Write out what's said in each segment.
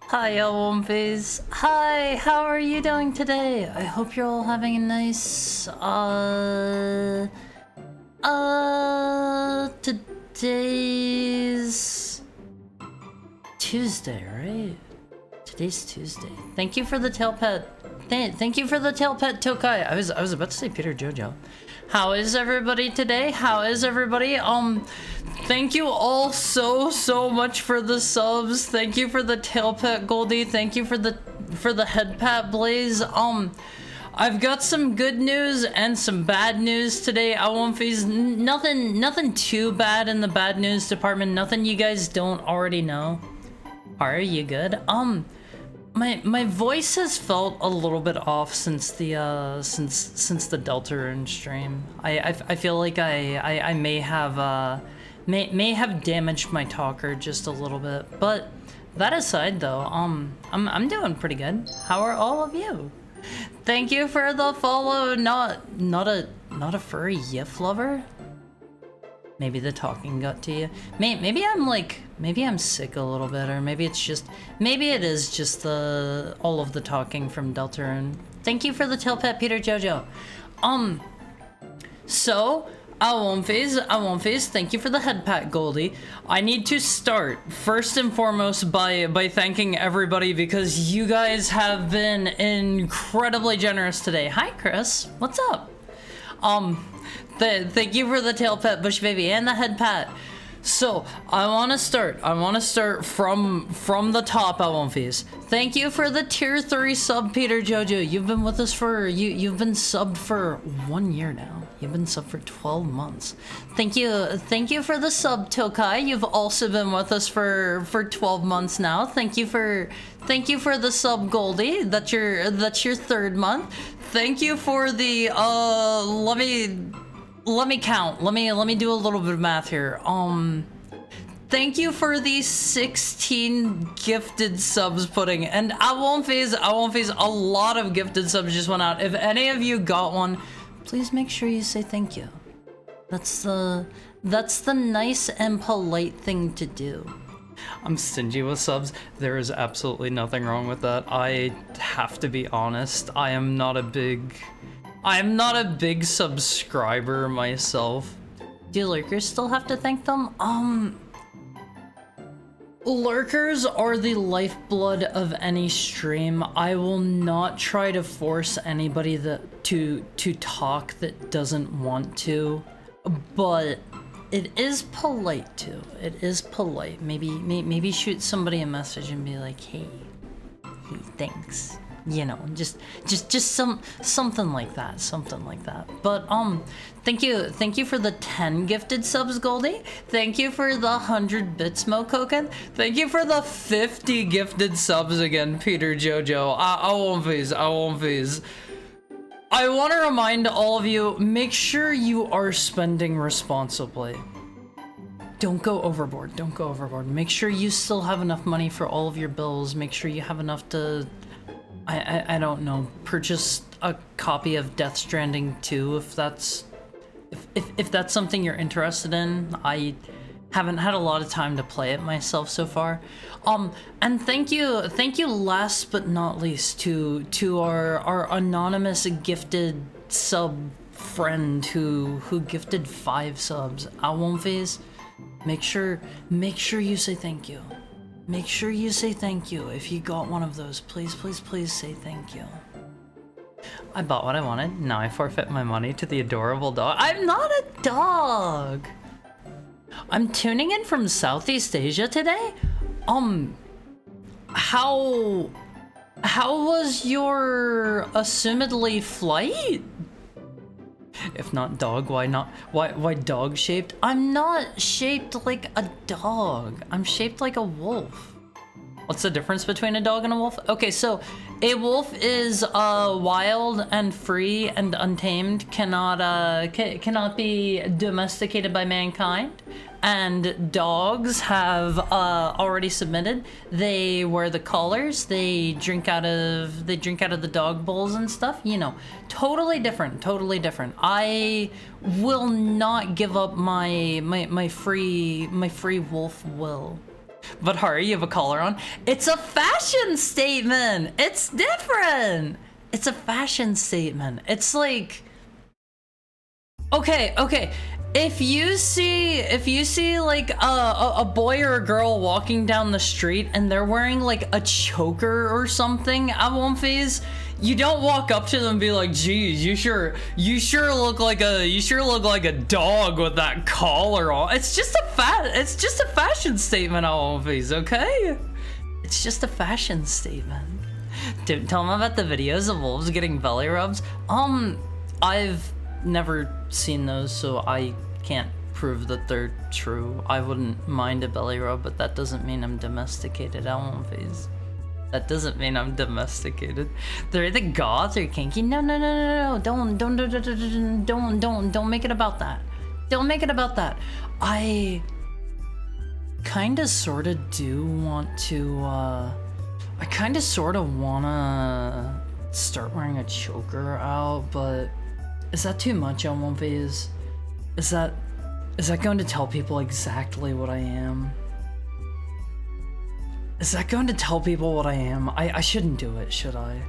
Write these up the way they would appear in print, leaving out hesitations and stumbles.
Hi, Womfies. Hi, how are you doing today? I hope you're all having a nice, today's Tuesday, right? Today's Tuesday. Thank you for the tail pet. Thank you for the tail pet, Tokai. I was about to say Peter Jojo. How is everybody today? How is everybody? Thank you all so much for the subs. Thank you for the tail pet, Goldie. Thank you for the head pat, Blaze. I've got some good news and some bad news today. Nothing too bad in the bad news department. Nothing you guys don't already know. Are you good? My voice has felt a little bit off since the since the Deltarune stream. I feel like I may have damaged my talker just a little bit, but that aside though, I'm doing pretty good. How are all of you? Thank you for the follow. Not a furry yiff lover. Maybe the talking got to you. Maybe I'm sick a little bit, or maybe it is just all of the talking from Deltarune. Thank you for the tail pet, Peter Jojo. So I won't phase. Thank you for the head pat, Goldie. I need to start first and foremost by thanking everybody because you guys have been incredibly generous today. Hi, Chris. What's up? Thank you for the tail pet, Bush Baby, and the head pat. So I want to start from the top, Elwonfies. Thank you for the tier 3 sub, Peter Jojo. You've been with us you've been subbed for 1 year now. You've been subbed for 12 months. Thank you for the sub, Tokai. You've also been with us for 12 months now. Thank you for the sub, Goldie. That's your 3rd month. Thank you for the let me count. Let me do a little bit of math here. thank you for the 16 gifted subs, Pudding. And I won't phase, a lot of gifted subs just went out. If any of you got one, please make sure you say thank you. That's the nice and polite thing to do. I'm stingy with subs. There is absolutely nothing wrong with that. I have to be honest. I am not a big subscriber myself. Do lurkers still have to thank them? Lurkers are the lifeblood of any stream. I will not try to force anybody to talk that doesn't want to, but it is polite to. It is polite. Maybe shoot somebody a message and be like, hey, thanks. You know, just something like that, But thank you for the 10 gifted subs, Goldie. Thank you for the 100 bits, Mokoken. Thank you for the 50 gifted subs again, Peter Jojo. I won't phase. I want to remind all of you, make sure you are spending responsibly. Don't go overboard. Make sure you still have enough money for all of your bills. Make sure you have enough to, I don't know, purchase a copy of Death Stranding 2 if that's something you're interested in. I haven't had a lot of time to play it myself so far. And thank you last but not least to our anonymous gifted sub friend who gifted 5 subs. Awonphase, make sure you say thank you. Make sure you say thank you. If you got one of those, please say thank you. I bought what I wanted. Now I forfeit my money to the adorable dog. I'm not a dog. I'm tuning in from Southeast Asia today. How was your assumedly flight? If not dog, why not? Why dog shaped? I'm not shaped like a dog. I'm shaped like a wolf. What's the difference between a dog and a wolf? Okay, so a wolf is wild and free and untamed, cannot be domesticated by mankind. And dogs have already submitted. They wear the collars. They drink out of the dog bowls and stuff. You know, totally different. I will not give up my free wolf will. But Hari, you have a collar on. It's a fashion statement. It's different. It's a fashion statement. It's like, okay. If you see like a boy or a girl walking down the street and they're wearing like a choker or something, Awonphase, you don't walk up to them and be like, geez, you sure look like a dog with that collar on. It's just a fashion statement, Awonphase, okay? It's just a fashion statement. Don't tell them about the videos of wolves getting belly rubs. I've never seen those, so I can't prove that they're true. I wouldn't mind a belly rub, but that doesn't mean I'm domesticated. Awonphase. That doesn't mean I'm domesticated. They're either goth or kinky. No. Don't make it about that. Don't make it about that. I kinda sorta do want to I kinda sorta wanna start wearing a choker out, but is that too much, Awonphase? Is that going to tell people exactly what I am? Is that going to tell people what I am? I shouldn't do it, should I?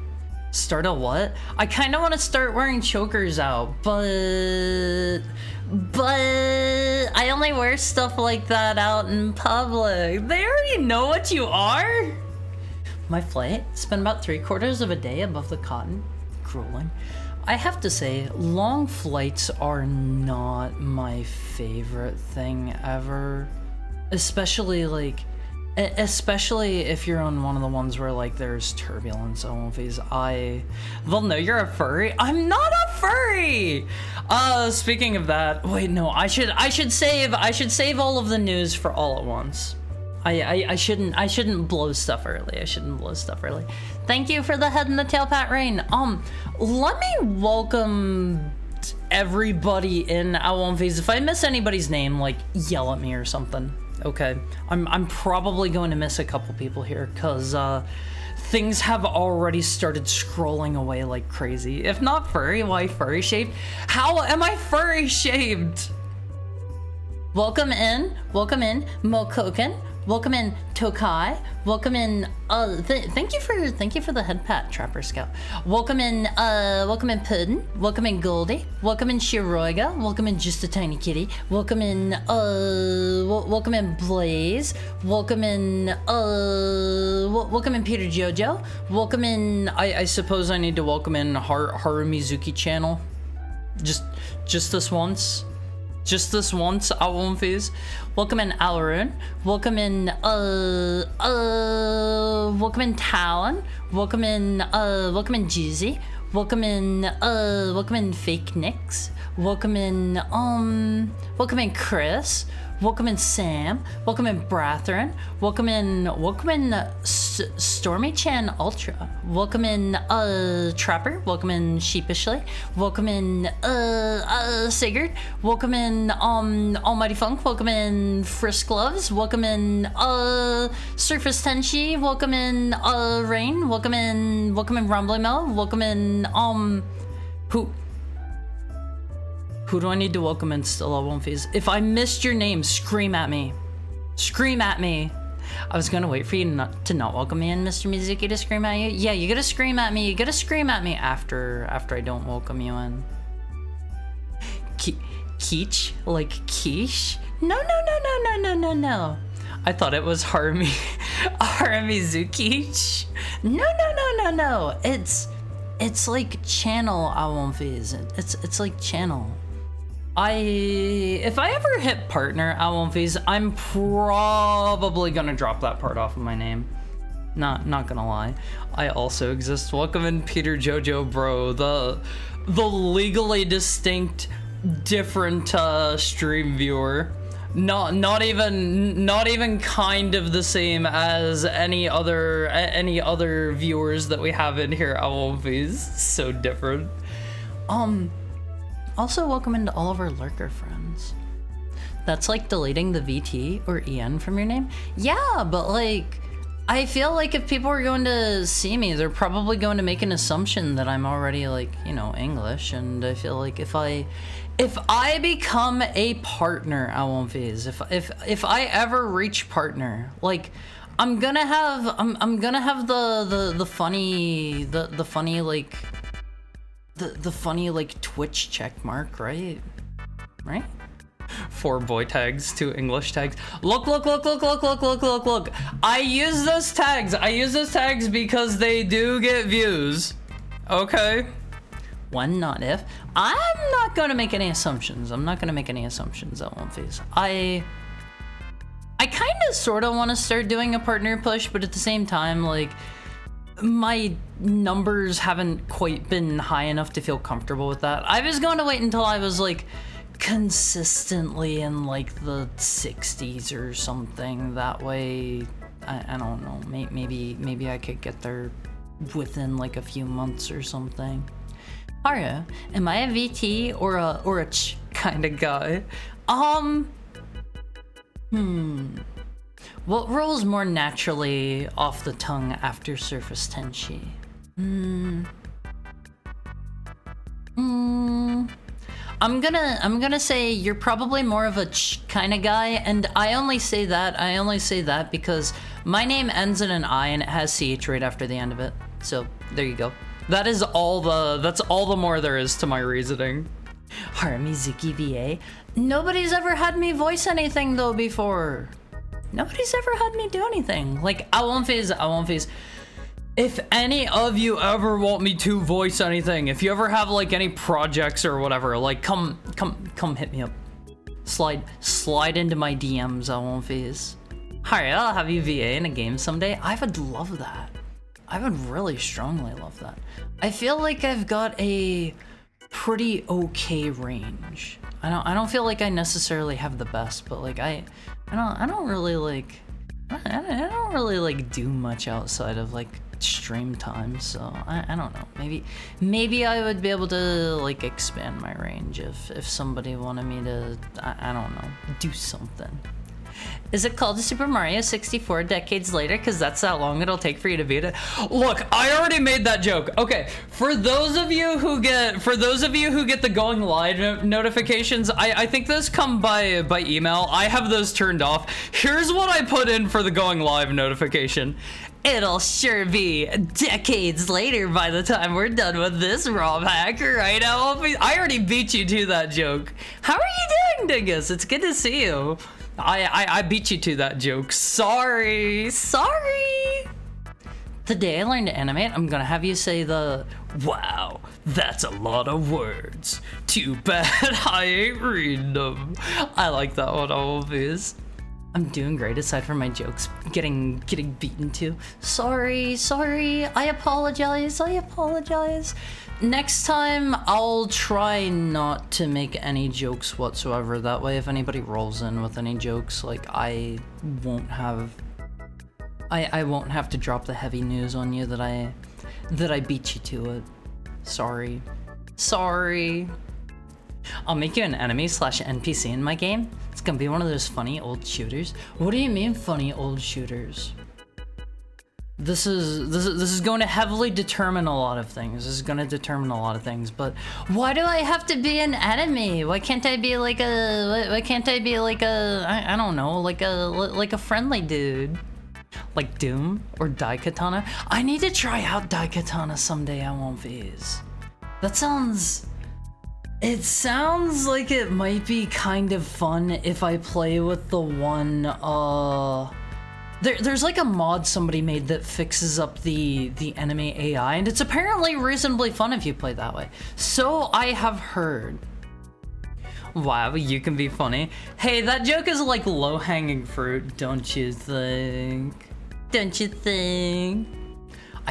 Start a what? I kind of want to start wearing chokers out, but I only wear stuff like that out in public. They already know what you are. My flight spent about 3/4 of a day above the cotton. Grueling. I have to say, long flights are not my favorite thing ever. Especially if you're on one of the ones where like there's turbulence. Awonphase, well, no, you're a furry. I'm not a furry. Speaking of that, wait, no, I should save all of the news for all at once. I shouldn't blow stuff early. Thank you for the head and the tail pat rain. Let me welcome everybody in Awonphase. If I miss anybody's name, like, yell at me or something. Okay, I'm probably going to miss a couple people here because things have already started scrolling away like crazy. If not furry, why furry shaped? How am I furry shaped? Welcome in, Mokoken. Welcome in, Tokai. Welcome in, thank you for the head pat, Trapper Scout. Welcome in Puddin. Welcome in Goldie. Welcome in Shiroiga. Welcome in Just a Tiny Kitty. Welcome in, welcome in Blaze. Welcome in, welcome in Peter Jojo. Welcome in, I suppose I need to welcome in Harumizuki channel. Just this once. Just this once, I won't phase. Welcome in Alaroon. Welcome in welcome in Talon. Welcome in Jeezy. Welcome in Fake Nicks. Welcome in Chris. Welcome in Sam. Welcome in Brathern. Welcome in Stormy Chan Ultra. Welcome in Trapper. Welcome in Sheepishly. Welcome in Sigurd. Welcome in Almighty Funk. Welcome in Frisk Gloves. Welcome in Surface Tenshi. Welcome in Rain. Welcome in Rumbly Mo. Welcome in Who do I need to welcome in still? I won't phase. If I missed your name, scream at me. Scream at me. I was gonna wait for you to not welcome me in, Mr. Mizuki, to scream at you. Yeah, you gotta scream at me. You gotta scream at me after I don't welcome you in. Keech? Like quiche? No. No. I thought it was Harumizuki. No. It's like channel, I won't phase. It's like channel. If I ever hit partner, I won't phase, I'm probably gonna drop that part off of my name. Not gonna lie. I also exist. Welcome in Peter Jojo Bro, the legally distinct, different stream viewer. Not even kind of the same as any other viewers that we have in here. I won't phase. So different. Also, welcome into all of our lurker friends. That's like deleting the VT or EN from your name? Yeah, but like, I feel like if people are going to see me, they're probably going to make an assumption that I'm already like, you know, English, and I feel like if I become a partner, I won't phase. If I ever reach partner, like, I'm gonna have the funny like Twitch check mark, right? 4 boy tags, 2 English tags. Look. I use those tags because they do get views. Okay? When, not if. I'm not gonna make any assumptions. I won't phase. I kind of sort of want to start doing a partner push, but at the same time, like, my numbers haven't quite been high enough to feel comfortable with that. I was going to wait until I was like consistently in like the 60s or something. That way, I don't know, maybe I could get there within like a few months or something. Haru, am I a VT or a ch kind of guy? What rolls more naturally off the tongue after Surface Tenshi? I'm gonna say you're probably more of a ch kind of guy, and I only say that because my name ends in an I and it has CH right after the end of it. So there you go. That's all the more there is to my reasoning. Harumizuki VA. Nobody's ever had me voice anything though before. Nobody's ever had me do anything. Like, I won't phase. If any of you ever want me to voice anything, if you ever have like any projects or whatever, like come hit me up. Slide into my DMs, I won't phase. Alright, I'll have you VA in a game someday. I would love that. I would really strongly love that. I feel like I've got a pretty okay range. I don't feel like I necessarily have the best, but like I don't really like do much outside of like stream time, so I don't know. Maybe I would be able to like expand my range if somebody wanted me to, I don't know, do something. Is it called Super Mario 64 decades later? Because that's how long it'll take for you to beat it. Look, I already made that joke. Okay, for those of you who get the going live notifications, I think those come by email. I have those turned off. Here's what I put in for the going live notification. It'll sure be decades later by the time we're done with this ROM hack, right? I already beat you to that joke. How are you doing, Dingus? It's good to see you. I beat you to that joke. Sorry. The day I learn to animate, I'm gonna have you say wow, that's a lot of words. Too bad I ain't reading them. I like that one always. I'm doing great aside from my jokes getting beaten to. Sorry. I apologize. Next time I'll try not to make any jokes whatsoever. That way if anybody rolls in with any jokes, like I won't have to drop the heavy news on you that I beat you to it. Sorry. I'll make you an enemy/NPC in my game. It's gonna be one of those funny old shooters. What do you mean funny old shooters? This is going to heavily determine a lot of things. But why do I have to be an enemy? Why can't I be like a I don't know, like a friendly dude? Like Doom or Daikatana? I need to try out Daikatana someday, I won't phase. It sounds like it might be kind of fun if I play with the one, there's like a mod somebody made that fixes up the enemy AI, and it's apparently reasonably fun if you play that way. So I have heard. Wow, you can be funny. Hey, that joke is like low-hanging fruit, don't you think? I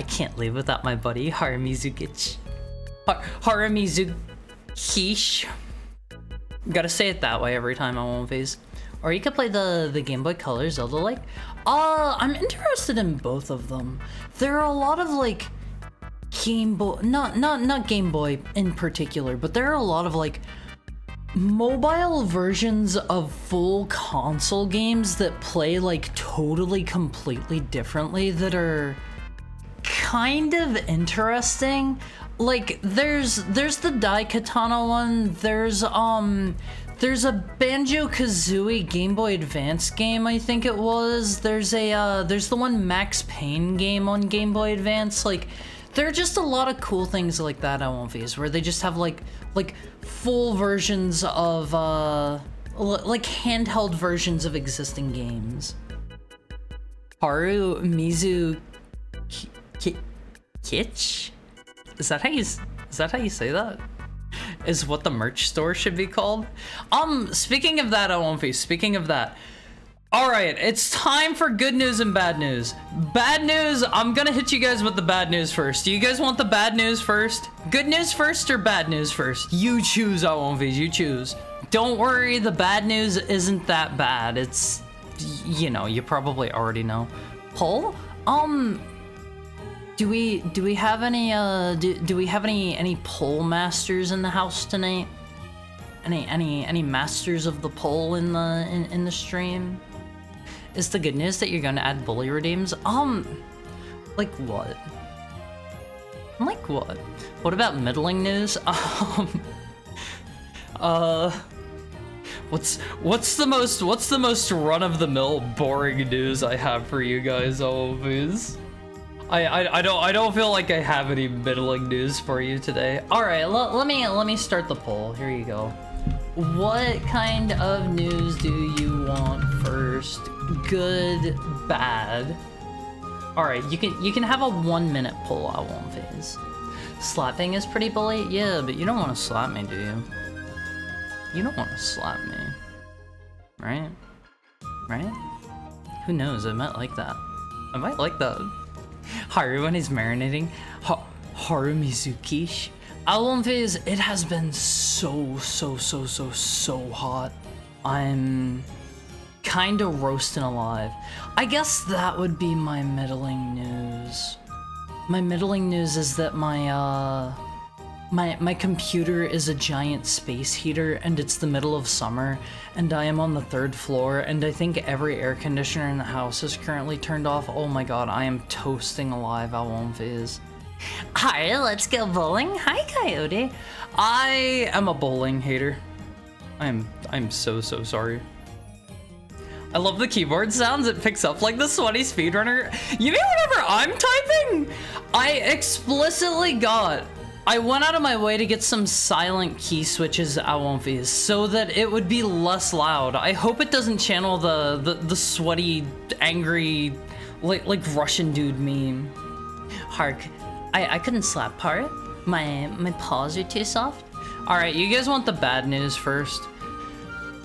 can't live without my buddy, Haramizukish. Haramizukish. Gotta say it that way every time I won't phase. Or you could play the Game Boy Color Zelda like. I'm interested in both of them. There are a lot of like Game Boy, not Game Boy in particular, but there are a lot of like mobile versions of full console games that play like totally completely differently that are kind of interesting. Like there's the Daikatana one, there's a Banjo-Kazooie Game Boy Advance game, I think it was. There's the one Max Payne game on Game Boy Advance. Like there are just a lot of cool things like that I won't phase, where they just have like full versions of like handheld versions of existing games. Harumizu Kitsch? Is that how you say that? Is what the merch store should be called? Speaking of that, speaking of that. Alright, it's time for good news and bad news. Bad news, I'm gonna hit you guys with the bad news first. Do you guys want the bad news first? Good news first or bad news first? You choose, you choose. Don't worry, the bad news isn't that bad. It's, you know, you probably already know. Poll? Do we have any do we have any poll masters in the house tonight? Any masters of the poll in the stream? Is the good news that you're gonna add bully redeems? Like what? Like what? What about middling news? What's the most run-of-the-mill boring news I have for you guys always? I don't feel like I have any middling news for you today. All right, let me start the poll. Here you go. What kind of news do you want first? Good, bad. All right, you can have a 1-minute poll. I won't phase. Slapping is pretty bully. Yeah, but you don't want to slap me, do you? You don't want to slap me, right? Right? Who knows? I might like that. I might like that. Haru when he's marinating. Harumizukish. Album phase, it has been so hot. I'm kind of roasting alive. I guess that would be my middling news. My middling news is that my My computer is a giant space heater, and it's the middle of summer, and I am on the 3rd floor, and I think every air conditioner in the house is currently turned off. Oh my god, I am toasting alive, Alonfiz. Hi, let's go bowling. Hi, Coyote. I am a bowling hater. I'm so sorry. I love the keyboard sounds. It picks up like the sweaty speedrunner. You mean whenever I'm typing? I went out of my way to get some silent key switches at Alonfiz so that it would be less loud. I hope it doesn't channel the sweaty, angry, like Russian dude meme. Hark, I couldn't slap part. My paws are too soft. All right, you guys want the bad news first?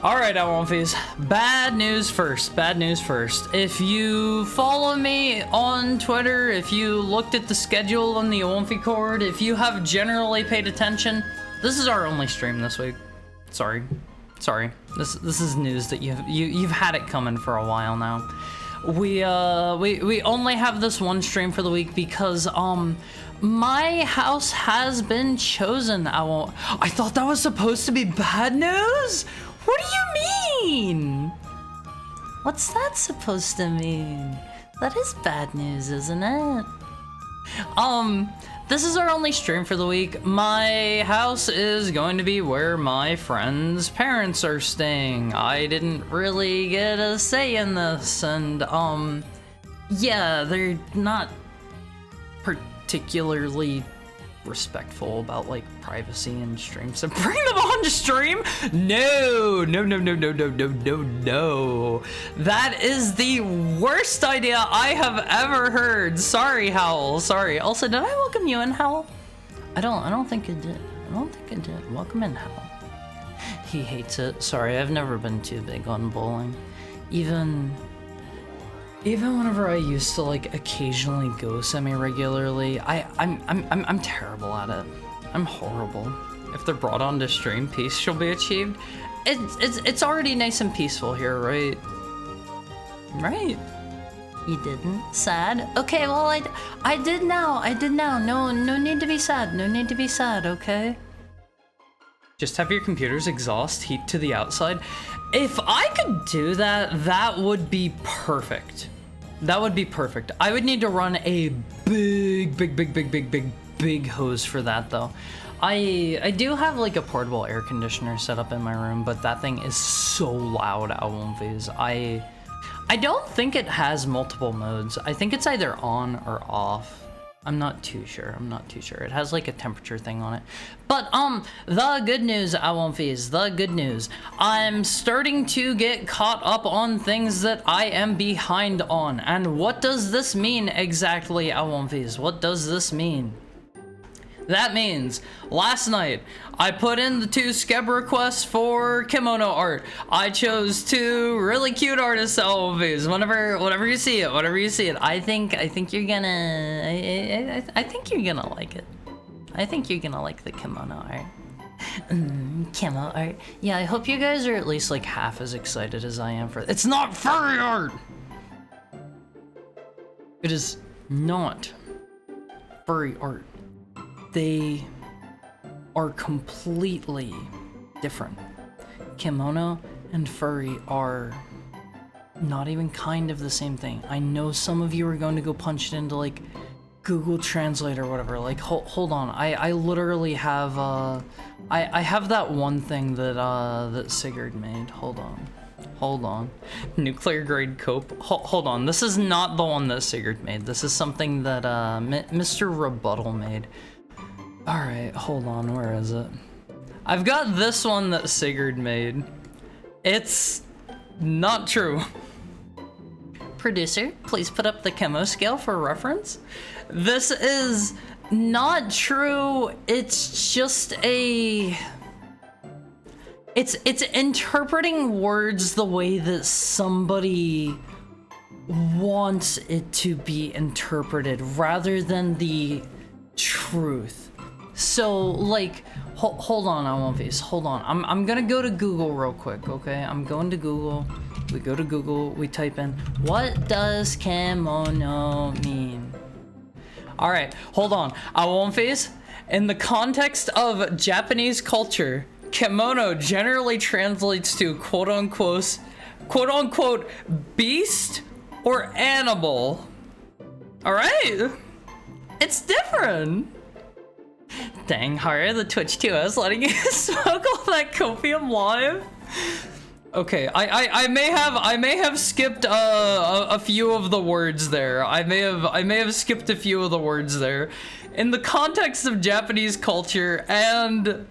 All right, Alonfiz, bad news first, bad news first. If you follow me on Twitter, if you looked at the schedule on the Alonfi cord, if you have generally paid attention, this is our only stream this week. Sorry. This is news that you've had it coming for a while now. We only have this one stream for the week because my house has been chosen. I thought that was supposed to be bad news? What do you mean? What's that supposed to mean? That is bad news, isn't it? This is our only stream for the week. My house is going to be where my friend's parents are staying. I didn't really get a say in this, and yeah, they're not particularly respectful about like privacy and stream, so bring them on to stream. No. That is the worst idea I have ever heard. Sorry, Howl. Sorry. Also, did I welcome you in, Howl? I don't think I did. Welcome in, Howl. He hates it. Sorry, I've never been too big on bowling. Even whenever I used to like occasionally go semi-regularly, I'm terrible at it. I'm horrible. If they're brought on to stream, peace shall be achieved. It's already nice and peaceful here, right? Right. You didn't? Sad? Okay, well I did now. No need to be sad. No need to be sad, okay? Just have your computer's exhaust heat to the outside. If I could do that, that would be perfect. That would be perfect. I would need to run a big hose for that though. I do have like a portable air conditioner set up in my room, but that thing is so loud, Alonfiz. I don't think it has multiple modes. I think it's either on or off. I'm not too sure. It has like a temperature thing on it. But the good news, Alonfiz, the good news. I'm starting to get caught up on things that I am behind on. And what does this mean exactly, Alonfiz? What does this mean? That means last night I put in the 2 skeb requests for kimono art. I chose 2 really cute artists, Alonfiz. Whenever you see it, I think you're gonna I think you're gonna like it. I think you're gonna like the kimono art. Kimo art. Yeah, I hope you guys are at least like half as excited as I am for it's not furry art. It is not furry art. They are completely different. Kimono and furry are not even kind of the same thing. I know some of you are going to go punch it into like Google Translate or whatever. Like, hold on. I literally have I have that one thing that that Sigurd made. Hold on. Nuclear grade cope. Hold on. This is not the one that Sigurd made. This is something that Mr. Rebuttal made. Alright, hold on, where is it? I've got this one that Sigurd made. It's not true. Producer, please put up the chemo scale for reference. This is not true. It's just a... It's interpreting words the way that somebody wants it to be interpreted rather than the truth. So, like, hold on, Alonfiz, hold on. I'm gonna go to Google real quick, okay? I'm going to Google. We go to Google, we type in, what does kimono mean? All right, hold on. Alonfiz, In the context of Japanese culture, kimono generally translates to quote unquote beast or animal. All right, it's different. Dang, Haru, the Twitch 2S letting you smoke all that copium live. Okay, I may have skipped a few of the words there. I may have skipped a few of the words there. In the context of Japanese culture and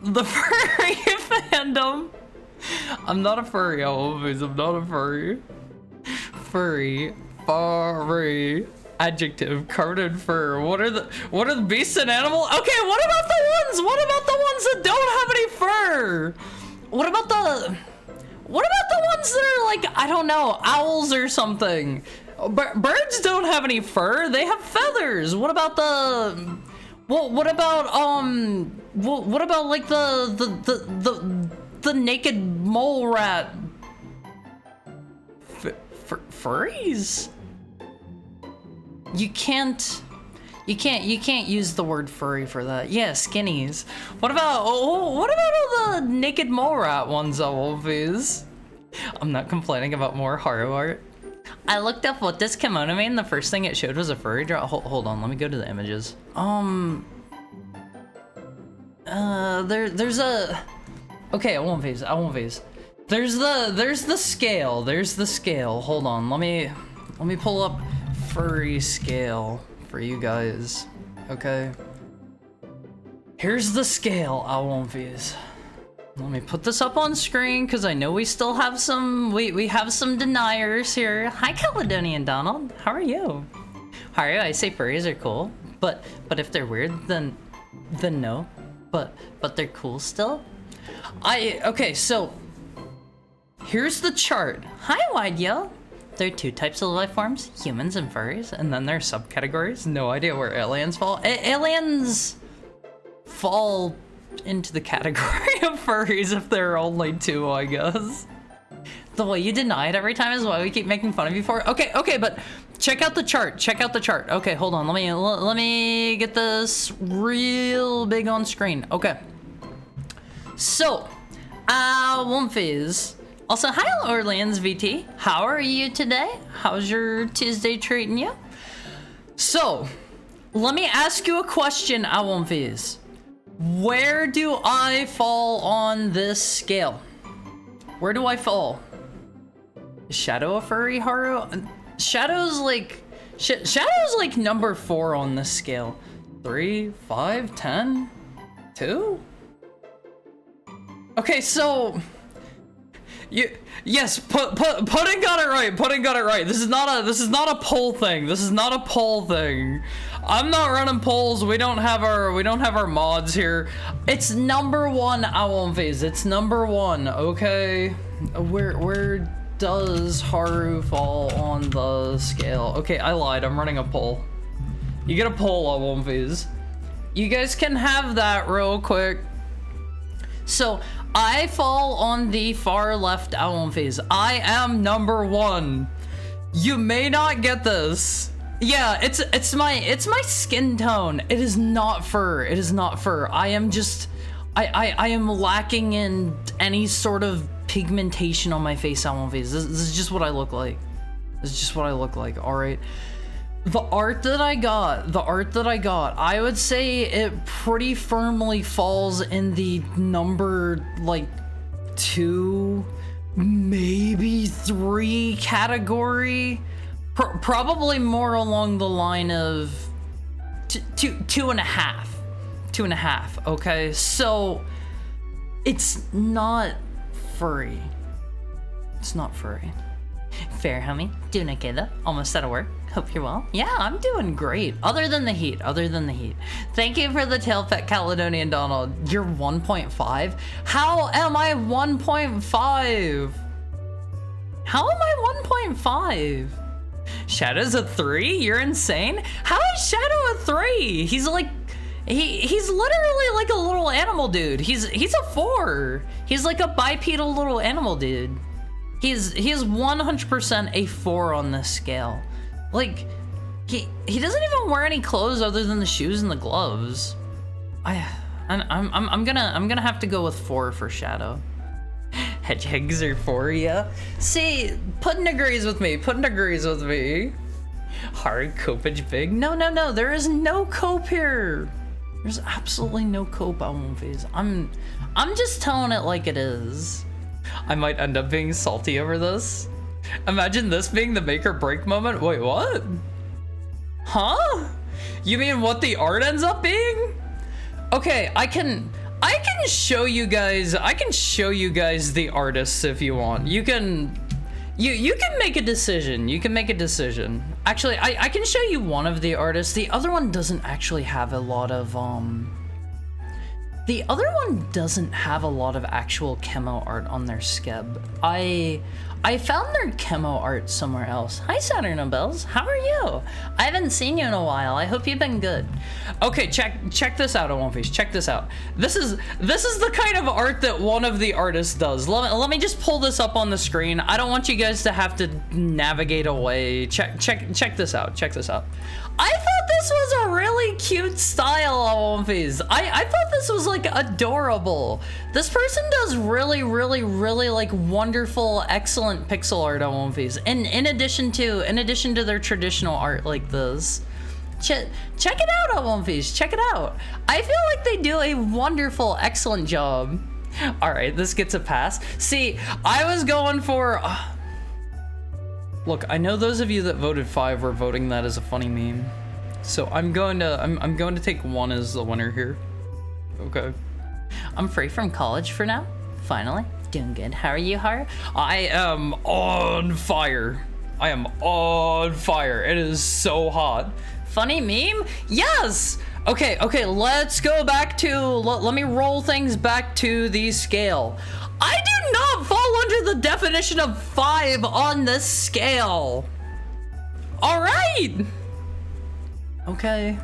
the furry fandom. I'm not a furry, always. I'm not a furry. Furry. Adjective, covered in fur. What are the beasts and animals? Okay, what about the ones that don't have any fur? What about the ones that are like, I don't know, owls or something? Birds don't have any fur, they have feathers. What about what about like the naked mole rat? Furries? You can't use the word furry for that. Yeah, skinnies. What about all the naked mole rat ones, Wolfies? I'm not complaining about more Haru art. I looked up what this kimono made, and the first thing it showed was a furry drop. Hold on, let me go to the images. There's a... Okay, I won't phase. There's the scale. Hold on, let me pull up furry scale for you guys. Okay. Here's the scale, I won't phase. Let me put this up on screen because I know we still have some we have some deniers here. Hi Caledonian Donald, how are you? Haru, I say furries are cool, but if they're weird then no. But they're cool still? Okay, so here's the chart. Hi Wide Yo. There are two types of life forms, humans and furries, and then there are subcategories. No idea where aliens fall. Aliens fall into the category of furries if there are only two, I guess. The way you deny it every time is why we keep making fun of you for it. Okay, but check out the chart. Okay, hold on. Let me get this real big on screen. Okay. So, Wumphies. Also, hi Orleans VT. How are you today? How's your Tuesday treating you? So, let me ask you a question, Wumphies. Where do I fall on this scale? Where do I fall? Is Shadow a furry, Haru? Shadow's like number 4 on this scale. 3, 5, 10, 2? Okay, so yes, Pudding got it right. This is not a poll thing. I'm not running polls. We don't have our mods here. It's number 1, Owlin Phase. It's number 1, okay? Where does Haru fall on the scale? Okay, I lied. I'm running a poll. You get a poll, Owlin Phase. You guys can have that real quick. So, I fall on the far left Owlin Phase. I am number 1. You may not get this. Yeah, it's my skin tone. It is not fur. I am just I am lacking in any sort of pigmentation on my face, Owlin Phase. This is just what I look like. All right. The art that I got, I would say it pretty firmly falls in the number like 2, maybe 3 category. Probably more along the line of 2.5. 2.5, okay? So it's not furry. Fair, homie. Doing okay though. Almost out of work. Hope you're well. Yeah, I'm doing great. Other than the heat. Thank you for the tail pet, Caledonian Donald. You're 1.5? How am I 1.5? Shadow's a 3? You're insane. How is Shadow a 3? He's like, he's literally like a little animal dude. He's a 4. He's like a bipedal little animal dude. He is 100% a 4 on this scale. Like, he doesn't even wear any clothes other than the shoes and the gloves. I'm gonna have to go with 4 for Shadow. Hedgehogs are 4, yeah. See, Puddin agrees with me. Puddin agrees with me. Hard copage big. No. There is no cope here. There's absolutely no cope on One Phase. I'm just telling it like it is. I might end up being salty over this. Imagine this being the make or break moment. Wait, what? Huh? You mean what the art ends up being? Okay, I can show you guys. I can show you guys the artists if you want. You can make a decision. You can make a decision. Actually, I can show you one of the artists. The other one doesn't actually have a lot of the other one doesn't have a lot of actual camo art on their skeb. I found their camo art somewhere else. Hi, Saturn and Bells. How are you? I haven't seen you in a while. I hope you've been good. Okay, check this out, One Piece. Check this out. This is the kind of art that one of the artists does. Let me just pull this up on the screen. I don't want you guys to have to navigate away. Check this out. Check this out. I thought this was a really cute style on One Piece. I thought this was like adorable. This person does really like wonderful, excellent pixel art on One Piece. And in addition to their traditional art like this. Check it out on One Piece. Check it out. I feel like they do a wonderful, excellent job. All right, this gets a pass. See, I was going for. Look, I know those of you that voted 5 were voting that as a funny meme, so I'm going to take 1 as the winner here. Okay. I'm free from college for now. Finally, doing good. How are you, Har? I am on fire. I am on fire. It is so hot. Funny meme? Yes! Okay, let's go back to, let me roll things back to the scale. I do not fall under the definition of 5 on this scale. All right. Okay.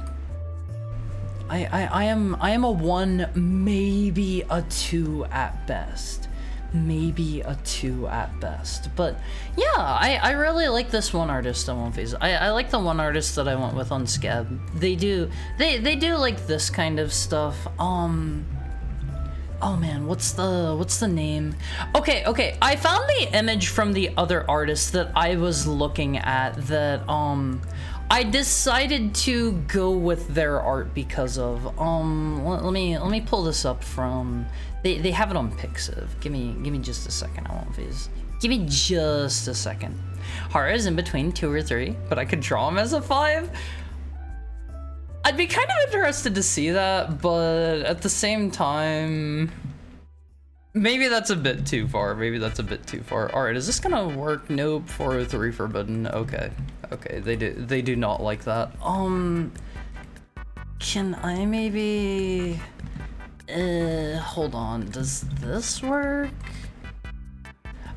I am a 1, maybe a 2 at best. Maybe a 2 at best. But yeah, I really like this one artist on One Phase. I like the one artist that I went with on Scab. They do like this kind of stuff. Oh man, what's the name? Okay, I found the image from the other artist that I was looking at that I decided to go with their art because of let me pull this up from they have it on Pixiv. Give me just a second. I won't phase. Give me just a second. Hara is in between 2 or 3, but I could draw him as a 5. I'd be kind of interested to see that, but at the same time, maybe that's a bit too far. All right, is this gonna work? Nope. 403 forbidden. Okay, they do not like that. Can I maybe? Hold on. Does this work?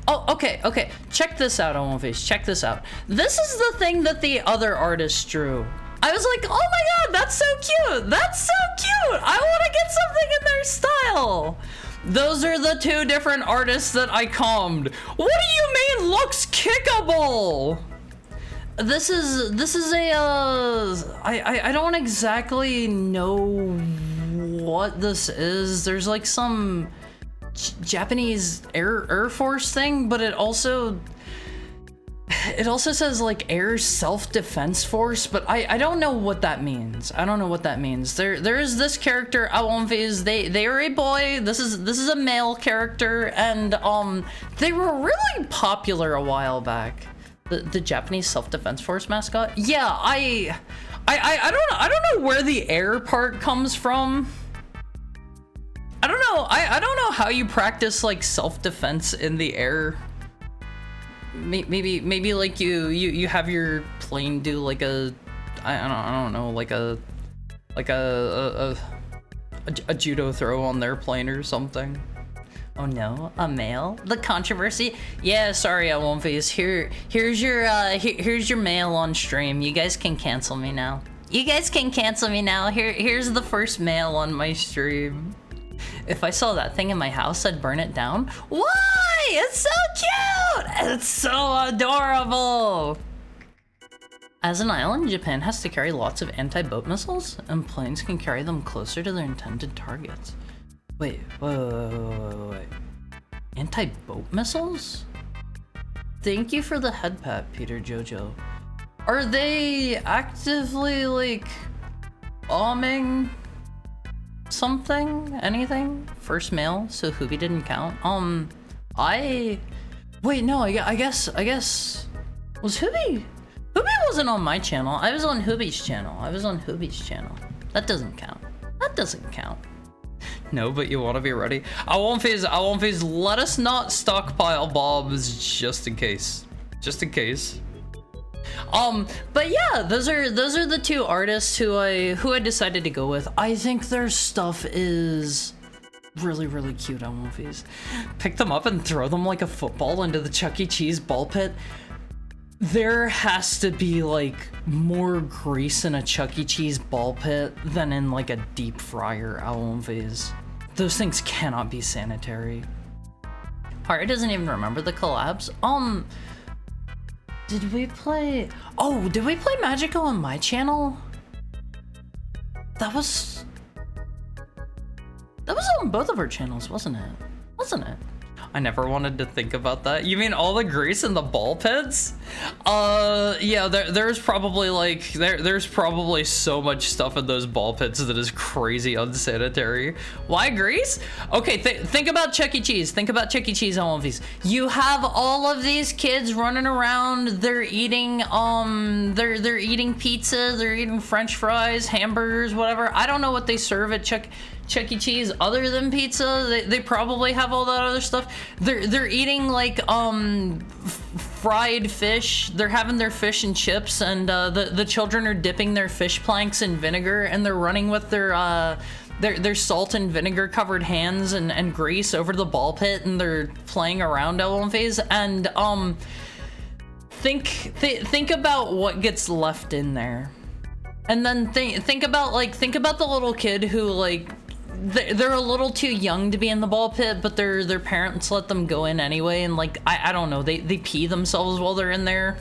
Oh, okay. Check this out on One Face. Check this out. This is the thing that the other artist drew. I was like, oh my god, that's so cute! That's so cute! I want to get something in their style! Those are the 2 different artists that I commed. What do you mean looks kickable? This is a, I don't exactly know what this is. There's like some Japanese Air Force thing, but it also says like Air Self-Defense Force, but I don't know what that means. There is this character at One Phase. They are a boy. This is a male character, and they were really popular a while back. The Japanese Self-Defense Force mascot. Yeah, I don't know where the air part comes from. I don't know. I don't know how you practice like self-defense in the air. Maybe like you have your plane do like a I don't know, like a judo throw on their plane or something. Oh no, a male? The controversy? Yeah, sorry, I won't face. Here's your mail on stream. You guys can cancel me now. Here's the first mail on my stream. If I saw that thing in my house, I'd burn it down. Why? It's so cute! It's so adorable! As an island, Japan has to carry lots of anti-boat missiles, and planes can carry them closer to their intended targets. Wait. Anti-boat missiles? Thank you for the head pat, Peter Jojo. Are they actively, like, bombing something? Anything? First mail, so Hubie didn't count. Wait, no, I guess, was Hubie? Hubie wasn't on my channel. I was on Hubie's channel. That doesn't count. No, but you want to be ready. I won't phase. Let us not stockpile bombs just in case. But yeah, those are the two artists who I decided to go with. I think their stuff is really, really cute. I won't phase. Pick them up and throw them like a football into the Chuck E. Cheese ball pit. There has to be like more grease in a Chuck E. Cheese ball pit than in like a deep fryer. I won't phase. Those things cannot be sanitary. Hari doesn't even remember the collabs. Did we play Magico on my channel? That was on both of our channels, wasn't it? I never wanted to think about that. You mean all the grease in the ball pits? Yeah, there's probably like, there's probably so much stuff in those ball pits that is crazy unsanitary. Why grease? Okay, think about Chuck E. Cheese. Think about Chuck E. Cheese on all of these. You have all of these kids running around, they're eating, they're eating pizza, they're eating French fries, hamburgers, whatever. I don't know what they serve at Chuck E. Cheese other than pizza. They probably have all that other stuff. They're eating like fried fish. They're having their fish and chips, and the children are dipping their fish planks in vinegar, and they're running with their salt and vinegar covered hands and grease over the ball pit, and they're playing around Elon phase. And think about what gets left in there, and then think about the little kid who like. They're a little too young to be in the ball pit, but their parents let them go in anyway, and like I don't know, they pee themselves while they're in there.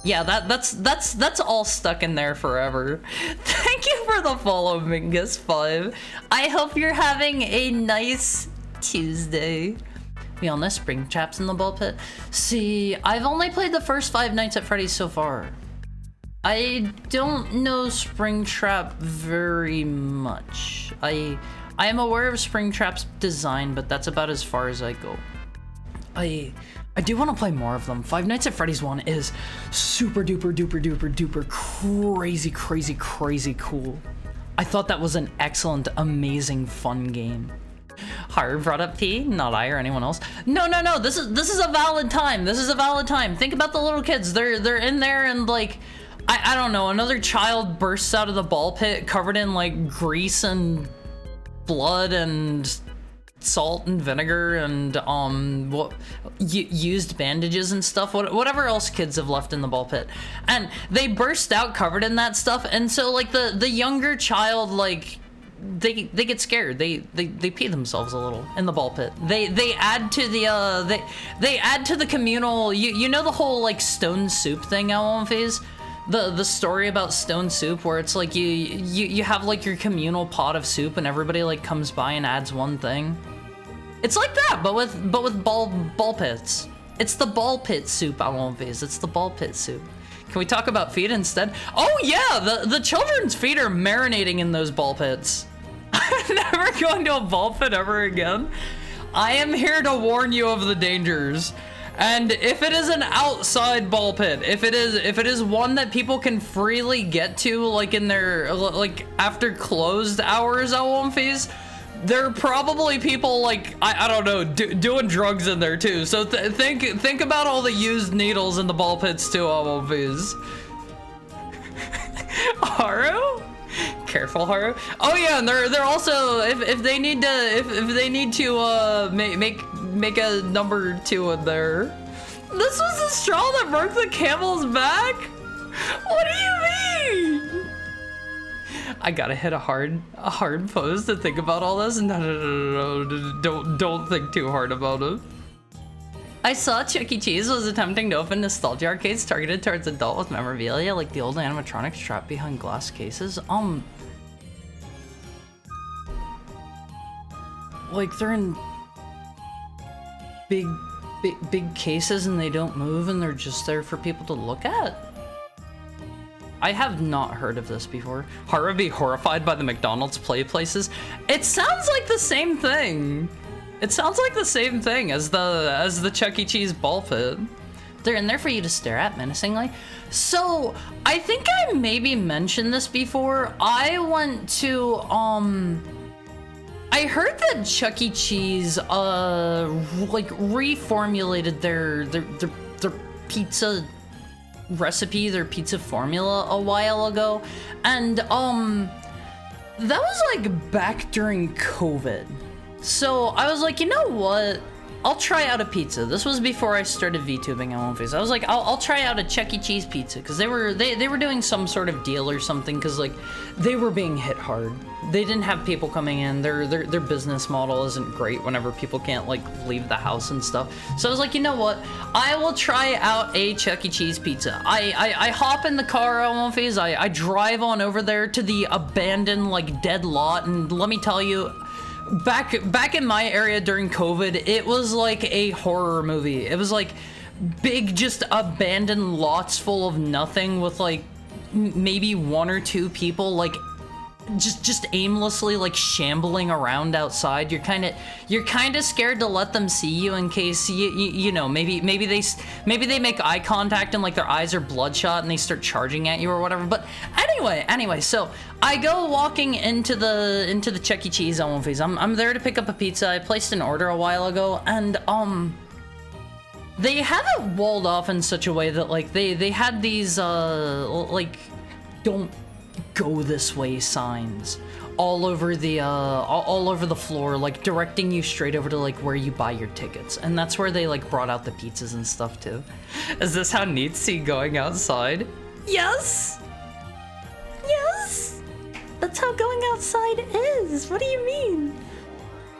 Yeah, that's all stuck in there forever. Thank you for the follow, Mingus5. I hope you're having a nice Tuesday. We all know Springtrap's in the ball pit. See, I've only played the first 5 Nights at Freddy's so far. I don't know Springtrap very much. I am aware of Springtrap's design, but that's about as far as I go. I do want to play more of them. 5 Nights at Freddy's 1 is super duper duper duper duper crazy cool. I thought that was an excellent, amazing, fun game. Hard brought up P, not I or anyone else. No. This is a valid time. Think about the little kids. They're in there and like. I don't know, another child bursts out of the ball pit covered in like grease and blood and salt and vinegar and used bandages and stuff, whatever else kids have left in the ball pit, and they burst out covered in that stuff. And so like the younger child, like they get scared, they pee themselves a little in the ball pit. They add to the they add to the communal, you know, the whole like stone soup thing Alan phase. The story about stone soup, where it's like you have like your communal pot of soup and everybody like comes by and adds one thing. It's like that, but with ball pits. It's the ball pit soup, I won't phase. It's the ball pit soup. Can we talk about feet instead? Oh yeah, the children's feet are marinating in those ball pits. I'm never going to a ball pit ever again. I am here to warn you of the dangers. And if it is an outside ball pit, if it is one that people can freely get to, like in their, like after closed hours, Elwon phase, there are probably people like, I don't know, doing drugs in there too. So think about all the used needles in the ball pits too, Elwon phase. Haru? Careful, Haru. Oh yeah, and they're also, if they need to make a number 2 in there. This was the straw that broke the camel's back? What do you mean? I gotta hit a hard pose to think about all this. No, don't think too hard about it. I saw Chuck E. Cheese was attempting to open nostalgia arcades targeted towards adult with memorabilia, like the old animatronics trapped behind glass cases. Like they're in big cases and they don't move and they're just there for people to look at? I have not heard of this before. Hara be horrified by the McDonald's play places. It sounds like the same thing. It sounds like the same thing as the Chuck E. Cheese ball pit. They're in there for you to stare at menacingly. So I think I maybe mentioned this before. I went to I heard that Chuck E. Cheese like reformulated their pizza recipe, their pizza formula a while ago, and that was like back during COVID. So I was like, you know what? I'll try out a pizza. This was before I started VTubing on OneFace. I was like, I'll try out a Chuck E. Cheese pizza because they were doing some sort of deal or something because like they were being hit hard. They didn't have people coming in. Their business model isn't great whenever people can't like leave the house and stuff. So I was like, you know what? I will try out a Chuck E. Cheese pizza. I hop in the car on OneFace. I drive on over there to the abandoned like dead lot, and let me tell you, back in my area during COVID, it was like a horror movie. It was like big, just abandoned lots full of nothing with like maybe one or two people like just aimlessly like shambling around outside. You're kind of scared to let them see you in case you know, maybe they make eye contact and like their eyes are bloodshot and they start charging at you or whatever. But anyway, so I go walking into the Chuck E. Cheese on OneFace. I'm there to pick up a pizza. I placed an order a while ago, and they have it walled off in such a way that like they had these like don't go this way signs all over the floor, like directing you straight over to like where you buy your tickets. And that's where they like brought out the pizzas and stuff too. Is this how neat see going outside? Yes, that's how going outside is. What do you mean?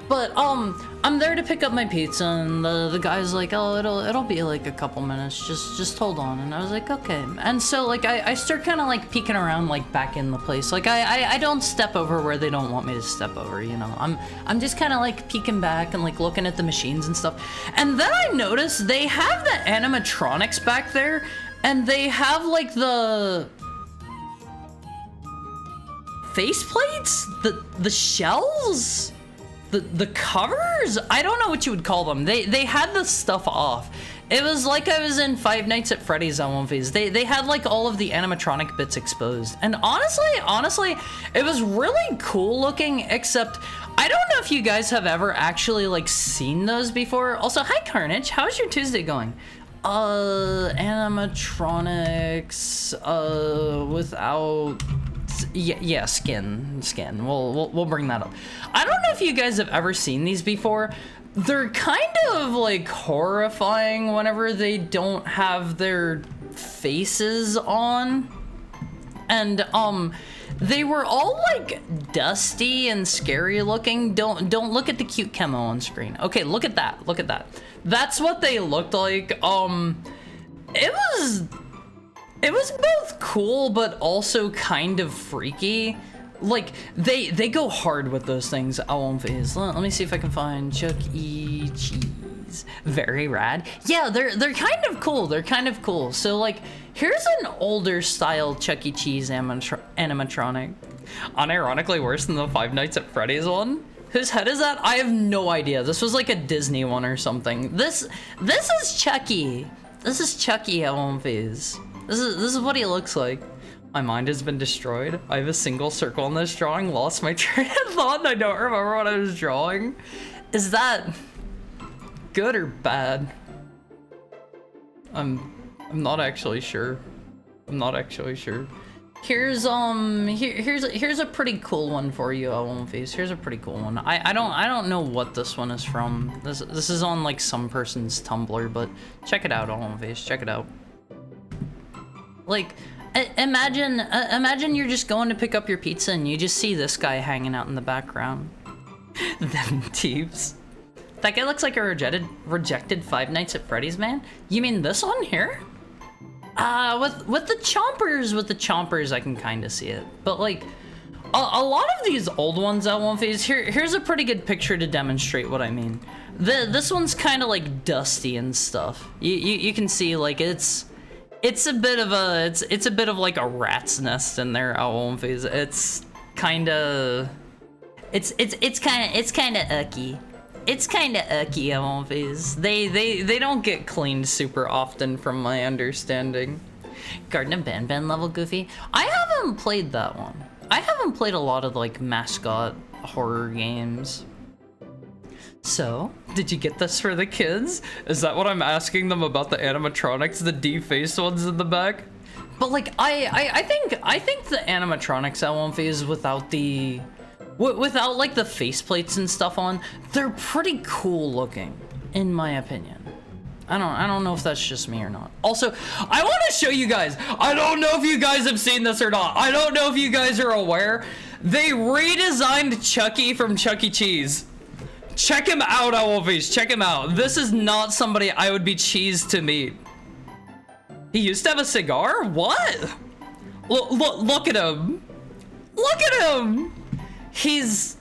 But I'm there to pick up my pizza, and the guy's like, oh, it'll be like a couple minutes, just hold on. And I was like, okay. And so like I start kind of like peeking around like back in the place. Like I don't step over where they don't want me to step over, you know. I'm just kind of like peeking back and like looking at the machines and stuff. And then I notice they have the animatronics back there, and they have like the faceplates, the shells, the covers. I don't know what you would call them. They had the stuff off. It was like I was in Five Nights at Freddy's on OneFace. They had like all of the animatronic bits exposed, and honestly, it was really cool looking. Except I don't know if you guys have ever actually like seen those before. Also, hi Carnage, how's your Tuesday going? Animatronics without yeah, skin. We'll bring that up. I don't know if you guys have ever seen these before. They're kind of like horrifying whenever they don't have their faces on. And they were all like dusty and scary looking. Don't look at the cute camo on screen. Okay, look at that. That's what they looked like. It was both cool but also kind of freaky. Like they go hard with those things. Let me see if I can find Chuck E. Cheese. Very rad. Yeah, they're kind of cool. So like, here's an older style Chuck E. Cheese animatronic. Unironically worse than the Five Nights at Freddy's one. Whose head is that? I have no idea. This was like a Disney one or something. This is Chucky. This is Chucky at OneFace. This is what he looks like. My mind has been destroyed. I have a single circle in this drawing, lost my train of thought, and I don't remember what I was drawing. Is that good or bad? I'm not actually sure. Here's a pretty cool one for you, OneFace. Here's a pretty cool one. I don't know what this one is from. This is on like some person's Tumblr, but check it out, OneFace. Check it out. Like, imagine you're just going to pick up your pizza and you just see this guy hanging out in the background. Them teeps. That guy looks like a rejected Five Nights at Freddy's man. You mean this one here? With the chompers, I can kind of see it. But like, a lot of these old ones at One Phase, here's a pretty good picture to demonstrate what I mean. This one's kind of like dusty and stuff. You can see like it's a bit of like a rat's nest in there at One Phase. It's kind of ucky. It's kind of ucky at One Phase. They don't get cleaned super often from my understanding. Garden of Banban level Goofy. I haven't played that one. I haven't played a lot of like mascot horror games. So, did you get this for the kids? Is that what I'm asking them about the animatronics, the defaced ones in the back? But like, I think the animatronics at One Phase without like the faceplates and stuff on, they're pretty cool looking, in my opinion. I don't know if that's just me or not. Also, I want to show you guys. I don't know if you guys have seen this or not. I don't know if you guys are aware. They redesigned Chucky from Chuck E. Cheese. Check him out, Owlface. Check him out. This is not somebody I would be cheesed to meet. He used to have a cigar? What? Look at him. Look at him. He's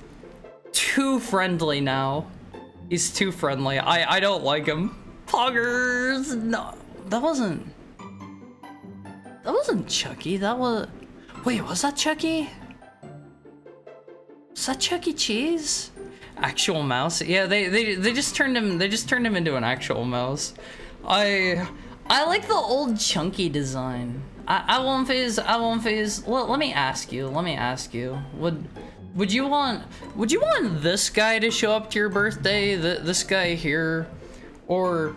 too friendly now. He's too friendly. I don't like him. Poggers. No, that wasn't Chucky. That was... Wait, was that Chucky? Was that Chuck E. Cheese? Actual mouse? Yeah, they just turned him into an actual mouse. I like the old chunky design. I won't phase. Let me ask you. Would you want this guy to show up to your birthday? This guy here? Or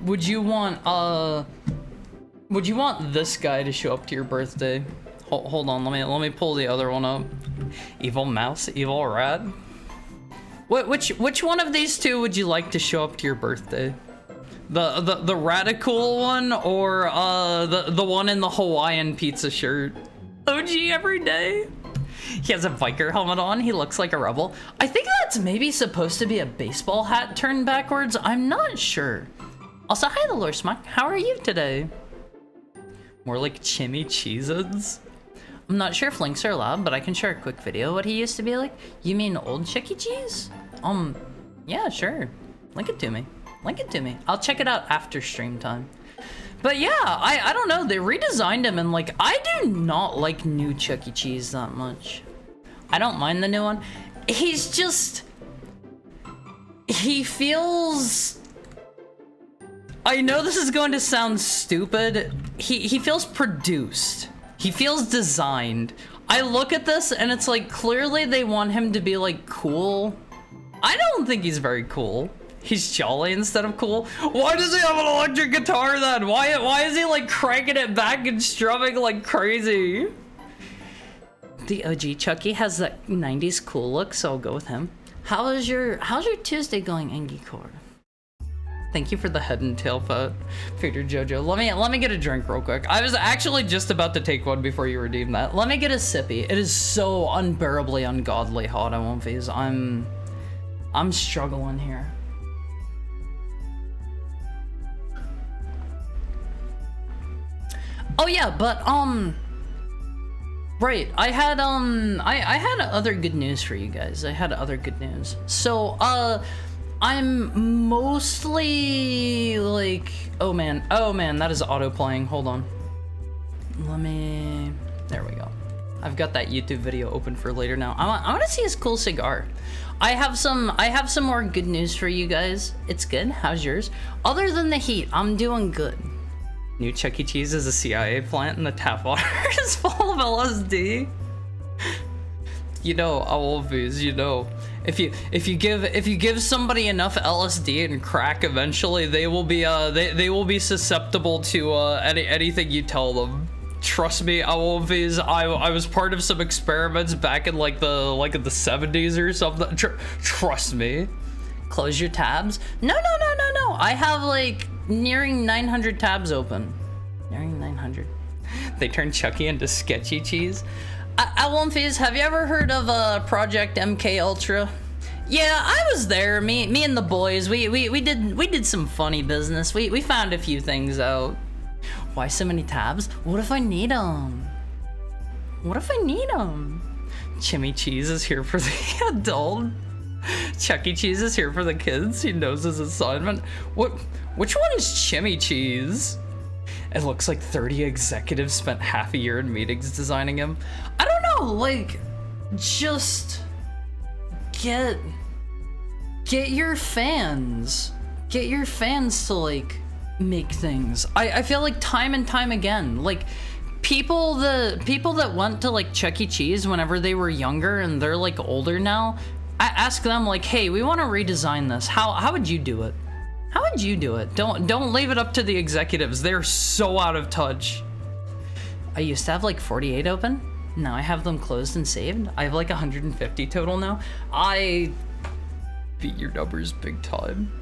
would you want this guy to show up to your birthday? Hold on, let me pull the other one up. Evil mouse, evil rat. Which one of these two would you like to show up to your birthday? The radical one, or the one in the Hawaiian pizza shirt? OG every day. He has a biker helmet on. He looks like a rebel. I think that's maybe supposed to be a baseball hat turned backwards. I'm not sure. Also, hi, the Lord Smuck. How are you today? More like Chimmy Cheez-Its. I'm not sure if links are allowed, but I can share a quick video what he used to be like. You mean old Chuck E. Cheese? Yeah, sure. Link it to me. I'll check it out after stream time. But yeah, I don't know, they redesigned him, and like, I do not like new Chuck E. Cheese that much. I don't mind the new one. He's just... He feels... I know this is going to sound stupid. He feels produced. He feels designed. I look at this and it's like, clearly they want him to be like cool. I don't think he's very cool. He's jolly instead of cool. Why does he have an electric guitar then? Why is he like cranking it back and strumming like crazy? The OG Chucky has that 90s cool look, so I'll go with him. How's your Tuesday going, Angikor? Thank you for the head and tail pet, Peter Jojo. Let me get a drink real quick. I was actually just about to take one before you redeem that. Let me get a sippy. It is so unbearably ungodly hot at One Phase. I'm struggling here. Oh yeah, but right, I had other good news for you guys. So I'm mostly like, oh man, that is auto playing. Hold on. There we go. I've got that YouTube video open for later now. I want to see his cool cigar. I have some more good news for you guys. It's good. How's yours? Other than the heat, I'm doing good. New Chuck E. Cheese is a CIA plant and the tap water is full of LSD. You know, Owlface, you know. If you give somebody enough LSD and crack, eventually they will be susceptible to anything you tell them. Trust me, Owlface, I was part of some experiments back in like the 70s or something. Trust me. Close your tabs. No. I have like nearing 900 tabs open. Nearing 900. They turned Chucky into Sketchy Cheese. Owlface, have you ever heard of Project MK Ultra? Yeah, I was there. Me and the boys. We did some funny business. We found a few things out. Why so many tabs? What if I need them? What if I need them? Jimmy Cheese is here for the adult. Chuck E. Cheese is here for the kids. He knows his assignment. Which one is Chimmy Cheese? It looks like 30 executives spent half a year in meetings designing him. I don't know, like, just get your fans. Get your fans to, like, make things. I feel like time and time again, like, people that went to, like, Chuck E. Cheese whenever they were younger and they're, like, older now, I ask them, like, hey, we want to redesign this. How would you do it? How would you do it? Don't leave it up to the executives. They're so out of touch. I used to have like 48 open. Now I have them closed and saved. I have like 150 total now. I beat your numbers big time.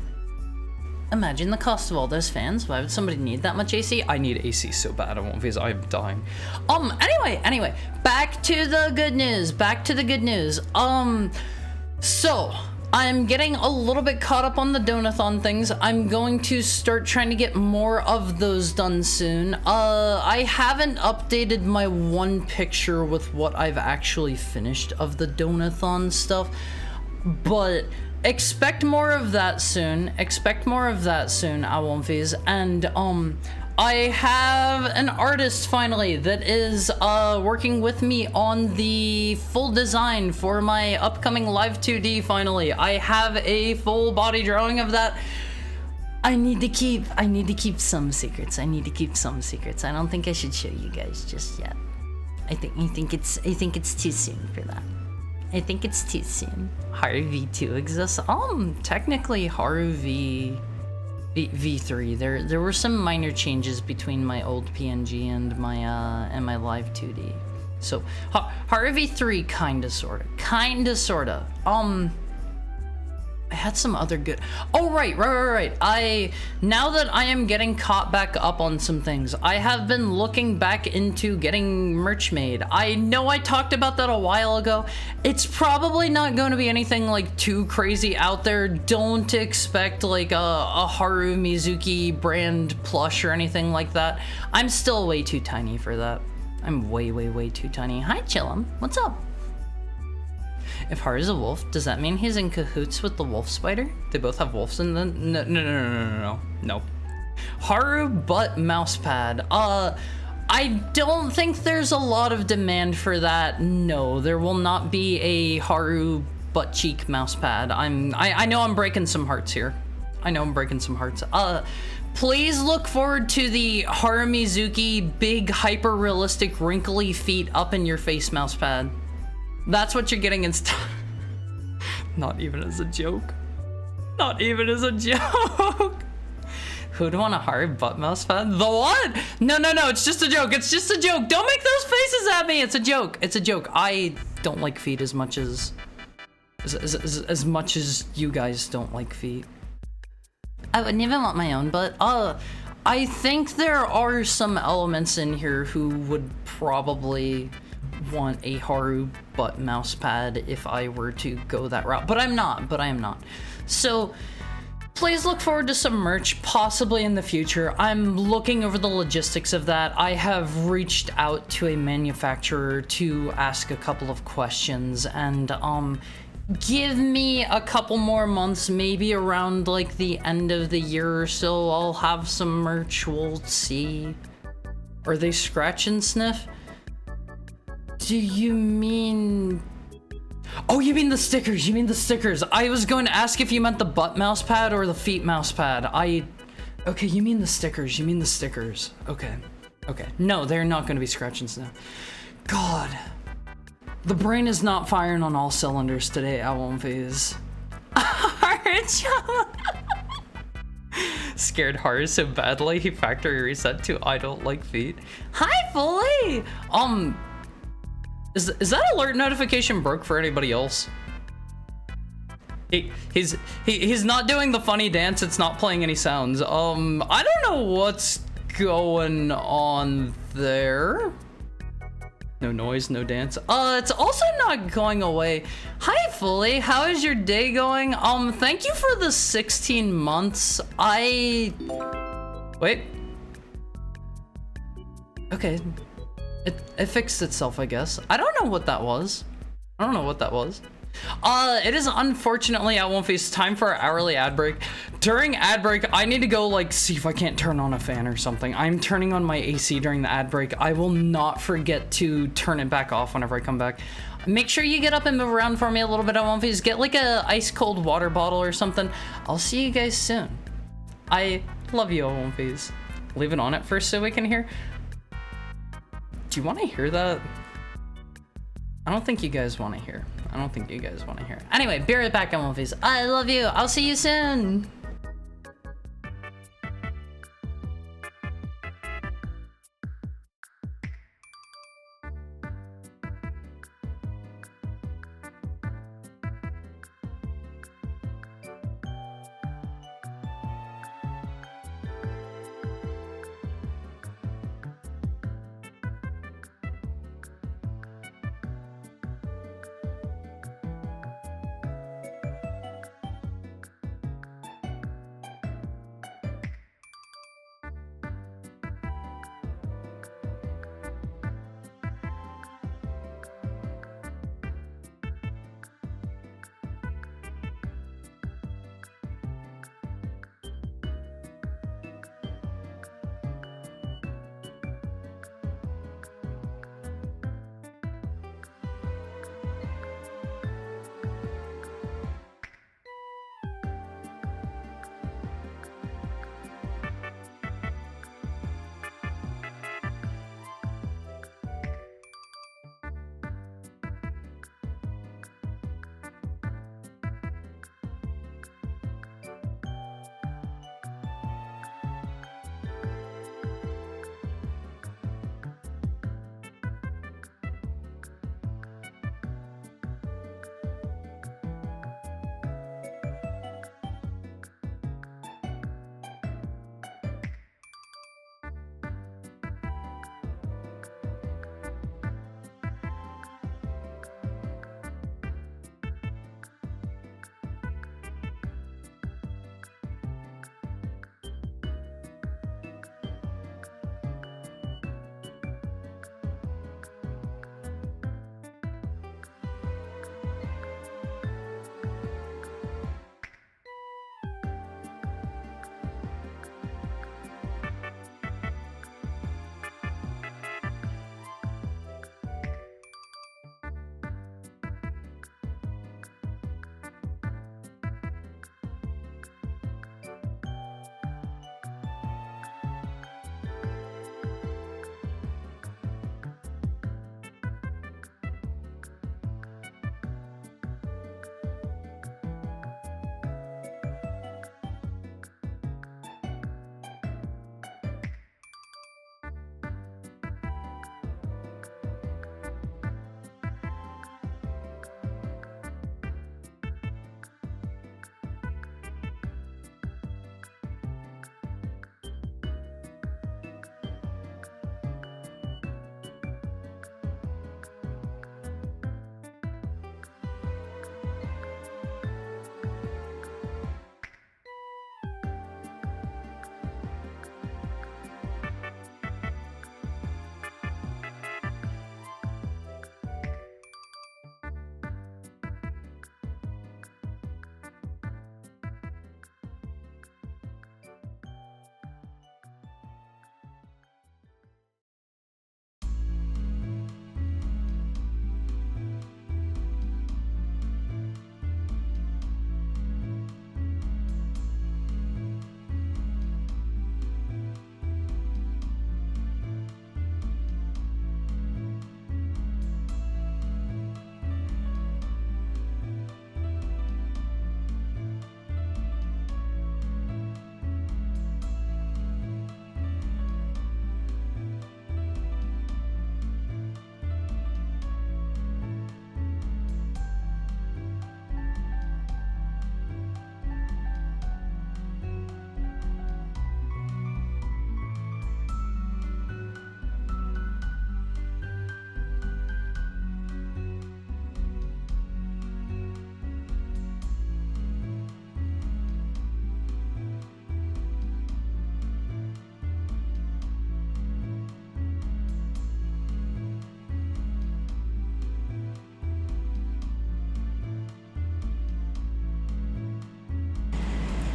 Imagine the cost of all those fans. Why would somebody need that much AC? I need AC so bad I won't because I'm dying. Anyway, back to the good news. So, I'm getting a little bit caught up on the Donathon things. I'm going to start trying to get more of those done soon. I haven't updated my one picture with what I've actually finished of the Donathon stuff, but expect more of that soon. Awonfies. And, I have an artist finally that is working with me on the full design for my upcoming Live 2D finally. I have a full body drawing of that. I need to keep some secrets. I don't think I should show you guys just yet. I think it's too soon for that. Haru V2 exists. Technically Haru V3. There were some minor changes between my old PNG and my Live 2D. So Haru V3 kinda sorta. I had some other good. Oh right. Now that I am getting caught back up on some things, I have been looking back into getting merch made. I know I talked about that a while ago. It's probably not going to be anything like too crazy out there. Don't expect like a Haru Mizuki brand plush or anything like that. I'm still way too tiny for that. I'm way too tiny. Hi Chillum, what's up? If Haru's a wolf, does that mean he's in cahoots with the wolf spider? They both have wolves in them? No. Haru butt mousepad. I don't think there's a lot of demand for that. No, there will not be a Haru butt cheek mousepad. I know I'm breaking some hearts here. Please look forward to the Haru Mizuki big hyper realistic wrinkly feet up in your face mousepad. That's what you're getting in Not even as a joke. Who'd want a hard butt mouse pad? The what? No, it's just a joke. Don't make those faces at me. It's a joke. I don't like feet as much as you guys don't like feet. I wouldn't even want my own, but I think there are some elements in here who would probably want a Haru butt mouse pad if I were to go that route, but I am not. So please look forward to some merch possibly in the future. I'm looking over the logistics of that. I have reached out to a manufacturer to ask a couple of questions, and give me a couple more months, maybe around like the end of the year or so, I'll have some merch. We'll see. Are they scratch and sniff? Do you mean... Oh, you mean the stickers. I was going to ask if you meant the butt mouse pad or the feet mouse pad. Okay, you mean the stickers. Okay. No, they're not going to be scratch and sniff. God. The brain is not firing on all cylinders today, Awonfies. Scared Haru so badly he factory reset to I don't like feet. Hi, Fully! Is that alert notification broke for anybody else? He's not doing the funny dance, it's not playing any sounds. I don't know what's going on there. No noise, no dance. It's also not going away. Hi, Fully. How is your day going? Thank you for the 16 months. Wait. Okay. It fixed itself, I guess. I don't know what that was. It is unfortunately at One Face time for our hourly ad break. During ad break, I need to go like see if I can't turn on a fan or something. I'm turning on my AC during the ad break. I will not forget to turn it back off whenever I come back. Make sure you get up and move around for me a little bit at One Face. Get like a ice cold water bottle or something. I'll see you guys soon. I love you, One Face. Leave it on it first so we can hear. Do you want to hear that? I don't think you guys want to hear. Anyway, be right back on One Face. I love you. I'll see you soon.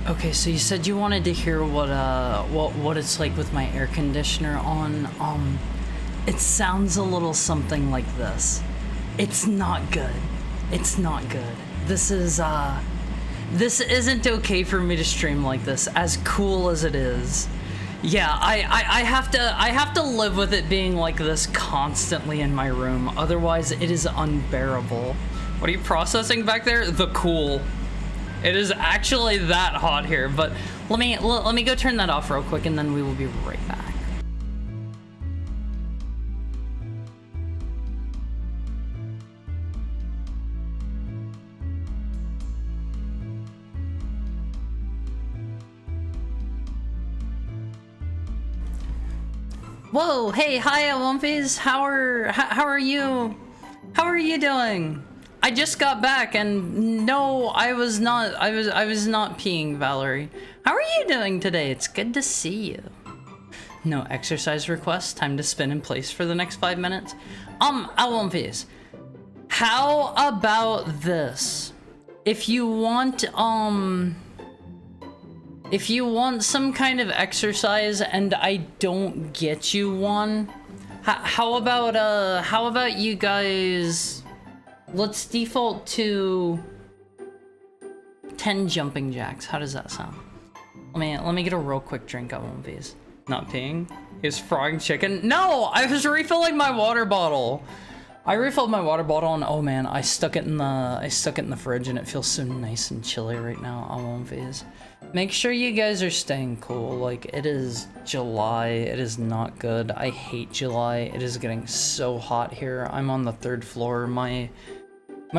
Okay, so you said you wanted to hear what it's like with my air conditioner on. It sounds a little something like this. It's not good. It's not good. This isn't okay for me to stream like this, as cool as it is. Yeah, I have to live with it being like this constantly in my room. Otherwise, it is unbearable. What are you processing back there? The cool. It is actually that hot here, but let me go turn that off real quick and then we will be right back. Whoa, hey, hi, Wumfies. How are you? How are you doing? I just got back and no, I was not peeing, Valerie. How are you doing today? It's good to see you. No exercise requests, time to spin in place for the next 5 minutes. Wumfies. How about this? If you want some kind of exercise and I don't get you one, how about you guys, let's default to 10 jumping jacks. How does that sound? Let me get a real quick drink of one of these. Not peeing. He's frying chicken. No, I was refilling my water bottle. I refilled my water bottle and oh man, I stuck it in the fridge and it feels so nice and chilly right now on one phase. Make sure you guys are staying cool. Like, it is July. It is not good. I hate July. It is getting so hot here. I'm on the 3rd floor. My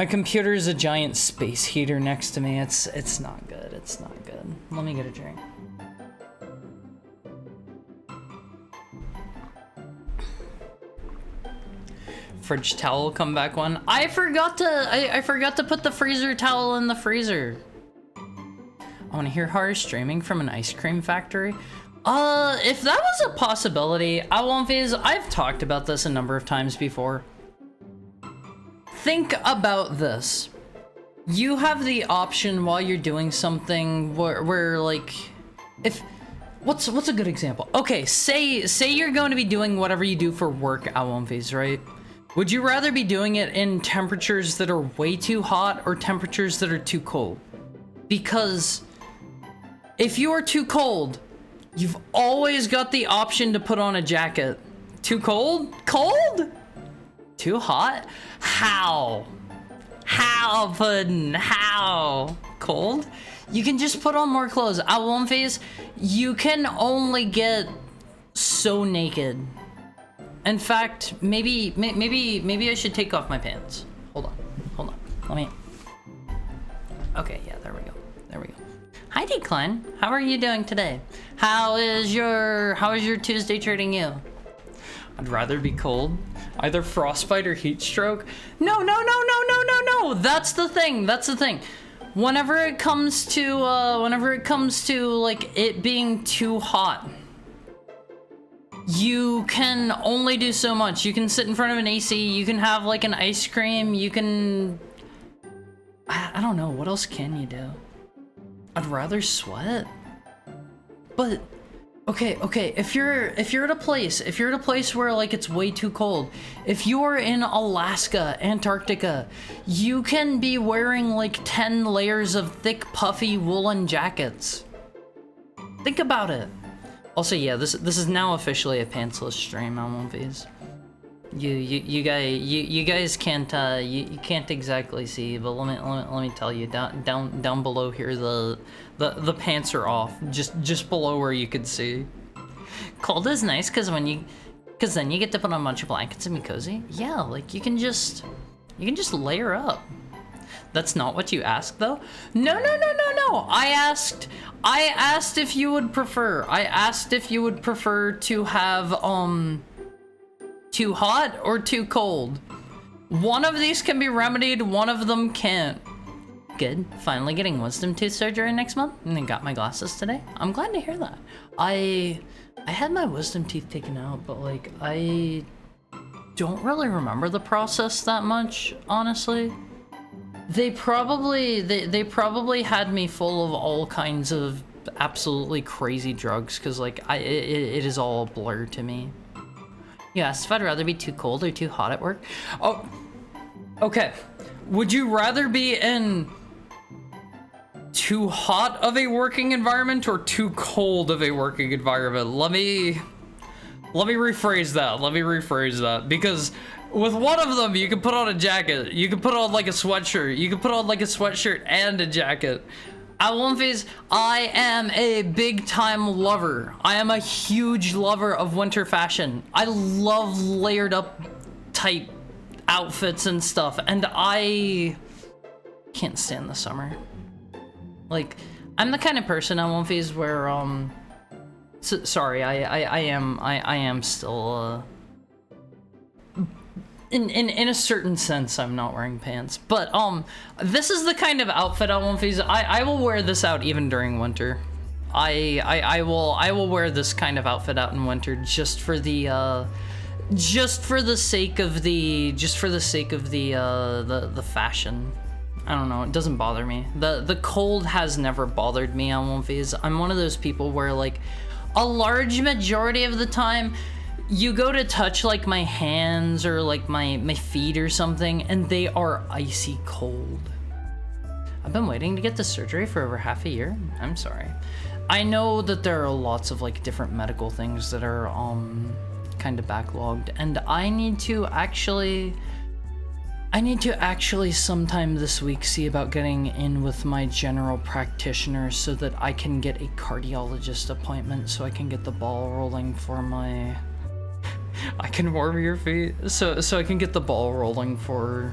computer is a giant space heater next to me. It's not good. It's not good. Let me get a drink. Fridge towel come back one. I forgot to put the freezer towel in the freezer. I want to hear horror streaming from an ice cream factory. If that was a possibility, I've talked about this a number of times before. Think about this. You have the option while you're doing something where like, what's a good example? Okay, say you're going to be doing whatever you do for work, Awamfiz, right? Would you rather be doing it in temperatures that are way too hot or temperatures that are too cold? Because if you are too cold, you've always got the option to put on a jacket. Too cold? Cold? Too hot? How? How, Puddin'? How? Cold? You can just put on more clothes. At one phase, you can only get so naked. In fact, maybe I should take off my pants. Hold on. Let me. Okay, yeah, there we go. Hi, Decline. How are you doing today? How is your Tuesday treating you? I'd rather be cold. Either frostbite or heat stroke. No. That's the thing. Whenever it comes to like it being too hot, you can only do so much. You can sit in front of an AC, you can have like an ice cream, you can, I don't know, what else can you do? I'd rather sweat. But okay, if you're at a place where like it's way too cold, if you're in Alaska, Antarctica, you can be wearing like 10 layers of thick puffy woolen jackets. Think about it. Also, yeah, this is now officially a pantsless stream on one of these. You guys can't you can't exactly see, but let me tell you, down below here the pants are off, just below where you could see. Cold is nice because then you get to put on a bunch of blankets and be cozy. Yeah, like you can just layer up. That's not what you asked, though. No. I asked if you would prefer. I asked if you would prefer to have too hot or too cold. One of these can be remedied, one of them can't. Good. Finally getting wisdom tooth surgery next month, and then got my glasses today. I'm glad to hear that. I had my wisdom teeth taken out, but like I don't really remember the process that much, honestly. They probably had me full of all kinds of absolutely crazy drugs, because like it is all a blur to me. You asked if I'd rather be too cold or too hot at work. Oh, okay. Would you rather be in too hot of a working environment or too cold of a working environment? Let me rephrase that, because with one of them you can put on a jacket, you can put on like a sweatshirt, you can put on like a sweatshirt and a jacket. At One Phase, I am a big time lover. I am a huge lover of winter fashion. I love layered up tight outfits and stuff, and I can't stand the summer. Like, I'm the kind of person on One Phase where sorry, I am still in a certain sense I'm not wearing pants, but this is the kind of outfit on One Phase I will wear this out even during winter. I will wear this kind of outfit out in winter just for the sake of the fashion. I don't know, it doesn't bother me. The cold has never bothered me on One Phase. I'm one of those people where like a large majority of the time you go to touch like my hands or like my feet or something and they are icy cold. I've been waiting to get the surgery for over half a year. I'm sorry. I know that there are lots of like different medical things that are kind of backlogged, and I need to actually sometime this week see about getting in with my general practitioner so that I can get a cardiologist appointment so I can get the ball rolling for my I can warm your feet so I can get the ball rolling for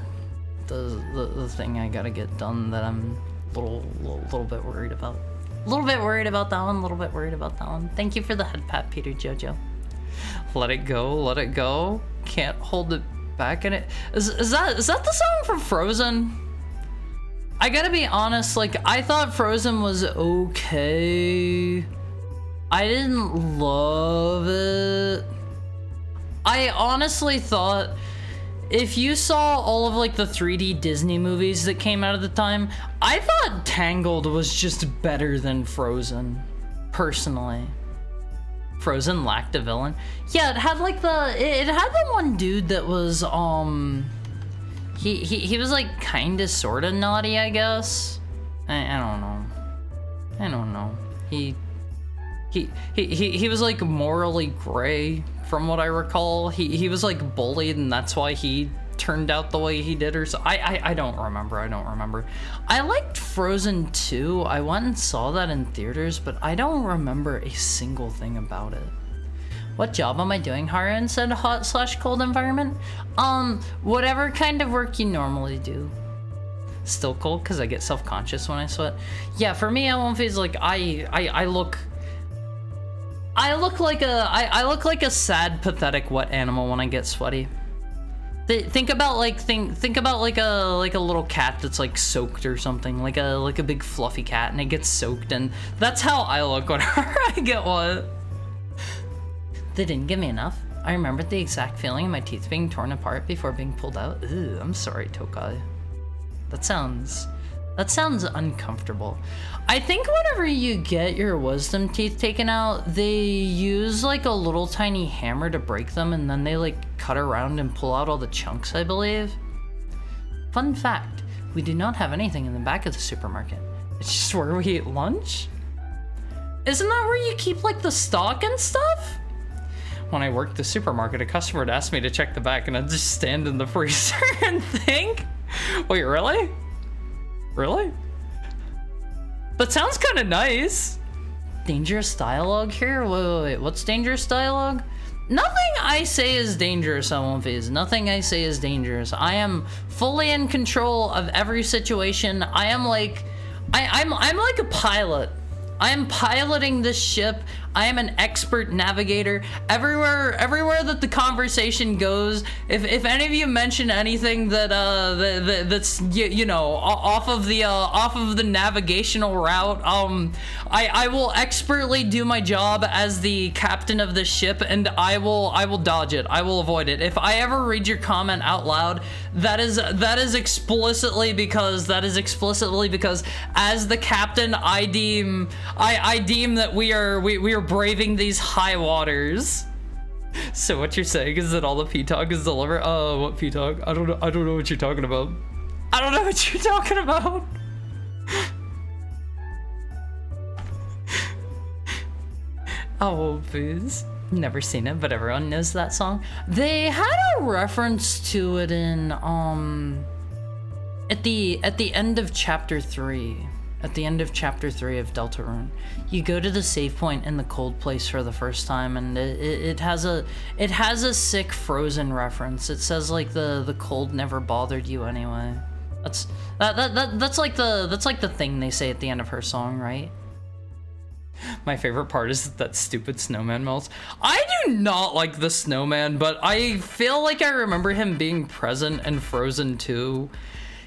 the thing I gotta get done that I'm a little bit worried about. A little bit worried about that one. Thank you for the head pat, Peter Jojo. Let it go. Can't hold it back in it. Is that the song from Frozen? I gotta be honest, like I thought Frozen was okay. I didn't love it. I honestly thought if you saw all of like the 3D Disney movies that came out at the time, I thought Tangled was just better than Frozen, personally. Frozen lacked a villain. Yeah, it had like it had the one dude that was he was like kinda sorta naughty, I guess. I don't know. He was like morally gray from what I recall. He was like bullied and that's why he turned out the way he did, or so. I don't remember. I liked Frozen 2. I went and saw that in theaters, but I don't remember a single thing about it. What job am I doing, Haran said hot/cold environment? Whatever kind of work you normally do. Still cold because I get self-conscious when I sweat. Yeah, for me, I won't feel like I look like a sad, pathetic wet animal when I get sweaty. Think about like a little cat that's like soaked or something, like a big fluffy cat, and it gets soaked, and that's how I look whenever I get wet. They didn't give me enough. I remembered the exact feeling of my teeth being torn apart before being pulled out. Ew, I'm sorry, Tokai. That sounds uncomfortable. I think whenever you get your wisdom teeth taken out, they use like a little tiny hammer to break them, and then they like cut around and pull out all the chunks, I believe. Fun fact, we do not have anything in the back of the supermarket. It's just where we eat lunch. Isn't that where you keep like the stock and stuff? When I worked the supermarket, a customer would ask me to check the back, and I'd just stand in the freezer and think, wait, really? Really? That sounds kind of nice. Dangerous dialogue here? Wait, what's dangerous dialogue? Nothing I say is dangerous on One Phase. Nothing I say is dangerous. I am fully in control of every situation. I am like, I'm like a pilot. I'm piloting this ship. I am an expert navigator. Everywhere that the conversation goes, if any of you mention anything that that's you know off of the navigational route, I will expertly do my job as the captain of the ship, and I will dodge it. I will avoid it. If I ever read your comment out loud, that is explicitly because as the captain, I deem that we are braving these high waters. So what you're saying is that all the P-Talk is delivered? What P-Talk? I don't know what you're talking about. I don't know what you're talking about. Oh, booze. Never seen it, but everyone knows that song. They had a reference to it in at the end of chapter 3. At the end of chapter 3 of Deltarune, you go to the save point in the cold place for the first time, and it has a sick Frozen reference. It says like the cold never bothered you anyway. That's like the thing they say at the end of her song, right? My favorite part is that stupid snowman melts. I do not like the snowman, but I feel like I remember him being present in Frozen 2.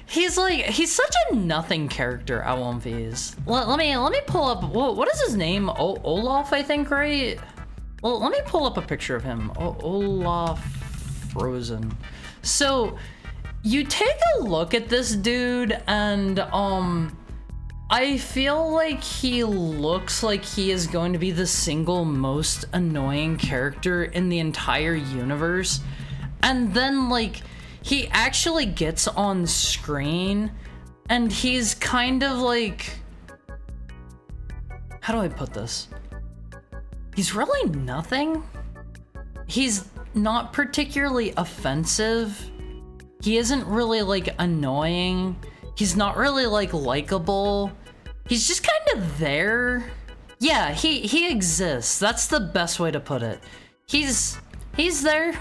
He's such a nothing character at One Piece. Let me pull up, what is his name? Olaf, I think, right? Well, let me pull up a picture of him. Olaf Frozen. So you take a look at this dude, and I feel like he looks like he is going to be the single most annoying character in the entire universe. And then like he actually gets on screen and he's kind of like, how do I put this? He's really nothing. He's not particularly offensive. He isn't really like annoying. He's not really like likable. He's just kind of there. Yeah, he exists. That's the best way to put it. He's there.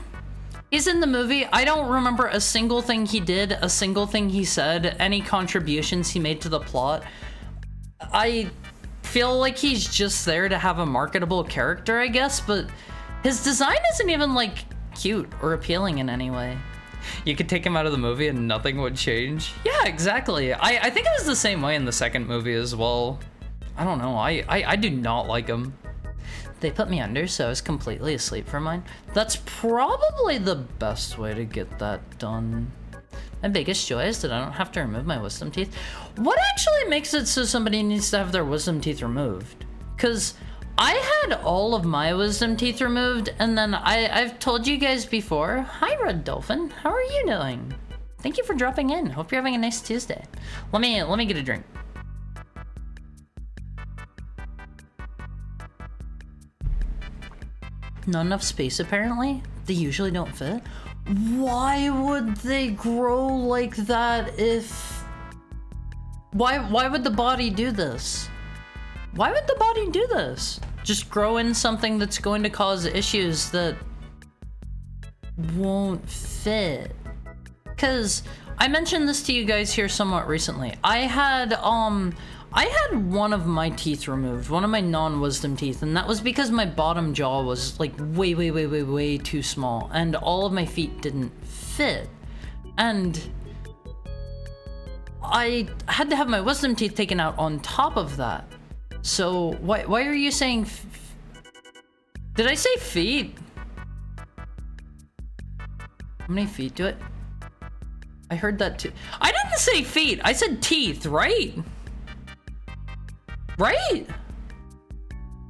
He's in the movie. I don't remember a single thing he did, a single thing he said, any contributions he made to the plot. I feel like he's just there to have a marketable character, I guess, but his design isn't even like cute or appealing in any way. You could take him out of the movie and nothing would change. Yeah, exactly. I think it was the same way in the second movie as well. I don't know. I do not like him. They put me under, so I was completely asleep for mine. That's probably the best way to get that done. My biggest joy is that I don't have to remove my wisdom teeth. What actually makes it so somebody needs to have their wisdom teeth removed? Because I had all of my wisdom teeth removed, and then I've told you guys before. Hi, Red Dolphin. How are you doing? Thank you for dropping in. Hope you're having a nice Tuesday. Let me get a drink. Not enough space, apparently. They usually don't fit. Why would they grow like that if... Why would the body do this? Why would the body do this? Just grow in something that's going to cause issues that won't fit. Because I mentioned this to you guys here somewhat recently. I had one of my teeth removed, one of my non-wisdom teeth, and that was because my bottom jaw was like way too small, and all of my feet didn't fit. And I had to have my wisdom teeth taken out on top of that. So why are you saying did I say feet? How many feet do it? I heard that too. I didn't say feet. I said teeth, right? Right?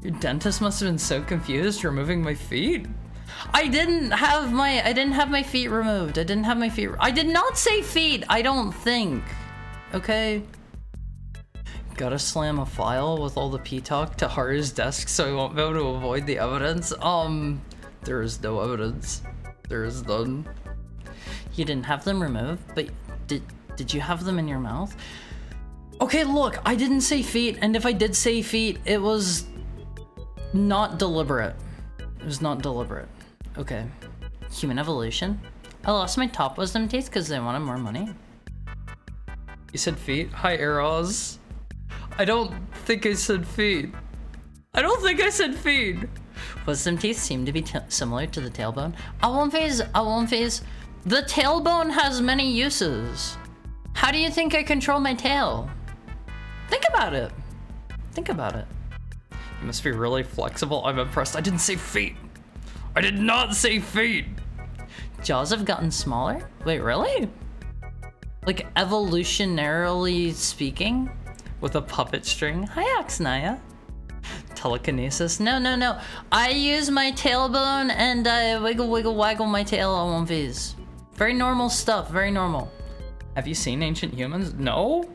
Your dentist must have been so confused removing my feet. I didn't have my feet removed. I did not say feet, I don't think. Okay? Gotta slam a file with all the P-Talk to Haru's desk so he won't be able to avoid the evidence. There is no evidence. There is none. You didn't have them removed, but did you have them in your mouth? Okay, look, I didn't say feet, and if I did say feet, it was not deliberate. It was not deliberate. Okay. Human evolution. I lost my top wisdom teeth because they wanted more money. You said feet? Hi, Eros. I don't think I said feet. I don't think I said feet. Wisdom teeth seem to be similar to the tailbone. I won't phase. The tailbone has many uses. How do you think I control my tail? Think about it. Think about it. You must be really flexible. I'm impressed. I didn't say feet. I did not say feet. Jaws have gotten smaller? Wait, really? Like evolutionarily speaking? With a puppet string? Hi, Axnaya. Telekinesis? No. I use my tailbone and I wiggle my tail on one phase. Very normal stuff, very normal. Have you seen Ancient Humans? No?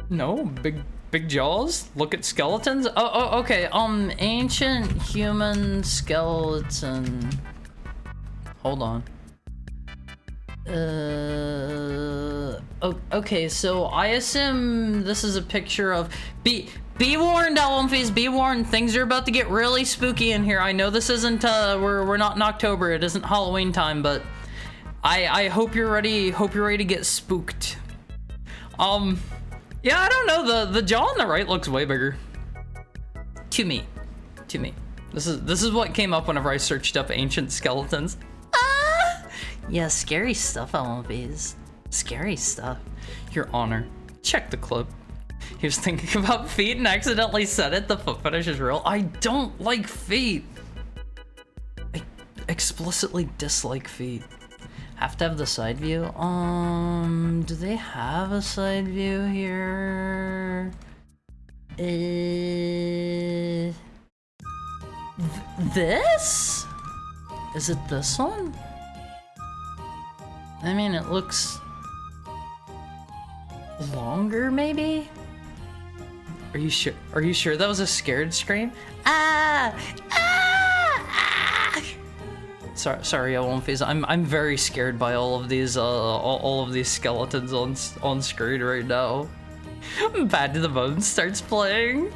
No? Big jaws? Look at skeletons? Oh, okay. Ancient human skeleton. Hold on. Okay, so I assume this is a picture of... Be warned, Elmface, be warned. Things are about to get really spooky in here. I know this isn't, we're not in October. It isn't Halloween time, but I hope you're ready. Hope you're ready to get spooked. Yeah, I don't know. The jaw on the right looks way bigger. To me. This is what came up whenever I searched up ancient skeletons. Yeah, scary stuff, Elmface. Scary stuff. Your Honor, check the clip. He was thinking about feet and accidentally said it. The foot fetish is real. I don't like feet. I explicitly dislike feet. Have to have the side view. Do they have a side view here? This? Is it this one? I mean, it looks longer, maybe? Are you sure? Are you sure that was a scared scream? Sorry, I won't phase. I'm very scared by all of these skeletons on screen right now. Bad to the Bone starts playing.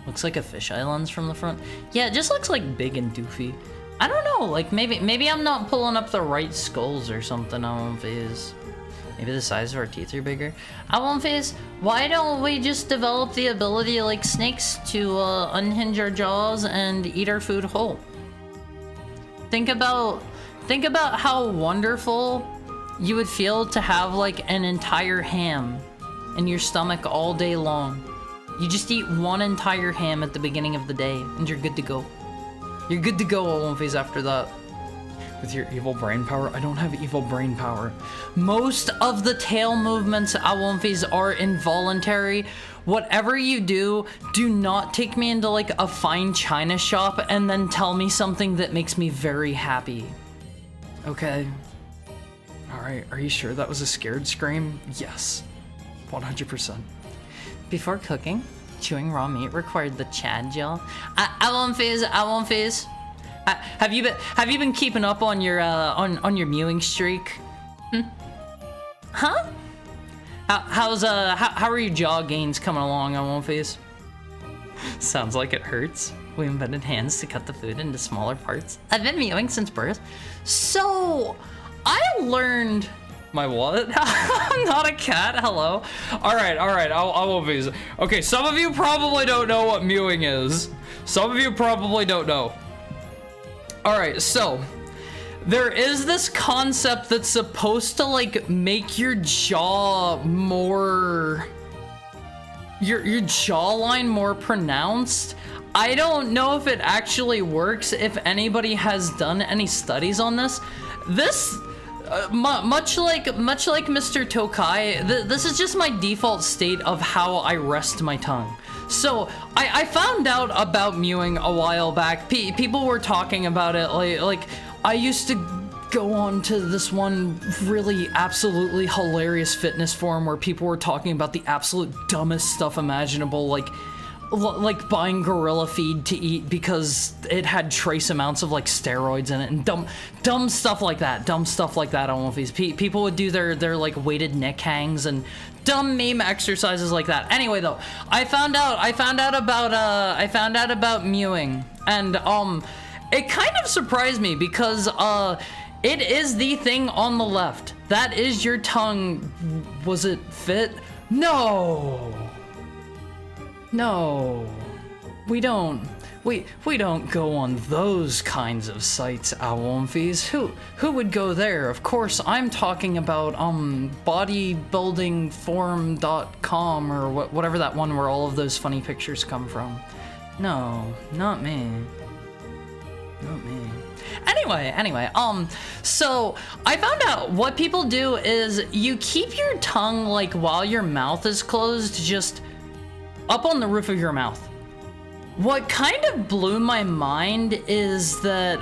Looks like a fisheye lens from the front. Yeah, it just looks like big and doofy. I don't know, like maybe I'm not pulling up the right skulls or something. I won't phase. Maybe the size of our teeth are bigger. I won't phase. Why don't we just develop the ability like snakes to unhinge our jaws and eat our food whole? Think about how wonderful you would feel to have like an entire ham in your stomach all day long. You just eat one entire ham at the beginning of the day and you're good to go. You're good to go, Olymphase, after that. With your evil brain power? I don't have evil brain power. Most of the tail movements, Olymphase, are involuntary. Whatever you do, do not take me into like a fine china shop and then tell me something that makes me very happy. Okay. Alright, are you sure that was a scared scream? Yes. 100%. Before cooking, chewing raw meat required the Chad gel. I won't phase. Have you been keeping up on your mewing streak? Huh? How are your jaw gains coming along? I won't phase. Sounds like it hurts. We invented hands to cut the food into smaller parts. I've been mewing since birth. So I learned. My what? I'm not a cat, hello. All right, I won't be. Okay, some of you probably don't know what mewing is. Some of you probably don't know. All right, so there is this concept that's supposed to like make your jaw more, your jawline more pronounced. I don't know if it actually works, if anybody has done any studies on this. Much like Mr. Tokai, this is just my default state of how I rest my tongue. So I found out about mewing a while back. People were talking about it. Like I used to go on to this one really absolutely hilarious fitness forum where people were talking about the absolute dumbest stuff imaginable, like buying gorilla feed to eat because it had trace amounts of like steroids in it and dumb stuff like that. I don't know if these people would do their like weighted neck hangs and dumb meme exercises like that. Anyway, though, I found out about mewing, and it kind of surprised me because it is the thing on the left. That is your tongue. Was it fit? No. No, we don't. We don't go on those kinds of sites, Owlumfies. Who would go there? Of course, I'm talking about bodybuildingforum.com or whatever that one where all of those funny pictures come from. No, not me. Not me. Anyway, so I found out what people do is you keep your tongue like while your mouth is closed, just up on the roof of your mouth. What kind of blew my mind is that,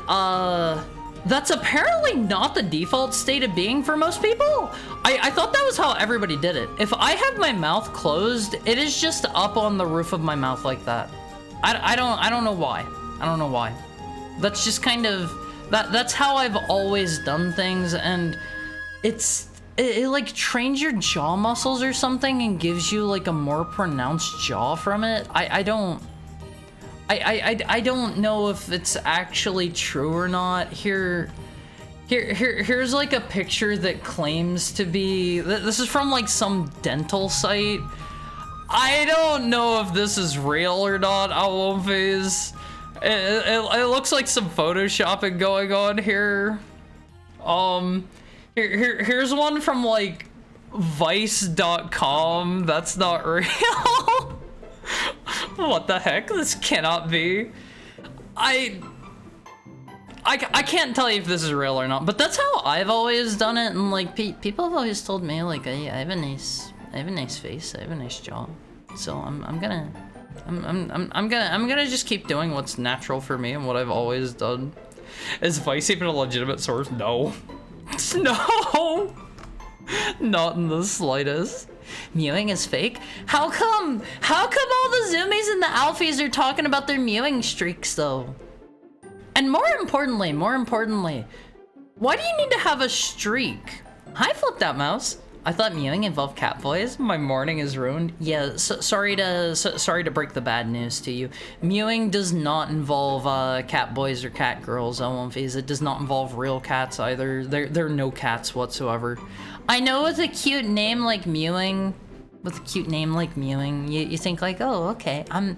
that's apparently not the default state of being for most people. I thought that was how everybody did it. If I have my mouth closed, it is just up on the roof of my mouth like that. I don't know why. I don't know why. That's just kind of, that's how I've always done things, and it like trains your jaw muscles or something and gives you like a more pronounced jaw from it. I don't know if it's actually true or not. Here's like a picture that claims to be, this is from like some dental site. I don't know if this is real or not, Owlumfies. It looks like some photoshopping going on here. Here's one from like vice.com. That's not real. What the heck? This cannot be. I can't tell you if this is real or not, but that's how I've always done it, and like people have always told me like I have a nice face, I have a nice jaw, so I'm gonna just keep doing what's natural for me and what I've always done. Is Vice even a legitimate source? No. No! Not in the slightest. Mewing is fake? How come all the zoomies and the alfies are talking about their mewing streaks though? And more importantly, why do you need to have a streak? Hi, Flip That Mouse. I thought mewing involved cat boys. My morning is ruined. Yeah, sorry to break the bad news to you. Mewing does not involve cat boys or cat girls, Owlumfies. It does not involve real cats either. There are no cats whatsoever. I know with a cute name like Mewing, you think like, oh, okay, I'm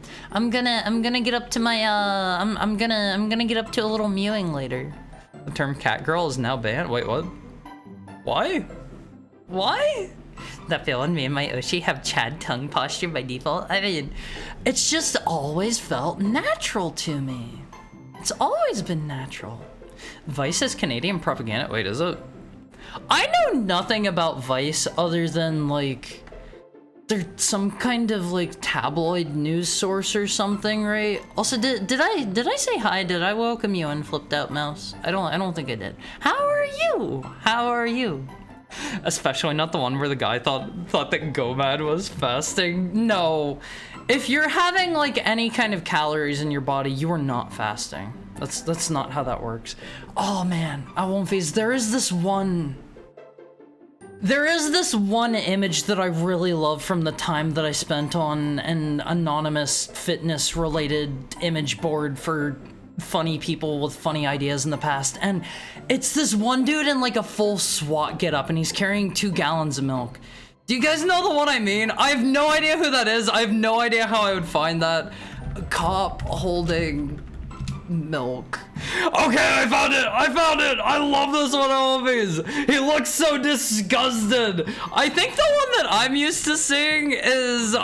gonna get up to my I'm gonna get up to a little mewing later. The term cat girl is now banned. Wait, what? Why? Why? That feeling me and my Oshi have Chad tongue posture by default. I mean, it's just always felt natural to me. It's always been natural. Vice is Canadian propaganda. Wait, is it? I know nothing about Vice other than like they're some kind of like tabloid news source or something, right? Also, did I say hi? Did I welcome you and Flipped Out Mouse? I don't think I did. How are you? How are you? Especially not the one where the guy thought that Gomad was fasting. No. If you're having like any kind of calories in your body, you are not fasting. That's not how that works. Oh man, Owlumfies, there is this one image that I really love from the time that I spent on an anonymous fitness related image board for funny people with funny ideas in the past, and it's this one dude in like a full SWAT getup, and he's carrying 2 gallons of milk. Do you guys know the one I mean? I have no idea who that is. I have no idea how I would find that. A cop holding milk. Okay, I found it! I love this one, Owlumfies. He looks so disgusted. I think the one that I'm used to seeing is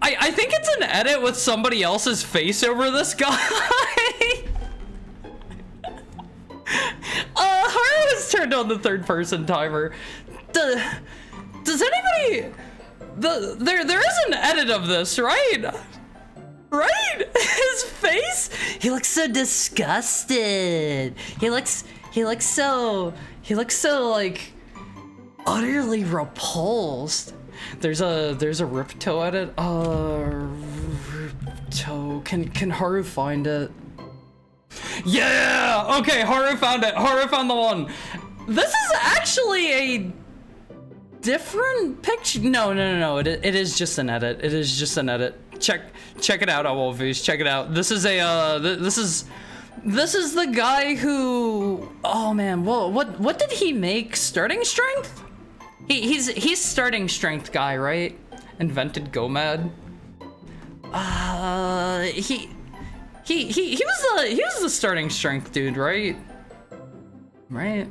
I think it's an edit with somebody else's face over this guy. Haru has turned on the 3rd-person timer. Does anybody? There is an edit of this, right? Right? His face? He looks so disgusted. He looks so like utterly repulsed. There's a Ripto edit. Ripto. Can Haru find it? Yeah! Okay, Haru found it. Haru found the one. This is actually a different picture. No. It is just an edit. It is just an edit. Check it out, Owlumfies. Check it out. This is a this is the guy who, oh man, whoa, what did he make? Starting strength? He's starting strength guy, right? invented GOMAD. He was the starting strength dude, right? Right?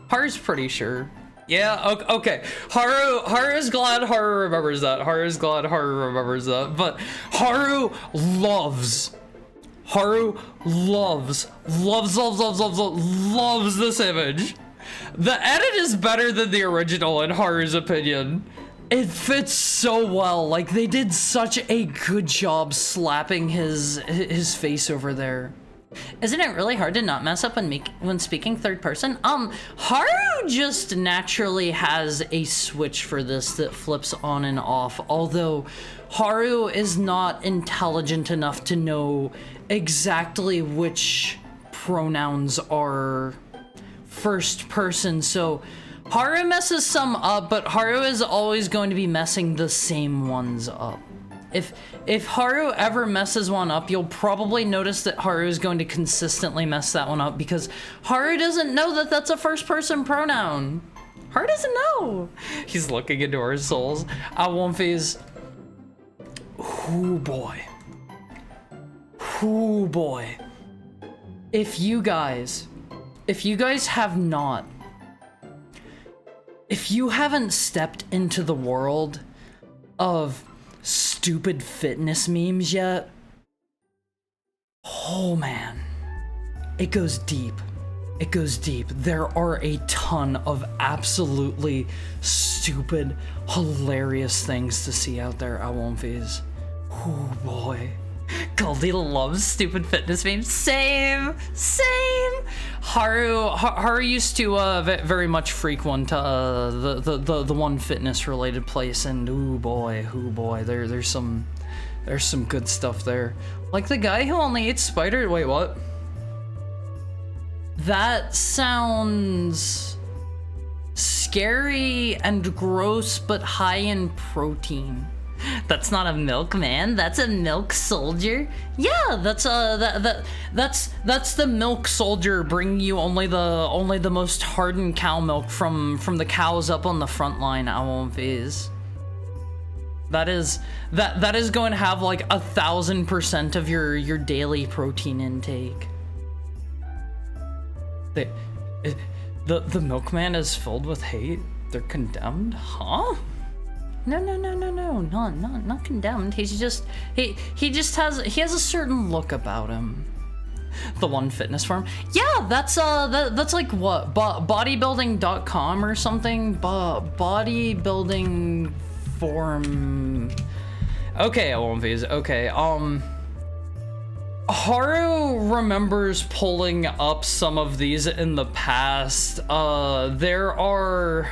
Haru's pretty sure. Yeah, okay. Haru's glad Haru remembers that. Haru's glad Haru remembers that. But Haru loves this image. The edit is better than the original in Haru's opinion. It fits so well. Like, they did such a good job slapping his face over there. Isn't it really hard to not mess up when speaking third person? Haru just naturally has a switch for this that flips on and off, although Haru is not intelligent enough to know exactly which pronouns are first person, so Haru messes some up, but Haru is always going to be messing the same ones up. If Haru ever messes one up, you'll probably notice that Haru is going to consistently mess that one up because Haru doesn't know that that's a first person pronoun. Haru doesn't know. He's looking into our souls. Awonfi's. Ooh boy. Ooh boy. If you guys have not, if you haven't stepped into the world of stupid fitness memes yet, oh man, it goes deep. It goes deep. There are a ton of absolutely stupid, hilarious things to see out there, Awonfi's. Oh boy. Goldie loves stupid fitness memes. Same. Haru used to very much frequent the one fitness related place, and ooh boy, there's some good stuff there. Like the guy who only eats spiders. Wait, what? That sounds scary and gross, but high in protein. That's not a milkman, that's a milk soldier. Yeah, that's the milk soldier bringing you only the most hardened cow milk from the cows up on the front line, Awonfi's. That is going to have like 1,000% of your daily protein intake. The milkman is filled with hate. They're condemned, huh? No, not condemned. He's just he has a certain look about him. The one fitness form. Yeah, that's like what? Bodybuilding.com or something? Bodybuilding form. Okay, Awonfi's. Okay, Haru remembers pulling up some of these in the past. There are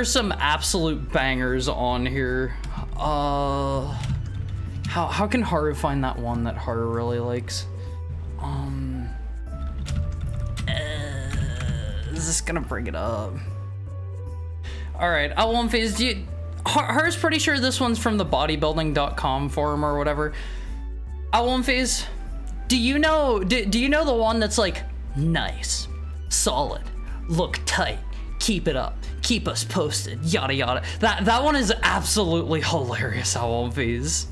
some absolute bangers on here. How can Haru find that one that Haru really likes? Is this gonna bring it up? All right, Awonfi's, Haru's pretty sure this one's from the bodybuilding.com forum or whatever. Awonfi's, do you know the one that's like, nice, solid, look tight, keep it up, keep us posted, yada yada. That one is absolutely hilarious, Awonfi's.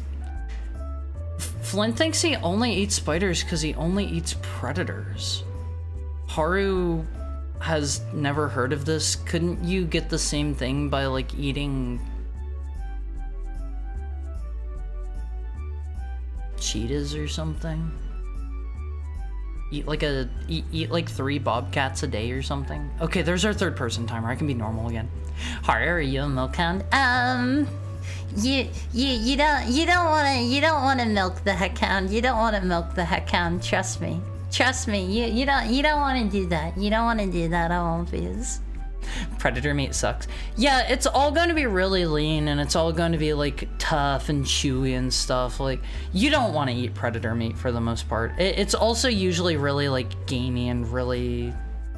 Flint thinks he only eats spiders because he only eats predators. Haru has never heard of this. Couldn't you get the same thing by like eating cheetahs or something? Eat like 3 bobcats a day or something. Okay, there's our third person timer. I can be normal again. Haru, are you a milk hound? You don't want to milk the heck hound. You don't want to milk the heck hound. Trust me. You don't want to do that. You don't want to do that, Awonfi's. Predator meat sucks. Yeah, it's all going to be really lean and it's all going to be like tough and chewy and stuff. Like, you don't want to eat predator meat for the most part. It's also usually really like gamey and really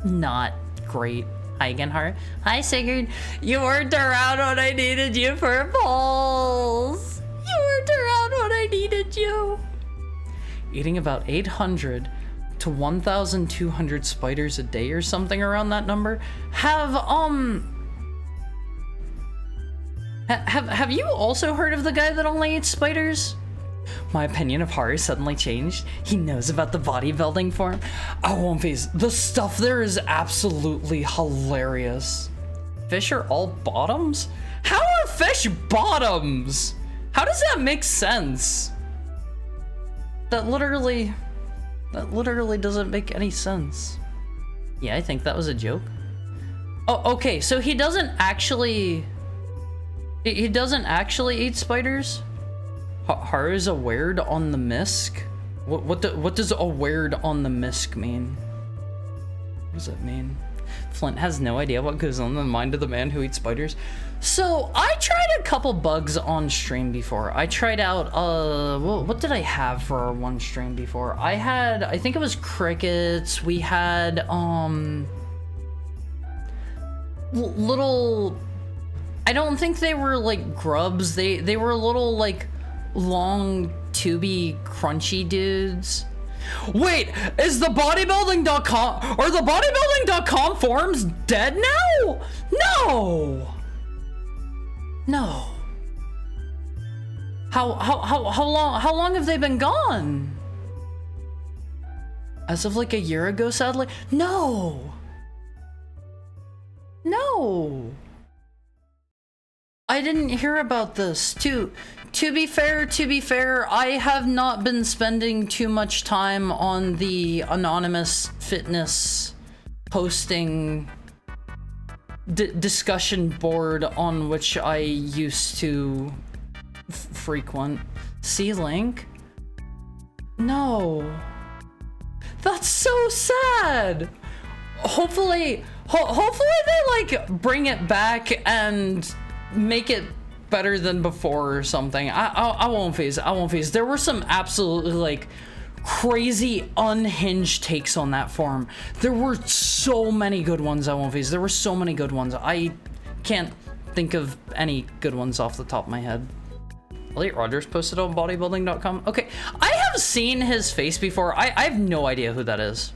not great. Hi again, Haru. Hi, Sigurd. You weren't around when I needed you for polls. You weren't around when I needed you. Eating about 800 to 1,200 spiders a day or something around that number. Have Have you also heard of the guy that only eats spiders? My opinion of Haru suddenly changed. He knows about the bodybuilding form. Oh, One Piece, the stuff there is absolutely hilarious. Fish are all bottoms? How are fish bottoms? How does that make sense? That literally doesn't make any sense. Yeah, I think that was a joke. Oh, okay, so he doesn't actually eat spiders? Haru's a weird on the misc? What does a weird on the misc mean? What does that mean? Flint has no idea what goes on in the mind of the man who eats spiders. So I tried a couple bugs on stream before. I tried out what did I have for our one stream before? I think it was crickets. We had little, I don't think they were like grubs. They were little like long tubey crunchy dudes. Wait, is the bodybuilding.com or the bodybuilding.com forums dead now? No. How long have they been gone? As of like a year ago, sadly. No. I didn't hear about this. To be fair, I have not been spending too much time on the anonymous fitness posting discussion board on which I used to frequent. C-Link? No. That's so sad. Hopefully they like bring it back and make it better than before or something. I won't phase. There were some absolutely like crazy unhinged takes on that forum. There were so many good ones. I won't phase. There were so many good ones. I can't think of any good ones off the top of my head. Elliot Rogers posted on bodybuilding.com. Okay, I have seen his face before. I have no idea who that is.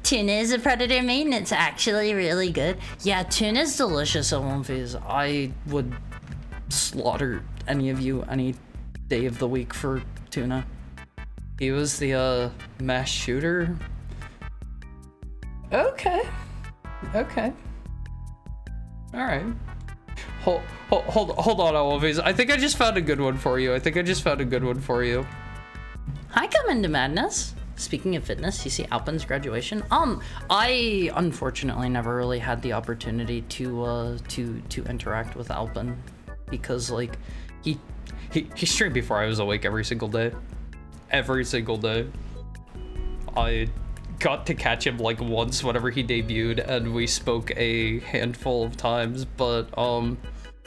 Tuna is a predator meat and it's actually really good. Yeah, tuna's delicious at One Piece. I would slaughter any of you any day of the week for tuna. He was the mass shooter. Okay. Alright. Hold on, One Piece. I think I just found a good one for you. Hi, come into madness. Speaking of fitness, you see Alpin's graduation. I unfortunately never really had the opportunity to interact with Alpin because like he streamed before I was awake every single day. I got to catch him like once whenever he debuted, and we spoke a handful of times. But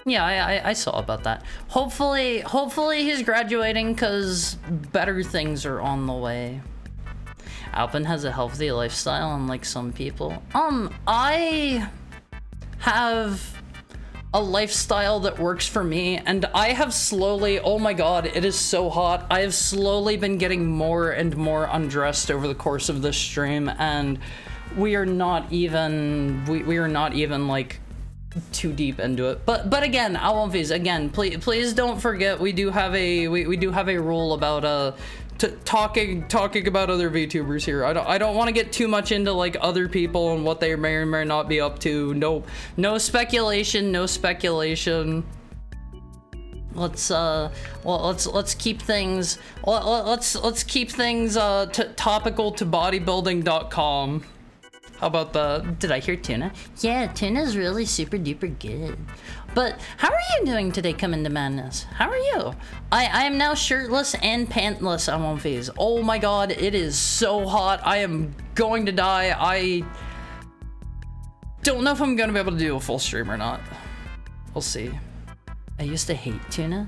yeah, I saw about that. Hopefully he's graduating because better things are on the way. Alpin has a healthy lifestyle, unlike some people. I have a lifestyle that works for me, and I have slowly, oh my god, it is so hot. I have slowly been getting more and more undressed over the course of this stream, and we are not even like too deep into it. But again, again, please don't forget we do have a rule about talking about other VTubers here. I don't want to get too much into like other people and what they may or may not be up to. No speculation. Let's keep things topical to bodybuilding.com. How about that? Did I hear tuna? Yeah, tuna's really super duper good. But how are you doing today, Coming to Madness? How are you? I am now shirtless and pantless on One Piece. Oh my god, it is so hot. I am going to die. I don't know if I'm gonna be able to do a full stream or not. We'll see. I used to hate tuna.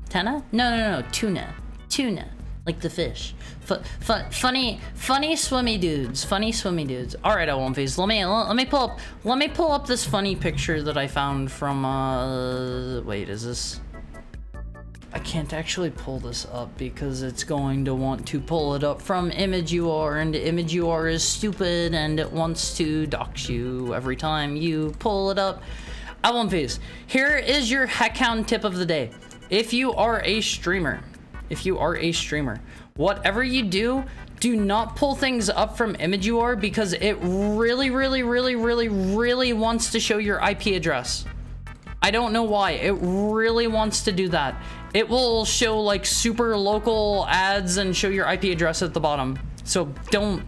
Tuna? No, tuna. Like the fish. Funny swimmy dudes. All right, One Piece. Let me pull up this funny picture that I found from wait, is this? I can't actually pull this up because it's going to want to pull it up from ImageUR, and ImageUR is stupid and it wants to dox you every time you pull it up. L1Vs, here is your Heckhound tip of the day. If you are a streamer, whatever you do, do not pull things up from ImageUR because it really wants to show your IP address. I don't know why. It really wants to do that. It will show like super local ads and show your IP address at the bottom. So don't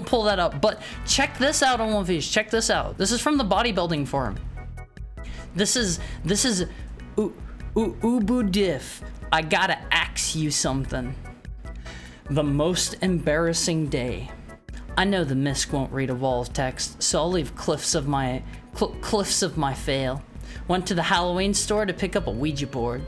pull that up. But check this out on L1Vs. Check this out. This is from the bodybuilding forum. This is Ubudif. I gotta ask you something. The most embarrassing day. I know the misc won't read a wall of text, so I'll leave cliffs of my fail. Went to the Halloween store to pick up a Ouija board.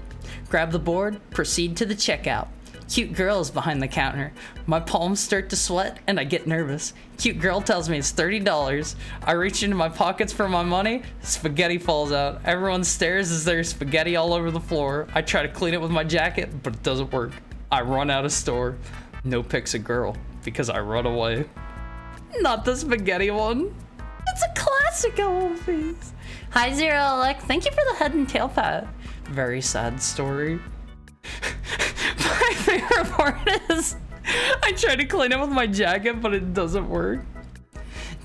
Grab the board, proceed to the checkout. Cute girls behind the counter. My palms start to sweat and I get nervous. Cute girl tells me it's $30. I reach into my pockets for my money. Spaghetti falls out. Everyone stares as there's spaghetti all over the floor. I try to clean it with my jacket, but it doesn't work. I run out of store. No pics of girl because I run away. Not the spaghetti one. It's a classic L1Vs. Hi, Zero Alec. Thank you for the head and tail pat. Very sad story. My favorite part is I try to clean it with my jacket, but it doesn't work.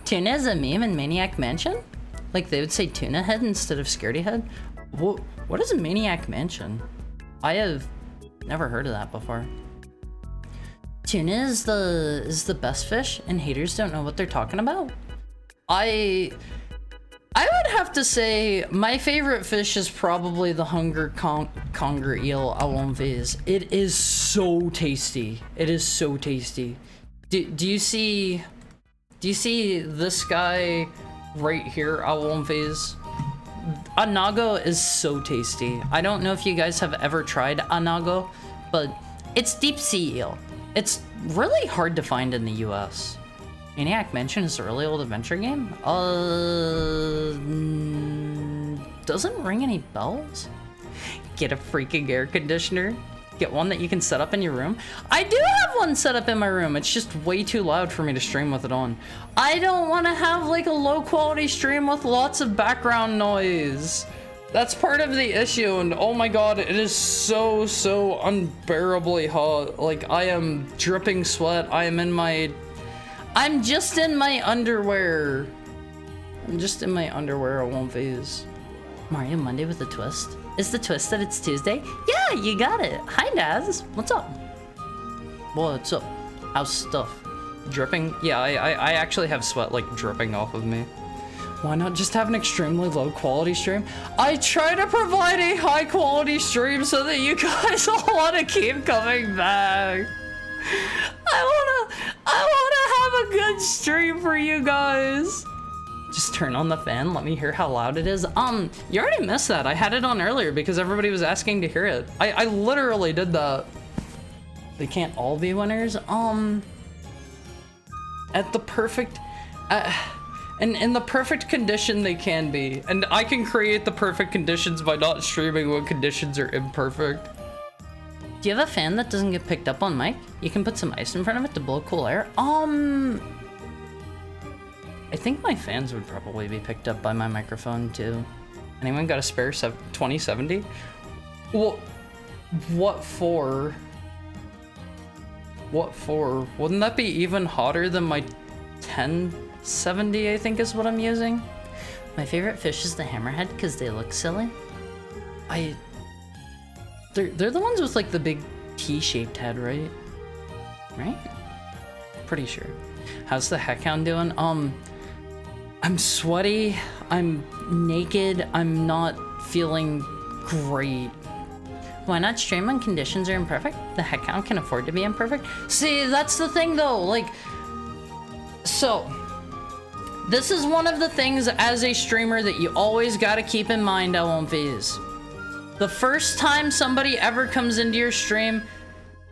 Tuna is a meme in Maniac Mansion? Like they would say tuna head instead of scaredy head? What is a Maniac Mansion? I have never heard of that before. Tuna is the best fish and haters don't know what they're talking about. I would have to say my favorite fish is probably the conger eel L1Vs. It is so tasty. It is so tasty. Do you see this guy right here, L1Vs? Anago is so tasty. I don't know if you guys have ever tried anago, but it's deep sea eel. It's really hard to find in the US. Maniac Mansion is a really old adventure game? Doesn't ring any bells? Get a freaking air conditioner. Get one that you can set up in your room. I do have one set up in my room. It's just way too loud for me to stream with it on. I don't want to have like a low quality stream with lots of background noise. That's part of the issue, and oh my god, it is so unbearably hot. Like, I am dripping sweat. I'm just in my underwear. L1Vs. Mario Monday with a twist. Is the twist that it's Tuesday? Yeah, you got it. Hi, Naz. What's up? What's up? How's stuff? Dripping? Yeah, I actually have sweat, like, dripping off of me. Why not just have an extremely low quality stream? I try to provide a high quality stream so that you guys all want to keep coming back. I wanna have a good stream for you guys. Just turn on the fan, let me hear how loud it is. You already missed that. I had it on earlier because everybody was asking to hear it. I literally did that. They can't all be winners. At the perfect, and in the perfect condition they can be. And I can create the perfect conditions by not streaming when conditions are imperfect. Do you have a fan that doesn't get picked up on mic? You can put some ice in front of it to blow cool air. I think my fans would probably be picked up by my microphone too. Anyone got a spare 2070? Well, what for? What for? Wouldn't that be even hotter than my 1070, I think is what I'm using? My favorite fish is the hammerhead because they look silly. They're the ones with like the big T-shaped head, right? Right? Pretty sure. How's the Heckhound doing? I'm sweaty, I'm naked, I'm not feeling great. Why not stream when conditions are imperfect? The Heckhound can afford to be imperfect. See, that's the thing though, like, so, this is one of the things as a streamer that you always gotta keep in mind, L1Vs. The first time somebody ever comes into your stream,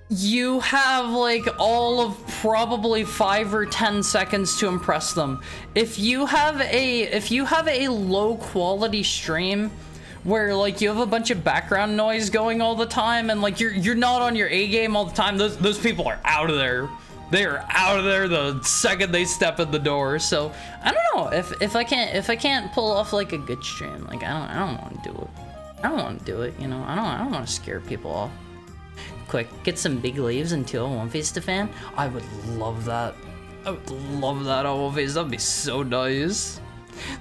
you have like all of probably 5 or 10 seconds to impress them. If you have a low quality stream where like you have a bunch of background noise going all the time and like you're not on your A game all the time, those people are out of there. They are out of there the second they step in the door. So I don't know if I can't pull off like a good stream. Like I don't want to do it. I don't want to do it. You know, I don't want to scare people off. Quick, get some big leaves and 201 face to fan. I would love that. I would love that 201 face. That'd be so nice.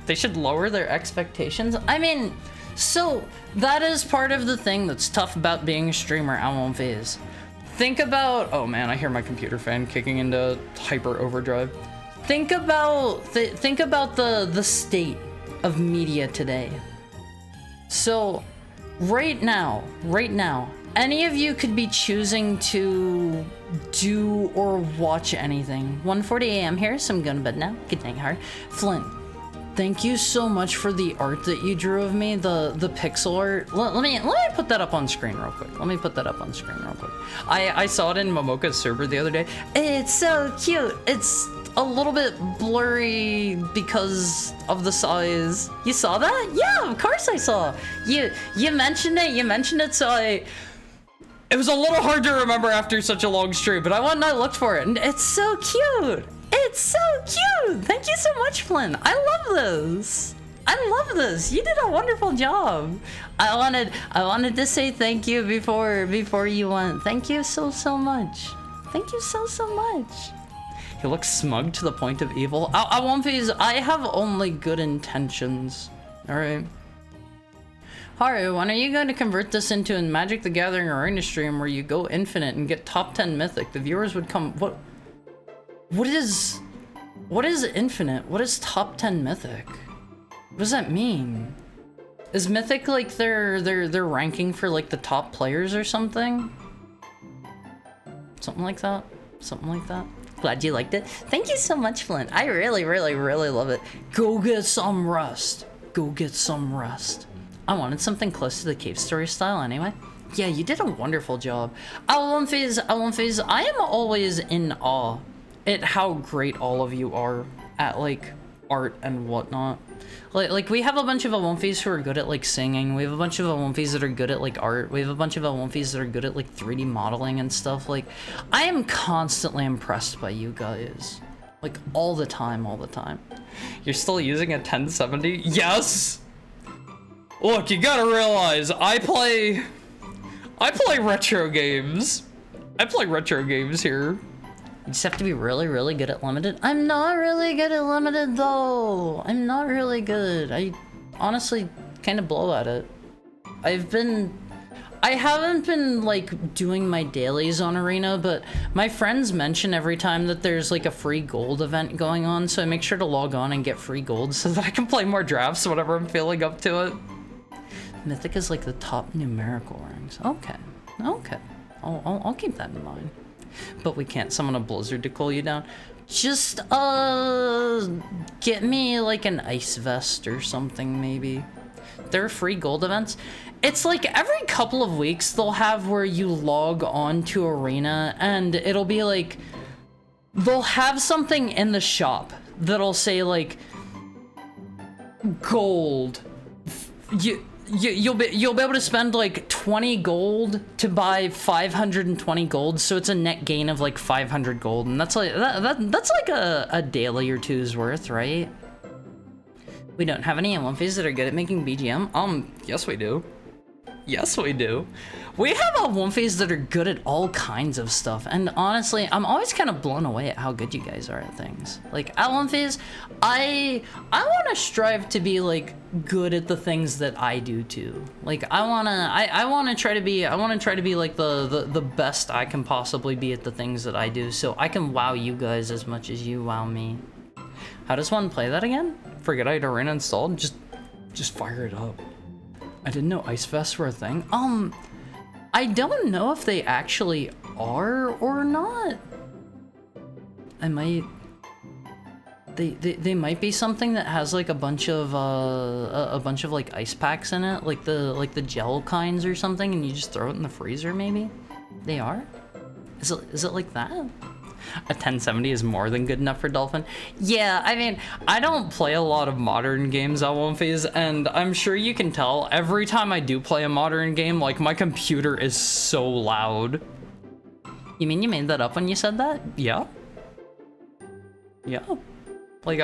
They should lower their expectations. I mean, so that is part of the thing that's tough about being a streamer at 201 phase. Think about, oh man, I hear my computer fan kicking into hyper overdrive. Think about the state of media today. So right now, any of you could be choosing to do or watch anything. 1:40 a.m. here, so I'm going to bed now. Good night, heart. Flint, thank you so much for the art that you drew of me, the pixel art. Let me put that up on screen real quick. I saw it in Momoka's server the other day. It's so cute. It's a little bit blurry because of the size. You saw that? Yeah, of course I saw. You mentioned it, so it was a little hard to remember after such a long stream, but I went and I looked for it, and it's so cute. It's so cute. Thank you so much, Flynn. I love this. You did a wonderful job. I wanted to say thank you before you went. Thank you so much. Thank you so much. He looks smug to the point of evil. I won't phase. I have only good intentions. All right. Haru, when are you going to convert this into a Magic the Gathering Arena stream where you go infinite and get top 10 mythic? The viewers would come. What is infinite? What is top 10 mythic? What does that mean? Is mythic like they're ranking for like the top players or something? Something like that. Glad you liked it. Thank you so much, Flint. I really love it. Go get some rest. I wanted something close to the Cave Story style anyway. Yeah, you did a wonderful job. L1 Phase, I am always in awe at how great all of you are at like art and whatnot. Like we have a bunch of Awomfis who are good at like singing. We have a bunch of Awomfis that are good at like art. We have a bunch of Awomfis that are good at like 3D modeling and stuff. Like I am constantly impressed by you guys. Like all the time. You're still using a 1070? Yes! Look, you gotta realize I play retro games. I play retro games here. You just have to be really good at limited. I'm not really good at limited though. I'm not really good. I honestly kind of blow at it. I haven't been like doing my dailies on Arena, but my friends mention every time that there's like a free gold event going on, so I make sure to log on and get free gold so that I can play more drafts whenever I'm feeling up to it. Mythic is like the top numerical ranks. Okay. I'll keep that in mind. But we can't summon a blizzard to cool you down. Just get me like an ice vest or something maybe. There are free gold events. It's like every couple of weeks they'll have where you log on to Arena and it'll be like they'll have something in the shop that'll say like gold. You'll be able to spend like 20 gold to buy 520 gold, so it's a net gain of like 500 gold, and that's like that's like a daily or two's worth, right? We don't have any Awomfis that are good at making BGM. Yes we do. We have Awomfis that are good at all kinds of stuff, and honestly, I'm always kind of blown away at how good you guys are at things. Like Awomfis, I want to strive to be like good at the things that I do too. Like I want to try to be like the best I can possibly be at the things that I do, so I can wow you guys as much as you wow me. How does one play that again? Forget I had Arena installed. Just fire it up. I didn't know ice vests were a thing. I don't know if they actually are or not. They might be something that has like a bunch of like ice packs in it, like the gel kinds or something, and you just throw it in the freezer maybe. They are? Is it like that? A 1070 is more than good enough for Dolphin. Yeah, I mean, I don't play a lot of modern games at Awomfis, and I'm sure you can tell every time I do play a modern game, like my computer is so loud. You mean you made that up when you said that? Yeah. Yeah. Like,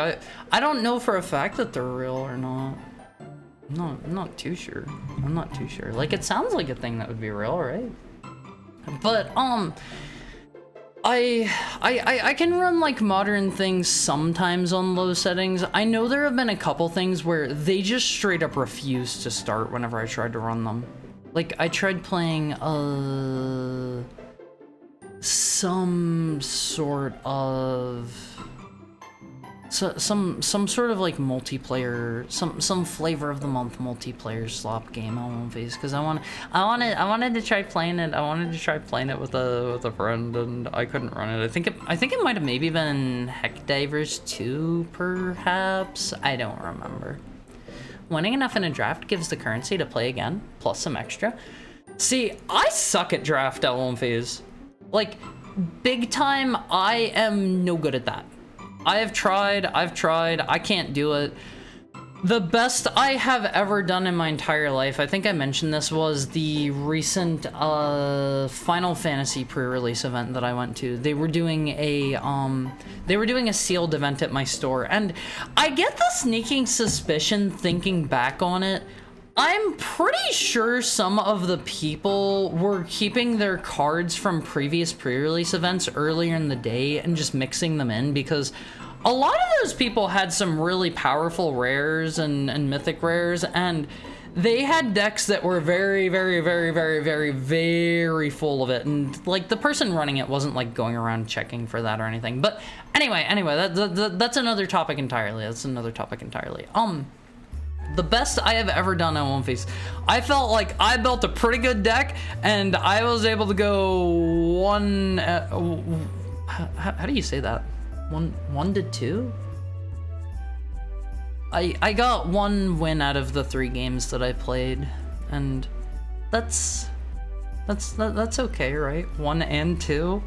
I don't know for a fact that they're real or not. I'm not too sure. I'm not too sure. Like, it sounds like a thing that would be real, right? But, I can run, like, modern things sometimes on low settings. I know there have been a couple things where they just straight up refused to start whenever I tried to run them. Like, I tried playing, some sort of... some sort of like multiplayer, some flavor of the month multiplayer slop game on One Face, because I wanted to try playing it. I wanted to try playing it with a friend, and I couldn't run it. I think it might have maybe been Heck Divers 2, perhaps. I don't remember. Winning enough in a draft gives the currency to play again, plus some extra. See, I suck at draft at One Phase. Like, big time, I am no good at that. I've tried, I can't do it. The best I have ever done in my entire life, I think I mentioned this, was the recent Final Fantasy pre-release event that I went to. They were doing a sealed event at my store, and I get the sneaking suspicion, thinking back on it, I'm pretty sure some of the people were keeping their cards from previous pre-release events earlier in the day and just mixing them in, because a lot of those people had some really powerful rares and mythic rares, and they had decks that were very, very, very, very, very, very full of it, and like the person running it wasn't like going around checking for that or anything. But anyway, that's another topic entirely. The best I have ever done on One Face, I felt like I built a pretty good deck, and I was able to go one. How do you say that? One to two. I got one win out of the 3 games that I played, and that's okay, right? 1 and 2,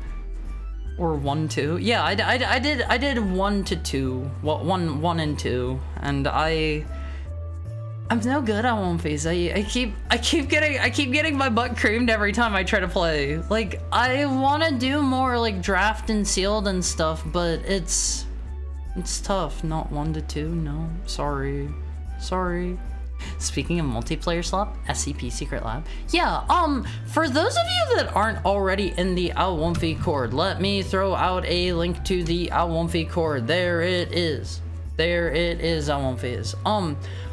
or 1, 2. Yeah, I did 1 to 2. Well, 1 and 2, and I'm no good at One Face. I keep getting my butt creamed every time I try to play. Like, I want to do more like draft and sealed and stuff, but it's tough. Not 1 to 2. No, sorry. Speaking of multiplayer slop, SCP Secret Lab. Yeah, for those of you that aren't already in the Al-Wonfi Cord, let me throw out a link to the Al-Wonfi Cord. There it is. Al-Wonfi.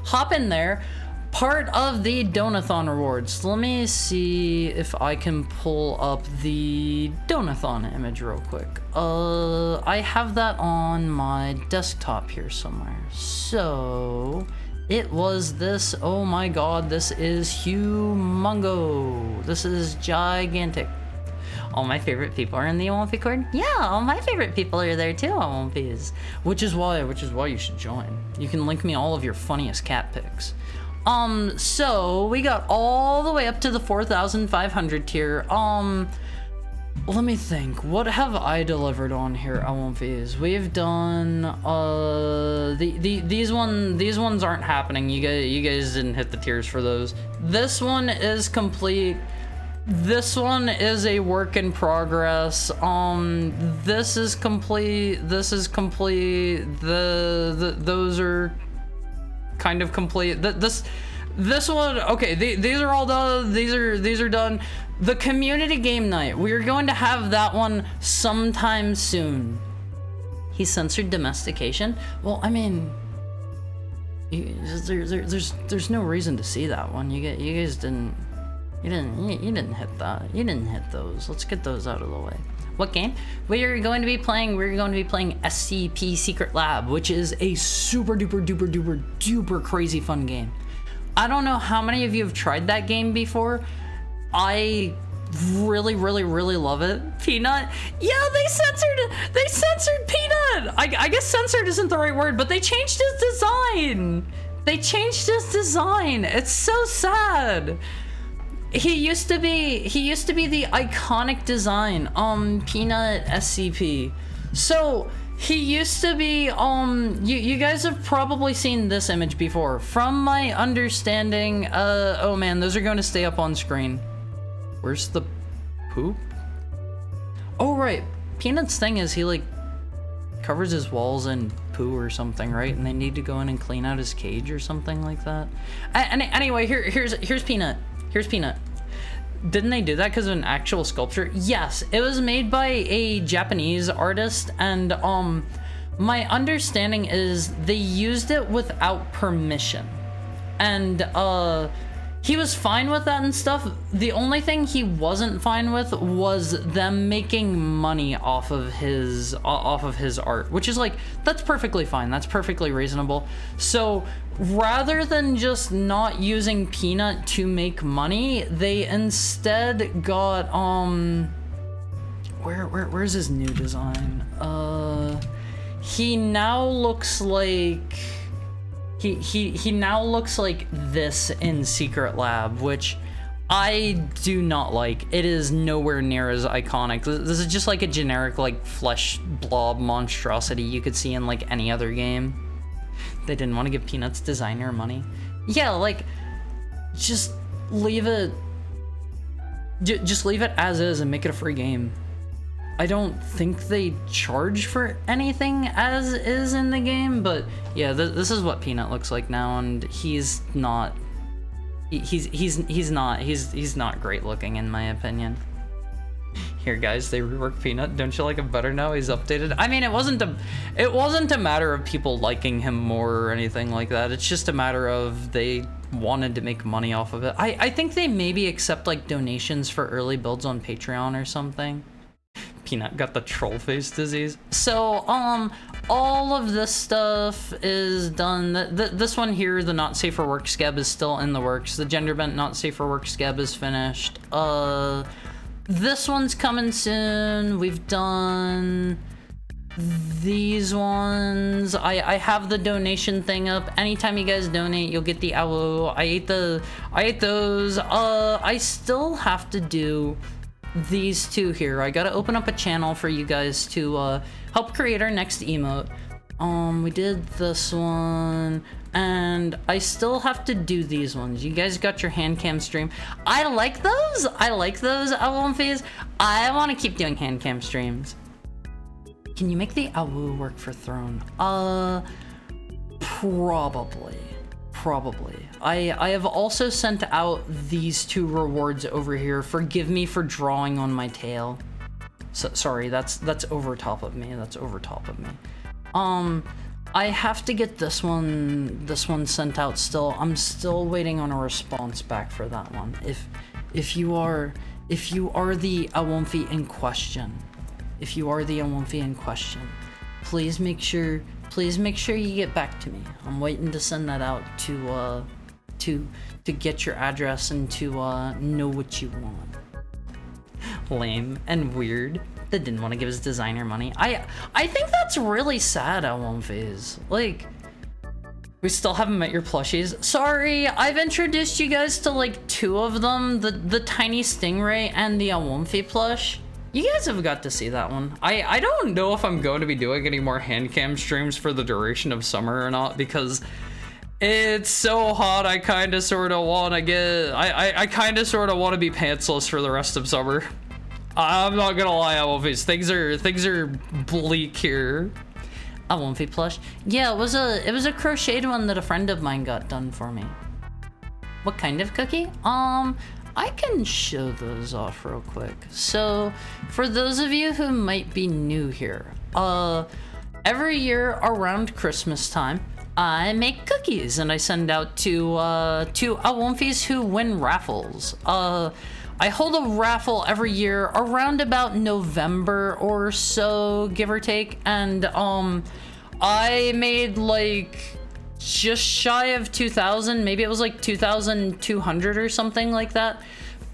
Hop in there. Part of the Donathon rewards. Let me see if I can pull up the Donathon image real quick. I have that on my desktop here somewhere. So it was this. Oh my god, this is humongo. This is gigantic. All my favorite people are in the Wonfi Cord. Yeah, all my favorite people are there too on Wonfi's. Which is why you should join. You can link me all of your funniest cat pics. So we got all the way up to the 4,500 tier. Let me think. What have I delivered on here at Wonfi's? We've done these ones aren't happening. You guys didn't hit the tiers for those. This one is complete. This one is a work in progress. This is complete. This is complete. Those are kind of complete. This one, okay. These are all done. These are done. The community game night. We're going to have that one sometime soon. He censored domestication. Well, I mean, there's no reason to see that one. You guys didn't. You didn't hit that. You didn't hit those. Let's get those out of the way. What game? We're going to be playing SCP Secret Lab, which is a super duper crazy fun game. I don't know how many of you have tried that game before. I really love it. Peanut? Yeah, they censored Peanut! I guess censored isn't the right word, but they changed his design! It's so sad! He used to be the iconic design, Peanut SCP. So he used to be, you guys have probably seen this image before. From my understanding, oh man, those are going to stay up on screen. Where's the poop? Oh right, Peanut's thing is he like covers his walls in poo or something, right? And they need to go in and clean out his cage or something like that. Anyway, here's Peanut. Here's Peanut. Didn't they do that because of an actual sculpture? Yes, it was made by a Japanese artist, and my understanding is they used it without permission. And he was fine with that and stuff. The only thing he wasn't fine with was them making money off of his art, which is like, that's perfectly fine. That's perfectly reasonable. So rather than just not using Peanut to make money, they instead got where's his new design? He now looks like he now looks like this in Secret Lab, which I do not like. It is nowhere near as iconic. This is just like a generic like flesh blob monstrosity you could see in like any other game. They didn't want to give Peanut's designer money. Yeah, like just leave it as is and make it a free game. I don't think they charge for anything as is in the game, but yeah, this is what Peanut looks like now, and he's not great looking in my opinion. Here guys, they reworked Peanut. Don't you like him better now? He's updated. I mean, it wasn't a matter of people liking him more or anything like that. It's just a matter of they wanted to make money off of it. I think they maybe accept like donations for early builds on Patreon or something. Peanut got the troll face disease. So, all of this stuff is done. This one here, the not safe for work scab, is still in the works. The gender bent not safe for work scab is finished. This one's coming soon. We've done these ones. I have the donation thing up. Anytime you guys donate, you'll get the AWO. I ate those. I still have to do these two here. I gotta open up a channel for you guys to help create our next emote. We did this one, and I still have to do these ones. You guys got your hand cam stream. I like those Awomfis. I want to keep doing hand cam streams. Can you make the AWO work for Throne? Probably. I have also sent out these two rewards over here. Forgive me for drawing on my tail. So, sorry, that's over top of me. I have to get this one sent out still. I'm still waiting on a response back for that one. If you are the Awomfi in question, please make sure you get back to me. I'm waiting to send that out to get your address and to know what you want. Lame and weird. That didn't want to give his designer money. I think that's really sad, Awomfis. Like, we still haven't met your plushies. Sorry, I've introduced you guys to like two of them, the tiny stingray and the Awomfi plush. You guys have got to see that one. I don't know if I'm going to be doing any more hand cam streams for the duration of summer or not, because it's so hot. I kind of sort of want to get, I kind of sort of want to be pantsless for the rest of summer. I'm not gonna lie, Awomfis. Things are bleak here. Awomfi plush. Yeah, it was a crocheted one that a friend of mine got done for me. What kind of cookie? I can show those off real quick. So, for those of you who might be new here, every year around Christmas time, I make cookies and I send out to Awomfis who win raffles. I hold a raffle every year around about November or so, give or take, and I made like just shy of 2,000, maybe it was like 2,200 or something like that.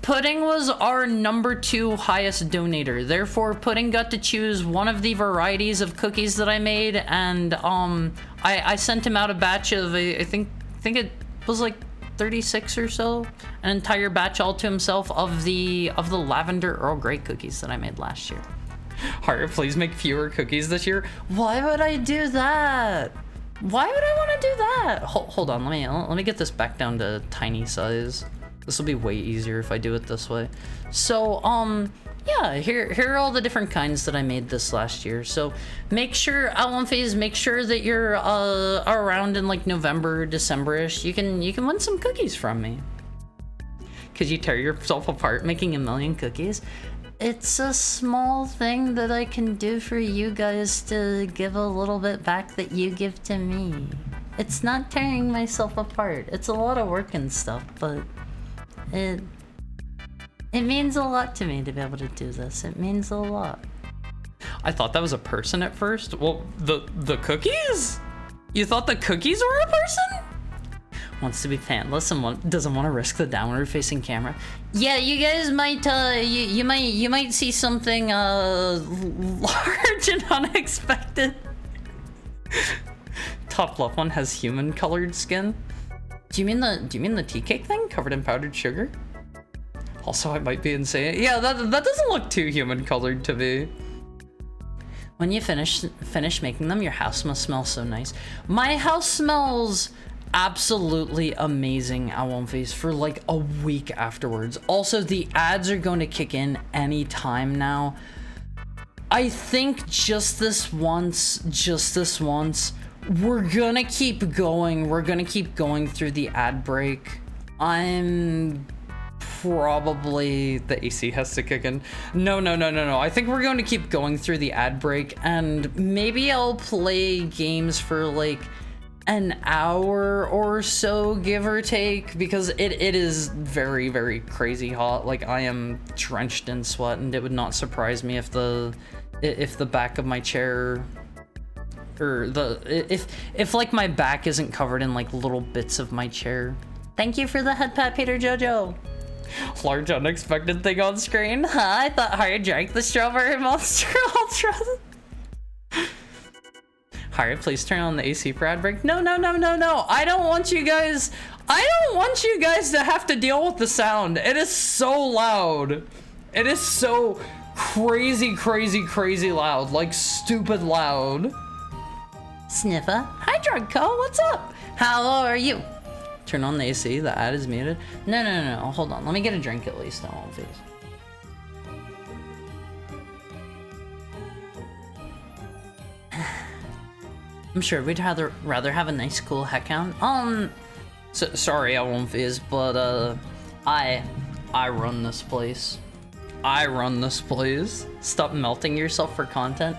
Pudding was our #2 highest donator. Therefore, Pudding got to choose one of the varieties of cookies that I made, and I sent him out a batch of I think it was like 36 or so, an entire batch all to himself of the lavender Earl Grey cookies that I made last year. Heart, please make fewer cookies this year. Why would I do that? Why would I want to do that? Hold on, let me get this back down to tiny size. This will be way easier if I do it this way. So, Yeah, here are all the different kinds that I made this last year. So make sure, Alonphase, make sure that you're around in like November, December-ish. You can win some cookies from me. Could you tear yourself apart making 1,000,000 cookies? It's a small thing that I can do for you guys to give a little bit back that you give to me. It's not tearing myself apart. It's a lot of work and stuff, but it means a lot to me to be able to do this. It means a lot. I thought that was a person at first. Well, the cookies? You thought the cookies were a person? Wants to be pantless and doesn't want to risk the downward facing camera. Yeah, you guys might you might see something Large and unexpected. Top left one has human colored skin. Do you mean the tea cake thing covered in powdered sugar? Also, I might be insane. Yeah, that doesn't look too human colored to me. When you finish making them, your house must smell so nice. My house smells absolutely amazing, Alonphase, for like a week afterwards. Also, the ads are going to kick in any time now. I think just this once, we're gonna keep going. We're gonna keep going through the ad break. I'm probably, the AC has to kick in. No. I think we're going to keep going through the ad break, and maybe I'll play games for like an hour or so, give or take, because it is very, very crazy hot. Like, I am drenched in sweat, and it would not surprise me if the back of my chair, or if like my back isn't covered in like little bits of my chair. Thank you for the head pat, Peter Jojo. Large unexpected thing on screen. Huh, I thought Harry drank the strawberry Monster Ultra. Harry, please turn on the AC for ad break. No. I don't want you guys to have to deal with the sound. It is so loud. It is so crazy loud. Like, stupid loud. Sniffer. Hi, Drugco. What's up? How are you? Turn on the AC. The ad is muted. No. Hold on. Let me get a drink at least. I won't face. I'm sure we'd rather have a nice cool heckhound. Sorry, I won't fizz, but I run this place. Stop melting yourself for content.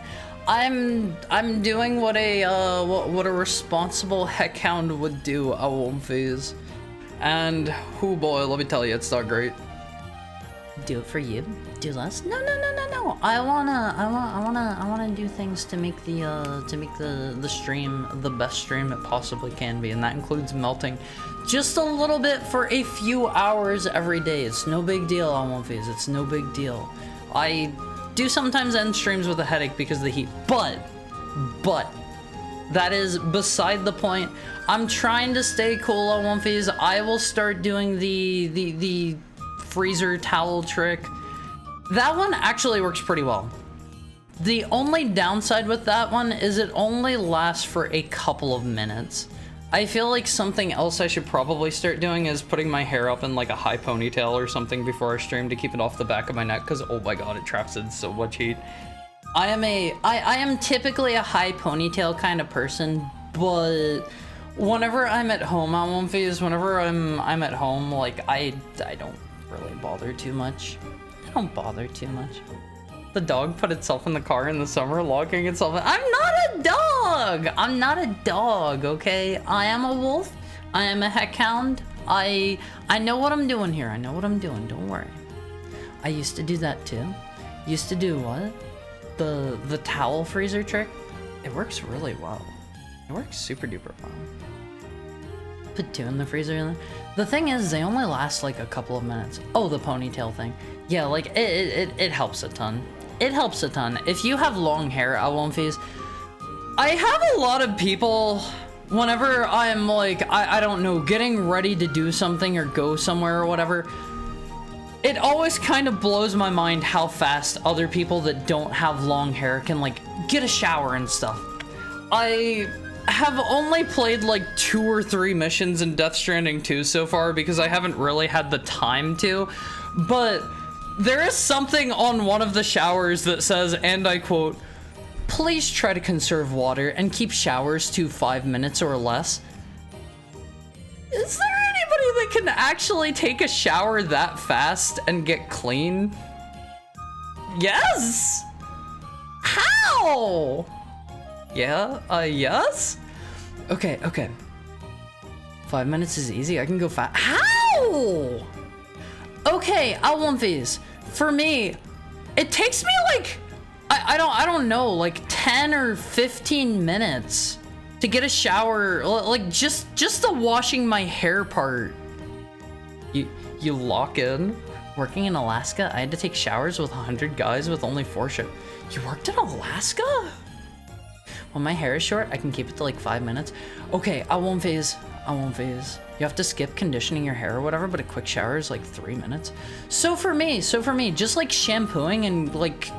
I'm doing what a responsible heckhound would do, I won't fizz. And oh boy, let me tell you, it's not great. Do it for you. Do less. No. I wanna do things to make the stream the best stream it possibly can be, and that includes melting just a little bit for a few hours every day. It's no big deal, Alonphase. It's no big deal. I do sometimes end streams with a headache because of the heat, but that is beside the point. I'm trying to stay cool, Alonphase. I will start doing the freezer towel trick. That one actually works pretty well. The only downside with that one is it only lasts for a couple of minutes. I feel like something else I should probably start doing is putting my hair up in like a high ponytail or something before I stream to keep it off the back of my neck, because oh my god, it traps in so much heat. I am typically a high ponytail kind of person, but whenever I'm at home, whenever I'm at home, like I don't really bother too much. The dog put itself in the car in the summer, locking itself in. I'm not a dog, okay? I am a wolf. I am a heckhound. I know what I'm doing here. Don't worry. I used to do that too. Used to do what? The towel freezer trick? It works really well. It works super duper well. Put two in the freezer. The thing is, they only last like a couple of minutes. Oh, the ponytail thing. Yeah, like it helps a ton. It helps a ton. If you have long hair, Alonphase, I have a lot of people, whenever I'm like, I don't know, getting ready to do something or go somewhere or whatever, it always kind of blows my mind how fast other people that don't have long hair can like get a shower and stuff. I have only played like 2 or 3 missions in Death Stranding 2 so far because I haven't really had the time to, but There is something on one of the showers that says, and I quote, "Please try to conserve water and keep showers to 5 minutes or less." Is there anybody that can actually take a shower that fast and get clean? Yes! How? Yeah, yes? Okay. 5 minutes is easy, I can go fast. How? Okay, I want these. For me, it takes me like, I don't know, like 10 or 15 minutes to get a shower, like just the washing my hair part. You lock in. Working in Alaska, I had to take showers with 100 guys with only 4 shifts. You worked in Alaska? When my hair is short, I can keep it to like 5 minutes. Okay, I won't phase. You have to skip conditioning your hair or whatever, but a quick shower is like 3 minutes. So for me, just like shampooing and like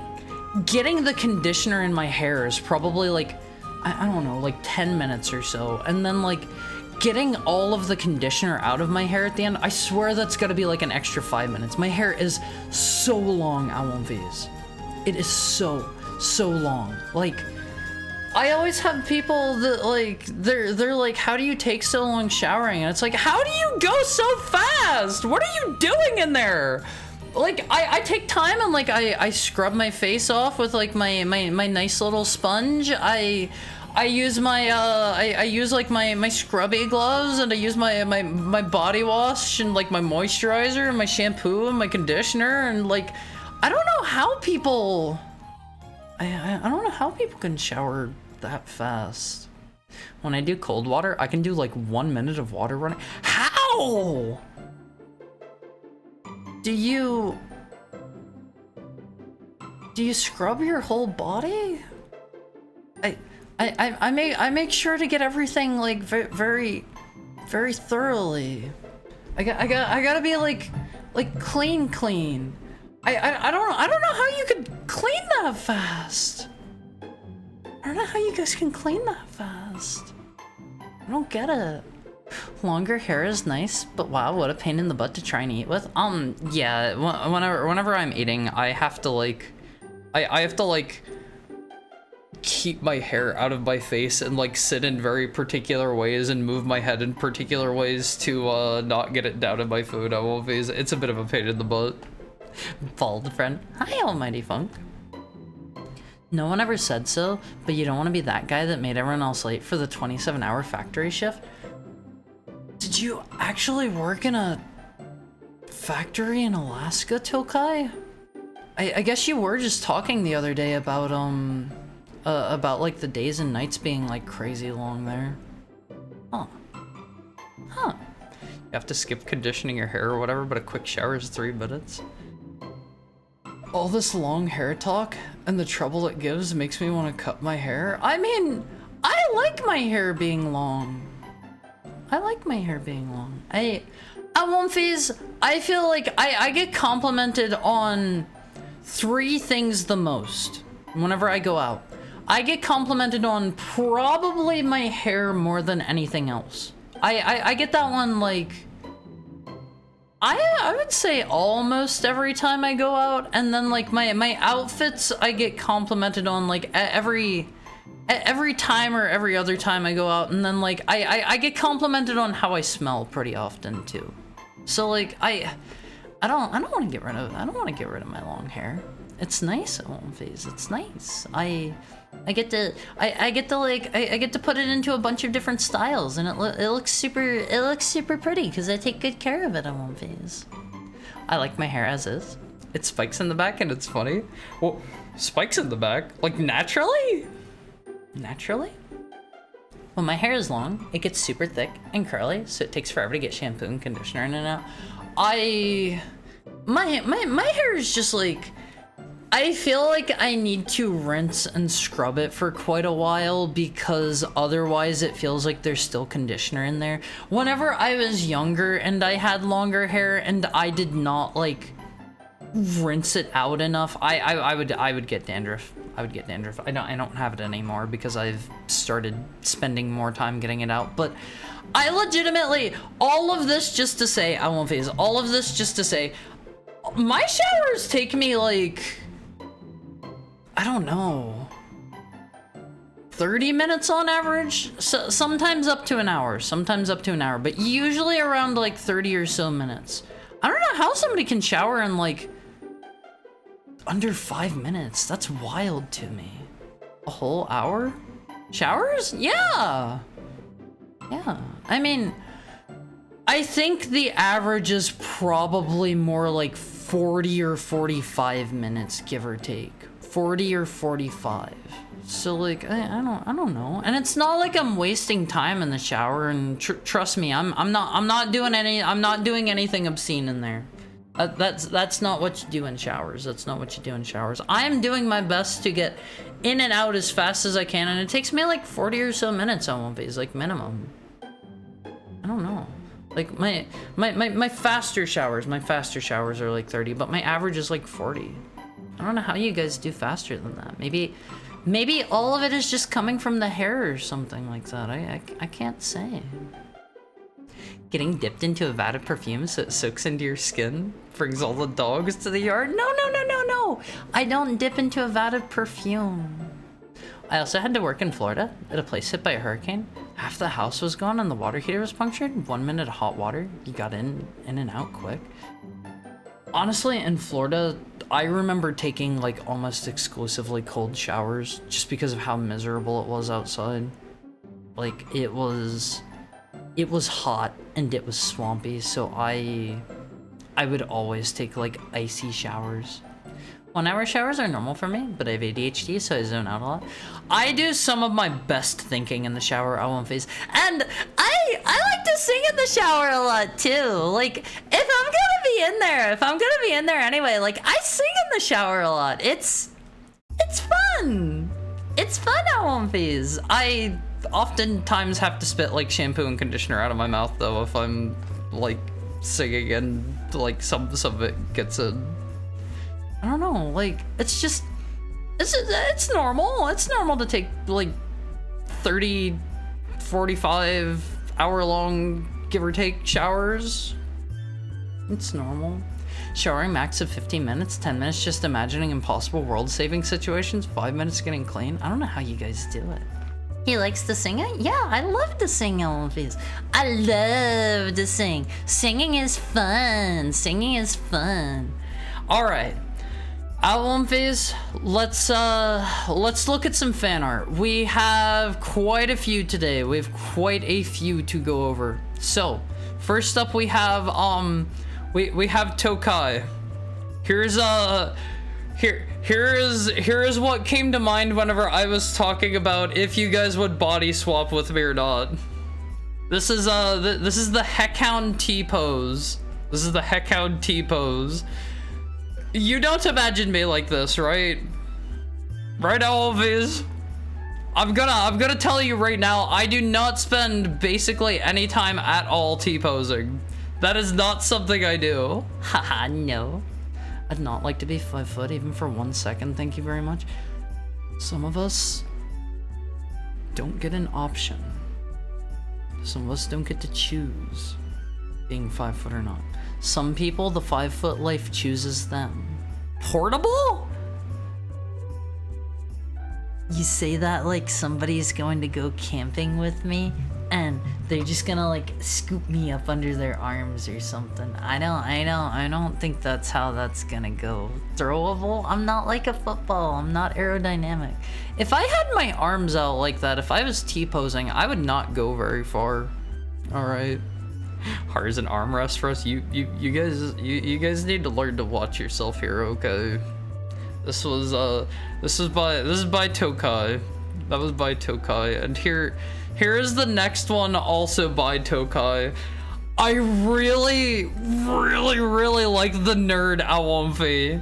getting the conditioner in my hair is probably like, I don't know, like 10 minutes or so. And then like getting all of the conditioner out of my hair at the end, I swear that's gotta be like an extra 5 minutes. My hair is so long, I won't phase. It is so long. Like, I always have people that like, they're like, how do you take so long showering? And it's like, how do you go so fast? What are you doing in there? Like, I take time and like, I scrub my face off with like my nice little sponge. I use my, I use like my scrubby gloves, and I use my body wash and like my moisturizer and my shampoo and my conditioner, and like, I don't know how people, I don't know how people can shower that fast. When I do cold water, I can do like 1 minute of water running. How? Do you scrub your whole body? I make sure to get everything like very thoroughly. I gotta be like clean. I don't know how you could clean that fast. I don't know how you guys can clean that fast. I don't get it. Longer hair is nice, but wow, what a pain in the butt to try and eat with. Yeah, whenever I'm eating, I have to like, I have to like keep my hair out of my face and like sit in very particular ways and move my head in particular ways to not get it down in my food. It's a bit of a pain in the butt. Bald friend. Hi, Almighty Funk. No one ever said so, but you don't want to be that guy that made everyone else late for the 27-hour factory shift. Did you actually work in a factory in Alaska, Tokai? I guess you were just talking the other day about like the days and nights being like crazy long there. Huh. You have to skip conditioning your hair or whatever, but a quick shower is 3 minutes. All this long hair talk and the trouble it gives makes me want to cut my hair. I mean, I like my hair being long. I won't phase. I feel like I get complimented on 3 things the most whenever I go out. I get complimented on probably my hair more than anything else. I get that one like, I would say almost every time I go out, and then like my outfits I get complimented on like every time or every other time I go out, and then like I get complimented on how I smell pretty often too. So like I don't want to get rid of my long hair. It's nice at home phase. It's nice. I get to put it into a bunch of different styles, and it looks super pretty because I take good care of it at home phase. I like my hair as is. It spikes in the back and it's funny. Well, spikes in the back? Like naturally? When my hair is long, it gets super thick and curly, so it takes forever to get shampoo and conditioner in and out. My hair is just like, I feel like I need to rinse and scrub it for quite a while because otherwise it feels like there's still conditioner in there. Whenever I was younger and I had longer hair and I did not like rinse it out enough, I would get dandruff. I don't have it anymore because I've started spending more time getting it out. But I legitimately, all of this just to say, my showers take me like, I don't know, 30 minutes on average. So sometimes up to an hour, but usually around like 30 or so minutes. I don't know how somebody can shower in like under 5 minutes. That's wild to me. A whole hour? Showers? Yeah. Yeah. I mean, I think the average is probably more like 40 or 45 minutes, give or take. 40 or 45. So like, I don't know. And it's not like I'm wasting time in the shower, and trust me, I'm not doing anything obscene in there. That's not what you do in showers. That's not what you do in showers. I am doing my best to get in and out as fast as I can, and it takes me like 40 or so minutes on one phase, like minimum. I don't know. Like my faster showers are like 30, but my average is like 40. I don't know how you guys do faster than that. Maybe all of it is just coming from the hair or something like that. I can't say. Getting dipped into a vat of perfume so it soaks into your skin brings all the dogs to the yard. No. I don't dip into a vat of perfume. I also had to work in Florida at a place hit by a hurricane. Half the house was gone and the water heater was punctured. 1 minute of hot water. You got in and out quick. Honestly, in Florida, I remember taking like almost exclusively cold showers just because of how miserable it was outside. Like it was hot and it was swampy, so I would always take like icy showers. 1 hour showers are normal for me, but I have ADHD, so I zone out a lot. I do some of my best thinking in the shower at one phase, and I like to sing in the shower a lot too. Like if I'm gonna be in there anyway, like I sing in the shower a lot. It's fun. It's fun at one phase. I oftentimes have to spit like shampoo and conditioner out of my mouth though if I'm like singing and like some of it gets in. I don't know, like it's normal. It's normal to take like 30, 45 hour long give or take showers. It's normal. Showering max of 15 minutes, 10 minutes just imagining impossible world saving situations, 5 minutes getting clean. I don't know how you guys do it. He likes to sing it? Yeah, I love to sing on Phase. I love to sing. Singing is fun. All right. Album phase, let's look at some fan art. We have quite a few today. We have quite a few to go over. So, first up we have we have Tokai. Here is what came to mind whenever I was talking about if you guys would body swap with me or not. This is the Heckhound T pose. This is the Heckhound T pose. You don't imagine me like this, right? Right, Always? I'm gonna tell you right now, I do not spend basically any time at all T-posing. That is not something I do. Haha, no. I'd not like to be 5 foot even for 1 second, thank you very much. Some of us don't get an option. Some of us don't get to choose being 5 foot or not. Some people, the 5 foot life chooses them. Portable? You say that like somebody's going to go camping with me and they're just gonna like scoop me up under their arms or something. I don't think that's how that's gonna go. Throwable? I'm not like a football. I'm not aerodynamic. If I had my arms out like that, if I was T-posing, I would not go very far. All right. Here's an armrest for us. You guys need to learn to watch yourself here, okay? This is by Tokai. That was by Tokai, and here is the next one, also by Tokai. I really like the nerd Awamfi.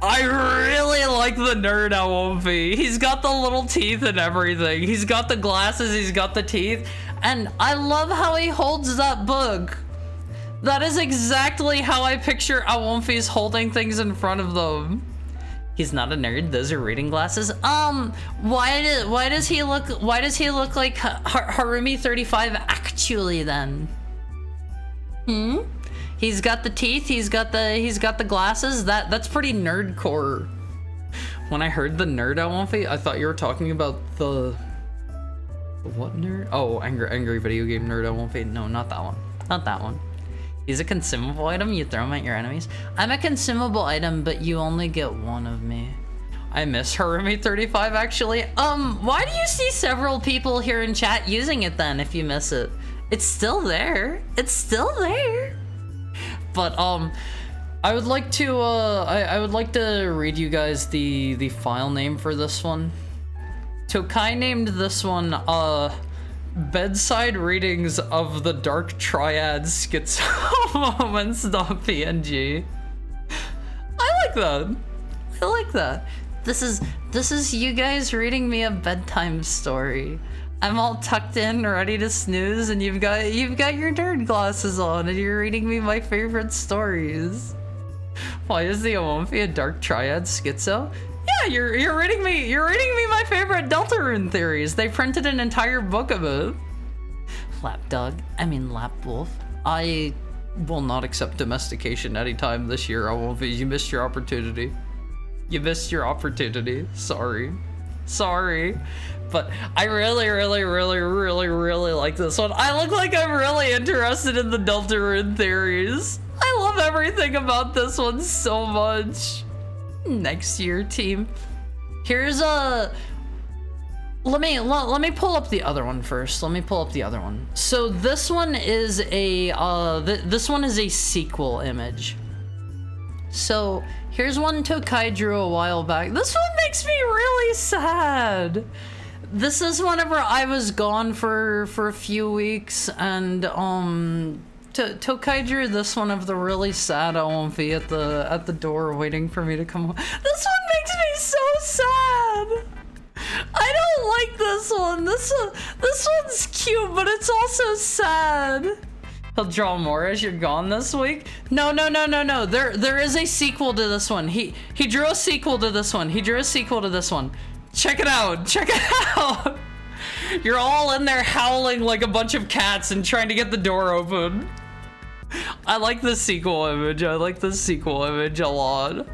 I really like the nerd Awamfi. He's got the little teeth and everything. He's got the glasses, he's got the teeth, and I love how he holds that book. That is exactly how I picture Awamfi's holding things in front of them. He's not a nerd. Those are reading glasses. Why does he look like Harumi 35 actually then? He's got the teeth, he's got the glasses. That's pretty nerdcore. When I heard the nerd I won't be, I thought you were talking about the what nerd? Oh, angry video game nerd I won't be. No, not that one. Not that one. He's a consumable item, you throw him at your enemies. I'm a consumable item, but you only get one of me. I miss Harumi 35 actually. Why do you see several people here in chat using it then if you miss it? It's still there. It's still there. But I would like to I would like to read you guys the file name for this one. Tokai named this one Bedside Readings of the Dark Triad Schizo Moments.png. I like that. I like that. This is you guys reading me a bedtime story. I'm all tucked in, ready to snooze, and you've got your nerd glasses on, and you're reading me my favorite stories. Why is the Omophi a Dark Triad Schizo? Yeah, you're reading me my favorite Deltarune theories. They printed an entire book of it. Lapwolf. I will not accept domestication anytime this year, Omophi. You missed your opportunity. You missed your opportunity. Sorry. But I really like this one. I look like I'm really interested in the Deltarune theories. I love everything about this one so much. Next year, team. Here's a... Let me pull up the other one first. So this one is a this one is a sequel image. So here's one Tokai drew a while back. This one makes me really sad. This is whenever I was gone for a few weeks, and Tokai drew this one of the really sad Omophi at the door waiting for me to come home. This one makes me so sad. I don't like this one. This one's cute, but it's also sad. He'll draw more as you're gone this week. No. There is a sequel to this one. He drew a sequel to this one. Check it out. You're all in there howling like a bunch of cats and trying to get the door open. I like the sequel image. a lot.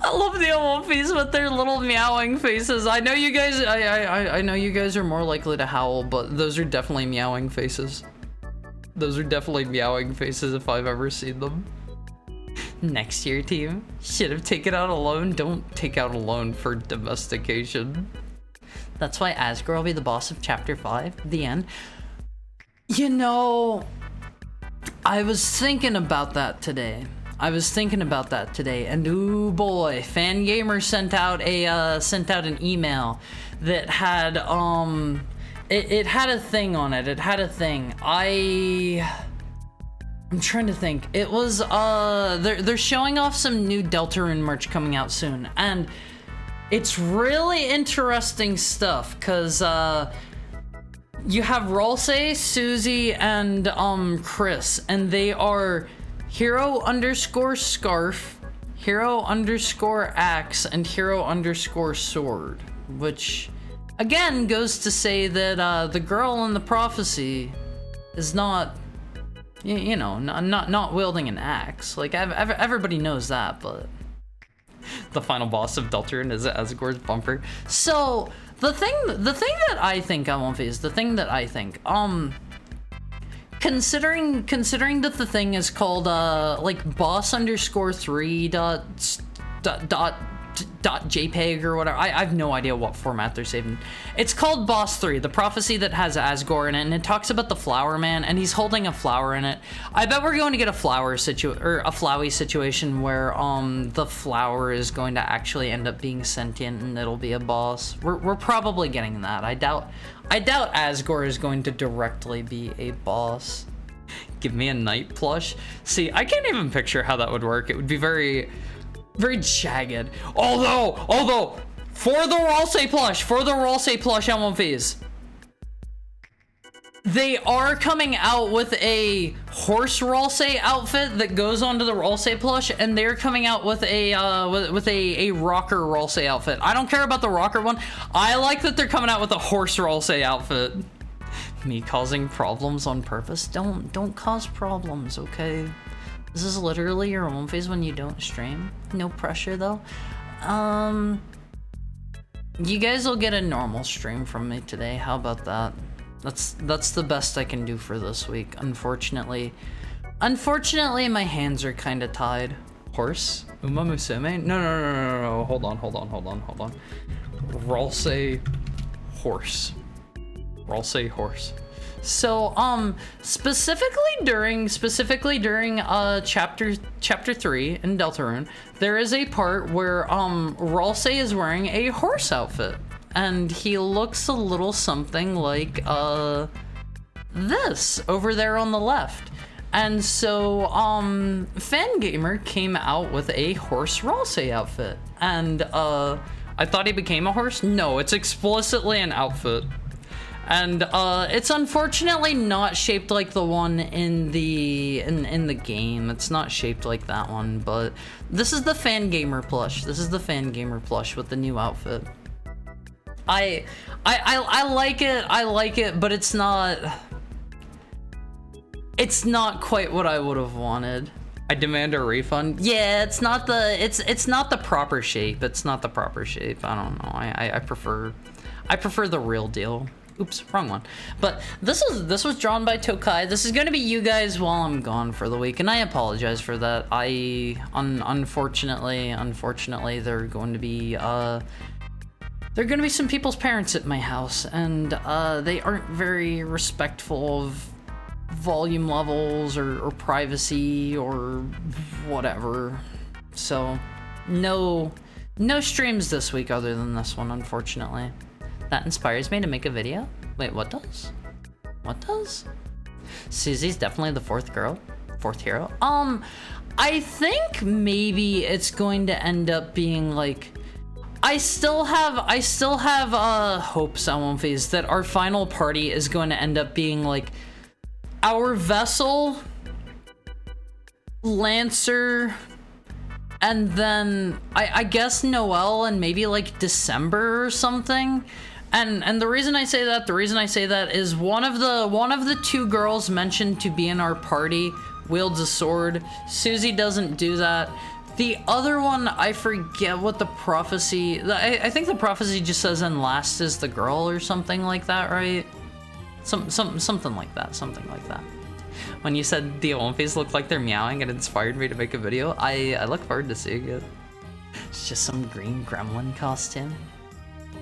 I love the Omofis with their little meowing faces. I know you guys I know you guys are more likely to howl, but those are definitely meowing faces. If I've ever seen them. Next year, team. Should have taken out a loan. Don't take out a loan for domestication. That's why Asgore will be the boss of chapter 5. The end. You know, I was thinking about that today. And ooh boy, Fangamer sent out an email that had it had a thing on it. I'm trying to think. It was they're showing off some new Deltarune merch coming out soon, and it's really interesting stuff because you have Ralsei, Susie, and Chris, and they are hero_scarf, hero_axe, and hero_sword, which again goes to say that the girl in the prophecy is not, you know, not wielding an axe. Like everybody knows that, but the final boss of Deltarune is Asgore's bumper. So the thing that I think considering that the thing is called like boss_3.jpg or whatever. I have no idea what format they're saving. It's called Boss 3, the prophecy that has Asgore in it, and it talks about the flower man, and he's holding a flower in it. I bet we're going to get a flowy situation where the flower is going to actually end up being sentient and it'll be a boss. We're probably getting that. I doubt Asgore is going to directly be a boss. Give me a knight plush. See, I can't even picture how that would work. It would be very jagged. Although, for the Ralsei plush, MLPs, they are coming out with a horse Ralsei outfit that goes onto the Ralsei plush, and they're coming out with a rocker Ralsei outfit. I don't care about the rocker one. I like that they're coming out with a horse Ralsei outfit. Me causing problems on purpose? Don't cause problems, okay? This is literally your home phase when you don't stream. No pressure though. You guys will get a normal stream from me today. How about that? That's the best I can do for this week. Unfortunately, my hands are kind of tied. Horse? Uma Musume? No. Hold on. Ralsei horse. Ralsei horse. So, specifically during chapter 3 in Deltarune, there is a part where Ralsei is wearing a horse outfit, and he looks a little something like this over there on the left. And so, Fangamer came out with a horse Ralsei outfit, and I thought he became a horse. No, it's explicitly an outfit. And it's unfortunately not shaped like the one in the game. It's not shaped like that one, but this is the Fangamer plush. This is the Fangamer plush with the new outfit. I like it, but it's not quite what I would have wanted. I demand a refund. Yeah, it's not the proper shape. It's not the proper shape. I don't know. I prefer the real deal. Oops, wrong one. But this was drawn by Tokai. This is gonna be you guys while I'm gone for the week, and I apologize for that. Unfortunately, there are going to be some people's parents at my house, and they aren't very respectful of volume levels or privacy or whatever. So no streams this week other than this one, unfortunately. That inspires me to make a video. Wait, what does? What does? Susie's definitely the fourth hero. I think maybe it's going to end up being like, I still have hopes on One Phase that our final party is going to end up being like our Vessel, Lancer, and then I guess Noelle and maybe like December or something. And the reason I say that is one of the two girls mentioned to be in our party wields a sword. Susie doesn't do that. The other one, I forget what the prophecy. I think the prophecy just says, "And last is the girl" or something like that, right? Something like that. When you said the One Phase looked like they're meowing, it inspired me to make a video. I look forward to seeing it. It's just some green gremlin costume.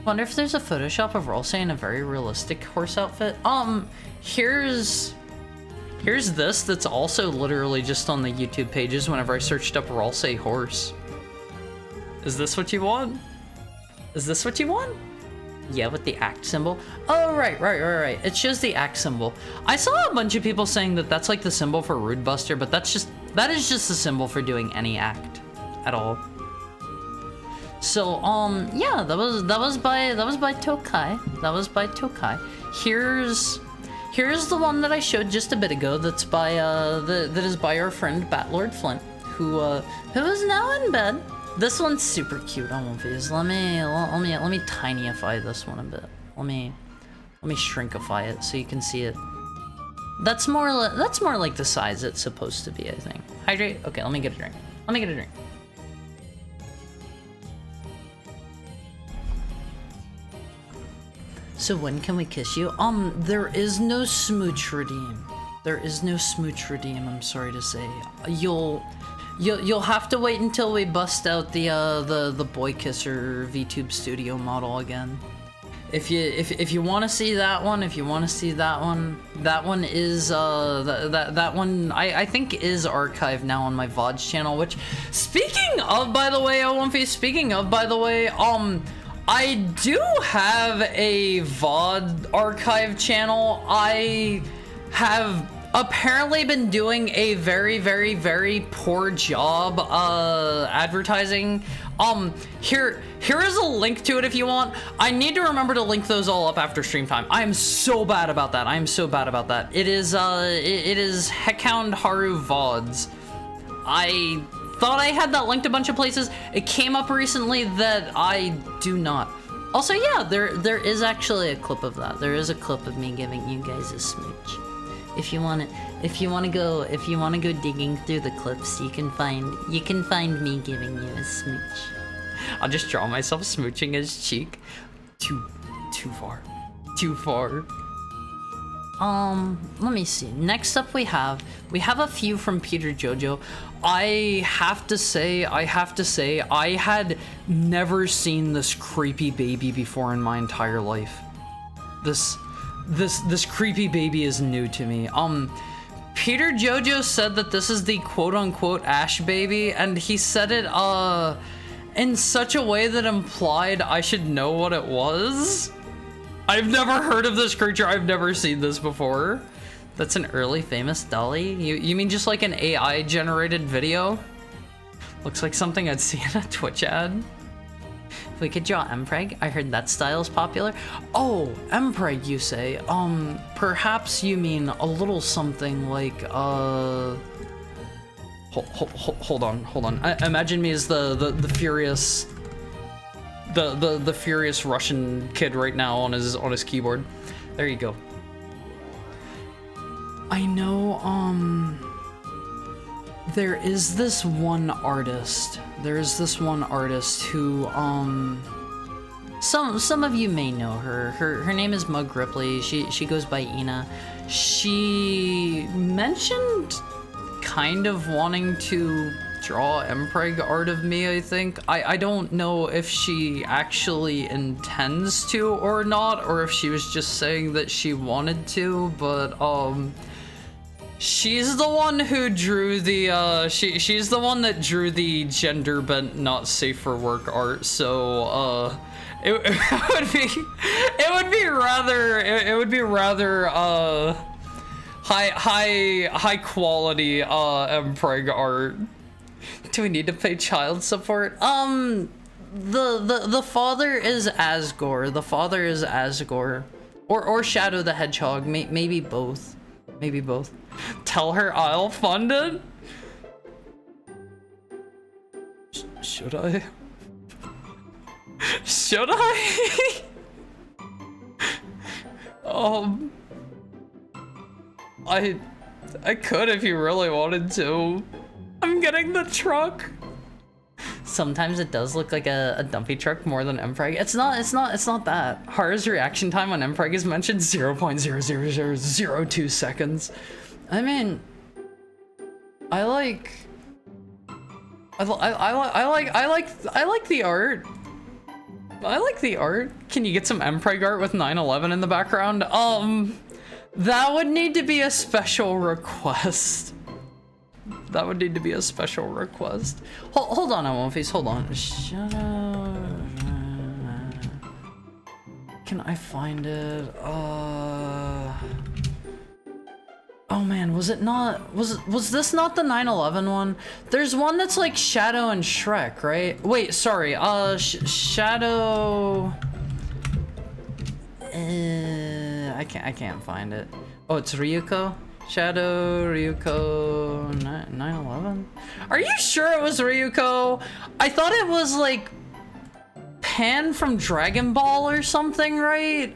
Wonder if there's a Photoshop of Ralsei in a very realistic horse outfit. Here's this that's also literally just on the YouTube pages whenever I searched up Ralsei horse. Is this what you want? Is this what you want? Yeah, with the act symbol. Oh, right. It shows the act symbol. I saw a bunch of people saying that that's like the symbol for Rude Buster, but that is just the symbol for doing any act at all. So, yeah, that was by Tokai. Here's the one that I showed just a bit ago. That's by that is by our friend Batlord Flint, who is now in bed. This one's super cute on One Phase. Let me tinyify this one a bit. Let me shrinkify it so you can see it. That's more like the size it's supposed to be, I think. Hydrate? Okay, let me get a drink. So when can we kiss you? There is no smooch redeem. I'm sorry to say. You'll have to wait until we bust out the Boy Kisser VTube Studio model again. If you want to see that one, that one is that one I think is archived now on my VODs channel. Which, speaking of, by the way, I do have a VOD archive channel. I have apparently been doing a very, very, very poor job advertising. Here is a link to it if you want. I need to remember to link those all up after stream time. I am so bad about that. It is Heckhound Haru VODs. I thought I had that linked a bunch of places. It came up recently that I do not. Also, yeah, there is actually a clip of that. There is a clip of me giving you guys a smooch. If you want to go digging through the clips, you can find me giving you a smooch. I'll just draw myself smooching his cheek. Too far. Too far. Let me see. Next up we have a few from Peter Jojo. I have to say, I had never seen this creepy baby before in my entire life. This creepy baby is new to me. Peter Jojo said that this is the quote-unquote Ash baby, and he said it, in such a way that implied I should know what it was. I've never heard of this creature. I've never seen this before. That's an early famous dolly? You mean just like an AI generated video? Looks like something I'd see in a Twitch ad. If we could draw Mpreg, I heard that style's popular. Oh, Mpreg, you say? Perhaps you mean a little something like, hold on. Imagine me as the furious, the furious Russian kid right now on his keyboard. There you go. I know, there is this one artist who, some of you may know her. Her name is Mug Ripley. She goes by Ina. She mentioned kind of wanting to draw Mpreg art of me, I think. I don't know if she actually intends to or not, or if she was just saying that she wanted to, but, she's the one who drew the, she's the one that drew the gender bent not safe for work art, so, it would be rather, high quality, Mpreg art. Do we need to pay child support? The father is Asgore. The father is Asgore. Or Shadow the Hedgehog. Maybe both. Maybe both. Tell her I'll fund it? Should I? Should I? I could if you really wanted to. I'm getting the truck. Sometimes it does look like a dumpy truck more than Mpreg. It's not that. Hara's reaction time when Mpreg is mentioned 0.00002 seconds. I mean, I like the art. I like the art. Can you get some Mpreg art with 9/11 in the background? That would need to be a special request. That would need to be a special request. Hold on, Wonfies, hold on. Can I find it? Oh man, was it not? Was this not the 9/11 one? There's one that's like Shadow and Shrek, right? Wait, sorry. Shadow. I can't find it. Oh, it's Ryuko. Shadow, Ryuko, 9/11? Are you sure it was Ryuko? I thought it was like Pan from Dragon Ball or something, right?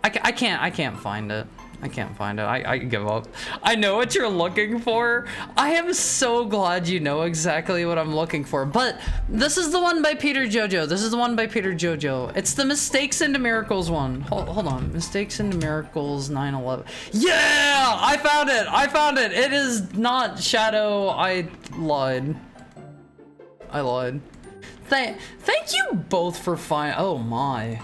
I can't find it. I can't find it. I give up. I know what you're looking for. I am so glad you know exactly what I'm looking for. But this is the one by Peter Jojo. This is the one by Peter Jojo. It's the Mistakes into Miracles one. Hold on. Mistakes into Miracles 9/11. Yeah! I found it! I found it! It is not Shadow. I lied. I lied. Thank you both for finding. Oh my.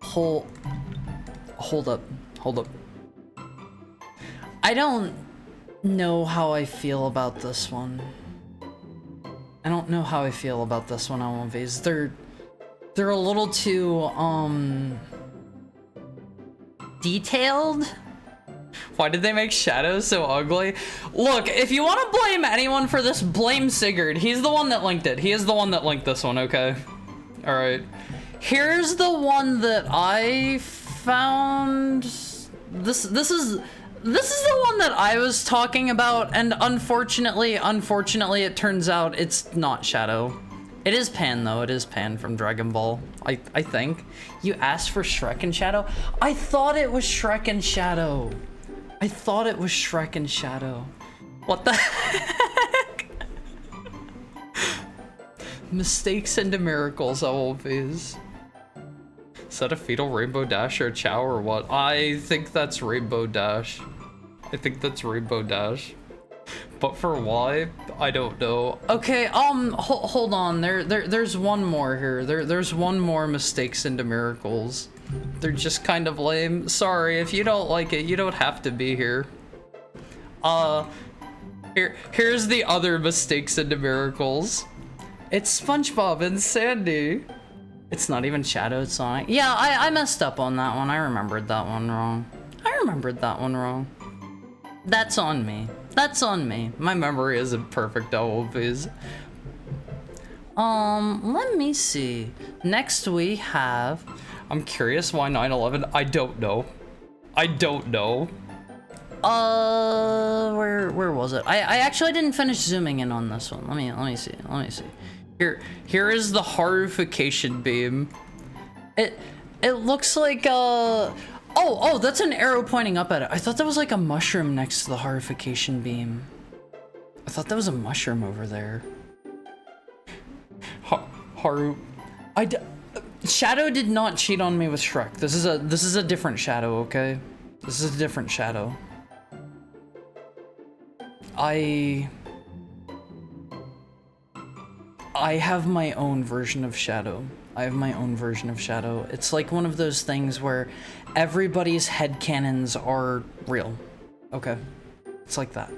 Hold up. I don't know how I feel about this one. I don't know how I feel about this one, L1Vs. They're a little too, detailed? Why did they make Shadow so ugly? Look, if you want to blame anyone for this, blame Sigurd. He's the one that linked it. He is the one that linked this one, okay? Alright. Here's the one that I found. This is the one that I was talking about, and unfortunately, it turns out it's not Shadow. It is Pan though, it is Pan from Dragon Ball. I think. You asked for Shrek and Shadow? I thought it was Shrek and Shadow. I thought it was Shrek and Shadow. What the heck? Mistakes into miracles always. Is that a fetal Rainbow Dash or a Chow or what? I think that's Rainbow Dash. I think that's Rainbow Dash. But for why, I don't know. Okay, hold on. There's one more here. There's one more mistakes into miracles. They're just kind of lame. Sorry, if you don't like it, you don't have to be here. Here's the other mistakes into miracles. It's SpongeBob and Sandy. It's not even Shadow, it's Sonic. Yeah, I messed up on that one. I remembered that one wrong. That's on me. That's on me. My memory isn't perfect always. Let me see. Next we have... I'm curious why 9/11. I don't know. Where was it? I actually didn't finish zooming in on this one. Let me see. Here is the horrification beam. It looks like oh, that's an arrow pointing up at it. I thought that was like a mushroom next to the horrification beam. I thought that was a mushroom over there. Shadow did not cheat on me with Shrek. This is a different Shadow, okay? This is a different Shadow. I have my own version of Shadow. It's like one of those things where everybody's headcanons are real. Okay. It's like that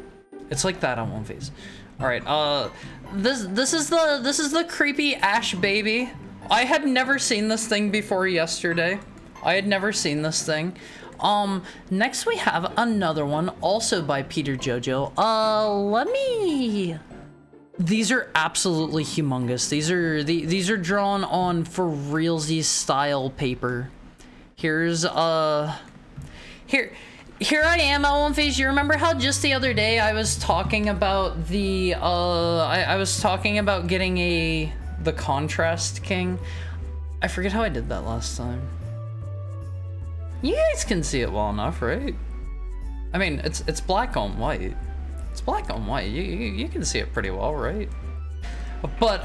on One Piece. Alright, this is the creepy Ash baby. I had never seen this thing before yesterday. Next we have another one, also by Peter Jojo. These are absolutely humongous. These are drawn on for realsies style paper. Here's here I am, Ellen Face. You remember how just the other day I was talking about the I was talking about getting the Contrast King. I forget how I did that last time. You guys can see it well enough, right? I mean, it's black on white. It's black on white. You can see it pretty well, right? But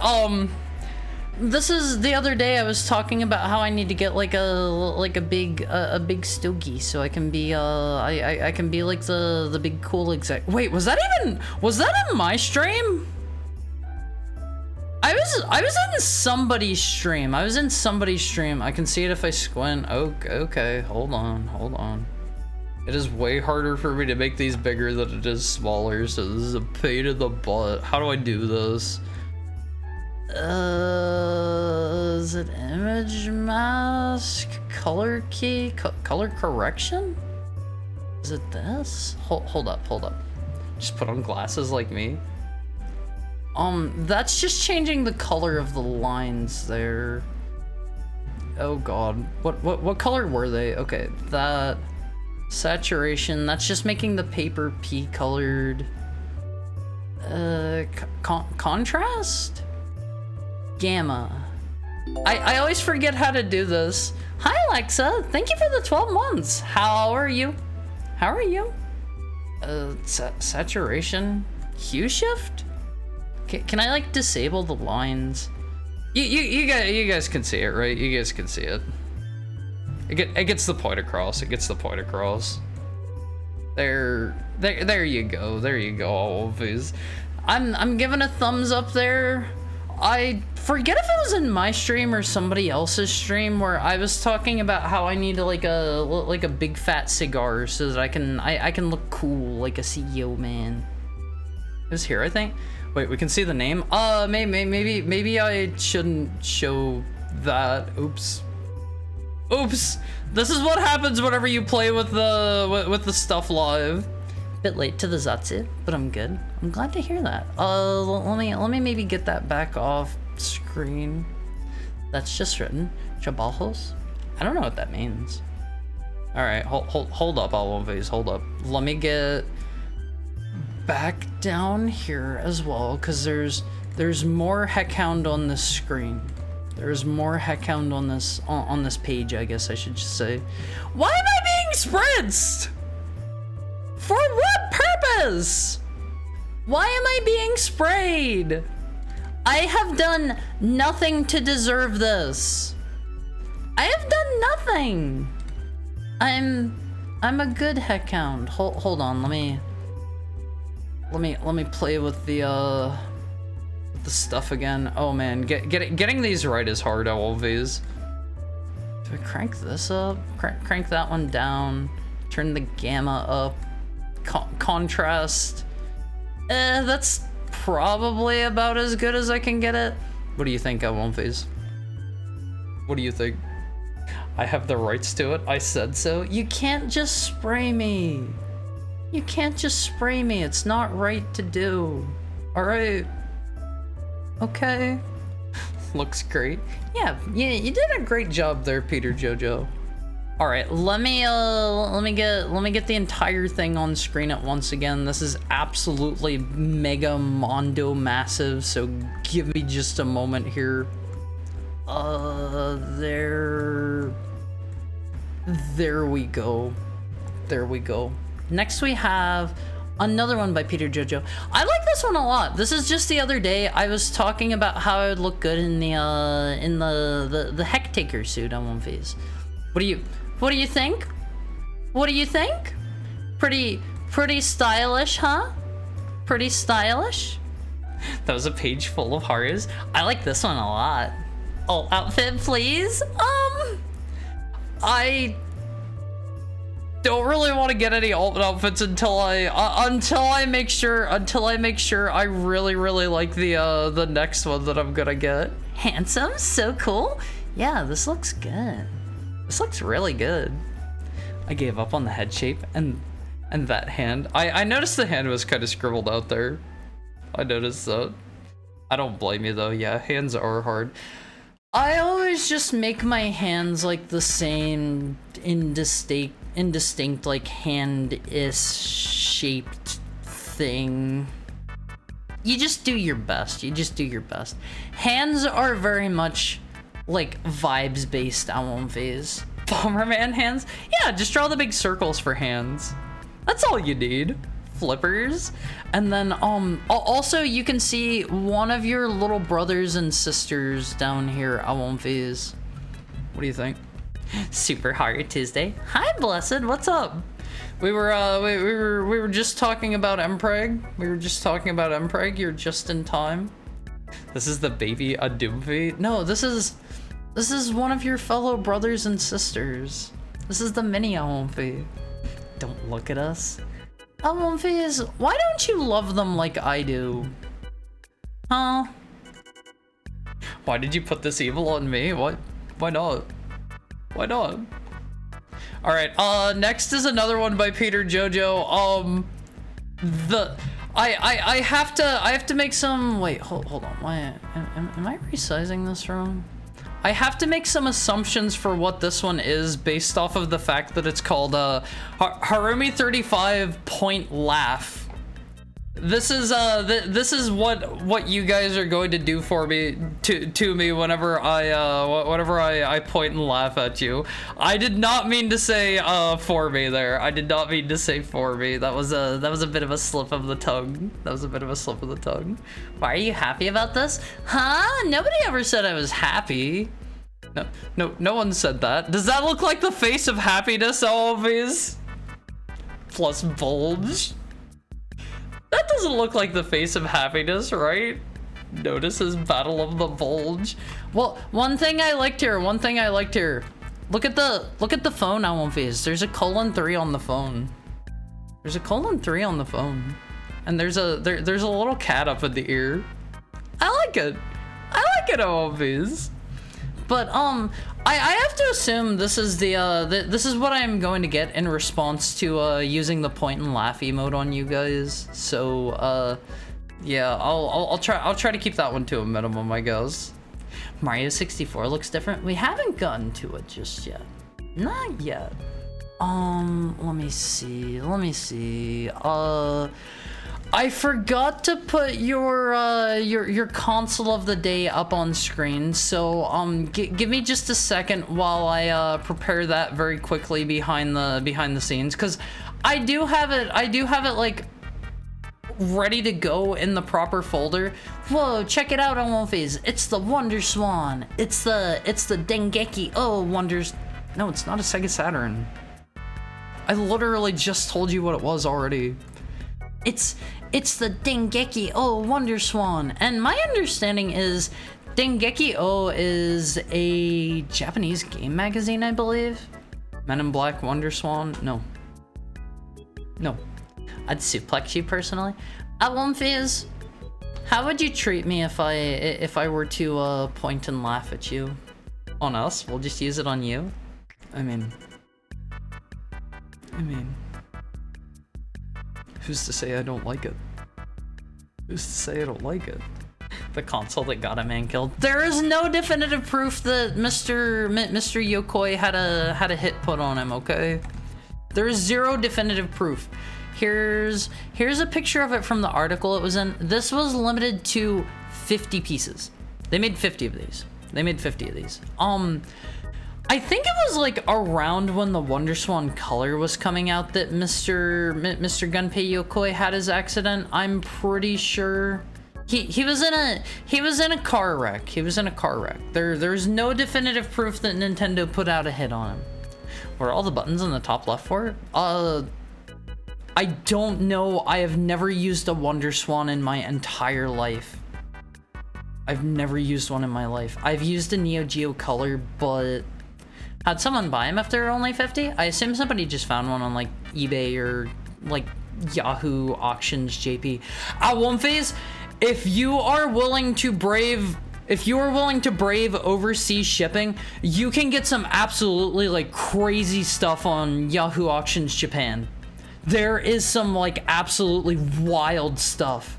this is the other day I was talking about how I need to get like a big stogie so I can be I can be like the big cool exec. Wait, was that in my stream? I was in somebody's stream. I can see it if I squint. Okay, hold on. It is way harder for me to make these bigger than it is smaller, so this is a pain in the butt. How do I do this? Is it image mask? Color key? Color correction? Is it this? Hold up. Just put on glasses like me. That's just changing the color of the lines there. Oh god. What color were they? Okay, that... Saturation, that's just making the paper pea colored. Contrast? Gamma. I always forget how to do this. Hi Alexa, thank you for the 12 months. How are you? Saturation? Hue shift? Can I like disable the lines? You guys can see it, right? You guys can see it. It gets the point across. There you go. All of these. I'm giving a thumbs up there. I forget if it was in my stream or somebody else's stream where I was talking about how I need like a big fat cigar so that I can look cool like a CEO man. It was here, I think. Wait, we can see the name. Maybe I shouldn't show that. Oops. This is what happens whenever you play with the stuff live. Bit late to the Zatsu, but I'm good. I'm glad to hear that. Let me maybe get that back off screen. That's just written. Trabajos? I don't know what that means. All right, hold up, Always, hold up. Let me get back down here as well, because there's There's more Heckhound on this screen. There's more Heckhound on this page, I guess I should just say. Why am I being spritzed? For what purpose? Why am I being sprayed? I have done nothing to deserve this. I have done nothing. I'm a good Heckhound. Hold on, let me play with the stuff again. Oh man, getting these right is hard always. Do I crank this up? Crank that one down. Turn the gamma up. Contrast. That's probably about as good as I can get it. What do you think, Won'Phase? What do you think? I have the rights to it. I said so. You can't just spray me. You can't just spray me. It's not right to do. All right. Okay. Looks great. Yeah, you did a great job there, Peter Jojo. All right, let me get the entire thing on screen at once again. This is absolutely mega mondo massive, so give me just a moment here. There we go. There we go. Next we have another one by Peter Jojo. I like this one a lot. This is just the other day I was talking about how I would look good in the Hecktaker suit on Won'Phase. What do you think? What do you think? Pretty stylish, huh? Pretty stylish? That was a page full of Harus. I like this one a lot. Alt outfit, please. I don't really want to get any alt outfits until I make sure I really like the next one that I'm gonna get. Handsome, so cool. Yeah, this looks good. This looks really good. I gave up on the head shape and that hand. I noticed the hand was kind of scribbled out there. I noticed that. I don't blame you though. Yeah, hands are hard. I always just make my hands like the same indistinct like hand-ish shaped thing. You just do your best. You just do your best. Hands are very much like vibes based on Won'Phase. Bomberman hands? Yeah, just draw the big circles for hands. That's all you need. Flippers. And then also you can see one of your little brothers and sisters down here at Won'Phase. What do you think? Super Hard Tuesday. Hi Blessed, what's up? We were just talking about Mpreg. You're just in time. This is the baby Adoomfi. No, this is one of your fellow brothers and sisters. This is the mini Aomfi. Don't look at us. Aomfi, why don't you love them like I do? Huh? Why did you put this evil on me? What? Why not? Why not? All right. Next is another one by Peter Jojo. I have to make some. Wait, hold on. Why am I resizing this wrong? I have to make some assumptions for what this one is based off of the fact that it's called Harumi 35 Point Laugh. This is what you guys are going to do for me to me whenever I point and laugh at you. I did not mean to say for me there. I did not mean to say for me. That was a bit of a slip of the tongue. Why are you happy about this? Huh? Nobody ever said I was happy. No one said that. Does that look like the face of happiness, always? Plus bulge. That doesn't look like the face of happiness, right? Notice his battle of the bulge. Well, one thing I liked here. Look at the phone, Won'Phase. There's a :3 on the phone. There's a :3 on the phone. And there's a little cat up in the ear. I like it, Won'Phase. But I have to assume this is this is what I'm going to get in response to using the point and laugh emote on you guys. So yeah, I'll try to keep that one to a minimum, I guess. Mario 64 looks different. We haven't gotten to it just yet. Not yet. Let me see. I forgot to put your console of the day up on screen, so give me just a second while I prepare that very quickly behind the scenes, because I do have it like ready to go in the proper folder. Whoa, check it out on Wolfies. It's the Wonder Swan. It's the Dengeki. Oh, Wonders. No, it's not a Sega Saturn. I literally just told you what it was already. It's the Dengeki Oh Wonder Swan. And my understanding is Dengeki Oh is a Japanese game magazine, I believe. Men in Black Wonder Swan. No. I'd suplex you personally. Wolfies, how would you treat me if I were to point and laugh at you? On us? We'll just use it on you? I mean, who's to say I don't like it? Who's to say I don't like it? The console that got a man killed. There is no definitive proof that Mr. Yokoi had a hit put on him, okay? There is zero definitive proof. Here's a picture of it from the article it was in. This was limited to 50 pieces. They made 50 of these. I think it was like around when the Wonder Swan color was coming out that Mr. Gunpei Yokoi had his accident. I'm pretty sure he was in a car wreck. There's no definitive proof that Nintendo put out a hit on him. Were all the buttons in the top left for it? I don't know. I have never used a Wonder Swan in my entire life. I've never used one in my life. I've used a Neo Geo Color, but how'd someone buy them if they're only 50? I assume somebody just found one on like eBay or like Yahoo Auctions JP. Wolfies, if you are willing to brave overseas shipping, you can get some absolutely like crazy stuff on Yahoo Auctions Japan. There is some like absolutely wild stuff.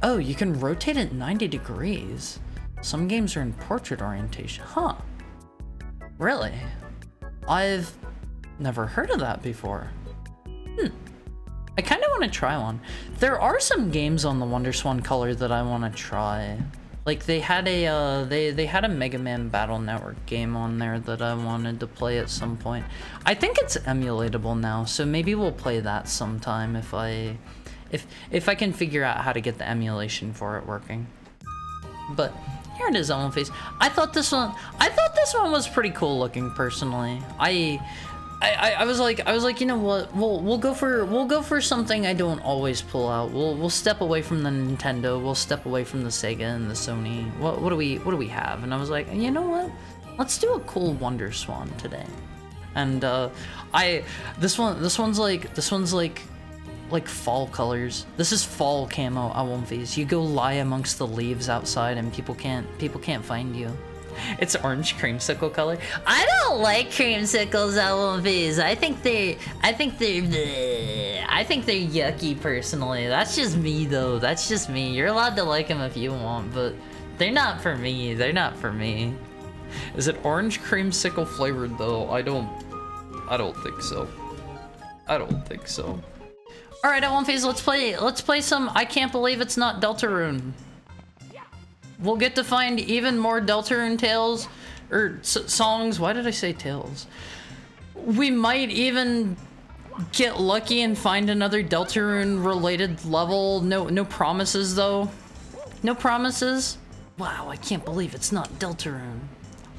Oh, you can rotate it 90 degrees. Some games are in portrait orientation. Huh. Really? I've never heard of that before. I kind of want to try one. There are some games on the Wonder Swan color that I want to try. Like they had a Mega Man Battle Network game on there that I wanted to play at some point. I think it's emulatable now, so maybe we'll play that sometime if I can figure out how to get the emulation for it working. But here it is on Face. I thought this one was pretty cool looking personally. I was like, you know what? We'll go for something I don't always pull out. We'll step away from the Nintendo. We'll step away from the Sega and the Sony. What do we have? And I was like, you know what? Let's do a cool Wonder Swan today. And this one's like fall colors. This is fall camo Wolfies. You go lie amongst the leaves outside and people can't find you. It's orange creamsicle color. I don't like creamsicles Wolfies. I think they're yucky personally. That's just me though. That's just me. You're allowed to like them if you want, but they're not for me. Is it orange creamsicle flavored though? I don't think so. All right, Wolfies, let's play some I Can't Believe It's Not Deltarune. We'll get to find even more Deltarune tales, or songs. Why did I say tales? We might even get lucky and find another Deltarune related level. No promises though. No promises. Wow, I can't believe it's not Deltarune.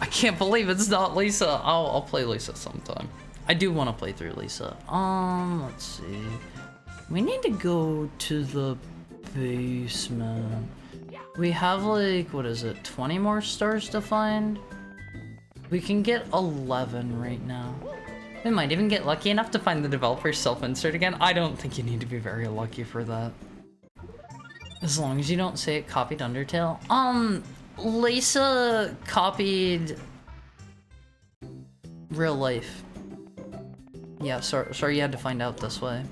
I can't believe it's not Lisa. I'll play Lisa sometime. I do want to play through Lisa. Let's see. We need to go to the basement. We have like, what is it, 20 more stars to find? We can get 11 right now. We might even get lucky enough to find the developer's self-insert again. I don't think you need to be very lucky for that. As long as you don't say it copied Undertale. Lisa copied Real Life. Yeah, sorry you had to find out this way.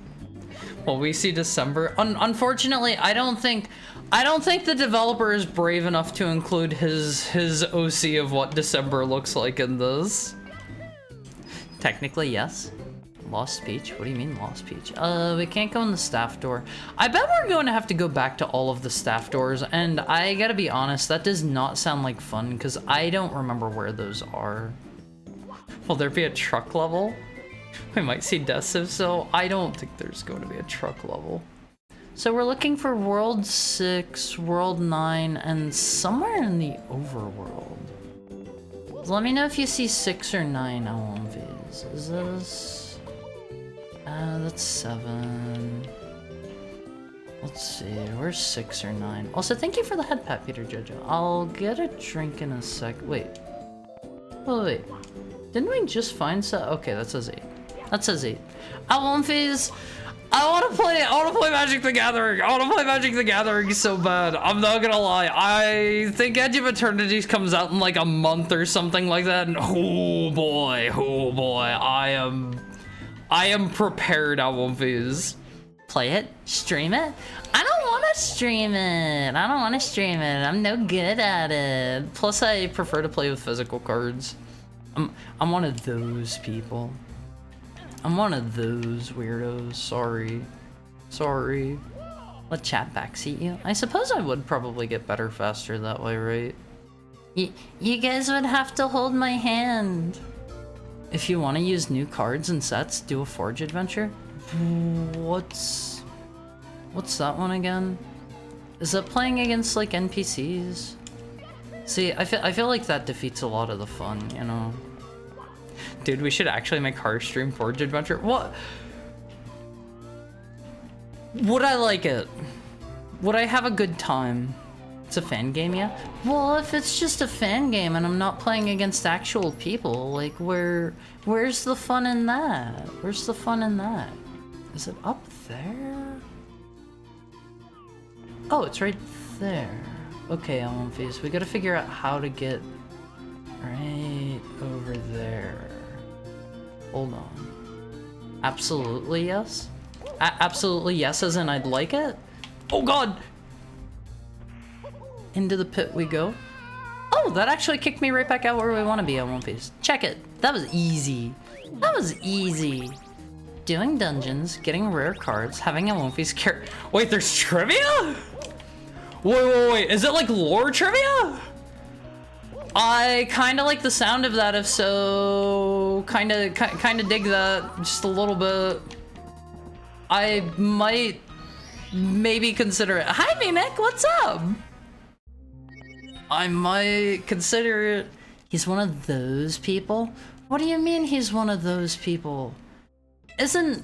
Well, we see December. Unfortunately, I don't think the developer is brave enough to include his OC of what December looks like in this. Technically, yes. Lost Peach? What do you mean Lost Peach? We can't go in the staff door. I bet we're going to have to go back to all of the staff doors, and I gotta be honest, that does not sound like fun, because I don't remember where those are. Will there be a truck level? We might see deaths if so. I don't think there's going to be a truck level. So we're looking for World 6, World 9, and somewhere in the overworld. Let me know if you see 6 or 9 LMVs. Is this... that's 7. Let's see, where's 6 or 9? Also, thank you for the head pat, Peter Jojo. I'll get a drink in a sec. Wait. Oh, wait. Didn't we just find so? Okay, that says 8. That says 8. LMVs! I want to play Magic the Gathering. I want to play Magic the Gathering so bad. I'm not gonna lie. I think Edge of Eternities comes out in like a month or something like that. And oh boy, I am prepared. Play it? Stream it? I don't want to stream it. I'm no good at it. Plus, I prefer to play with physical cards. I'm one of those people. I'm one of those weirdos. Sorry. Let chat backseat you. I suppose I would probably get better faster that way, right? You guys would have to hold my hand. If you want to use new cards and sets, do a Forge adventure. What's that one again? Is that playing against like NPCs? See, I feel like that defeats a lot of the fun, you know? Dude, we should actually make Harsh stream Forge Adventure. What? Would I like it? Would I have a good time? It's a fan game, yeah? Well, if it's just a fan game and I'm not playing against actual people, like where's the fun in that? Where's the fun in that? Is it up there? Oh, it's right there. Okay, LMVs, we gotta figure out how to get right over there. Hold on. Absolutely yes? Absolutely yes, as in I'd like it? Oh god! Into the pit we go. Oh, that actually kicked me right back out where we want to be at One Piece. Check it. That was easy. That was easy. Doing dungeons, getting rare cards, having a One Piece character. Wait, there's trivia? Wait. Is it like lore trivia? I kind of like the sound of that, if so, kind of dig that just a little bit. I might maybe consider it. Hi, Mimic, what's up? I might consider it. He's one of those people? What do you mean he's one of those people? Isn't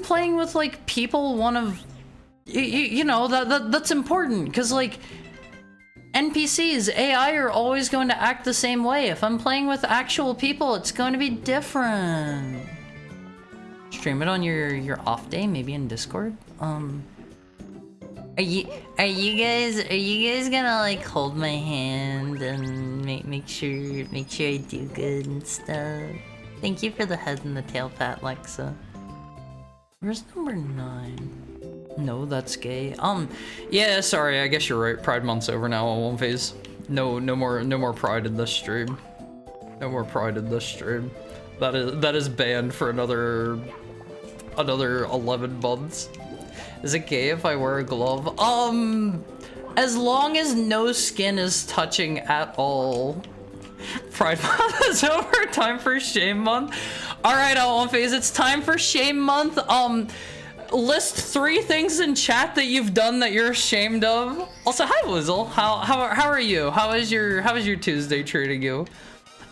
playing with like people one of, you know, that's important, because like NPCs, AI are always going to act the same way. If I'm playing with actual people, it's going to be different. Stream it on your off day, maybe in Discord. Are you guys gonna like hold my hand and make sure I do good and stuff? Thank you for the head and the tail pat, Lexa. Where's number 9? No, that's gay. Yeah, sorry, I guess you're right. Pride Month's over now on One Phase. No more pride in this stream. No more pride in this stream. That is banned for another 11 months. Is it gay if I wear a glove? As long as no skin is touching at all. Pride Month is over. Time for Shame Month. All right, One Phase, it's time for Shame Month. List 3 things in chat that you've done that you're ashamed of. Also, hi Wizzle. How are you? How is your Tuesday treating you?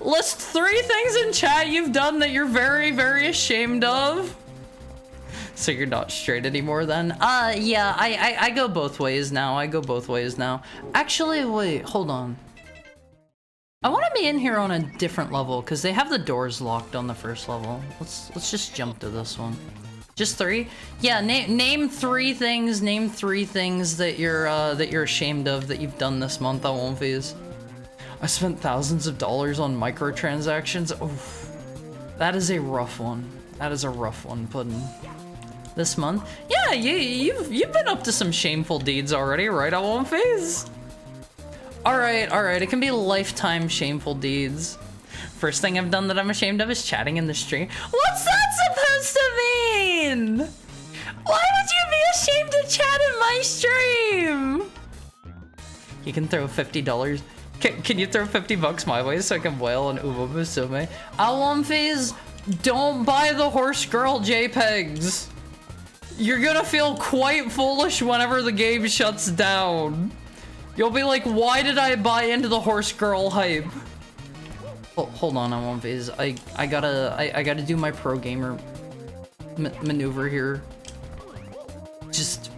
List 3 things in chat you've done that you're very, very ashamed of. So you're not straight anymore then? Yeah, I go both ways now. Actually, wait, hold on. I want to be in here on a different level because they have the doors locked on the first level. Let's just jump to this one. Just 3? Yeah, name 3 things. Name 3 things that you're ashamed of that you've done this month on One Phase. I spent thousands of dollars on microtransactions. Oof. That is a rough one. Puddin'. This month? Yeah, you've been up to some shameful deeds already, right, on One Phase? Alright, it can be lifetime shameful deeds. First thing I've done that I'm ashamed of is chatting in the stream. What's that supposed to mean? Why would you be ashamed to chat in my stream? You can throw $50. Can you throw 50 bucks my way so I can wail on Uma Musume? Alwumfies, don't buy the horse girl JPEGs. You're gonna feel quite foolish whenever the game shuts down. You'll be like, why did I buy into the horse girl hype? Oh, hold on, Alwumfies. I gotta do my pro gamer maneuver here. Just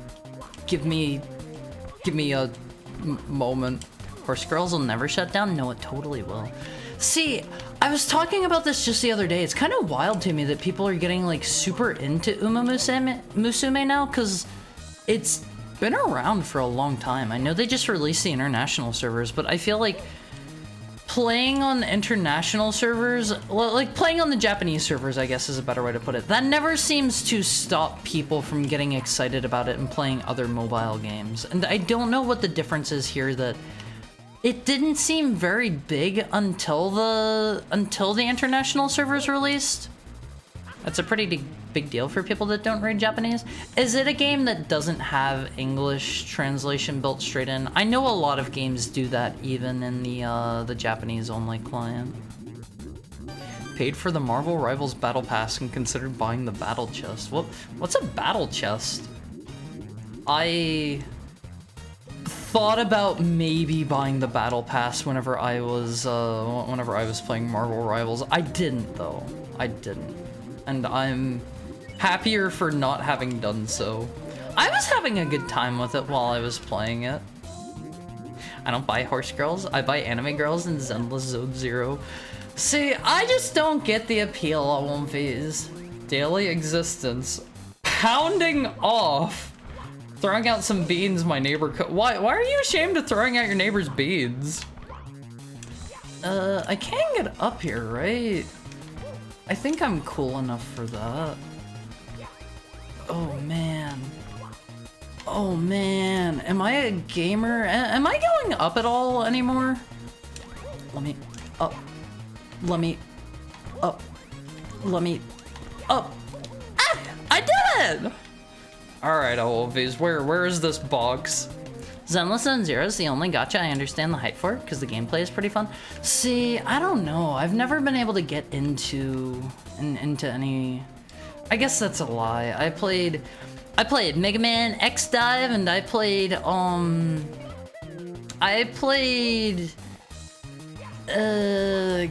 give me a moment. Horse girls will never shut down? No, it totally will. See, I was talking about this just the other day. It's kind of wild to me that people are getting like super into Uma Musume now, because it's been around for a long time. I know they just released the international servers, but I feel like playing on international servers, like playing on the Japanese servers, I guess is a better way to put it, that never seems to stop people from getting excited about it and playing other mobile games. And I don't know what the difference is here, that it didn't seem very big until the international servers released. That's a pretty big deal for people that don't read Japanese. Is it a game that doesn't have English translation built straight in? I know a lot of games do that even in the Japanese only client. Paid for the Marvel Rivals Battle Pass and considered buying the Battle Chest. What's a Battle Chest? I thought about maybe buying the Battle Pass whenever I was playing Marvel Rivals. I didn't though. I didn't. And I'm happier for not having done so. I was having a good time with it while I was playing it. I don't buy horse girls, I buy anime girls in Zenless Zone Zero. See, I just don't get the appeal of Alwumfies. Daily existence. Pounding off. Throwing out some beans my neighbor why are you ashamed of throwing out your neighbor's beans? I can get up here, right? I think I'm cool enough for that. Oh man. Oh man. Am I a gamer? Am I going up at all anymore? Let me up. Let me up. Let me up. Ah! I did it! Alright, Alwumfies, where is this box? Zenless Zone Zero is the only gacha I understand the hype for, because the gameplay is pretty fun. See, I don't know. I've never been able to get into any... I guess that's a lie. I played Mega Man X Dive, and I played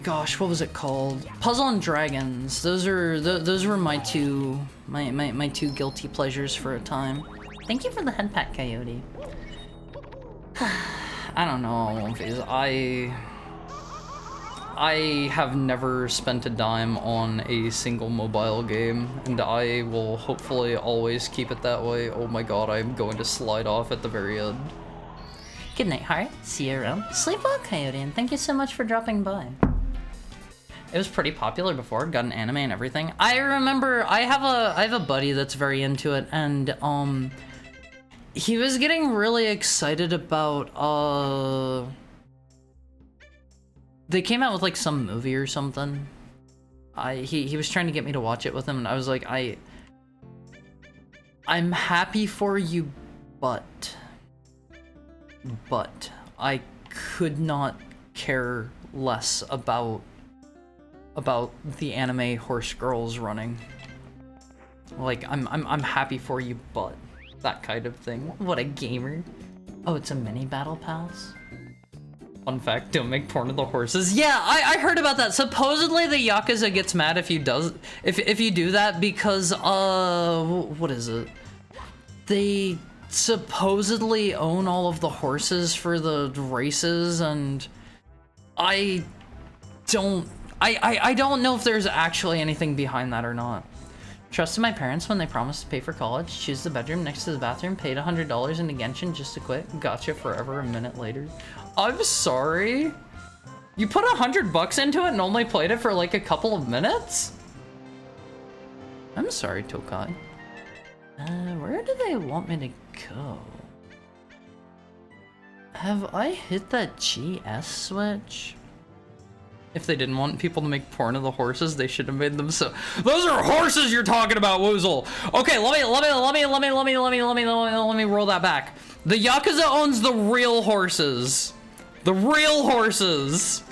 gosh, what was it called? Puzzle and Dragons. Those were my two guilty pleasures for a time. Thank you for the head pack, Coyote. I don't know, Alwumfies. I have never spent a dime on a single mobile game, and I will hopefully always keep it that way. Oh my god, I'm going to slide off at the very end. Good night, Heart. See you around. Sleep well, Coyote, and thank you so much for dropping by. It was pretty popular before, got an anime and everything. I remember I have a buddy that's very into it, and he was getting really excited about they came out with like some movie or something. He was trying to get me to watch it with him, and I was like, I'm happy for you, but I could not care less about the anime horse girls running. Like, I'm happy for you, but that kind of thing. What a gamer. Oh, it's a mini battle pass? Fun fact, don't make porn of the horses. Yeah, I heard about that. Supposedly the Yakuza gets mad if you do that because, what is it? They supposedly own all of the horses for the races, and I don't know if there's actually anything behind that or not. Trusted my parents when they promised to pay for college. Choose the bedroom next to the bathroom. Paid $100 into Genshin just to quit. Gotcha forever a minute later. I'm sorry? You put $100 into it and only played it for like a couple of minutes? I'm sorry, Tokai. Where do they want me to go? Have I hit that GS switch? If they didn't want people to make porn of the horses, they should have made them so. Those are horses you're talking about, Woozle. Okay, let me roll that back. The Yakuza owns the real horses. The real horses.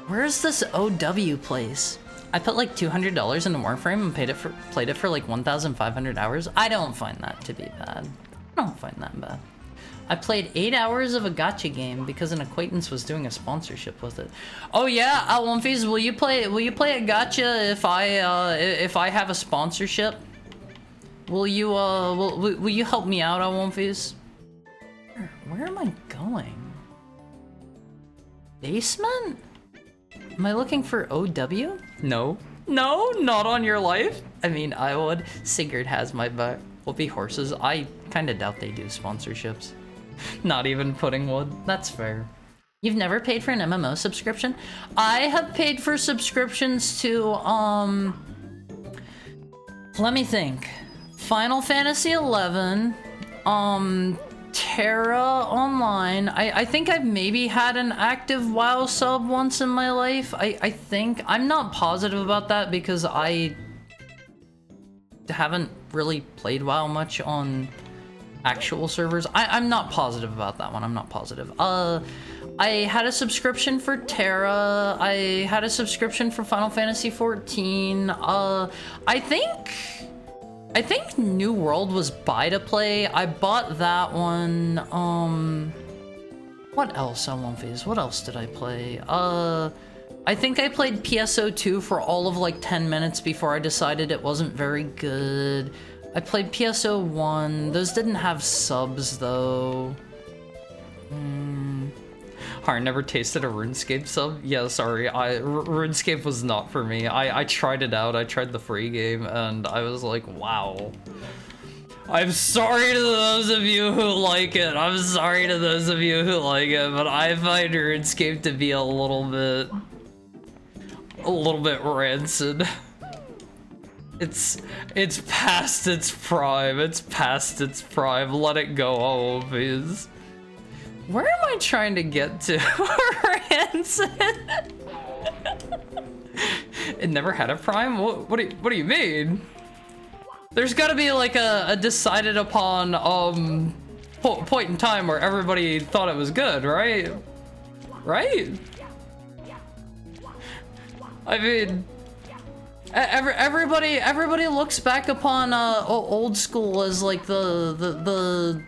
Where's this OW place? I put like $200 into Warframe and played it for like 1,500 hours. I don't find that to be bad. I don't find that bad. I played 8 hours of a gacha game because an acquaintance was doing a sponsorship with it. Oh yeah, Womfies, will you play a gacha if I have a sponsorship? Will you will you help me out, Womfies? Where am I going? Basement? Am I looking for OW? No. No, not on your life. I mean, I would. Sigurd has my back. Whoopee horses. I kind of doubt they do sponsorships. Not even putting wood. That's fair. You've never paid for an MMO subscription? I have paid for subscriptions to, let me think. Final Fantasy XI, Terra Online. I think I've maybe had an active WoW sub once in my life. I think. I'm not positive about that because I haven't really played WoW much on actual servers. I'm not positive about that one. I'm not positive. I had a subscription for Terra. I had a subscription for Final Fantasy XIV. I think New World was buy to play. I bought that one. What else on Womfies? What else did I play? I think I played PSO2 for all of like 10 minutes before I decided it wasn't very good. I played PSO1. Those didn't have subs though. I never tasted a RuneScape sub. Yeah, sorry. RuneScape was not for me. I tried it out. I tried the free game, and I was like, wow. I'm sorry to those of you who like it. I'm sorry to those of you who like it, but I find RuneScape to be a little bit rancid. It's past its prime. It's past its prime. Let it go, oh please. Where am I trying to get to? Rancid. It never had a prime? What do you mean? There's gotta be like a decided upon point in time where everybody thought it was good, right? Right? I mean, everybody looks back upon old school as like the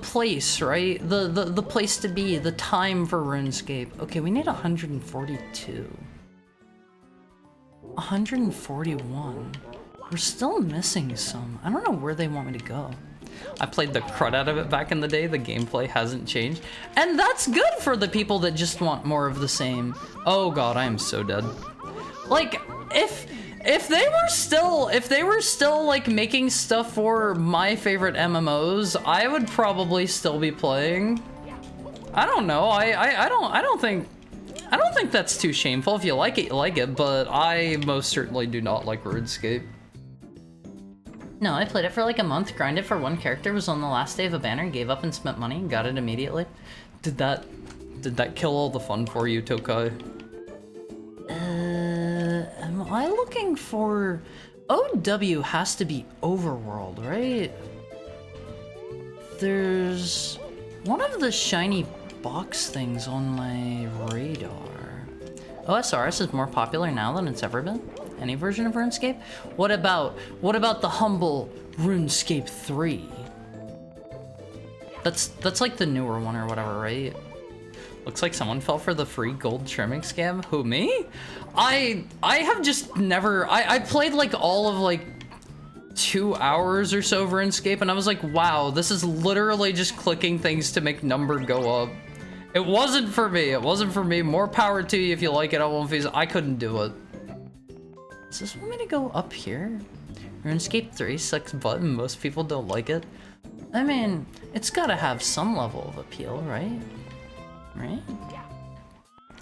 place, right? The place to be, the time for RuneScape. Okay, we need 142. 141. We're still missing some. I don't know where they want me to go. I played the crud out of it back in the day. The gameplay hasn't changed. And that's good for the people that just want more of the same. Oh god, I am so dead. Like, if they were still like making stuff for my favorite MMOs, I would probably still be playing. I don't know. I don't think that's too shameful. If you like it, you like it, but I most certainly do not like RuneScape. No, I played it for like a month, grinded for one character, was on the last day of a banner, gave up and spent money, got it immediately. Did that kill all the fun for you, Tokai? Am I looking for... OW has to be Overworld, right? There's one of the shiny box things on my radar. OSRS is more popular now than it's ever been. Any version of RuneScape? What about the humble RuneScape 3? That's like the newer one or whatever, right? Looks like someone fell for the free gold trimming scam. Who, me? I have just never... I played like all of like 2 hours or so of RuneScape and I was like, wow, this is literally just clicking things to make number go up. It wasn't for me. It wasn't for me. More power to you if you like it. I couldn't do it. Does this want me to go up here? RuneScape 3 sucks butt and most people don't like it. I mean, it's gotta have some level of appeal, right? Right?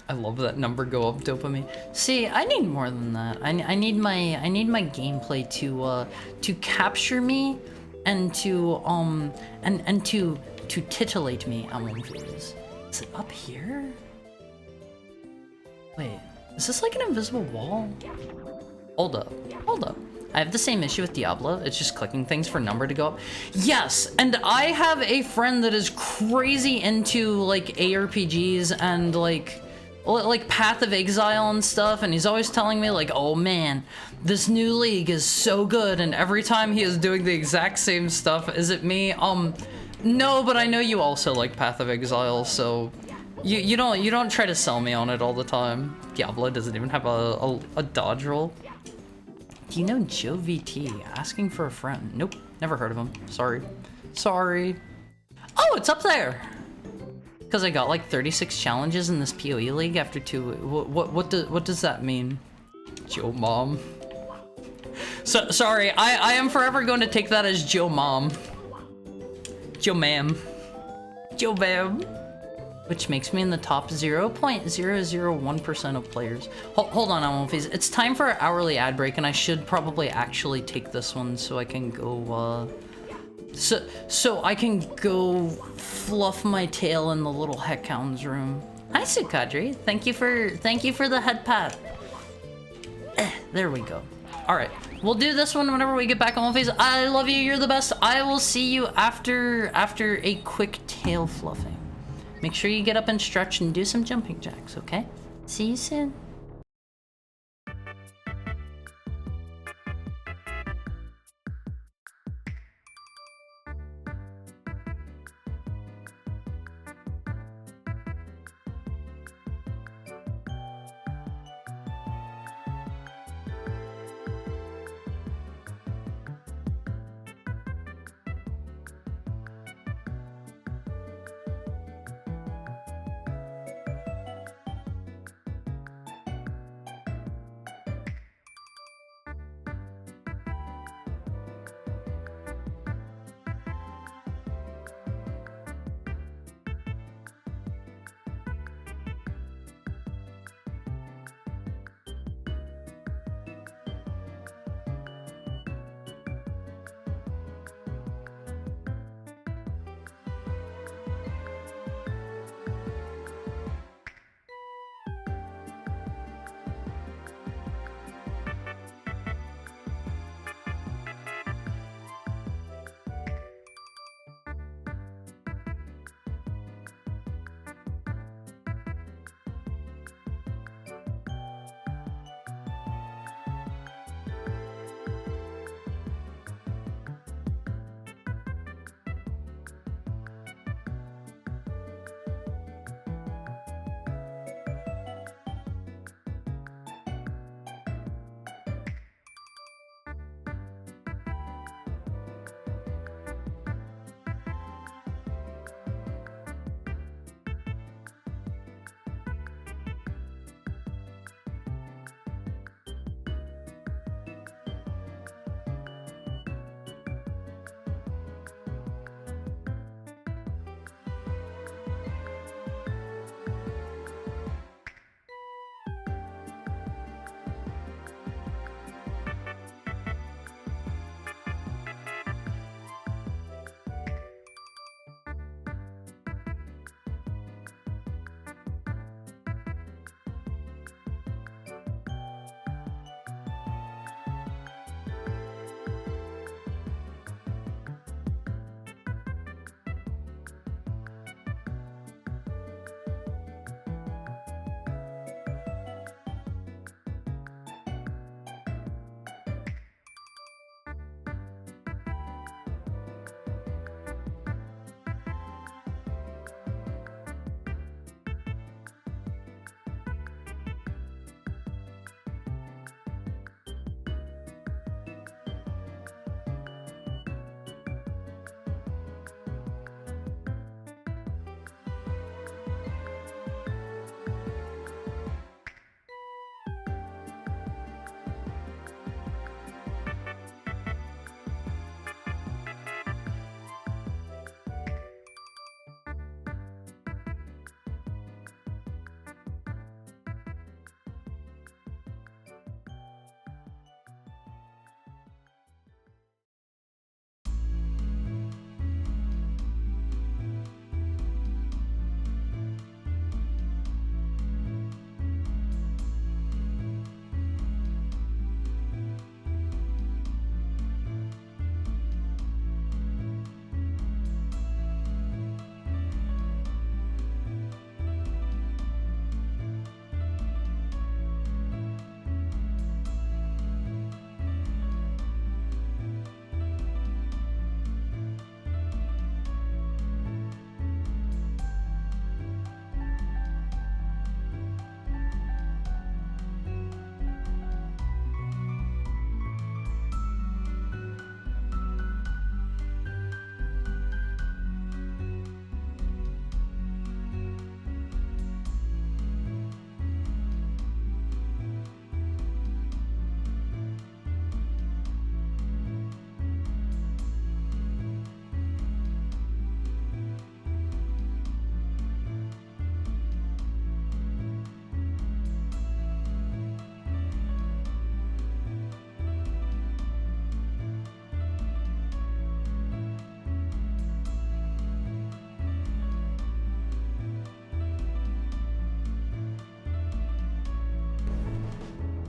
I love that number go up dopamine. See, I need more than that. I need my gameplay to capture me and to titillate me. Is it up here? Wait, is this like an invisible wall? Hold up, hold up. I have the same issue with Diablo. It's just clicking things for number to go up. Yes, and I have a friend that is crazy into like ARPGs and like Path of Exile and stuff, and he's always telling me like, oh man, this new league is so good, and every time he is doing the exact same stuff. Is it me? No, but I know you also like Path of Exile, so you don't try to sell me on it all the time. Diablo doesn't even have a dodge roll. Do you know Joe VT? Asking for a friend. Nope, never heard of him. Sorry. Sorry. Oh, it's up there! Because I got like 36 challenges in this PoE league after 2. What does that mean? Joe Mom. So, sorry, I am forever going to take that as Joe Mom. Joe Ma'am. Joe Ma'am. Which makes me in the top 0.001% of players. Hold on, Almonfees. It's time for an hourly ad break, and I should probably actually take this one so I can go, so I can go fluff my tail in the little Heckhound's room. Hi, Sukadri. Thank you for the head pat. There we go. All right, we'll do this one whenever we get back on Almonfees. I love you. You're the best. I will see you after a quick tail fluffing. Make sure you get up and stretch and do some jumping jacks, okay? See you soon.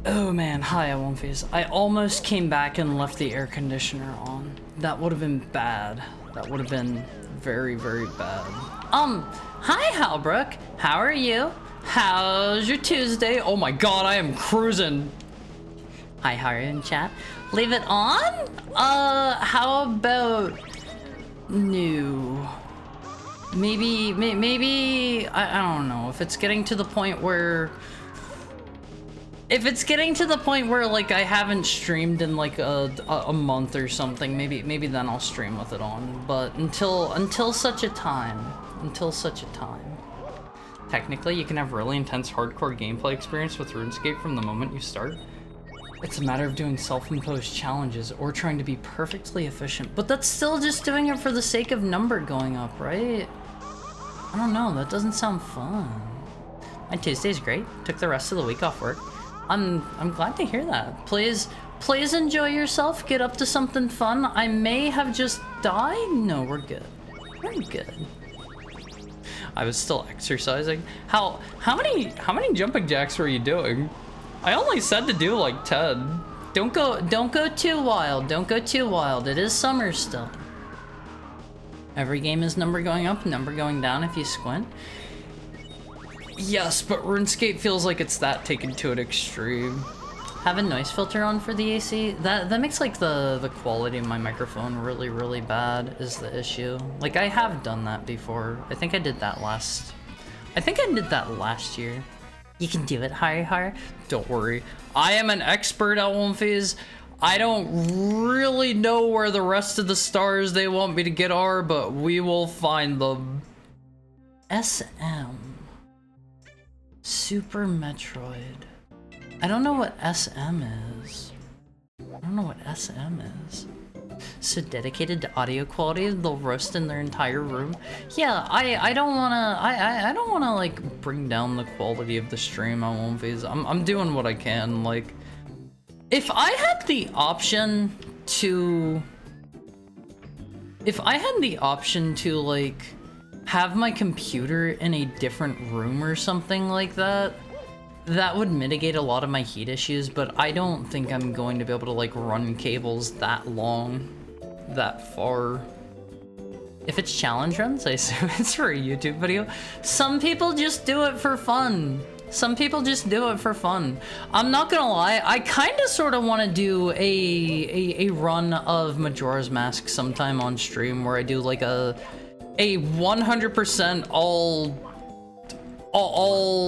Oh man, hi, Wonfies. I almost came back and left the air conditioner on. That would have been bad. That would have been very, very bad. Hi, Halbrook. How are you? How's your Tuesday? Oh my god, I am cruising. Hi, how are you in chat? Leave it on? How about... No. Maybe, I don't know, if it's getting to the point where... If it's getting to the point where, like, I haven't streamed in, like, a month or something, maybe then I'll stream with it on. But until such a time. Technically, you can have really intense hardcore gameplay experience with RuneScape from the moment you start. It's a matter of doing self-imposed challenges or trying to be perfectly efficient, but that's still just doing it for the sake of number going up, right? I don't know, that doesn't sound fun. My Tuesday's great. Took the rest of the week off work. I'm glad to hear that. Please enjoy yourself. Get up to something fun. I may have just died. No, we're good. We're good. I was still exercising. How many jumping jacks were you doing? I only said to do like 10. Don't go too wild. Don't go too wild. It is summer still. Every game is number going up, number going down if you squint. Yes, but RuneScape feels like it's that taken to an extreme. Have a noise filter on for the AC. That makes like the quality of my microphone really, really bad is the issue. Like I have done that before. I think I did that last year. You can do it, Har. Don't worry. I am an expert at Wonfies. I don't really know where the rest of the stars they want me to get are, but we will find them. SM. Super Metroid. I don't know what SM is. I don't know what SM is. So dedicated to audio quality, they'll roast in their entire room. Yeah, I don't wanna I don't wanna like bring down the quality of the like I'm doing what I can. Like if I had the option to like have my computer in a different room or something like that, that would mitigate a lot of my heat issues, but I don't think I'm going to be able to like run cables that long, that far. If it's challenge runs, I assume it's for a YouTube video. Some people just do it for fun. I'm not gonna lie, I kind of sort of want to do a run of Majora's Mask sometime on stream where I do like a 100% all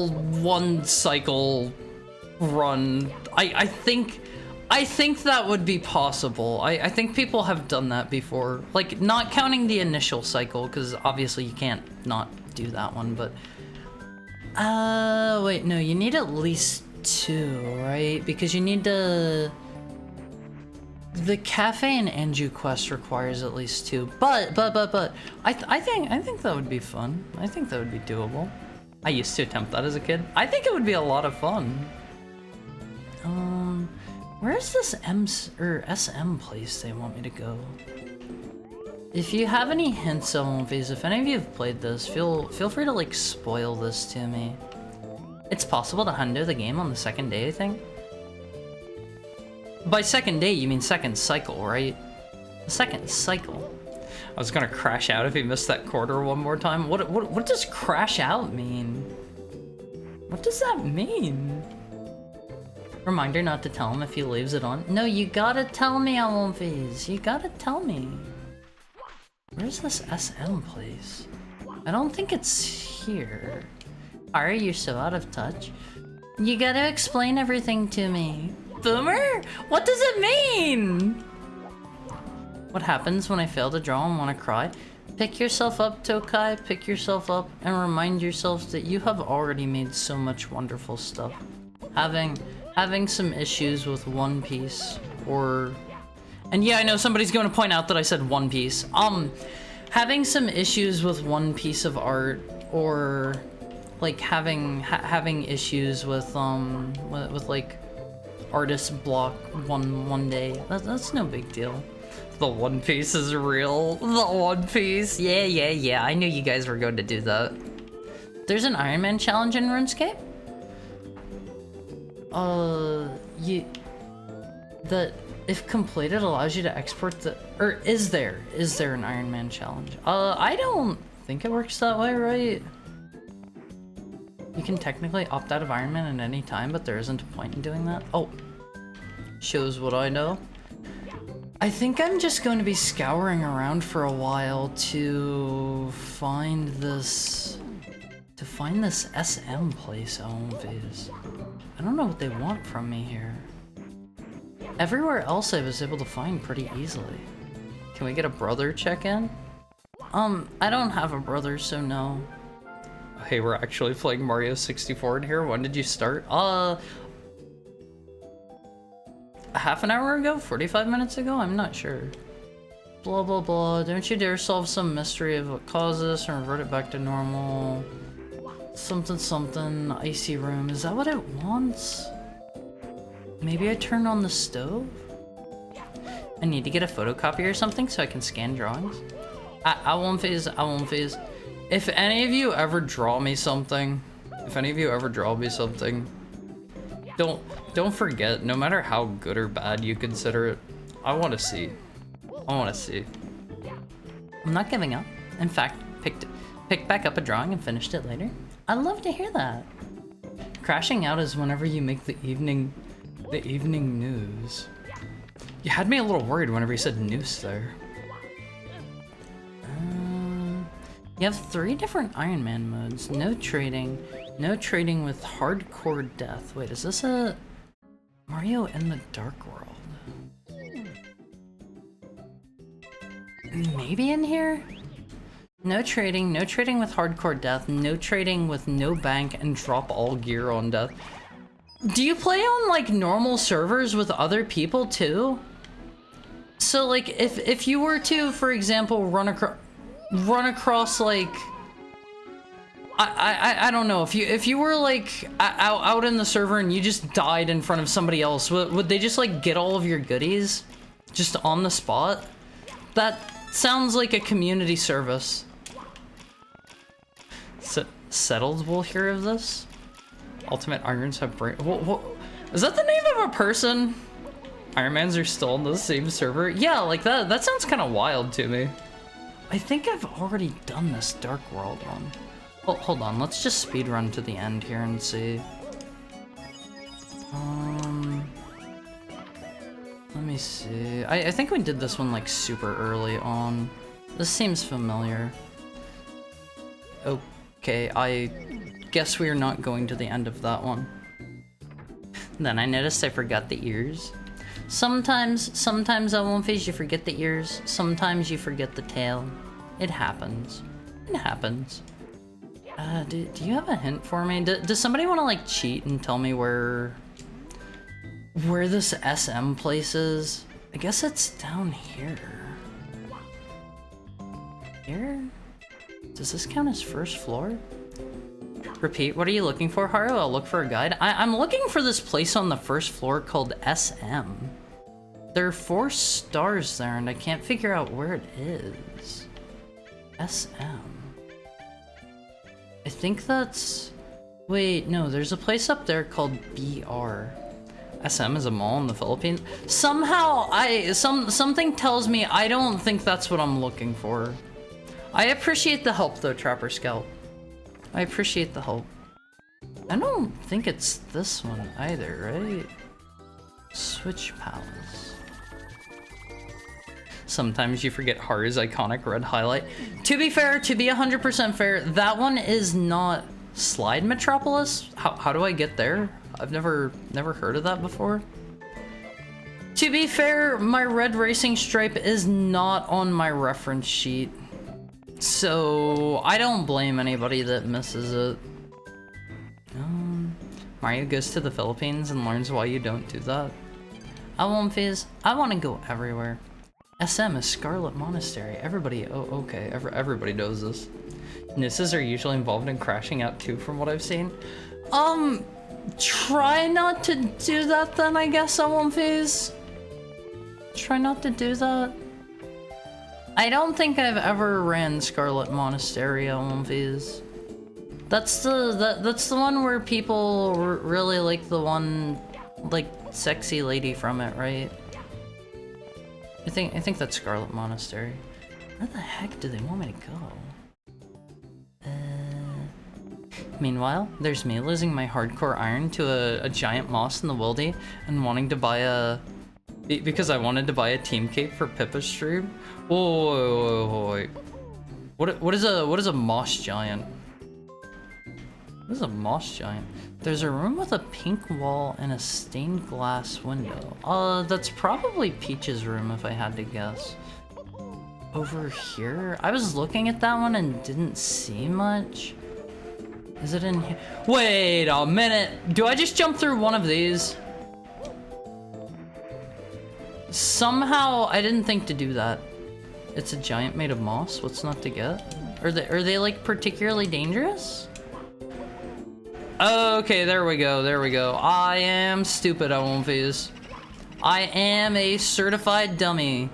one cycle run. I think that would be possible. I think people have done that before. Like, not counting the initial cycle, because obviously you can't not do that one, but... wait, no, you need at least 2, right? Because you need to... The Cafe and Anju quest requires at least 2, but I think that would be fun. I think that would be doable. I used to attempt that as a kid. I think it would be a lot of fun. Where's this SM place they want me to go? If you have any hints on these, if any of you have played this, feel free to like spoil this to me. It's possible to hundo the game on the second day, I think. By second day, you mean second cycle, right? The second cycle. I was gonna crash out if he missed that quarter one more time. What does crash out mean? What does that mean? Reminder not to tell him if he leaves it on. No, you gotta tell me, Alonfiz. You gotta tell me. Where's this SM place? I don't think it's here. Are you so out of touch? You gotta explain everything to me. Boomer? What does it mean? What happens when I fail to draw and want to cry? Pick yourself up, Tokai. Pick yourself up and remind yourself that you have already made so much wonderful stuff. Having some issues with One Piece or... And yeah, I know somebody's going to point out that I said One Piece. Having some issues with one piece of art or like having issues with like artist block one day. That's no big deal. The One Piece is real. The One Piece. Yeah. I knew you guys were going to do that. There's an Iron Man challenge in RuneScape? that if completed allows you to export the, or is there an Iron Man challenge? I don't think it works that way, right? You can technically opt out of Iron Man at any time, but there isn't a point in doing that. Oh, shows what I know. I think I'm just going to be scouring around for a while to find this SM place always. I don't know what they want from me here. Everywhere else I was able to find pretty easily. Can we get a brother check-in? I don't have a brother, so no. Hey, we're actually playing Mario 64 in here. When did you start? Half an hour ago? 45 minutes ago? I'm not sure. Blah, blah, blah. Don't you dare solve some mystery of what caused this and revert it back to normal. Something, something. Icy room. Is that what it wants? Maybe I turn on the stove? I need to get a photocopier or something so I can scan drawings. I won't phase. If any of you ever draw me something, don't forget, no matter how good or bad you consider it, I want to see. I'm not giving up. In fact, picked back up a drawing and finished it later. I'd love to hear that. Crashing out is whenever you make the evening news. You had me a little worried whenever you said noose there. You have 3 different Iron Man modes. No trading with hardcore death. Wait, is this a Mario in the Dark World? Maybe in here? No trading with hardcore death, no trading with no bank, and drop all gear on death. Do you play on like normal servers with other people too? So like if you were to, for example, run across like I don't know, if you were like out in the server and you just died in front of somebody else, would they just like get all of your goodies just on the spot? That sounds like a community service. Settled will hear of this. Ultimate Irons have brain. What? Is that the name of a person? Iron Mans are still on the same server? Yeah, like that sounds kind of wild to me. I think I've already done this Dark World one. Well, hold on, let's just speedrun to the end here and see. Let me see. I think we did this one like super early on. This seems familiar. Okay, I guess we are not going to the end of that one. Then I noticed I forgot the ears. Sometimes I won't face you forget the ears. Sometimes you forget the tail. It happens. Do you have a hint for me? Does somebody want to like cheat and tell me where this SM place is? I guess it's down here. Here? Does this count as first floor? Repeat, what are you looking for, Haru? I'll look for a guide. I'm looking for this place on the first floor called SM. There are 4 stars there and I can't figure out where it is. SM. I think that's... Wait, no, there's a place up there called BR. SM is a mall in the Philippines. Somehow, something tells me I don't think that's what I'm looking for. I appreciate the help though, Trapper Scout. I appreciate the help. I don't think it's this one either, right? Switch Palace. Sometimes you forget Haru's iconic red highlight. To be fair, to be 100% fair, that one is not Slide Metropolis. How do I get there? I've never heard of that before. To be fair, my red racing stripe is not on my reference sheet. So, I don't blame anybody that misses it. Mario goes to the Philippines and learns why you don't do that. I won't phase. I want to go everywhere. SM is Scarlet Monastery. Everybody, okay, everybody knows this. Nisses are usually involved in crashing out too, from what I've seen. Try not to do that then, I guess, I won't phase. Try not to do that. I don't think I've ever ran Scarlet Monastery on these. That's the one where people really like the one, like sexy lady from it, right? I think that's Scarlet Monastery. Where the heck do they want me to go? Meanwhile, there's me losing my hardcore iron to a giant moss in the wildy and wanting to buy a... Because I wanted to buy a team cape for Pippa's stream. Whoa. What is a moss giant? What is a moss giant? There's a room with a pink wall and a stained glass window. That's probably Peach's room if I had to guess. Over here? I was looking at that one and didn't see much. Is it in here? Wait a minute! Do I just jump through one of these? Somehow I didn't think to do that. It's a giant made of moss. What's not to get? Are they like particularly dangerous? Okay, there we go. I am stupid, I won't phase. I am a certified dummy.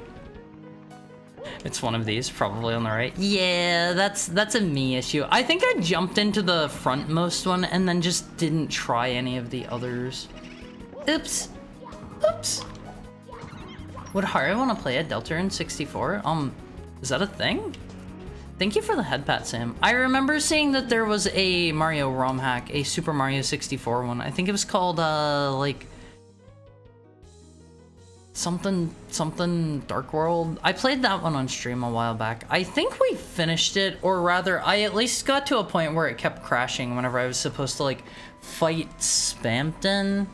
It's one of these, probably on the right. Yeah, that's a me issue. I think I jumped into the frontmost one and then just didn't try any of the others. Oops. Would Hari want to play a Deltarune 64? Is that a thing? Thank you for the head pat, Sam. I remember seeing that there was a Mario ROM hack, a Super Mario 64 one. I think it was called, like... Something Dark World. I played that one on stream a while back. I think we finished it, or rather, I at least got to a point where it kept crashing whenever I was supposed to, like, fight Spamton.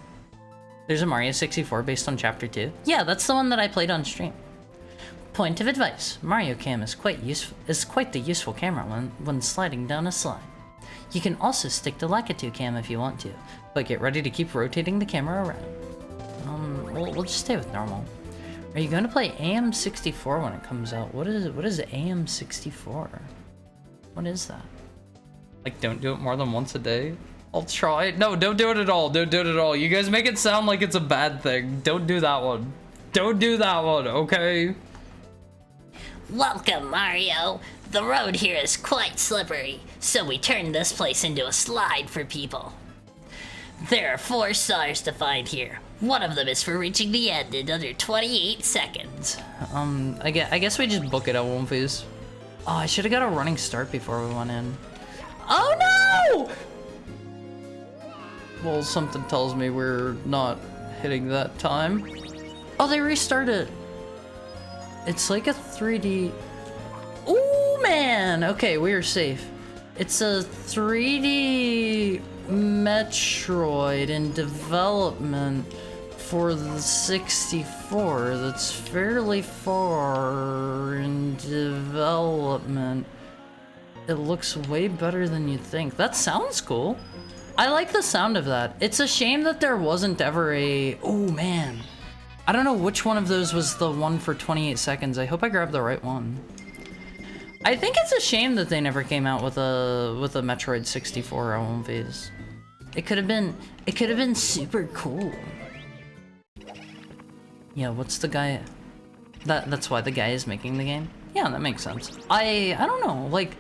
There's a Mario 64 based on Chapter 2. Yeah, that's the one that I played on stream. Point of advice, Mario Cam is quite the useful camera when sliding down a slide. You can also stick to Lakitu Cam if you want to, but get ready to keep rotating the camera around. We'll just stay with normal. Are you going to play AM64 when it comes out? What is AM64? What is that? Like, don't do it more than once a day? I'll try. No, don't do it at all. Don't do it at all. You guys make it sound like it's a bad thing. Don't do that one. Don't do that one, okay? Welcome, Mario. The road here is quite slippery, so we turned this place into a slide for people. There are 4 stars to find here. One of them is for reaching the end in under 28 seconds. I guess we just book it at one phase. Oh, I should have got a running start before we went in. Oh no! Well, something tells me we're not hitting that time. Oh, they restarted. It's like a 3D... Ooh, man! Okay, we are safe. It's a 3D Metroid in development for the 64 that's fairly far in development. It looks way better than you'd think. That sounds cool. I like the sound of that. It's a shame that there wasn't ever a... Oh, man. I don't know which one of those was the one for 28 seconds. I hope I grabbed the right one. I think it's a shame that they never came out with a Metroid 64 home phase. It could have been super cool. Yeah, what's the guy? That's why the guy is making the game? Yeah, that makes sense. I don't know, like,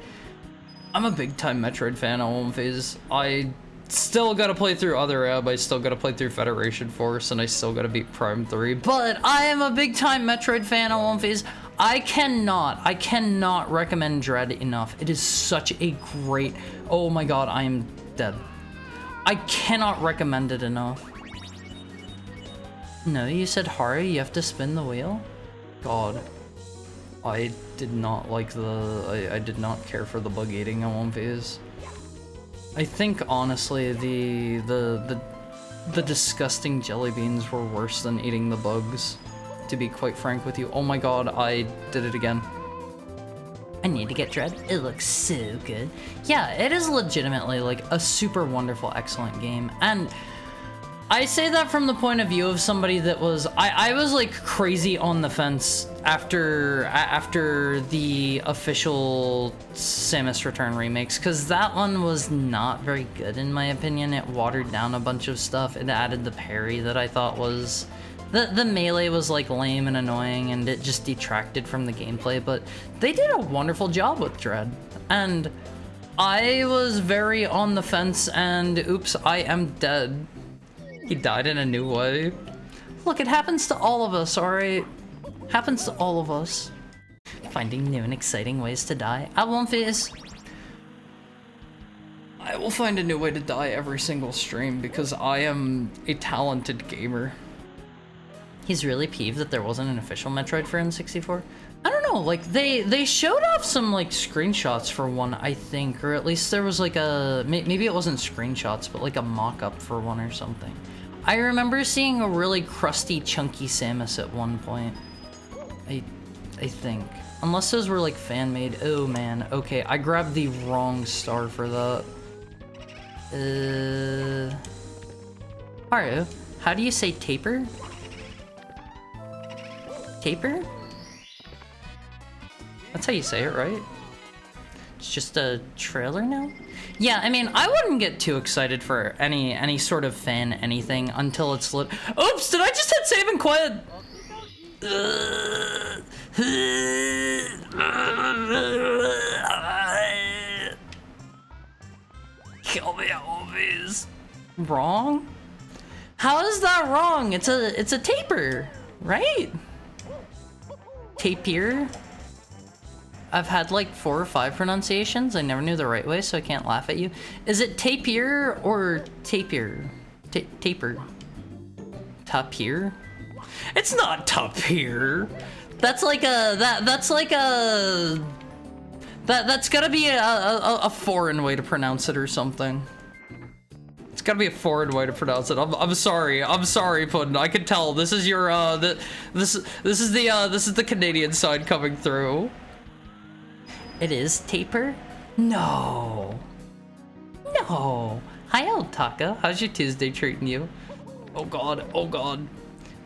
I'm a big time Metroid fan on home phase. I still gotta play through Other M, I still gotta play through Federation Force, and I still gotta beat Prime 3. But I am a big time Metroid fan on home phase. I cannot recommend Dread enough. It is such a great... Oh my god, I am dead. I cannot recommend it enough. No, you said Hari, you have to spin the wheel? God. I did not like I did not care for the bug eating on One Phase. I think honestly the disgusting jelly beans were worse than eating the bugs, to be quite frank with you. Oh my god, I did it again. I need to get Dread. It looks so good. Yeah, it is legitimately like a super wonderful, excellent game. And I say that from the point of view of somebody that was, I was like crazy on the fence after the official Samus Return remakes, because that one was not very good in my opinion. It watered down a bunch of stuff. It added the parry that I thought was, the melee was like lame and annoying, and it just detracted from the gameplay, but they did a wonderful job with Dread. And I was very on the fence, and oops, I am dead. He died in a new way. Look, it happens to all of us, alright? Happens to all of us. Finding new and exciting ways to die. I won't face. I will find a new way to die every single stream because I am a talented gamer. He's really peeved that there wasn't an official Metroid for N64. I don't know, like they showed off some like screenshots for one, I think, or at least there was like a maybe it wasn't screenshots, but like a mock-up for one or something. I remember seeing a really crusty, chunky Samus at one point. I think. Unless those were like fan-made. Oh man, okay, I grabbed the wrong star for that. Haru, how do you say taper? Taper? That's how you say it, right? It's just a trailer now? Yeah, I mean, I wouldn't get too excited for any sort of fan anything until it's lit. Oops, did I just hit save and quit? Kill me, Elvis. Wrong? How is that wrong? It's a taper, right? Tapir? I've had like 4 or 5 pronunciations. I never knew the right way, so I can't laugh at you. Is it tapir or tapir? Taper. Tapir? It's not tapir. That's like a that's gotta be a foreign way to pronounce it or something. It's gotta be a foreign way to pronounce it. I'm sorry, Puddin'. I can tell this is your this is the Canadian side coming through. It is taper? No. No. Hi, old Taka. How's your Tuesday treating you? Oh god, oh god.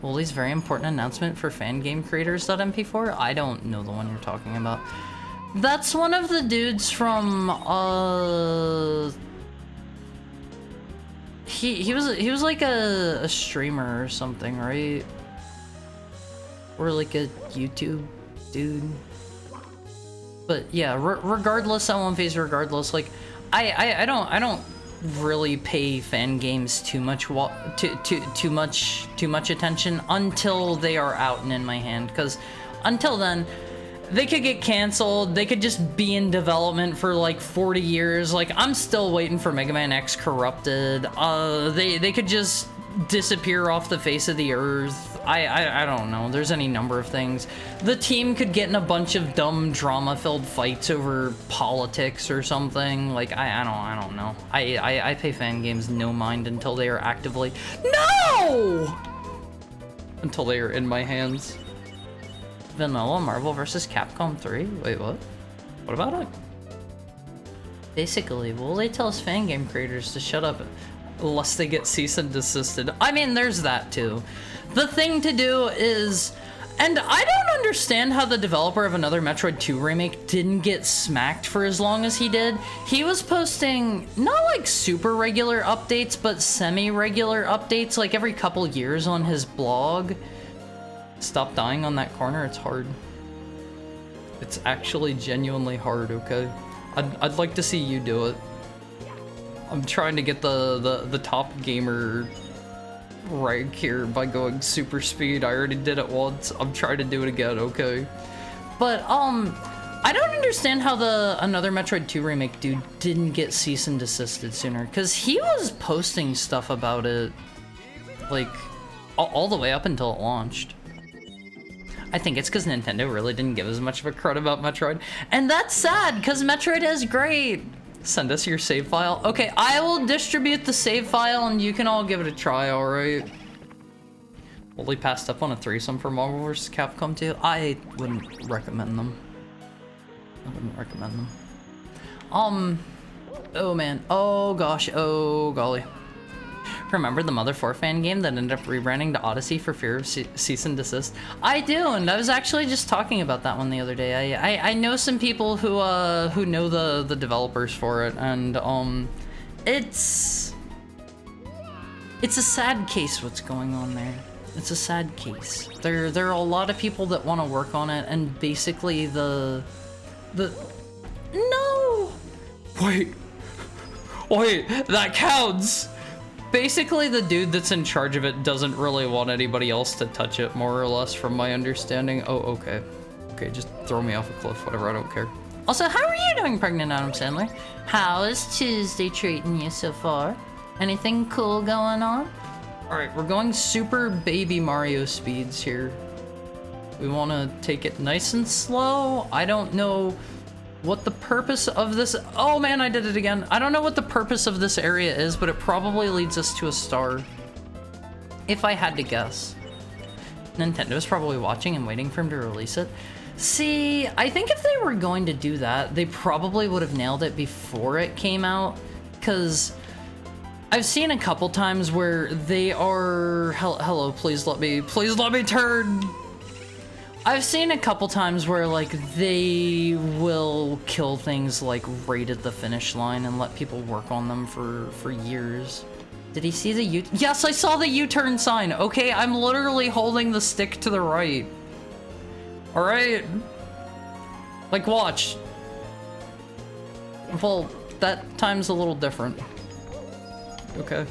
Wooly's very important announcement for fangame-creators.mp4? I don't know the one you're talking about. That's one of the dudes from, He was like a streamer or something, right? Or like a YouTube dude. But yeah, regardless, I won't face regardless. Like, I don't really pay fan games too much attention until they are out and in my hand. Because until then, they could get canceled. They could just be in development for like 40 years. Like, I'm still waiting for Mega Man X Corrupted. They could just disappear off the face of the earth. I don't know. There's any number of things. The team could get in a bunch of dumb drama-filled fights over politics or something. Like, I don't know. I pay fan games no mind until they are actively no! Until they are in my hands. Vanilla Marvel vs. Capcom 3? Wait, what? What about it? Basically, well, they tell us fan game creators to shut up lest they get cease and desisted. I mean, there's that too. The thing to do is, and I don't understand how the developer of another Metroid 2 remake didn't get smacked for as long as he did. He was posting not like super regular updates, but semi-regular updates like every couple years on his blog. Stop dying on that corner, it's hard. It's actually genuinely hard, okay? I'd like to see you do it. I'm trying to get the top gamer rank here by going super speed. I already did it once. I'm trying to do it again, okay? But, I don't understand how another Metroid 2 remake dude didn't get cease and desisted sooner, because he was posting stuff about it, like, all the way up until it launched. I think it's because Nintendo really didn't give as much of a crud about Metroid. And that's sad, because Metroid is great. Send us your save file. Okay, I will distribute the save file and you can all give it a try, alright? Wooly passed up on a threesome for Marvel vs. Capcom 2. I wouldn't recommend them. I wouldn't recommend them. Oh man. Oh gosh. Oh golly. Remember the Mother 4 fan game that ended up rebranding to Odyssey for fear of cease and desist? I do, and I was actually just talking about that one the other day. I know some people who know the developers for it, and it's a sad case what's going on there. It's a sad case. There are a lot of people that want to work on it, and basically no. Wait, that counts. Basically, the dude that's in charge of it doesn't really want anybody else to touch it, more or less, from my understanding. Oh, okay. Okay, just throw me off a cliff, whatever, I don't care. Also, how are you doing, Pregnant Adam Sandler? How is Tuesday treating you so far? Anything cool going on? Alright, we're going super baby Mario speeds here. We want to take it nice and slow. I don't know what the purpose of this... Oh man, I did it again. I don't know what the purpose of this area is, but it probably leads us to a star. If I had to guess. Nintendo's probably watching and waiting for him to release it. See, I think if they were going to do that, they probably would have nailed it before it came out, because I've seen a couple times where they are... Hello, please let me turn! I've seen a couple times where, like, they will kill things, like, right at the finish line and let people work on them for years. Did he see the U- Yes, I saw the U-turn sign! Okay, I'm literally holding the stick to the right. Alright. Like, watch. Well, that time's a little different. Okay.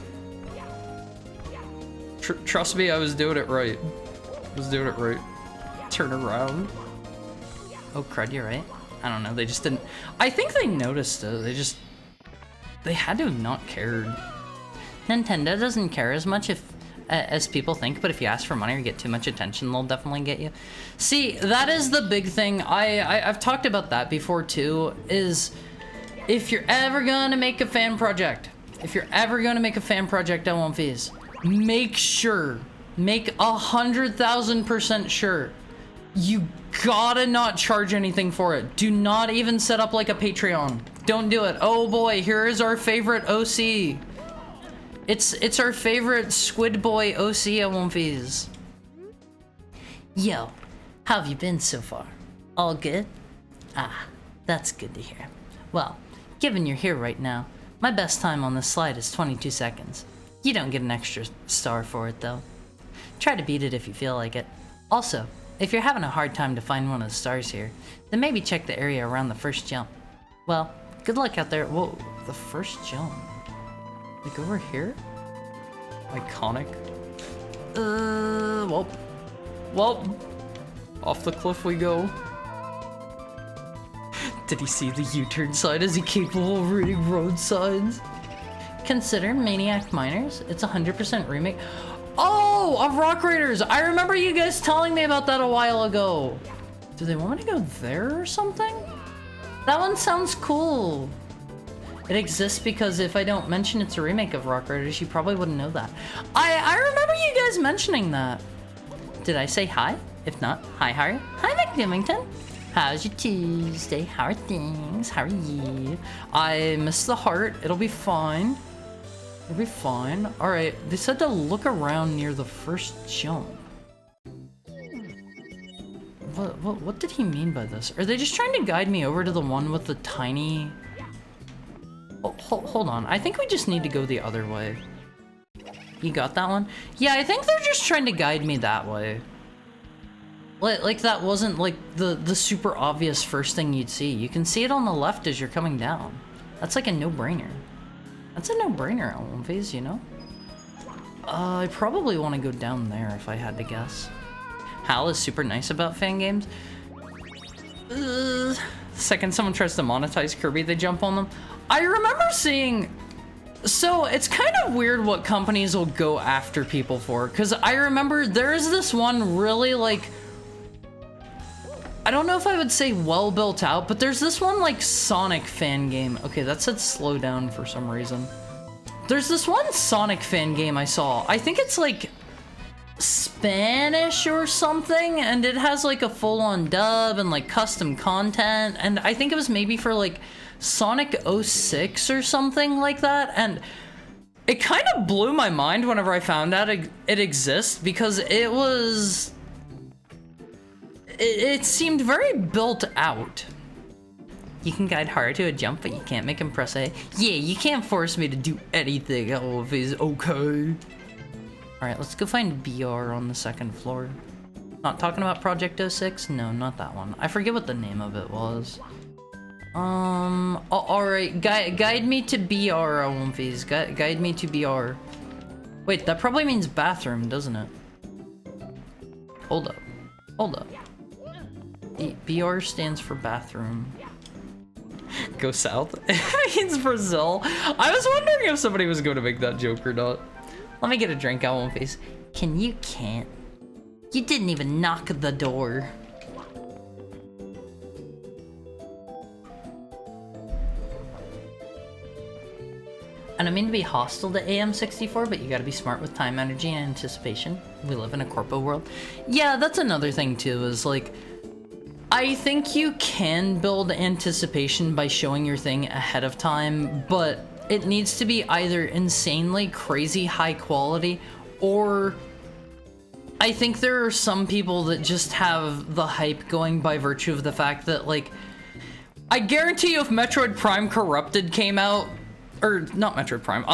Trust me, I was doing it right. Turn around. Oh, crud, you're right. I don't know, they just didn't... I think they noticed it, they had to have not cared. Nintendo doesn't care as much as people think, but if you ask for money or get too much attention, they'll definitely get you. See, that is the big thing. I've talked about that before too, is if you're ever gonna make a fan project, L1Vs, make 100,000% sure, you gotta not charge anything for it. Do not even set up like a Patreon. Don't do it. Oh boy, here is our favorite OC. It's our favorite Squid Boy OC L1Vs. Yo, how have you been so far? All good? Ah, that's good to hear. Well, given you're here right now, my best time on this slide is 22 seconds. You don't get an extra star for it though. Try to beat it if you feel like it. Also, if you're having a hard time to find one of the stars here, then maybe check the area around the first jump. Well, good luck out there. Whoa, the first jump. Like over here? Iconic. Well, off the cliff we go. Did he see the U-turn sign? Is he capable of reading road signs? Consider Maniac Miners. It's 100% remake. Oh, of Rock Raiders! I remember you guys telling me about that a while ago. Do they want me to go there or something? That one sounds cool. It exists because if I don't mention it's a remake of Rock Raiders, you probably wouldn't know that. I remember you guys mentioning that. Did I say hi? If not, hi Harry. Hi McDimmington. How's your Tuesday? How are things? How are you? I missed the heart. It'll be fine. It'll be fine. Alright, they said to look around near the first jump. What did he mean by this? Are they just trying to guide me over to the one with the tiny... Oh, hold on. I think we just need to go the other way. You got that one? Yeah, I think they're just trying to guide me that way. Like that wasn't like the super obvious first thing you'd see. You can see it on the left as you're coming down. That's like a no-brainer. That's a no-brainer on one phase, you know? I probably want to go down there if I had to guess. Hal is super nice about fan games. Second someone tries to monetize Kirby, they jump on them. I remember seeing... So, it's kind of weird what companies will go after people for, because I remember there is this one really, like... I don't know if I would say well built out, but there's this one, like, Sonic fan game. Okay, that said slow down for some reason. There's this one Sonic fan game I saw. I think it's, like, Spanish or something, and it has, like, a full-on dub and, like, custom content, and I think it was maybe for, like, Sonic 06 or something like that, and it kind of blew my mind whenever I found out it exists, because it was... It seemed very built out. You can guide hard to a jump, but you can't make him press A. Yeah, you can't force me to do anything. Oh, if he's okay. Alright, let's go find BR on the second floor. Not talking about Project 06? No, not that one. I forget what the name of it was. Alright, guide me to BR, L1Vs. Guide me to BR. Wait, that probably means bathroom, doesn't it? Hold up. Hold up. BR stands for bathroom. Go south? It means Brazil. I was wondering if somebody was going to make that joke or not. Let me get a drink out of my face. You can't. You didn't even knock the door. And I mean to be hostile to AM64, but you gotta be smart with time, energy, and anticipation. We live in a corpo world. Yeah, that's another thing too, is like, I think you can build anticipation by showing your thing ahead of time, but it needs to be either insanely crazy high quality, or I think there are some people that just have the hype going by virtue of the fact that, like, I guarantee you if Metroid Prime Corrupted came out, or not Metroid Prime,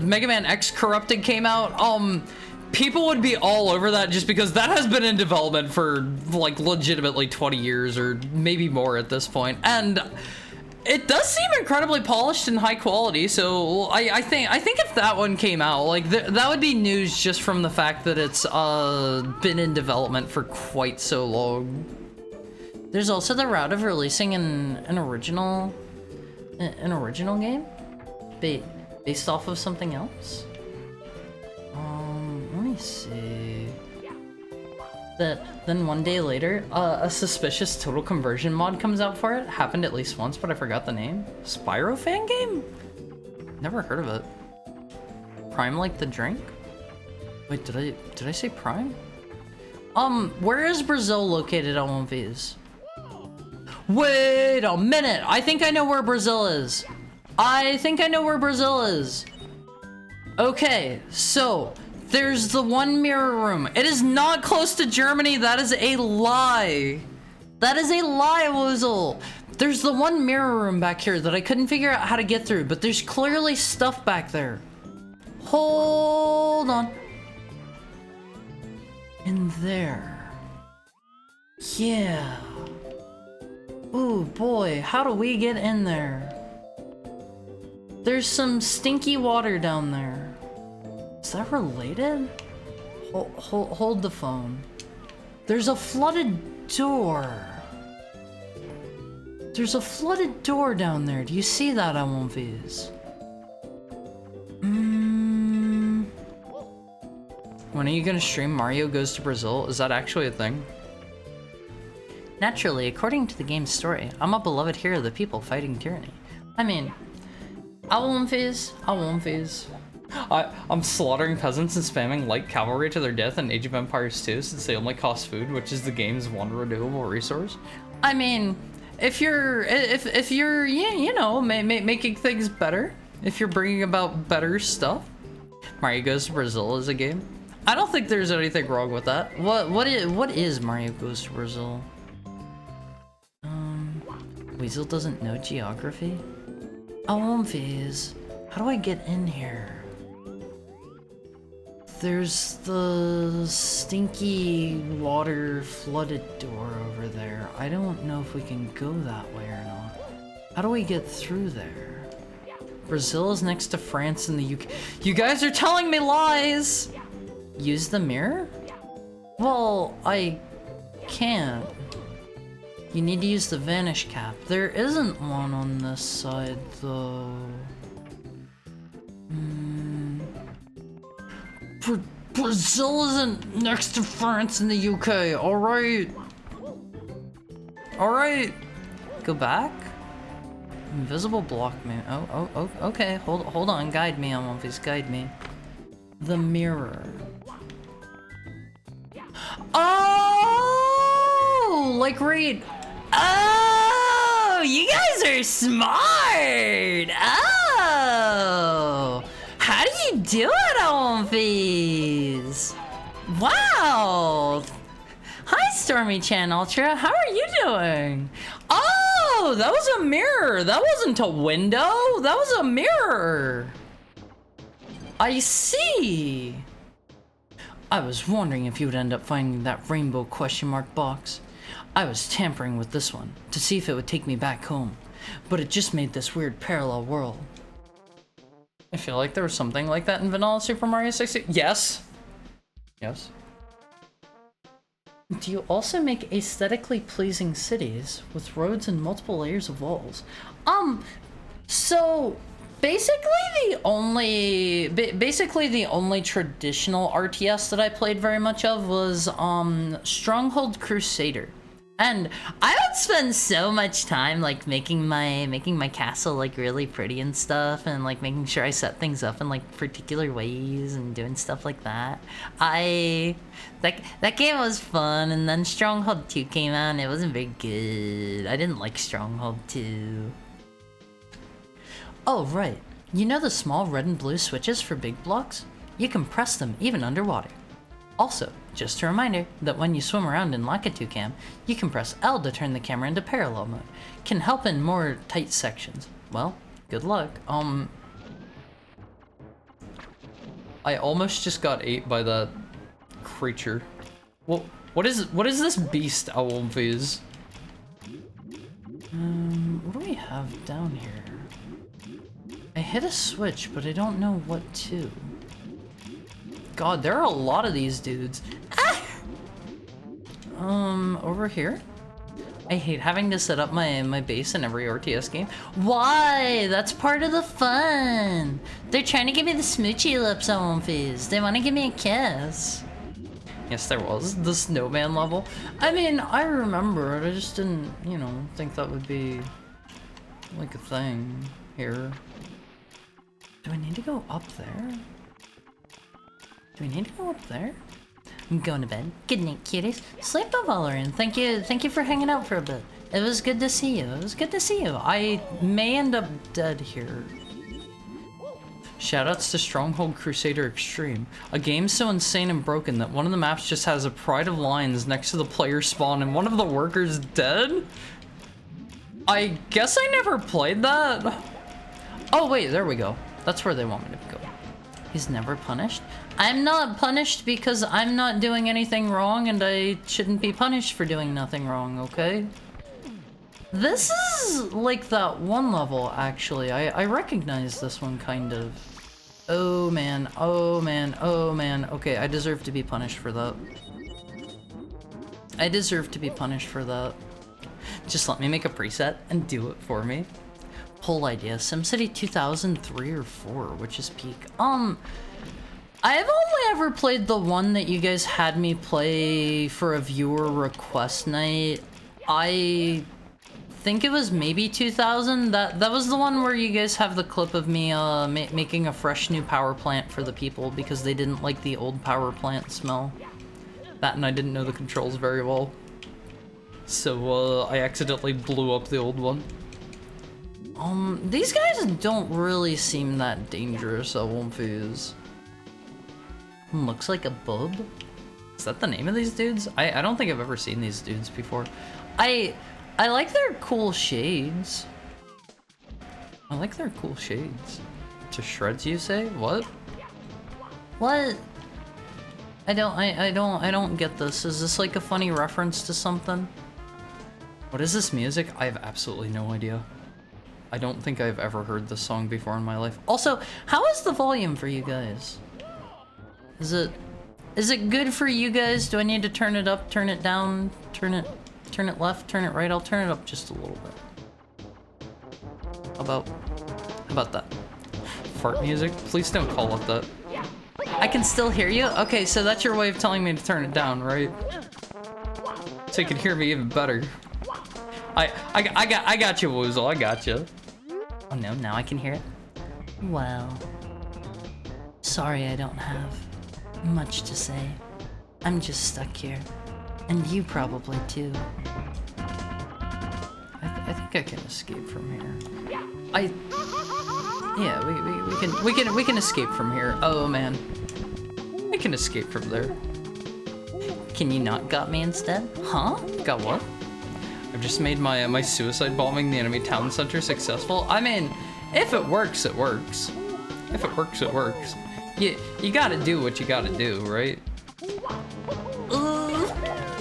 Mega Man X Corrupted came out, people would be all over that just because that has been in development for like legitimately 20 years or maybe more at this point, and it does seem incredibly polished and high quality. So I think if that one came out, like that would be news just from the fact that it's been in development for quite so long. There's also the route of releasing an original game based off of something else. Let me see. Then one day later, a suspicious total conversion mod comes out for it. Happened at least once, but I forgot the name. Spyro fan game? Never heard of it. Prime like the drink? Wait, did I say Prime? Where is Brazil located on one of these? Wait a minute! I think I know where Brazil is. Okay, so there's the one mirror room. It is not close to Germany. That is a lie. That is a lie, Woozle. There's the one mirror room back here that I couldn't figure out how to get through, but there's clearly stuff back there. Hold on. In there. Yeah. Ooh, boy, how do we get in there? There's some stinky water down there. Is that related? Hold the phone. There's a flooded door. There's a flooded door down there. Do you see that on one of these? When are you gonna stream Mario Goes to Brazil? Is that actually a thing? Naturally, according to the game's story, I'm a beloved hero of the people fighting tyranny. I mean, I won't phase. I'm slaughtering peasants and spamming light cavalry to their death in Age of Empires 2 since they only cost food, which is the game's one renewable resource. I mean, if you're you know, making things better, if you're bringing about better stuff, Mario Goes to Brazil is a game. I don't think there's anything wrong with that. What is Mario Goes to Brazil? Weasel doesn't know geography? Oh, phase. How do I get in here? There's the stinky water flooded door over there. I don't know if we can go that way or not. How do we get through there? Brazil is next to France and the UK. You guys are telling me lies! Use the mirror? Well, I can't. You need to use the vanish cap. There isn't one on this side, though. Brazil isn't next to France and the UK, alright? Alright. Go back? Invisible block, man. Oh, okay. Hold on. Guide me on one of these. Guide me. The mirror. Oh! Like right. Oh! You guys are smart! Oh! How do you do it on these? Wow! Hi, Stormy Chan Ultra. How are you doing? Oh, that was a mirror. That wasn't a window. That was a mirror. I see. I was wondering if you would end up finding that rainbow question mark box. I was tampering with this one to see if it would take me back home, but it just made this weird parallel world. I feel like there was something like that in Vanilla Super Mario 60. Yes. Yes. Do you also make aesthetically pleasing cities with roads and multiple layers of walls? So basically the only traditional RTS that I played very much of was Stronghold Crusader. And I would spend so much time like making my castle like really pretty and stuff, and like making sure I set things up in like particular ways and doing stuff like that. That game was fun, and then Stronghold 2 came out and it wasn't very good. I didn't like Stronghold 2. Oh right, you know the small red and blue switches for big blocks? You can press them even underwater. Also, just a reminder that when you swim around in Lakitu Cam, you can press L to turn the camera into parallel mode. Can help in more tight sections. Well, good luck. I almost just got ate by that creature. Well, what is this beast Owlface? What do we have down here? I hit a switch, but I don't know what to. God, there are a lot of these dudes. Ah! Over here? I hate having to set up my base in every RTS game. Why? That's part of the fun. They're trying to give me the smoochy lips on Fizz. They want to give me a kiss. Yes, there was the snowman level. I mean, I remember it. I just didn't, you know, think that would be like a thing here. Do I need to go up there? Do we need to go up there? I'm going to bed. Good night, cuties. Sleep well, Valerian. Thank you for hanging out for a bit. It was good to see you. It was good to see you. I may end up dead here. Shoutouts to Stronghold Crusader Extreme, a game so insane and broken that one of the maps just has a pride of lions next to the player spawn and one of the workers dead? I guess I never played that. Oh wait, there we go. That's where they want me to go. He's never punished? I'm not punished because I'm not doing anything wrong, and I shouldn't be punished for doing nothing wrong, okay? This is like that one level, actually. I recognize this one, kind of. Oh man, oh man, oh man. Okay, I deserve to be punished for that. I deserve to be punished for that. Just let me make a preset and do it for me. Poll idea, SimCity 2003 or 4, which is peak. I've only ever played the one that you guys had me play for a viewer request night. I think it was maybe 2000. That was the one where you guys have the clip of me making a fresh new power plant for the people because they didn't like the old power plant smell. That, and I didn't know the controls very well. So I accidentally blew up the old one. These guys don't really seem that dangerous, Owlface. Looks like a bub? Is that the name of these dudes? I don't think I've ever seen these dudes before. I like their cool shades. I like their cool shades. To shreds, you say? What? What? I don't get this. Is this like a funny reference to something? What is this music? I have absolutely no idea. I don't think I've ever heard this song before in my life. Also, how is the volume for you guys? Is it good for you guys? Do I need to turn it up, turn it down, turn it left, turn it right? I'll turn it up just a little bit. How about that? Fart music? Please don't call it that. I can still hear you? Okay, so that's your way of telling me to turn it down, right? So you can hear me even better. I got you, Woozle, I got you. Oh no, now I can hear it? Well, sorry I don't have much to say. I'm just stuck here. And you probably too. I think I can escape from here. Yeah, we can escape from here. Oh man. I can escape from there. Can you not got me instead? Huh? Got what? I've just made my suicide bombing the enemy town center successful. I mean, if it works, it works. If it works, it works. You gotta do what you gotta do, right?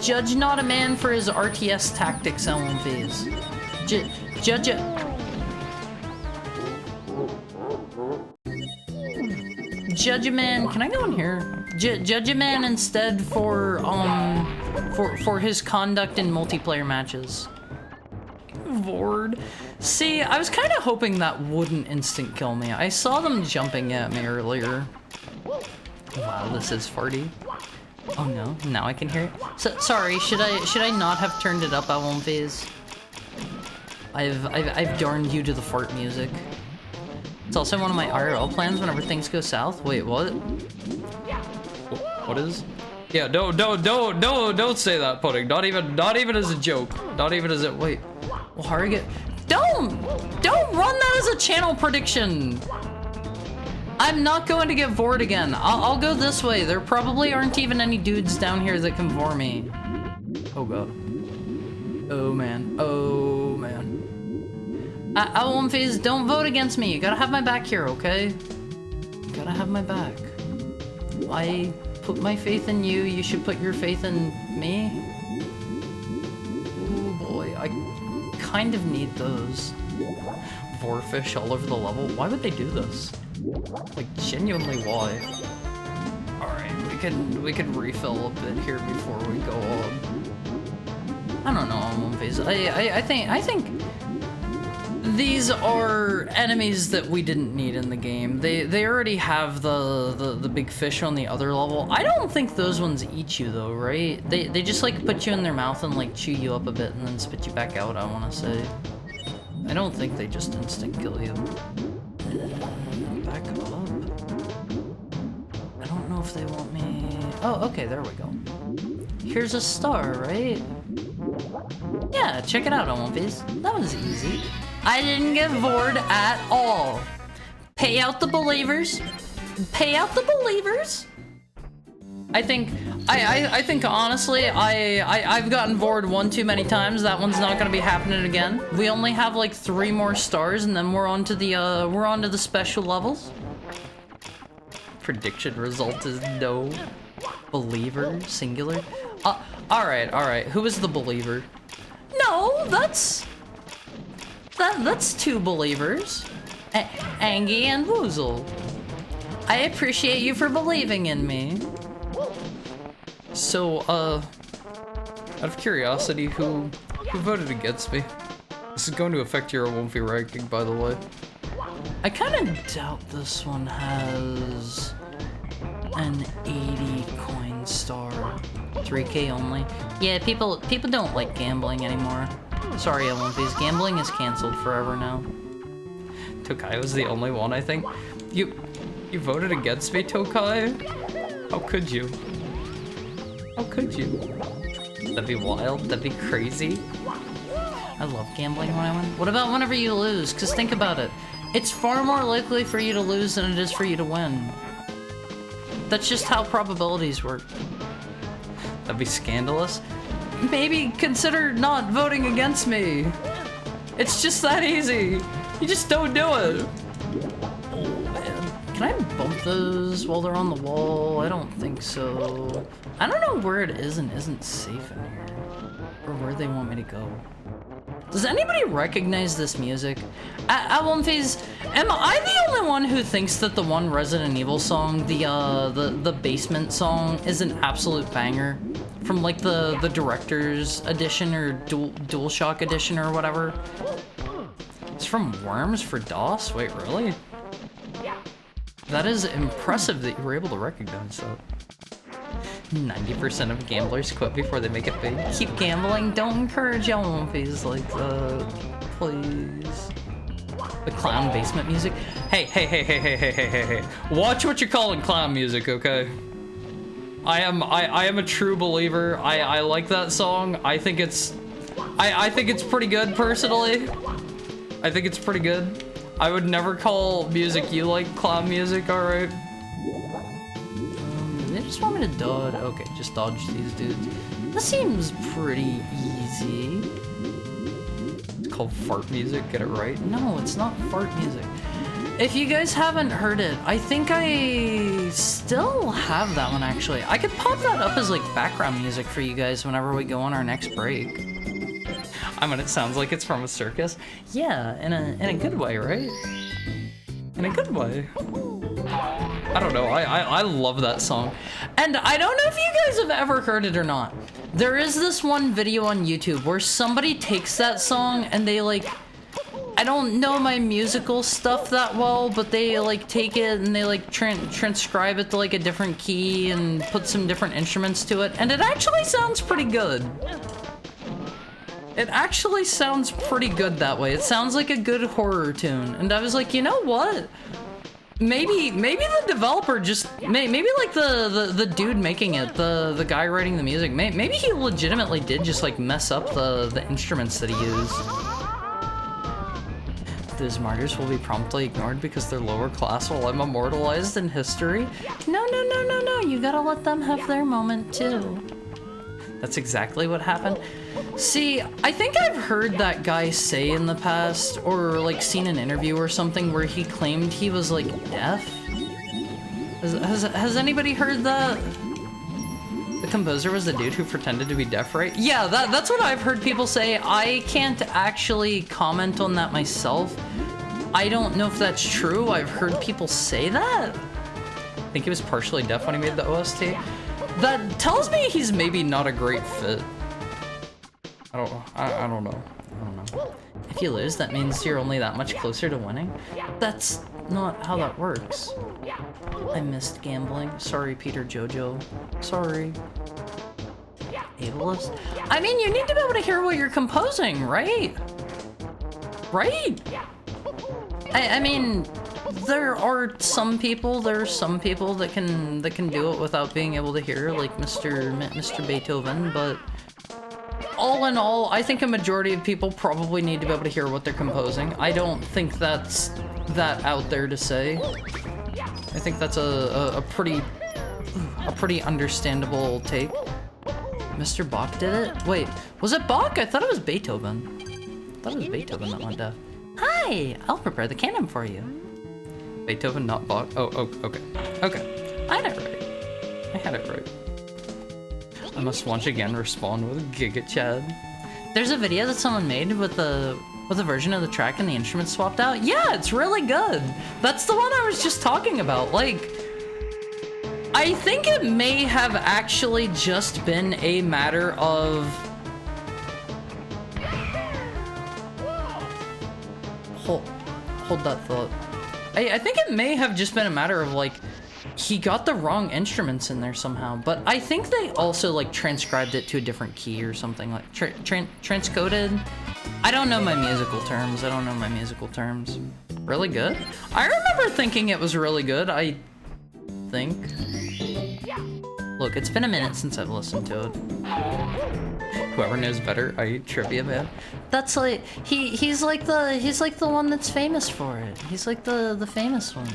Judge not a man for his RTS tactics, Owlface. Judge it. Judgeman. Can I go in here? Judgeman instead for his conduct in multiplayer matches. Vord. See, I was kind of hoping that wouldn't instant kill me. I saw them jumping at me earlier. Wow, this is farty. Oh no, now I can hear it. So, sorry, should I not have turned it up? I won't phase. I've darned you to the fart music. It's also one of my IRL plans whenever things go south. Wait, what? What is? Yeah, don't say that, Pudding. Not even as a joke. Not even as a wait. Well, Harrogate, don't run that as a channel prediction. I'm not going to get Vord again. I'll go this way. There probably aren't even any dudes down here that can vor me. Oh god. Oh man. Oh man. Owl Phase, don't vote against me. You gotta have my back here, okay? You gotta have my back. I put my faith in you. You should put your faith in me. Oh boy, I kind of need those. Vorfish all over the level. Why would they do this? Like, genuinely, why? Alright, we could refill a bit here before we go on. I don't know, One Phase. I think these are enemies that we didn't need in the game. They already have the big fish on the other level. I don't think those ones eat you though, right? They just like put you in their mouth and like chew you up a bit and then spit you back out, I wanna say. I don't think they just instant kill you. Back up. I don't know if they want me. Oh, okay, there we go. Here's a star, right? Yeah, check it out, One Piece. That was easy. I didn't get Vord at all. Pay out the believers. Pay out the believers. I think honestly, I've gotten Vord one too many times. That one's not gonna be happening again. We only have like 3 more stars, and then we're on to the special levels. Prediction result is no. Believer, singular. All right. Who is the believer? No, that's 2 believers. Angie and Woozle. I appreciate you for believing in me. So, out of curiosity, who voted against me? This is going to affect your Wonfy ranking, by the way. I kind of doubt this one has an 80 coin star. 3K only. Yeah, people don't like gambling anymore. Sorry, Olympies. Gambling is canceled forever now. Tokai was the only one, I think. You voted against me, Tokai? How could you? How could you? That'd be wild. That'd be crazy. I love gambling when I win. What about whenever you lose? Because think about it. It's far more likely for you to lose than it is for you to win. That's just how probabilities work. That'd be scandalous. Maybe consider not voting against me. It's just that easy. You just don't do it. Oh man. Can I bump those while they're on the wall? I don't think so. I don't know where it is and isn't safe in here. Or where they want me to go. Does anybody recognize this music? At One Phase, am I the only one who thinks that the one Resident Evil song, the basement song, is an absolute banger? From like the director's edition or DualShock edition or whatever? It's from Worms for DOS? Wait, really? That is impressive that you were able to recognize that. 90% of gamblers quit before they make it big. Keep gambling, don't encourage Wonfies like that, please. The clown basement music. Hey. Watch what you're calling clown music, okay? I am a true believer. I like that song. I think it's pretty good personally. I think it's pretty good. I would never call music you like clown music, alright? They just want me to dodge. Okay, just dodge these dudes. This seems pretty easy. It's called fart music, get it right? No, it's not fart music. If you guys haven't heard it, I think I still have that one actually. I could pop that up as like background music for you guys whenever we go on our next break. I mean, it sounds like it's from a circus. Yeah, in a good way, right? In a good way. I don't know. I love that song. And I don't know if you guys have ever heard it or not. There is this one video on YouTube where somebody takes that song and they like, I don't know my musical stuff that well, but they like take it and they like transcribe it to like a different key and put some different instruments to it. And it actually sounds pretty good. It actually sounds pretty good that way. It sounds like a good horror tune. And I was like, you know what? Maybe the developer just, maybe like the dude making it, the guy writing the music, maybe he legitimately did just like mess up the instruments that he used. Those martyrs will be promptly ignored because they're lower class while I'm immortalized in history. No, you gotta let them have their moment too. That's exactly what happened. See, I think I've heard that guy say in the past, or like seen an interview or something where he claimed he was like deaf. Has anybody heard that? The composer was the dude who pretended to be deaf, right? Yeah, that's what I've heard people say. I can't actually comment on that myself. I don't know if that's true. I've heard people say that. I think he was partially deaf when he made the OST. That tells me he's maybe not a great fit. I don't know. If you lose, that means you're only that much closer to winning. That's not how that works. I missed gambling. Sorry, Peter Jojo. Sorry. Ableist? I mean, you need to be able to hear what you're composing, right? Right? I mean, there are some people that can do it without being able to hear, like Mr. Beethoven, but all in all, I think a majority of people probably need to be able to hear what they're composing. I don't think that's that out there to say. I think that's a pretty understandable take. Mr. Bach did it? Wait, was it Bach? I thought it was Beethoven. I thought it was Beethoven that went deaf. Hi, I'll prepare the canon for you. Beethoven, not Bach. Oh, okay. Okay, I had it right. I must once again respond with Giga Chad. There's a video that someone made with a version of the track and the instruments swapped out. Yeah, it's really good. That's the one I was just talking about. Like, I think it may have actually just been a matter of... Hold that thought. I think it may have just been a matter of, like, he got the wrong instruments in there somehow, but I think they also, like, transcribed it to a different key or something, like, transcoded? I don't know my musical terms. Really good? I remember thinking it was really good, I think. Look, it's been a minute since I've listened to it. Whoever knows better, I eat trivia, man. That's like, he's like the one that's famous for it. He's like the famous one.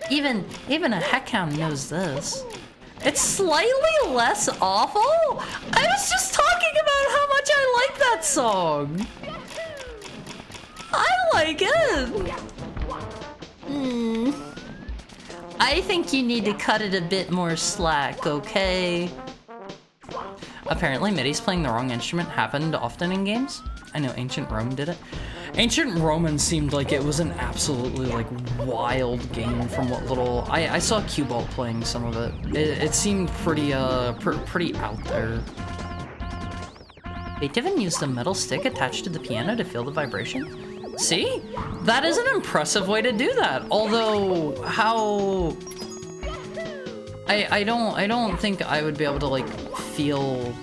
Even a heckhound knows this. It's slightly less awful? I was just talking about how much I like that song. I like it. I think you need to cut it a bit more slack, okay? Apparently, MIDI's playing the wrong instrument happened often in games. I know Ancient Rome did it. Ancient Roman seemed like it was an absolutely, like, wild game from what little... I saw Q-Ball playing some of it. It seemed pretty, pretty out there. Beethoven used a metal stick attached to the piano to feel the vibration. See? That is an impressive way to do that. Although, how... I don't think I would be able to, like, feel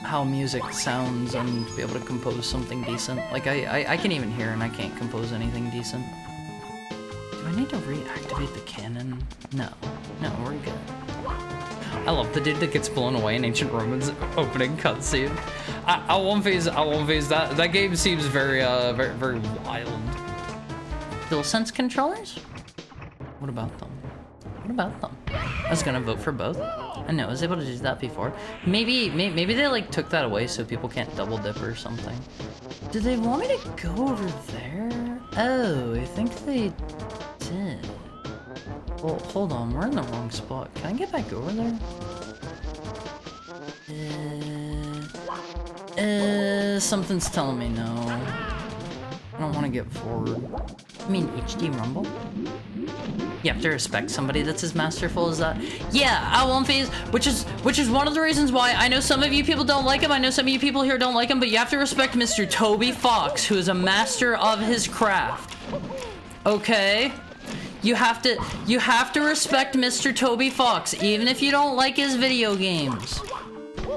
how music sounds and be able to compose something decent. Like, I can even hear and I can't compose anything decent. Do I need to reactivate the cannon? No, we're good. I love the dude that gets blown away in Ancient Roman's opening cutscene. I won't phase that. That game seems very wild. DualSense controllers? What about them? I was gonna vote for both. I know, I was able to do that before. Maybe they like took that away so people can't double dip or something. Do they want me to go over there? Oh, I think they did. Well, hold on, we're in the wrong spot. Can I get back over there? Something's telling me no. I don't want to get forward. I mean HD Rumble? You have to respect somebody that's as masterful as that. Yeah, Alwonphase, which is one of the reasons why I know some of you people don't like him. I know some of you people here don't like him, but you have to respect Mr. Toby Fox, who is a master of his craft. Okay? You have to respect Mr. Toby Fox, even if you don't like his video games.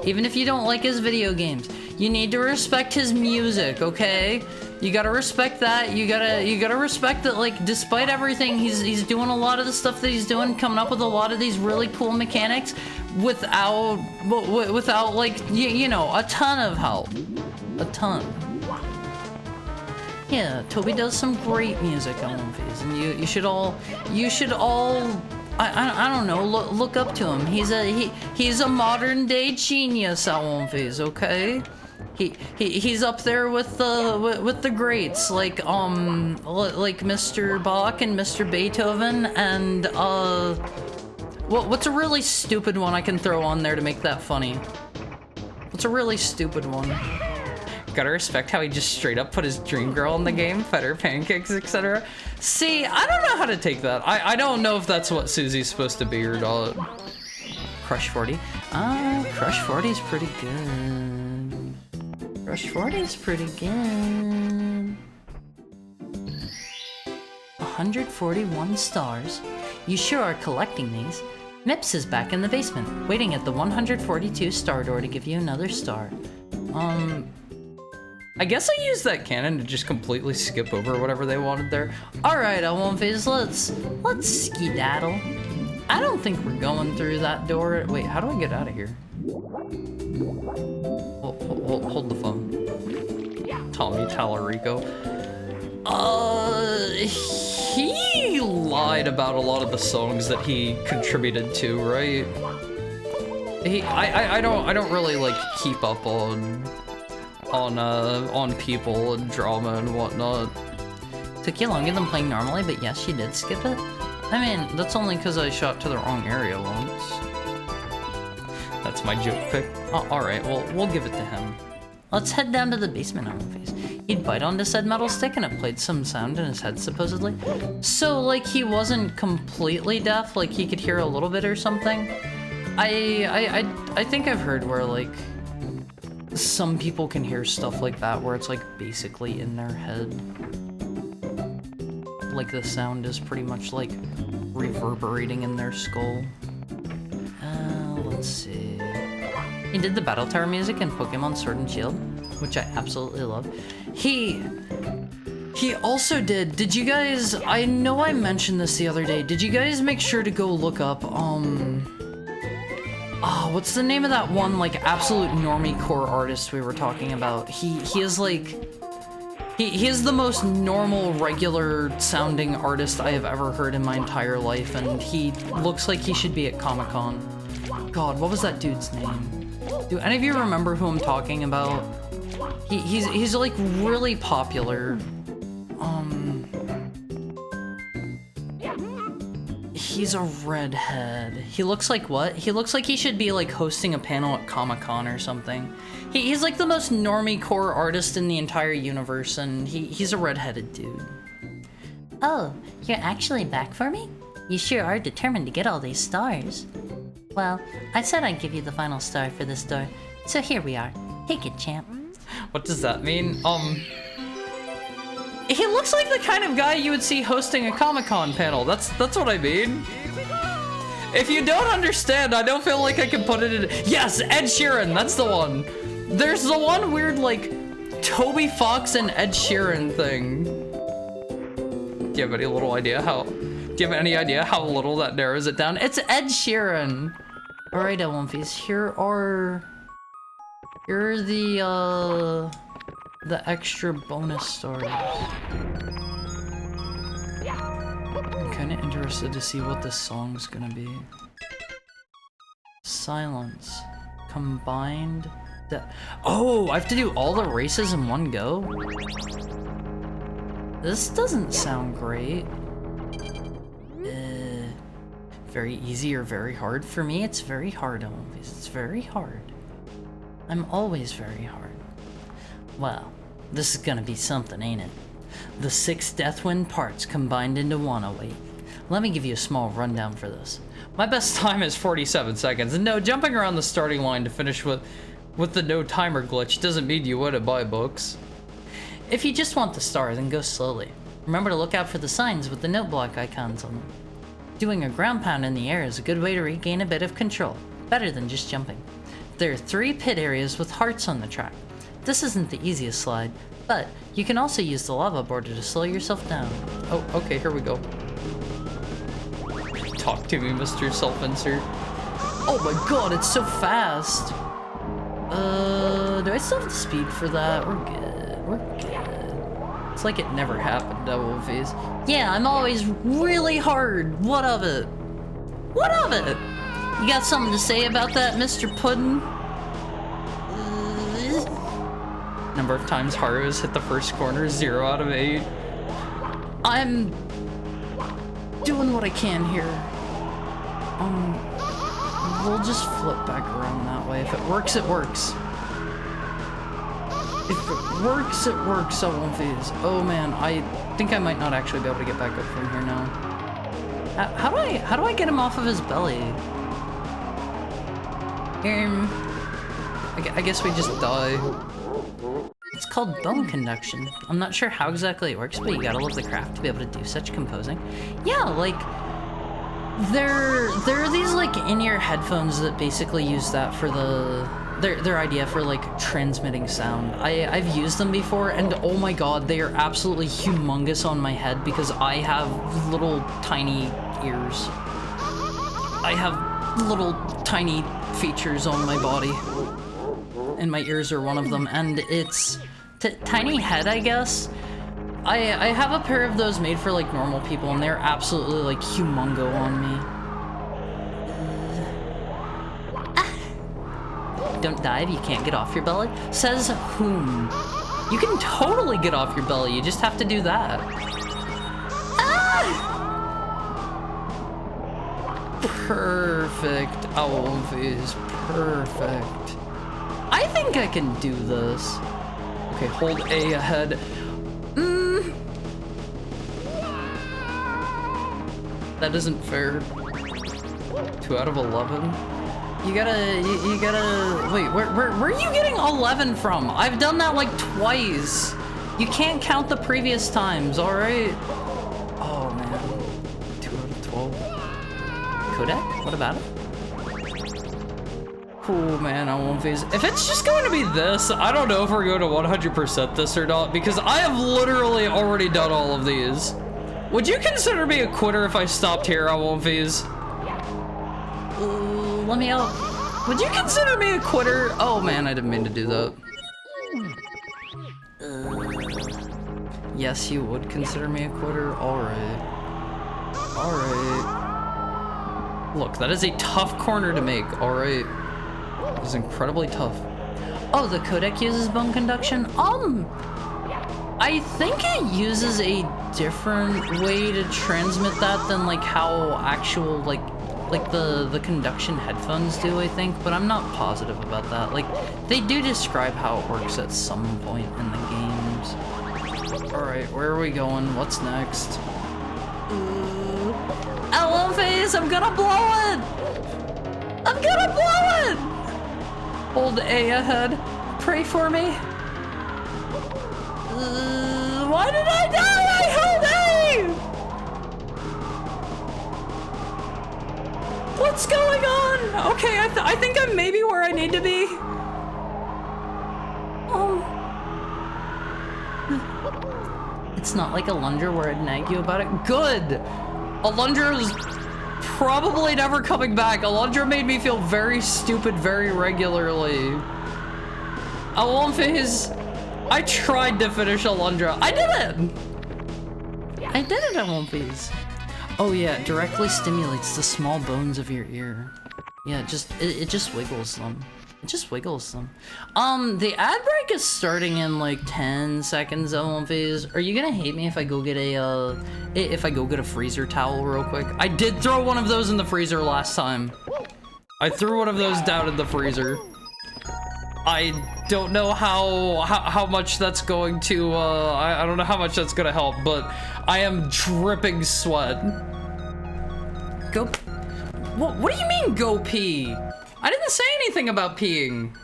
Even if you don't like his video games. You need to respect his music, okay? You gotta respect that. You gotta respect that, like, despite everything, he's doing a lot of the stuff that he's doing, coming up with a lot of these really cool mechanics without like, you know, a ton of help. A ton. Yeah, Toby does some great music on Alwonphase, and you should all I don't know, look up to him. He's a modern day genius, Alwonphase, okay? He's up there with the greats like Mr. Bach and Mr. Beethoven and what's a really stupid one I can throw on there to make that funny? What's a really stupid one? Gotta respect how he just straight up put his dream girl in the game, fed her pancakes, etc. See, I don't know how to take that. I don't know if that's what Susie's supposed to be or not. Crush 40. Crush 40 is pretty good. Crush 40 is pretty good. 141 stars. You sure are collecting these. Mips is back in the basement, waiting at the 142 star door to give you another star. I guess I used that cannon to just completely skip over whatever they wanted there. Alright, Alwonphase, let's skedaddle. I don't think we're going through that door. Wait, how do I get out of here? Hold the phone. Tommy Tallarico. He lied about a lot of the songs that he contributed to, right? I don't really like keep up on people and drama and whatnot. Took you longer than playing normally, but yes, you did skip it. I mean, that's only because I shot to the wrong area once. That's my joke pick. Oh, alright, well, we'll give it to him. Let's head down to the basement, Alwonphase. He'd bite onto said metal stick and it played some sound in his head, supposedly. So, like, he wasn't completely deaf, like he could hear a little bit or something. I think I've heard where, like, some people can hear stuff like that where it's, like, basically in their head. Like, the sound is pretty much, like, reverberating in their skull. Let's see. He did the Battle Tower music in Pokemon Sword and Shield, which I absolutely love. He also did you guys, I know I mentioned this the other day, did you guys make sure to go look up, what's the name of that one, like, absolute normie core artist we were talking about? He is, like, he is the most normal, regular sounding artist I have ever heard in my entire life, and he looks like he should be at Comic-Con. God, what was that dude's name? Do any of you remember who I'm talking about? He's like really popular. He's a redhead. He looks like what? He looks like he should be like hosting a panel at Comic-Con or something. He's like the most normie core artist in the entire universe, and he's a redheaded dude. Oh, you're actually back for me? You sure are determined to get all these stars. Well, I said I'd give you the final star for this door, so here we are. Take it, champ. What does that mean? He looks like the kind of guy you would see hosting a Comic-Con panel. That's what I mean. If you don't understand, I don't feel like I can put it in. Yes, Ed Sheeran, that's the one. There's the one weird, like, Toby Fox and Ed Sheeran thing. Do you have any little idea how? Do you have any idea how little that narrows it down? It's Ed Sheeran. All right, Alwonphase. Here are the extra bonus stars. I'm kind of interested to see what this song's gonna be. Silence. Combined. Oh, I have to do all the races in one go? This doesn't sound great. Very easy or very hard? For me, it's very hard, Alwonphase. It's very hard. I'm always very hard. Well, this is gonna be something, ain't it? The 6 Deathwind parts combined into one await. Let me give you a small rundown for this. My best time is 47 seconds, and no, jumping around the starting line to finish with the no timer glitch doesn't mean you wouldn't buy books. If you just want the star, then go slowly. Remember to look out for the signs with the note block icons on them. Doing a ground pound in the air is a good way to regain a bit of control, better than just jumping. There are 3 pit areas with hearts on the track. This isn't the easiest slide, but you can also use the lava border to slow yourself down. Oh, okay, here we go. Talk to me, Mr. Self-Insert. Oh my god, it's so fast! Do I still have the speed for that? We're good. It's like it never happened, Double Phase. Yeah, I'm always really hard. What of it? What of it? You got something to say about that, Mr. Puddin'? Number of times Haru has hit the first corner, 0 out of 8. I'm doing what I can here. We'll just flip back around that way. If it works, it works. If it works, it works, so won't phase. Oh man, I think I might not actually be able to get back up from here now. How do I get him off of his belly? I guess we just die. It's called bone conduction. I'm not sure how exactly it works, but you gotta love the craft to be able to do such composing. Yeah, like, there are these like in-ear headphones that basically use that for their idea for like transmitting sound. I've used them before, and oh my god, they are absolutely humongous on my head because I have little tiny ears. I have little tiny features on my body, and my ears are one of them, and it's tiny head, I guess. I have a pair of those made for like normal people, and they're absolutely like humongo on me. Don't dive, you can't get off your belly? Says whom? You can totally get off your belly, you just have to do that. Perfect. Always perfect. I think I can do this. Okay, hold A ahead. That isn't fair. 2 out of 11. You gotta wait, where are you getting 11 from? I've done that like twice. You can't count the previous times, alright? Oh man. 2 out of 12. Kodak? What about it? Oh man, I won't phase. If it's just going to be this, I don't know if we're going to 100% this or not, because I have literally already done all of these. Would you consider me a quitter if I stopped here, I won't phase? Let me out. Would you consider me a quitter? Oh man, I didn't mean to do that. Yes, you would consider me a quitter? Alright. Alright. Look, that is a tough corner to make, alright. It is incredibly tough. Oh, the codec uses bone conduction? I think it uses a different way to transmit that than like how actual like the conduction headphones do, I think, but I'm not positive about that. Like, they do describe how it works at some point in the games. Alright, where are we going? What's next? Hello, phase! I'm gonna blow it! I'm gonna blow it! Hold A ahead. Pray for me. Why did I die? I held A! What's going on? Okay, I think I'm maybe where I need to be. It's not like Alundra where I'd nag you about it. Good! Alundra's probably never coming back. Alundra made me feel very stupid very regularly. I won't phase. I tried to finish Alundra. I did it! I did it, I won't phase. Oh yeah, it directly stimulates the small bones of your ear. Yeah, it just wiggles them. It just wiggles them. The ad break is starting in like 10 seconds, I won't phase. Are you gonna hate me if I go get a freezer towel real quick? I did throw one of those in the freezer last time. I threw one of those down in the freezer. I don't know how much that's going to, I don't know how much that's gonna help, but I am dripping sweat. Go, what do you mean go pee? I didn't say anything about peeing.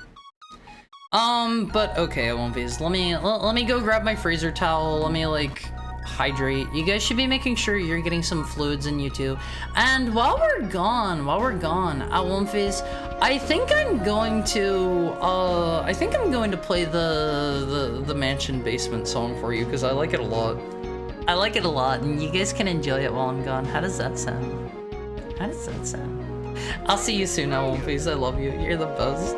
But okay, I won't be. Let me go grab my freezer towel. Let me like hydrate. You guys should be making sure you're getting some fluids in you too. And while we're gone at Womfies, I think I'm going to play the mansion basement song for you because I like it a lot. I like it a lot, and you guys can enjoy it while I'm gone. How does that sound? How does that sound? I'll see you soon, at Womfies. I love you. You're the best.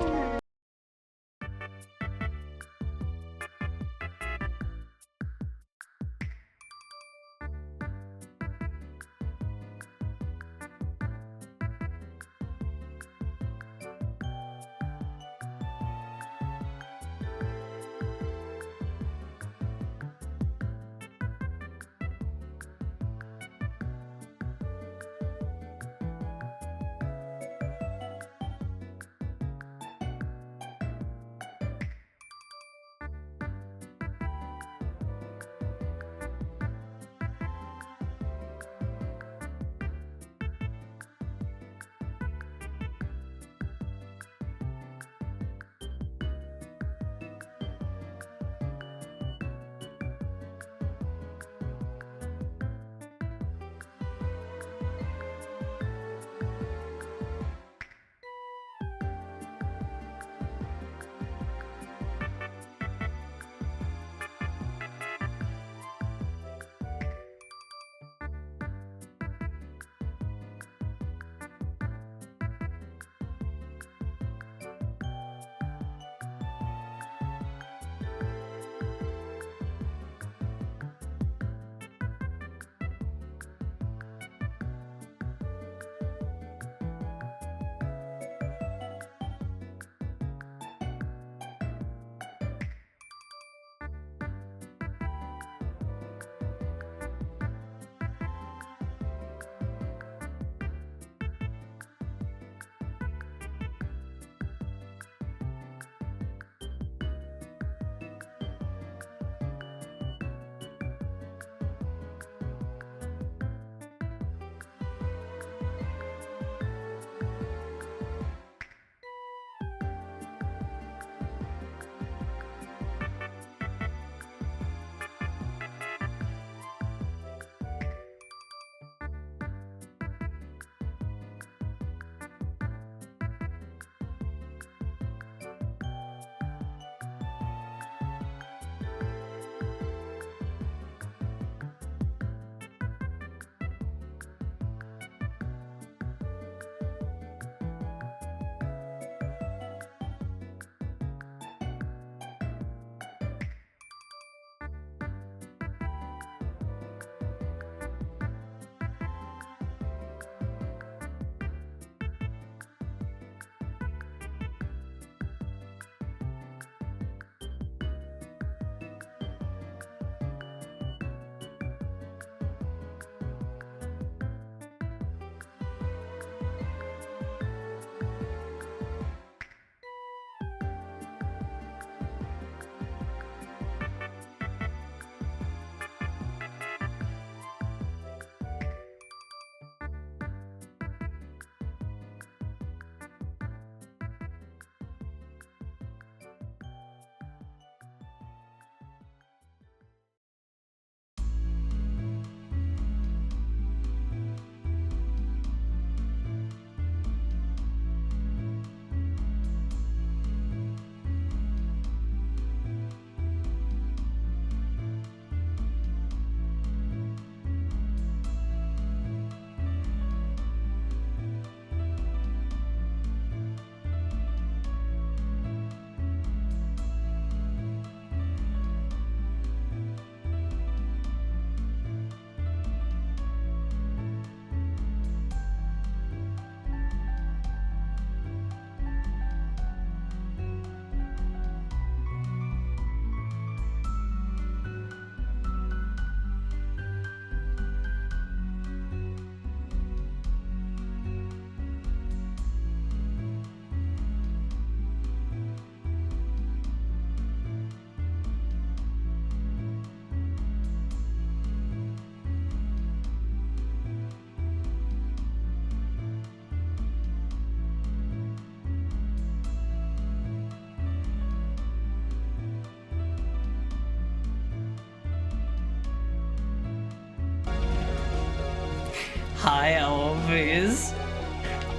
Hi, Elvis.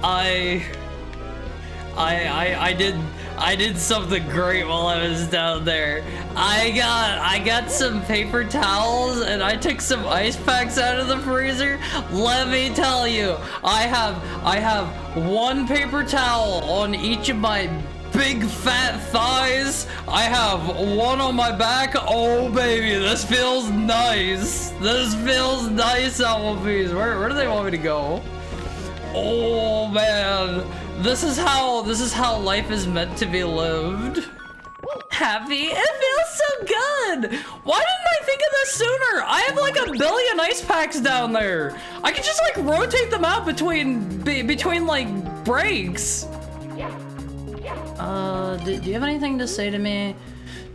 I did something great while I was down there. I got some paper towels and I took some ice packs out of the freezer. Let me tell you, I have one paper towel on each of my big fat thighs. I have one on my back. Oh baby, this feels nice. This feels nice, Applebee's. Where do they want me to go? Oh man, this is how life is meant to be lived. Happy? It feels so good. Why didn't I think of this sooner? I have like 1 billion ice packs down there. I can just like rotate them out between like breaks. Do you have anything to say to me?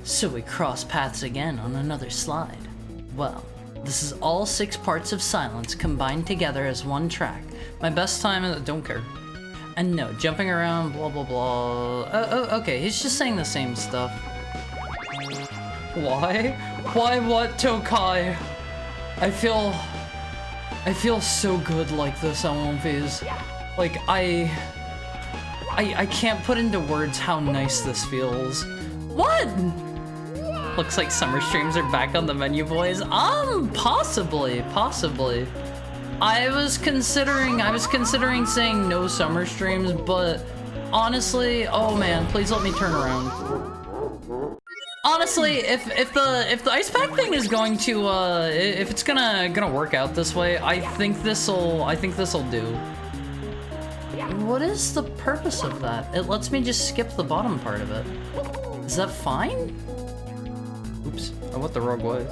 So we cross paths again on another slide. Well, this is all 6 parts of silence combined together as one track. My best time in the... Don't care. And no, jumping around, blah, blah, blah. Okay, he's just saying the same stuff. Why? Why what, Tokai? I feel so good like this, Elvis. Like, I can't put into words how nice this feels. What? Looks like summer streams are back on the menu, boys. Possibly. I was considering saying no summer streams, but honestly, oh man, please let me turn around. Honestly, if the ice pack thing is going to if it's gonna work out this way, I think this'll do. What is the purpose of that? It lets me just skip the bottom part of it. Is that fine? Oops, I went the wrong way.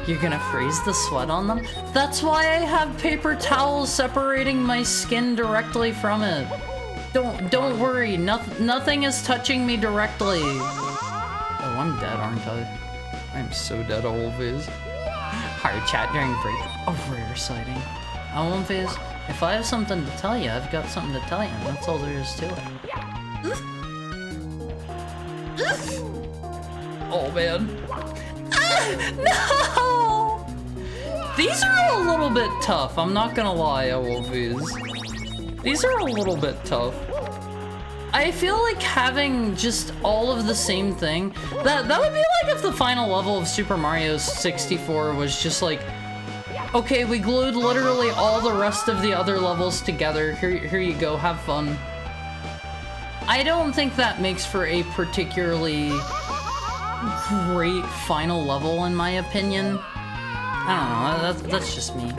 You're gonna freeze the sweat on them? That's why I have paper towels separating my skin directly from it. Don't worry, nothing is touching me directly. Oh, I'm dead, aren't I? I'm so dead, Elvis. Hard chat during break. A rare sighting. Elvis, if I have something to tell you, I've got something to tell you, and that's all there is to it. Oh man. No! These are a little bit tough, I'm not gonna lie, Elvis. These are a little bit tough. I feel like having just all of the same thing, that would be like if the final level of Super Mario 64 was just like, okay, we glued literally all the rest of the other levels together. Here you go, have fun. I don't think that makes for a particularly great final level, in my opinion. I don't know, that's just me.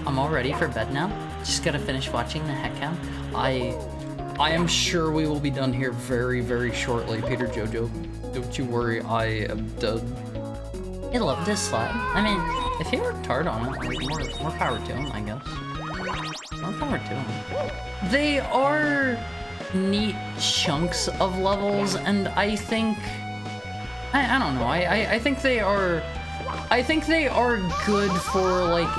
I'm all ready for bed now. Just gotta finish watching the Heckhound. I am sure we will be done here very, very shortly, Peter Jojo. Don't you worry, I am done. I love this slide. I mean, if he worked hard on it, like, more power to him, I guess. More power to him. They are neat chunks of levels, and I think... I don't know, I think they are... I think they are good for, like,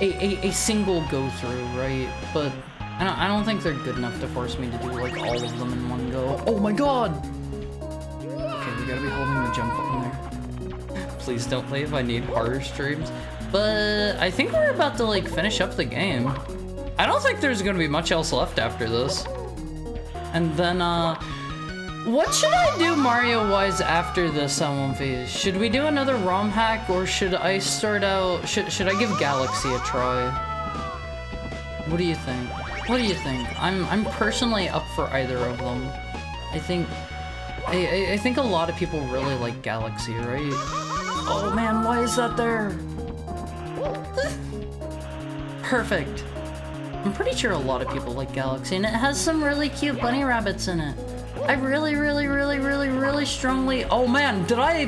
a single go-through, right? But I don't think they're good enough to force me to do, like, all of them in one go. Oh my god! Okay, we gotta be holding the jump button there. Please don't leave, I need harder streams. But I think we're about to, like, finish up the game. I don't think there's gonna be much else left after this. And then, what should I do Mario-wise after this on phase? Should we do another ROM hack, or should I start out... Should I give Galaxy a try? What do you think? What do you think? I'm personally up for either of them. I think a lot of people really like Galaxy, right? Oh man, why is that there? Perfect. I'm pretty sure a lot of people like Galaxy, and it has some really cute bunny rabbits in it. I really strongly... Oh man, did I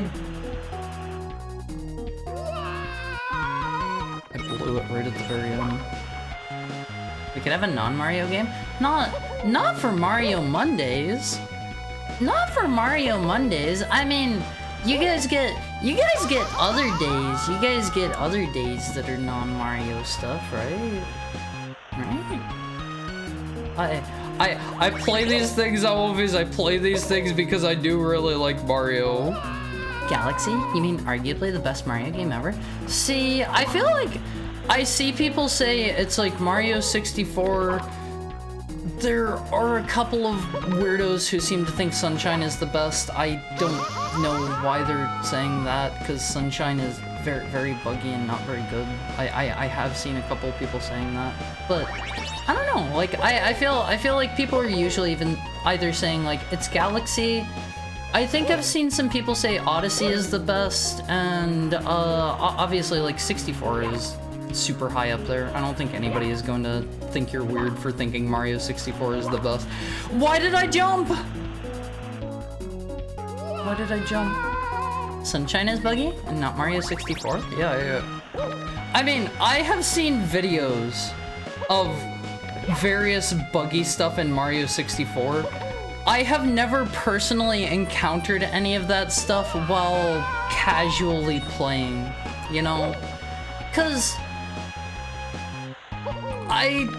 blew it right at the very end. We could have a non-Mario game? Not for Mario Mondays. Not for Mario Mondays. I mean, you guys get other days. You guys get other days that are non-Mario stuff, right? Right? I play these things, always. I play these things because I do really like Mario. Galaxy? You mean arguably the best Mario game ever? See, I feel like I see people say it's like Mario 64. There are a couple of weirdos who seem to think Sunshine is the best. I don't know why they're saying that, because Sunshine is very, very buggy and not very good. I have seen a couple of people saying that, but I don't know. Like I feel like people are usually even either saying like it's Galaxy. I think I've seen some people say Odyssey is the best, and obviously like 64 is super high up there. I don't think anybody is going to think you're weird for thinking Mario 64 is the best. Why did I jump? Why did I jump? Sunshine is buggy and not Mario 64? Yeah. I mean, I have seen videos of various buggy stuff in Mario 64. I have never personally encountered any of that stuff while casually playing, you know? 'Cause I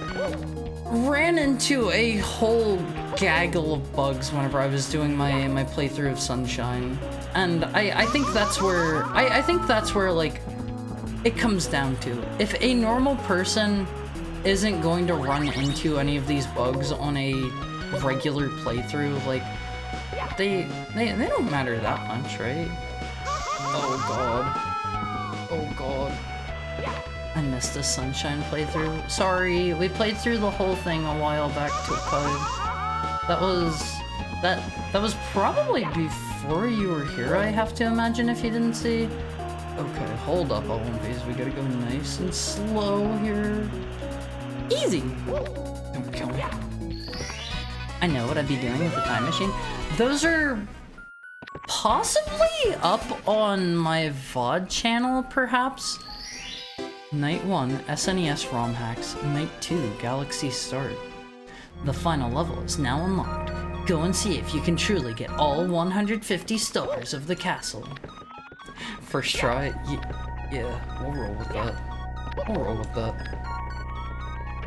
ran into a whole gaggle of bugs whenever I was doing my playthrough of Sunshine, and I think that's where I think that's where like it comes down to. If a normal person isn't going to run into any of these bugs on a regular playthrough, like they don't matter that much, right? Oh god. I missed a Sunshine playthrough. Sorry, we played through the whole thing a while back to Code. That was probably before you were here, I have to imagine, if you didn't see. Okay, hold up, Olympies. We gotta go nice and slow here. Easy! Don't kill me. I know what I'd be doing with the time machine. Those are possibly up on my VOD channel, perhaps? Night 1, SNES ROM hacks. Night 2, Galaxy Start. The final level is now unlocked. Go and see if you can truly get all 150 stars of the castle. First try? Yeah, we'll roll with that.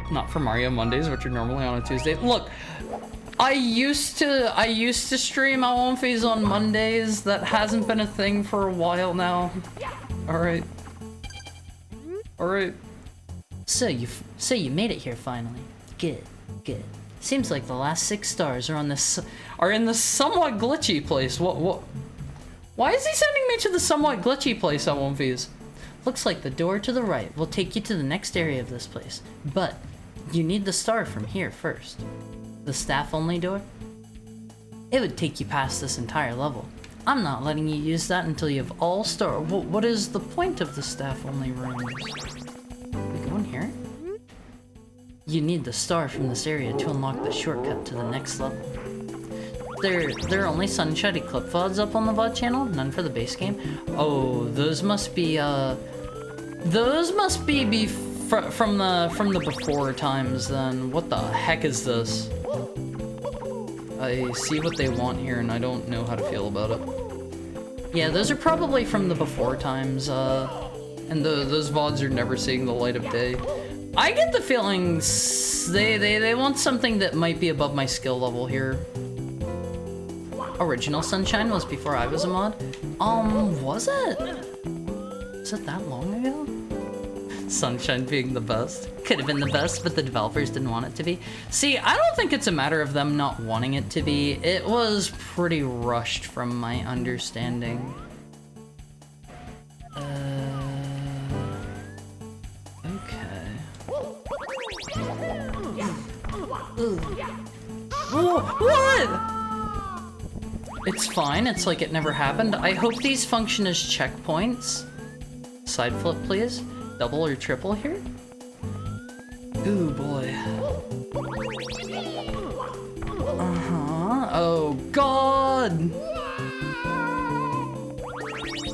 Not for Mario Mondays, which are normally on a Tuesday. Look, I used to stream Awonfis on Mondays. That hasn't been a thing for a while now. Alright. So you made it here finally. Good. Seems like the last 6 stars are in the somewhat glitchy place. What? Why is he sending me to the somewhat glitchy place, Awonfis? Looks like the door to the right will take you to the next area of this place, but you need the star from here first. The staff-only door? It would take you past this entire level. I'm not letting you use that until you have all star. What is the point of the staff-only rooms? We go in here? You need the star from this area to unlock the shortcut to the next level. There are only Sunshiny clip VODs up on the VOD channel, none for the base game. Oh, those must be from the before times then. What the heck is this? I see what they want here and I don't know how to feel about it. Yeah, those are probably from the before times, and those VODs are never seeing the light of day. I get the feeling they want something that might be above my skill level here. Original Sunshine was before I was a mod? Was it? Was it that long ago? Sunshine being the best. Could have been the best, but the developers didn't want it to be. See, I don't think it's a matter of them not wanting it to be. It was pretty rushed from my understanding. Okay. Whoa, what? It's fine, it's like it never happened. I hope these function as checkpoints. Side flip, please. Double or triple here? Ooh, boy. Oh, God!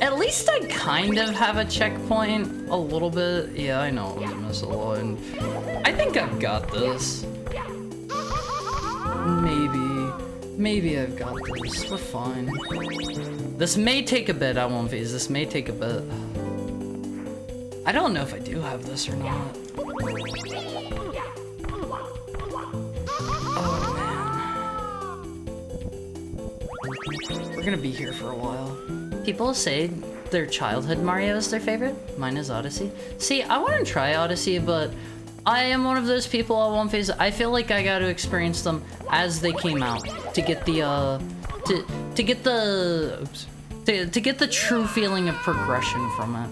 At least I kind of have a checkpoint. A little bit. Yeah, I know it was a missile, and I think I've got this. Maybe I've got this. We're fine. This may take a bit, Awonfis. This may take a bit. I don't know if I do have this or not. Oh, man. We're gonna be here for a while. People say their childhood Mario is their favorite. Mine is Odyssey. See, I want to try Odyssey, but I am one of those people at one phase. I feel like I got to experience them as they came out to get the to get the true feeling of progression from it.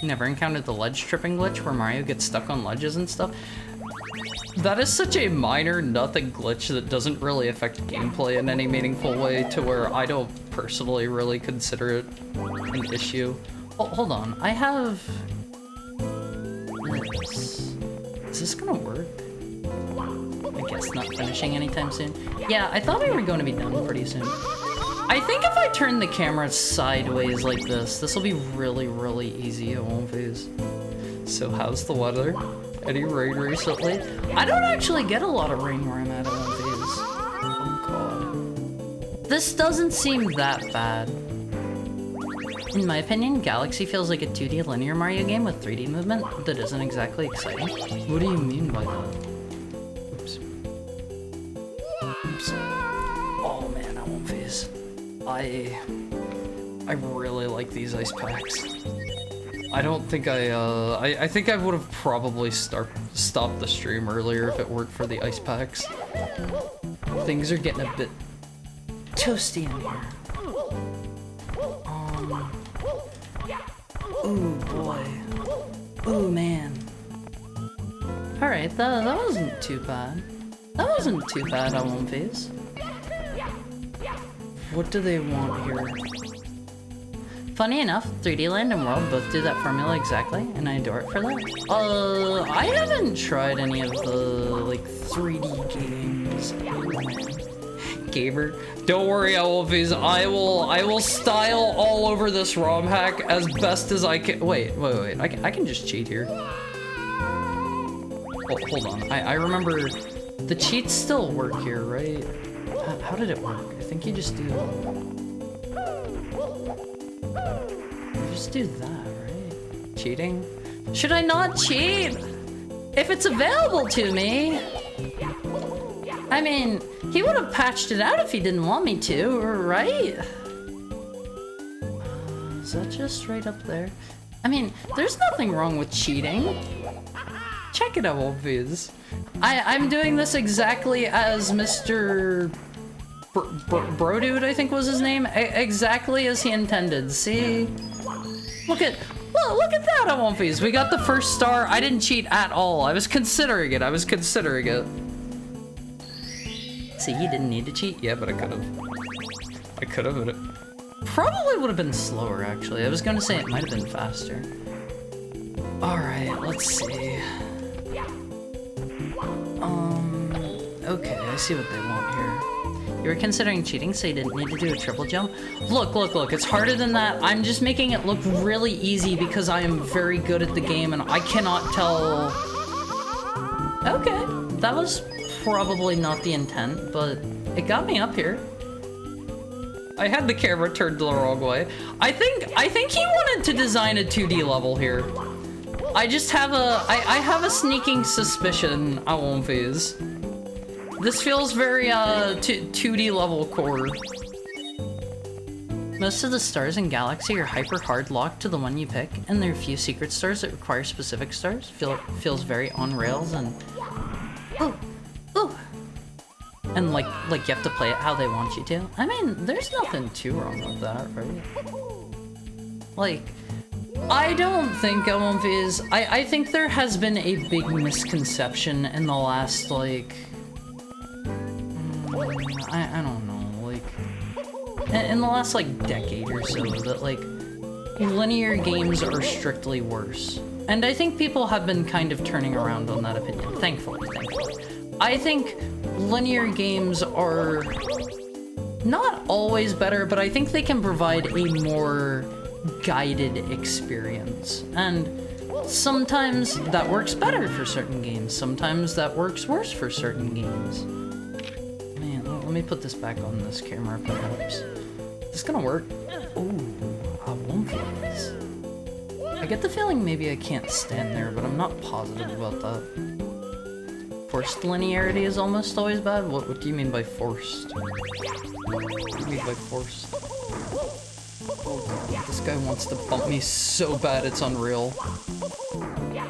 Never encountered the ledge tripping glitch where Mario gets stuck on ledges and stuff. That is such a minor nothing glitch that doesn't really affect gameplay in any meaningful way to where I don't personally really consider it an issue. Oh, hold on, I have this. Is this gonna work? I guess not finishing anytime soon. Yeah, I thought we were going to be done pretty soon. I think if I turn the camera sideways like this will be really, really easy at one phase. So how's the weather? Any rain recently? I don't actually get a lot of rain where I'm at one phase. Oh god. This doesn't seem that bad. In my opinion, Galaxy feels like a 2D linear Mario game with 3D movement that isn't exactly exciting. What do you mean by that? Oops. Oops. Oh man, I won't phase. I really like these ice packs. I don't think I think I would have probably stopped the stream earlier if it weren't for the ice packs. Things are getting a bit toasty in here. Ooh boy. Ooh man. Alright, that wasn't too bad. That wasn't too bad on one phase. What do they want here? Funny enough, 3D Land and World both do that formula exactly, and I adore it for that. I haven't tried any of the, like, 3D games. Gamer, don't worry, Wolfies. I will style all over this ROM hack as best as I can. Wait. I can just cheat here. Oh, hold on. I remember the cheats still work here, right? How did it work? I think you just do... You just do that, right? Cheating? Should I not cheat? If it's available to me? I mean, he would have patched it out if he didn't want me to, right? Is that just right up there? I mean, there's nothing wrong with cheating. Check it out, Wolfies. I'm doing this exactly as Mr. Bro Dude, I think was his name, exactly as he intended. See, look at that, Wolfies. We got the first star. I didn't cheat at all. I was considering it. See, you didn't need to cheat. Yeah, but I could have. But it probably would have been slower. Actually, I was gonna say it might have been faster. All right, let's see. Okay, I see what they want here. You were considering cheating, so you didn't need to do a triple jump? Look, it's harder than that. I'm just making it look really easy because I am very good at the game and I cannot tell... Okay, that was probably not the intent, but it got me up here. I had the camera turned the wrong way. I think he wanted to design a 2D level here. I just have I have a sneaking suspicion I won't phase. This feels very 2D level core. Most of the stars in Galaxy are hyper hard locked to the one you pick, and there are few secret stars that require specific stars. Feels very on rails and ooh. And like you have to play it how they want you to. I mean, there's nothing too wrong with that, right? Like, I don't think I think there has been a big misconception in the last, like, I don't know, like, in the last, like, decade or so, that, like, linear games are strictly worse. And I think people have been kind of turning around on that opinion, thankfully. I think linear games are not always better, but I think they can provide a more guided experience. And sometimes that works better for certain games. Sometimes that works worse for certain games. Man, let me put this back on this camera, perhaps. Is this gonna work? Ooh, I won't please. I get the feeling maybe I can't stand there, but I'm not positive about that. Forced linearity is almost always bad? What do you mean by forced? What do you mean by forced? Oh god. This guy wants to bump me so bad it's unreal. I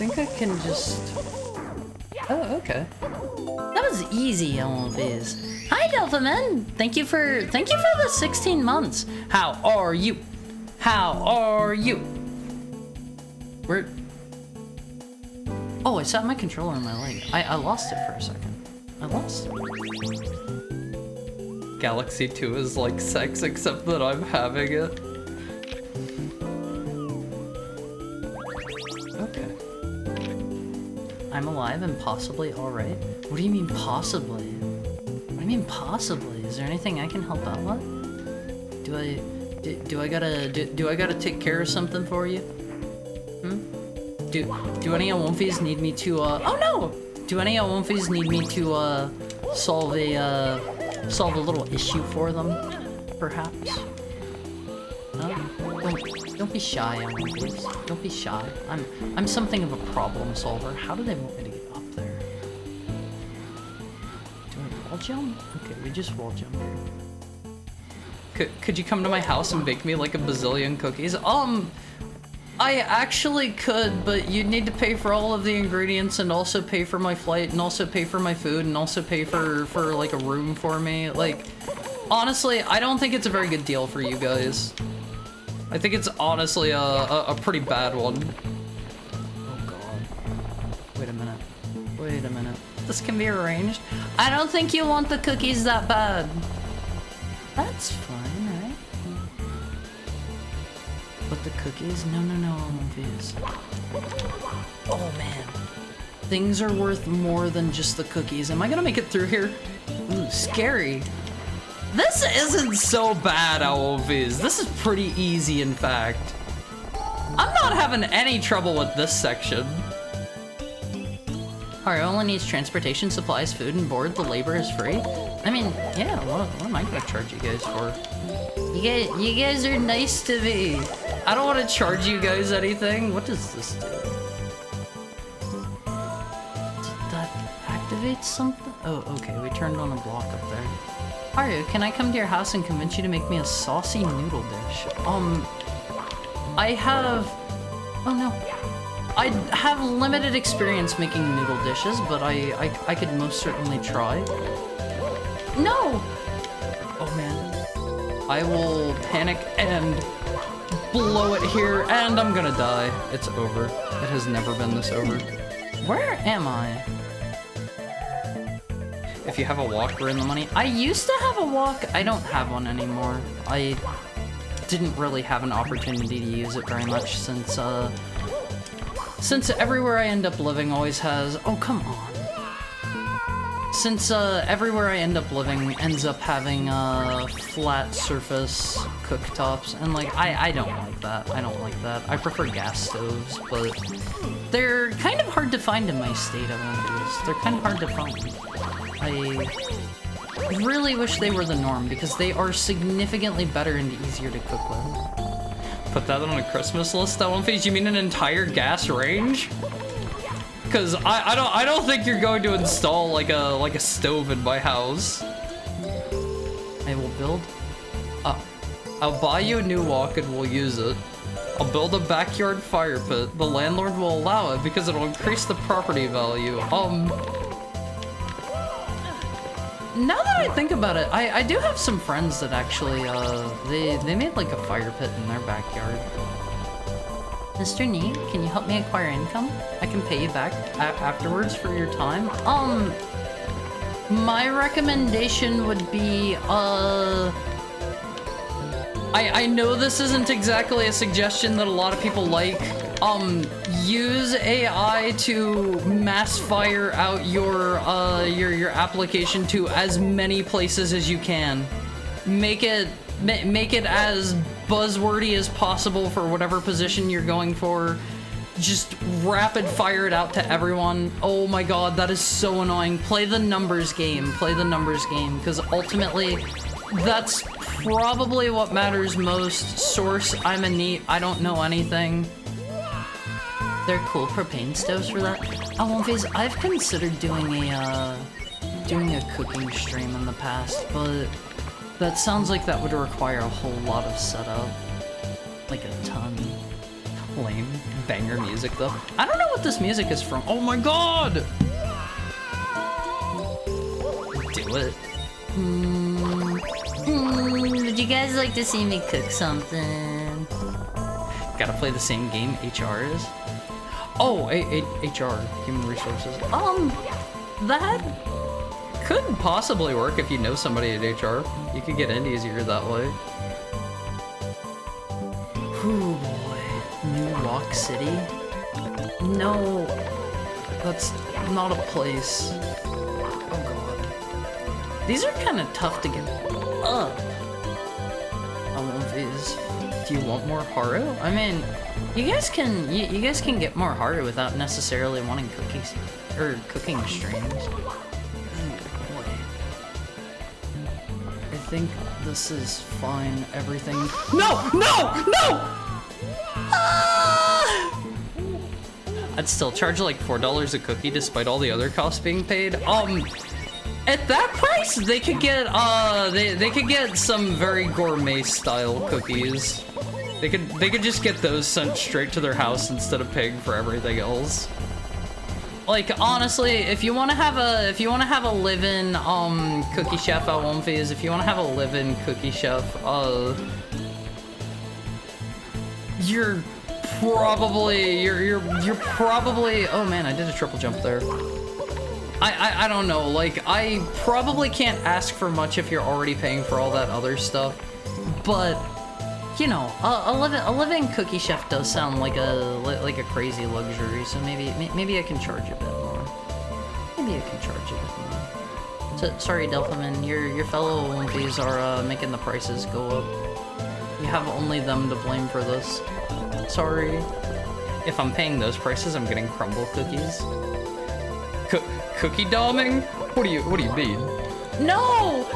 think I can just... Oh, okay. That was easy, LMVs. Hi, Delphaman! Thank you for the 16 months. How are you? How are you? Where? Oh, I sat my controller on my leg. I lost it for a second. I lost it. Galaxy 2 is like sex, except that I'm having it. Okay. I'm alive and possibly alright. What do you mean possibly? What do you mean possibly? Is there anything I can help out with? Do I gotta take care of something for you? Do any Awomfies need me to oh no! Do any Awomfies need me to solve a little issue for them, perhaps? Don't be shy, Awomfies. Don't be shy. I'm something of a problem solver. How do they want me to get up there? Do I wall jump? Okay, we just wall jump here. Could you come to my house and bake me like a bazillion cookies? I actually could, but you'd need to pay for all of the ingredients and also pay for my flight and also pay for my food and also pay for like a room for me. Like, honestly, I don't think it's a very good deal for you guys. I think it's honestly a pretty bad one. Oh god. Wait a minute. Wait a minute. This can be arranged. I don't think you want the cookies that bad. That's fine, right? But the cookies? No, Awomfies. Oh man. Things are worth more than just the cookies. Am I gonna make it through here? Ooh, scary. This isn't so bad, Awomfies. This is pretty easy, in fact. I'm not having any trouble with this section. Alright, only needs transportation, supplies, food, and board. The labor is free. I mean, yeah, what am I gonna charge you guys for? You guys are nice to me. I don't want to charge you guys anything. What does this do? Did that activate something? Oh, okay, we turned on a block up there. Haru, can I come to your house and convince you to make me a saucy noodle dish? I have... Oh no. I have limited experience making noodle dishes, but I could most certainly try. No! Oh man. I will panic and blow it here, and I'm gonna die. It's over. It has never been this over. Where am I? If you have a walk, we're in the money. I used to have a walk. I don't have one anymore. I didn't really have an opportunity to use it very much since everywhere I end up living always has... Oh, come on. Since everywhere I end up living ends up having flat surface cooktops, and like, I don't like that. I don't like that. I prefer gas stoves, but they're kind of hard to find in my state, Awomfies. They're kind of hard to find. I really wish they were the norm, because they are significantly better and easier to cook with. Put that on a Christmas list, Awomfies? You mean an entire gas range? Because I don't think you're going to install like a stove in my house. I will build... I'll buy you a new walk and we'll use it. I'll build a backyard fire pit. The landlord will allow it because it'll increase the property value. Now that I think about it, I do have some friends that actually, they made like a fire pit in their backyard. Mr. Nee, can you help me acquire income? I can pay you back afterwards for your time. My recommendation would be, I know this isn't exactly a suggestion that a lot of people like. Use AI to mass fire out your application to as many places as you can. Make it as buzzwordy as possible for whatever position you're going for. Just rapid fire it out to everyone. Oh my god, that is so annoying. Play the numbers game. Play the numbers game, because ultimately, that's probably what matters most. Source, I'm a neat, I don't know anything. They're cool propane stoves for that. Awomfies, I've considered doing a cooking stream in the past, but That sounds like that would require a whole lot of setup. Like a ton. Lame banger music though. I don't know what this music is from. Oh my god! Do it. Would you guys like to see me cook something? Gotta play the same game HR is? Oh, HR, Human Resources. That could possibly work if you know somebody at HR. You could get in easier that way. Ooh boy, New Lock City? No, that's not a place. Oh god. These are kind of tough to get up. I want these. Do you want more Haru? I mean, you guys can get more Haru without necessarily wanting cookies or cooking streams. Boy. I think this is fine. Everything. No! No! No! Ah! I'd still charge like $4 a cookie despite all the other costs being paid. At that price, they could get they could get some very gourmet style cookies. They could just get those sent straight to their house instead of paying for everything else. Like honestly, if you want to have a live-in cookie chef at Womfies, if you want to have a live-in cookie chef, you're probably oh man, I did a triple jump there. I don't know, like I probably can't ask for much if you're already paying for all that other stuff, but you know, a living cookie chef does sound like a crazy luxury, so maybe I can charge a bit more. Maybe I can charge a bit more. So, sorry, Delphiman, your fellow Womfies are making the prices go up. You have only them to blame for this. Sorry. If I'm paying those prices, I'm getting crumble cookies. Cookie doming? What do you mean? No!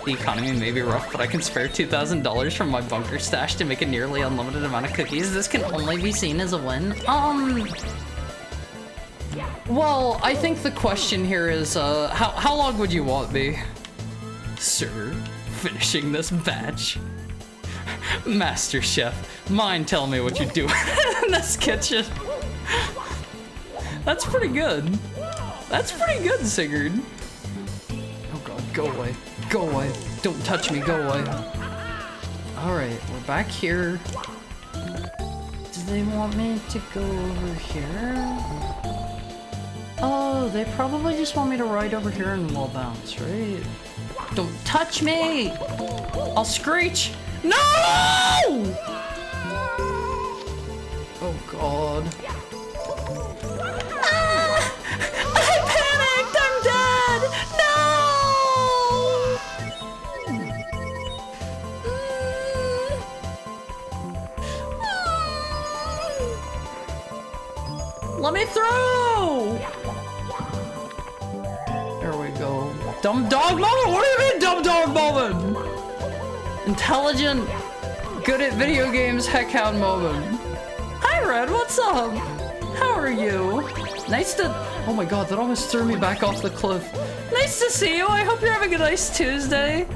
The economy may be rough, but I can spare $2,000 from my bunker stash to make a nearly unlimited amount of cookies. This can only be seen as a win. Well, I think the question here is, how long would you want me? Sir, finishing this batch. Master Chef, mind telling me what you're doing in this kitchen. That's pretty good. That's pretty good, Sigurd. Oh god, go away. Go away. Don't touch me, go away. Alright, we're back here. Do they want me to go over here? Oh, they probably just want me to ride over here and wall bounce, right? Don't touch me! I'll screech! No! Oh god. I panicked! I'm dead! No! Let me through! There we go. Dumb dog moment? What do you mean dumb dog moment? Intelligent, good at video games, heckhound moment. Hi Red, what's up? How are you? Nice to... Oh my god, that almost threw me back off the cliff. Nice to see you, I hope you're having a nice Tuesday.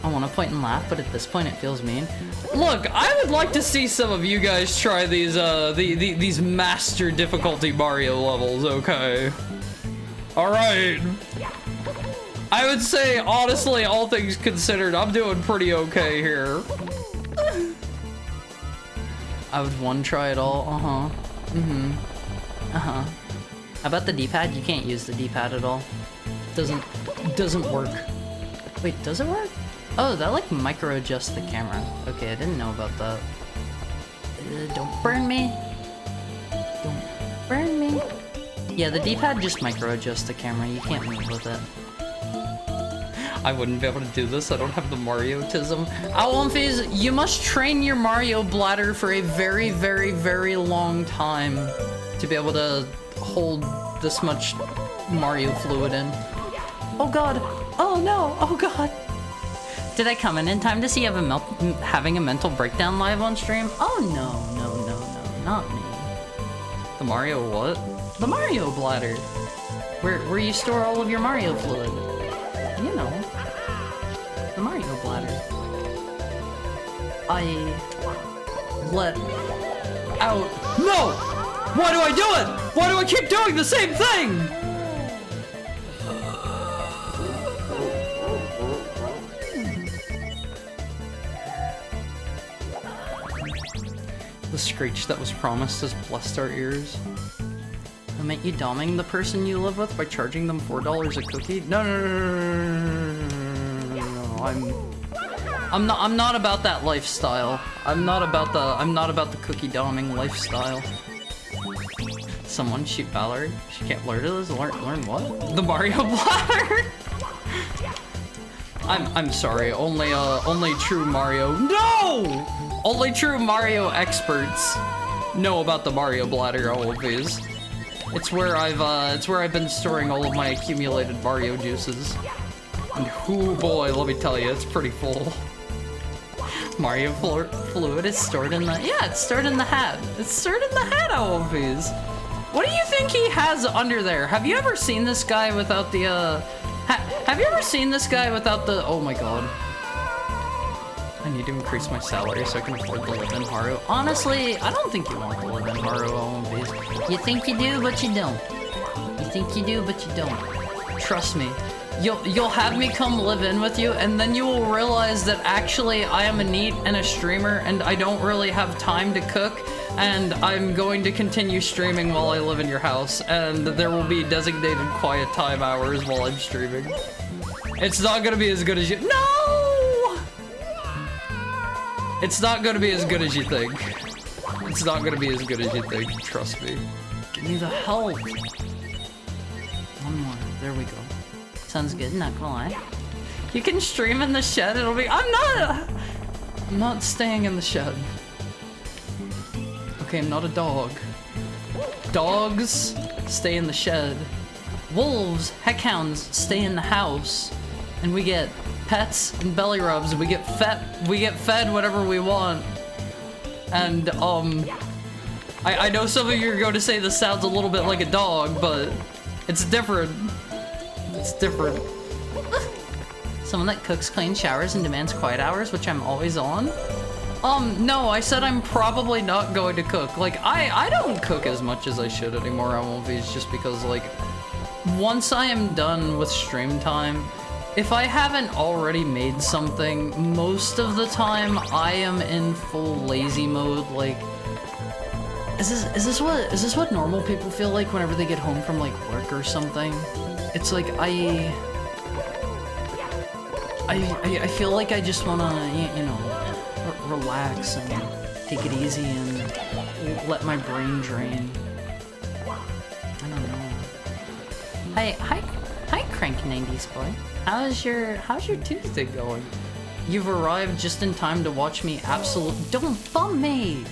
I want to point and laugh, but at this point it feels mean. Look, I would like to see some of you guys try these, these master difficulty Mario levels, okay? Alright. I would say, honestly, all things considered, I'm doing pretty okay here. I would one try it all, How about the D-pad? You can't use the D-pad at all. Doesn't work. Wait, does it work? Oh, that like micro adjusts the camera. Okay, I didn't know about that. Don't burn me. Don't burn me. Yeah, the D-pad just micro adjusts the camera. You can't move with it. I wouldn't be able to do this. I don't have the Mario-tism. Womfies, you must train your Mario bladder for a very, very, very long time to be able to hold this much Mario fluid in. Oh god. Oh no. Oh god. Did I come in time to see you having a mental breakdown live on stream? Oh no, not me. The Mario what? The Mario bladder. Where you store all of your Mario fluid. You know. The Mario bladder. I let out. No! Why do I do it? Why do I keep doing the same thing? The screech that was promised has blessed our ears. I meant you doming the person you live with by charging them $4 a cookie? No, I'm not about that lifestyle. I'm not about the cookie doming lifestyle. Someone shoot Valerie. She can't learn this. Learn what? The Mario bladder. I'm sorry. Only true Mario. No! Only true Mario experts know about the Mario bladder always. It's where I've been storing all of my accumulated Mario juices. And oh boy, let me tell you, it's pretty full. Mario fluid is stored in the it's stored in the hat. It's stored in the hat always. What do you think he has under there? Have you ever seen this guy without the have you ever seen this guy without the oh my god. I need to increase my salary so I can afford to live in Haru. Honestly, I don't think you want to live in Haru, OMVs. You think you do, but you don't. You think you do, but you don't. Trust me. You'll have me come live in with you, and then you will realize that actually I am a NEET and a streamer, and I don't really have time to cook, and I'm going to continue streaming while I live in your house, and there will be designated quiet time hours while I'm streaming. It's not gonna be as good as you- No! It's not gonna be as good as you think. It's not gonna be as good as you think, trust me. Give me the help. One more, there we go. Sounds good, not gonna lie. You can stream in the shed, it'll be- I'm not staying in the shed. Okay, I'm not a dog. Dogs stay in the shed. Wolves, heckhounds, stay in the house. And we get pets and belly rubs. We get fed whatever we want. And, I know some of you are going to say this sounds a little bit like a dog, but it's different. It's different. Someone that cooks, cleans, showers, and demands quiet hours, which I'm always on? No, I said I'm probably not going to cook. Like, I don't cook as much as I should anymore on movies just because, like, once I am done with stream time, if I haven't already made something, most of the time I am in full lazy mode, like, is this what normal people feel like whenever they get home from, like, work or something? It's like, I feel like I just wanna, you know, relax and take it easy and let my brain drain. I don't know. Hi, Crank 90s boy. How's your Tuesday going? You've arrived just in time to watch me don't bum me!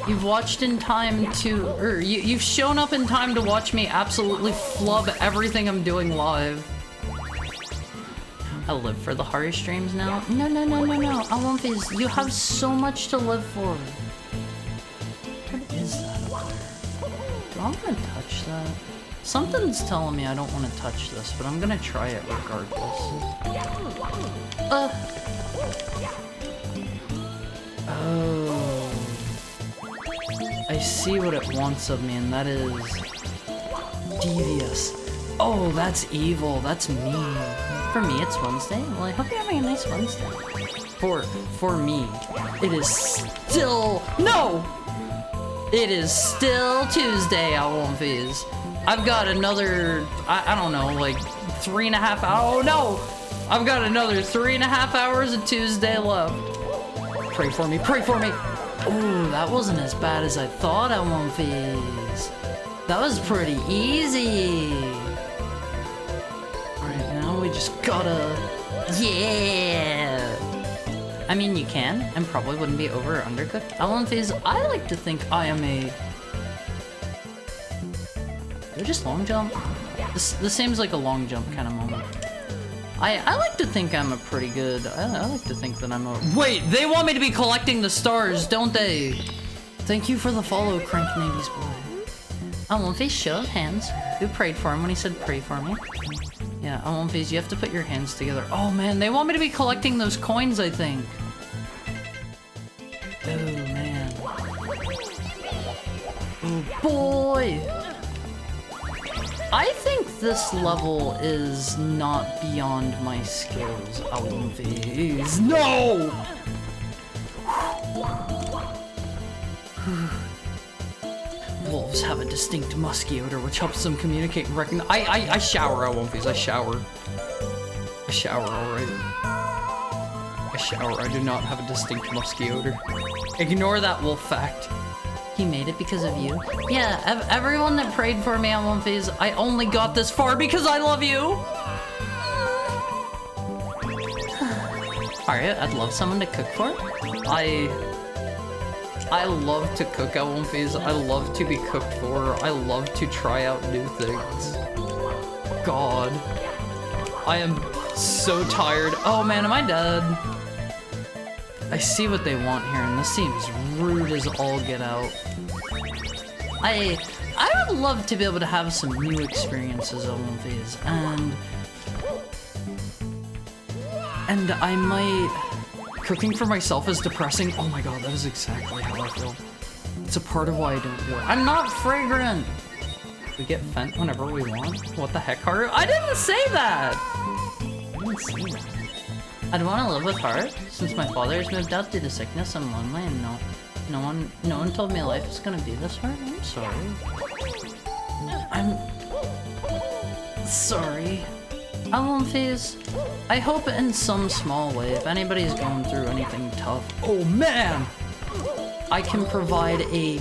You've watched in time to, you've shown up in time to watch me absolutely flub everything I'm doing live. I live for the Haru streams now. No. Alonfis, you have so much to live for. What is that up there? Do I want to touch that? Something's telling me I don't want to touch this, but I'm gonna try it regardless. Oh. I see what it wants of me, and that is devious. Oh, that's evil. That's mean. For me, it's Wednesday. Well, I hope you're having a nice Wednesday. For me, it is still no. It is still Tuesday, Alonfis. I've got another, I don't know, like 3.5 hours. Oh no! I've got another 3.5 hours of Tuesday left. Pray for me, pray for me! Oh, that wasn't as bad as I thought, Alonfis. That was pretty easy. Alright, now we just gotta, yeah! I mean, you can, and probably wouldn't be over or undercooked. Alonfis, I like to think I am a... Did I just long jump? This seems like a long jump kind of moment. I like to think I'm a pretty good... I like to think that I'm a... Wait, they want me to be collecting the stars, don't they? Thank you for the follow, Crank 90s boy. I won't face show of hands. Who prayed for him when he said pray for me? Yeah, I won't face. You have to put your hands together. Oh man, they want me to be collecting those coins, I think. Oh man. Oh boy. I think this level is not beyond my skills. I won't face. No! Wolves have a distinct musky odor which helps them communicate and recognize. I shower, I won't face. I shower. I shower, alright. I shower. I do not have a distinct musky odor. Ignore that wolf fact. He made it because of you. Yeah, everyone that prayed for me on One Phase, I only got this far because I love you! Alright, I'd love someone to cook for. I love to cook at One Phase. I love to be cooked for. I love to try out new things. God. I am so tired. Oh man, am I dead? I see what they want here, and this seems rude as all get out. I would love to be able to have some new experiences on One Phase, and I might... Cooking for myself is depressing. Oh my god, that is exactly how I feel. It's a part of why I don't work. I'm not fragrant! We get Fent whenever we want? What the heck, Haru? I didn't say that! I didn't say that. I'd want to live with Heart, since my father has moved out due to sickness and lonely, and no one told me life is gonna be this hard. I'm sorry. I'm sorry. I won't phase. I hope in some small way, if anybody's going through anything tough, oh man, I can provide a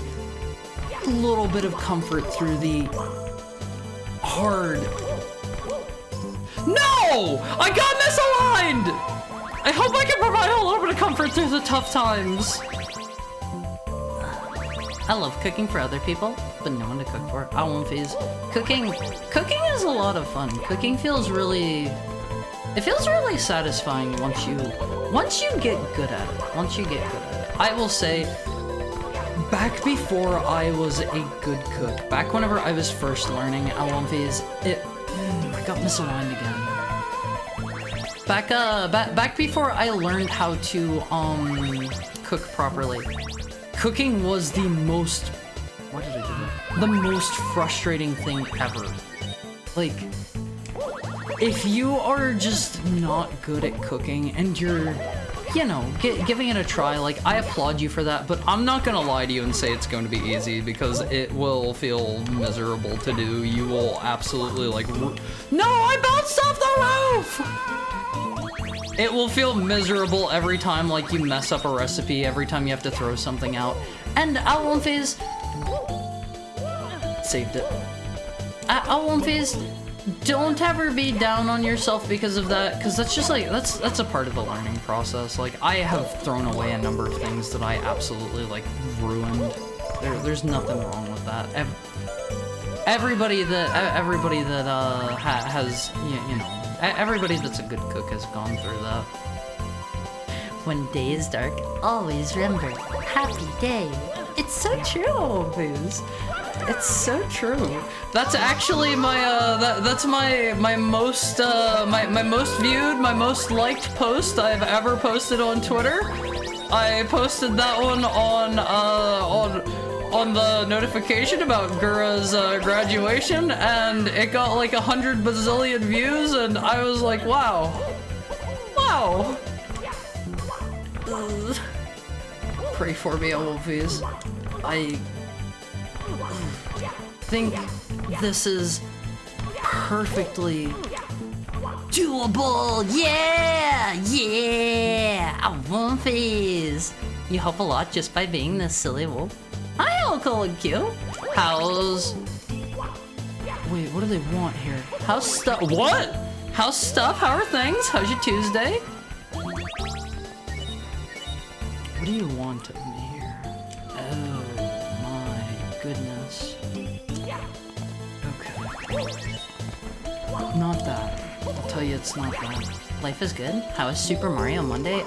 little bit of comfort through the hard. No! I got misaligned! I hope I can provide a little bit of comfort through the tough times. I love cooking for other people, but no one to cook for. I won't phase. Cooking is a lot of fun. Cooking feels really... It feels really satisfying once you get good at it. Once you get good at it. I will say, back before I was a good cook, back whenever I was first learning L1 phase, I got misaligned again. Back before I learned how to cook properly, cooking was the most... Why did I do that? The most frustrating thing ever. Like, if you are just not good at cooking and you're, you know, giving it a try, like, I applaud you for that, but I'm not gonna lie to you and say it's going to be easy, because it will feel miserable to do. You will absolutely, like, no, I bounced off the roof! It will feel miserable every time, like, you mess up a recipe, every time you have to throw something out. And L1 phase saved it. L1 phase, don't ever be down on yourself because of that, because that's just like, that's a part of the learning process. Like, I have thrown away a number of things that I absolutely, like, ruined. There's nothing wrong with that. Everybody that has, you know, everybody that's a good cook has gone through that. When day is dark, always remember, happy day. It's so true, Booze. It's so true. That's actually my that's my most my most viewed, my most liked post I've ever posted on Twitter. I posted that one on the notification about Gura's graduation, and it got like 100 bazillion views, and I was like, wow. Wow. Pray for me, Wolfies. I think this is perfectly doable. Yeah, yeah. Wolfies. You help a lot just by being this silly wolf. Hi, Uncle and Q. How's... Wait, what do they want here? How's stuff? What? How's stuff? How are things? How's your Tuesday? What do you want of me here? Oh my goodness. Okay. Not that. I'll tell you it's not that. Life is good. How is Super Mario Monday?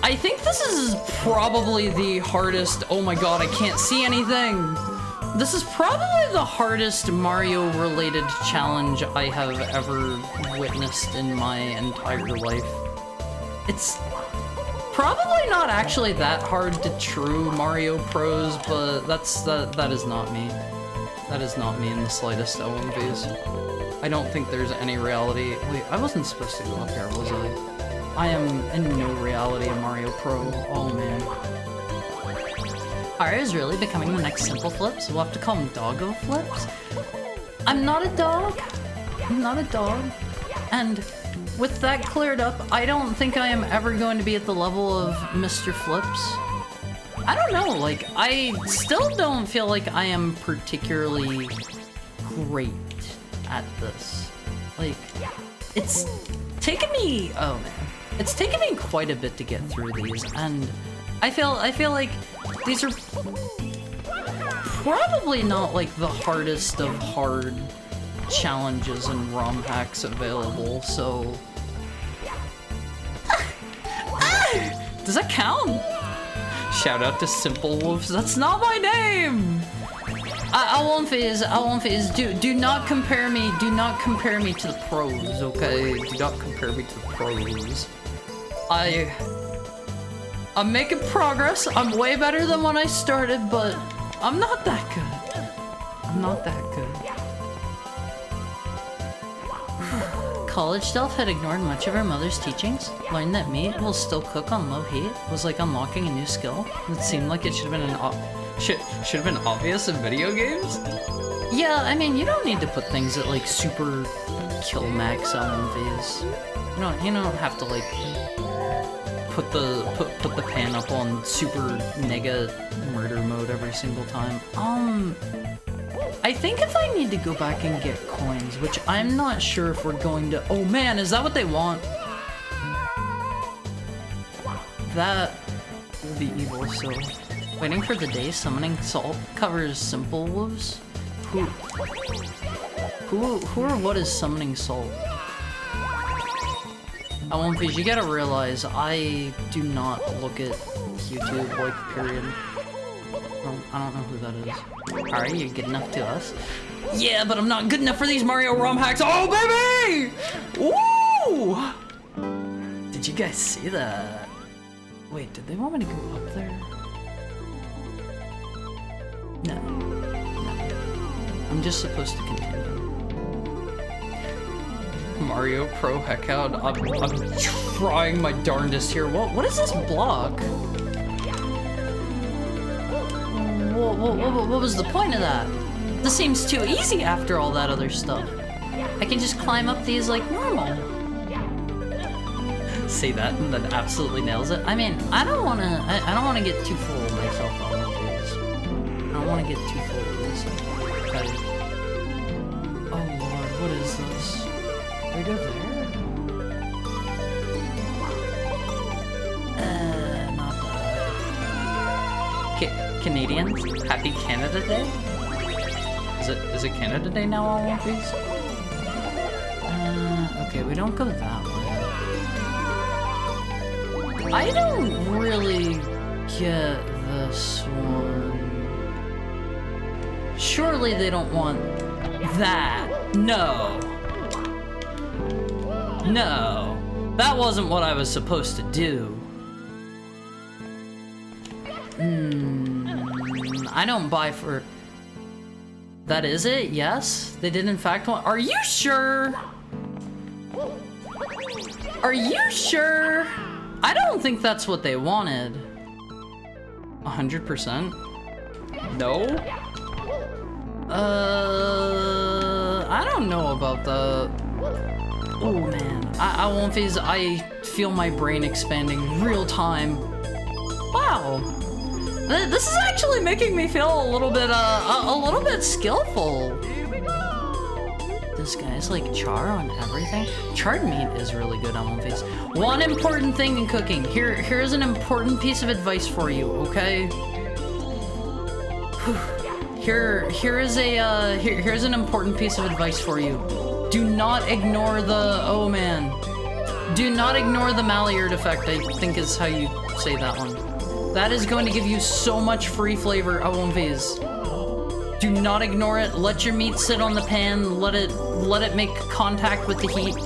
I think this is probably the hardest. Oh my god, I can't see anything. This is probably the hardest Mario-related challenge I have ever witnessed in my entire life. It's probably not actually that hard to true Mario Pros, but that is not me. That is not me in the slightest, OMVs. I don't think there's any reality. Wait, I wasn't supposed to go up here, was I? I am in no reality a Mario Pro. Oh man. Are is really becoming the next Simple Flips? We'll have to call him Doggo Flips? I'm not a dog. I'm not a dog. And with that cleared up, I don't think I am ever going to be at the level of Mr. Flips. I don't know, like, I still don't feel like I am particularly great at this. Like, it's taken me, oh man. It's taken me quite a bit to get through these, and I feel like these are probably not like the hardest of hard challenges and ROM hacks available, so... Does that count? Shout out to Simple Wolves, that's not my name! I won't phase, do not compare me to the pros, okay? Do not compare me to the pros. I'm making progress. I'm way better than when I started, but I'm not that good. I'm not that good. College Stealth had ignored much of her mother's teachings, learned that meat will still cook on low heat, was like unlocking a new skill. It seemed like it should have been should have been obvious in video games. Yeah, I mean, you don't need to put things at like super kill max LMVs. You don't have to like put the pan up on super nega murder mode every single time. I think if I need to go back and get coins, which I'm not sure if we're going to... Oh man, is that what they want? That will be evil, so... Waiting for the day summoning Salt covers Simple Wolves? Who or what is summoning Salt? You gotta realize, I do not look at YouTube, like, period. I don't know who that is. Alright, you're good enough to us. Yeah, but I'm not good enough for these Mario ROM hacks. Oh, baby! Woo! Did you guys see that? Wait, did they want me to go up there? No. I'm just supposed to continue. Mario Pro heck out. I'm trying my darndest here. What is this block? What was the point of that? This seems too easy after all that other stuff. I can just climb up these like normal. Say that and then absolutely nails it. I mean, I don't wanna get too full of myself on these. I don't wanna get too full of myself. Okay. Oh lord, what is this? Do I go there? Not that. Canadians, happy Canada Day? Is it Canada Day now on One Piece? Okay, we don't go that way. I don't really get this one. Surely they don't want that. No. No. That wasn't what I was supposed to do. I don't buy for... That is it? Yes? They did in fact want... Are you sure? Are you sure? I don't think that's what they wanted. 100%? No? I don't know about that. Oh man, I won't phase. I feel my brain expanding real time. Wow. This is actually making me feel a little bit skillful. This guy's like char on everything. Charred meat is really good on One Piece. One important thing in cooking. Here's an important piece of advice for you, okay? Here's an important piece of advice for you. Do not ignore the... Oh man. Do not ignore the Maillard effect, I think is how you say that one. That is going to give you so much free flavor, I won't phase. Do not ignore it. Let your meat sit on the pan. Let it make contact with the heat.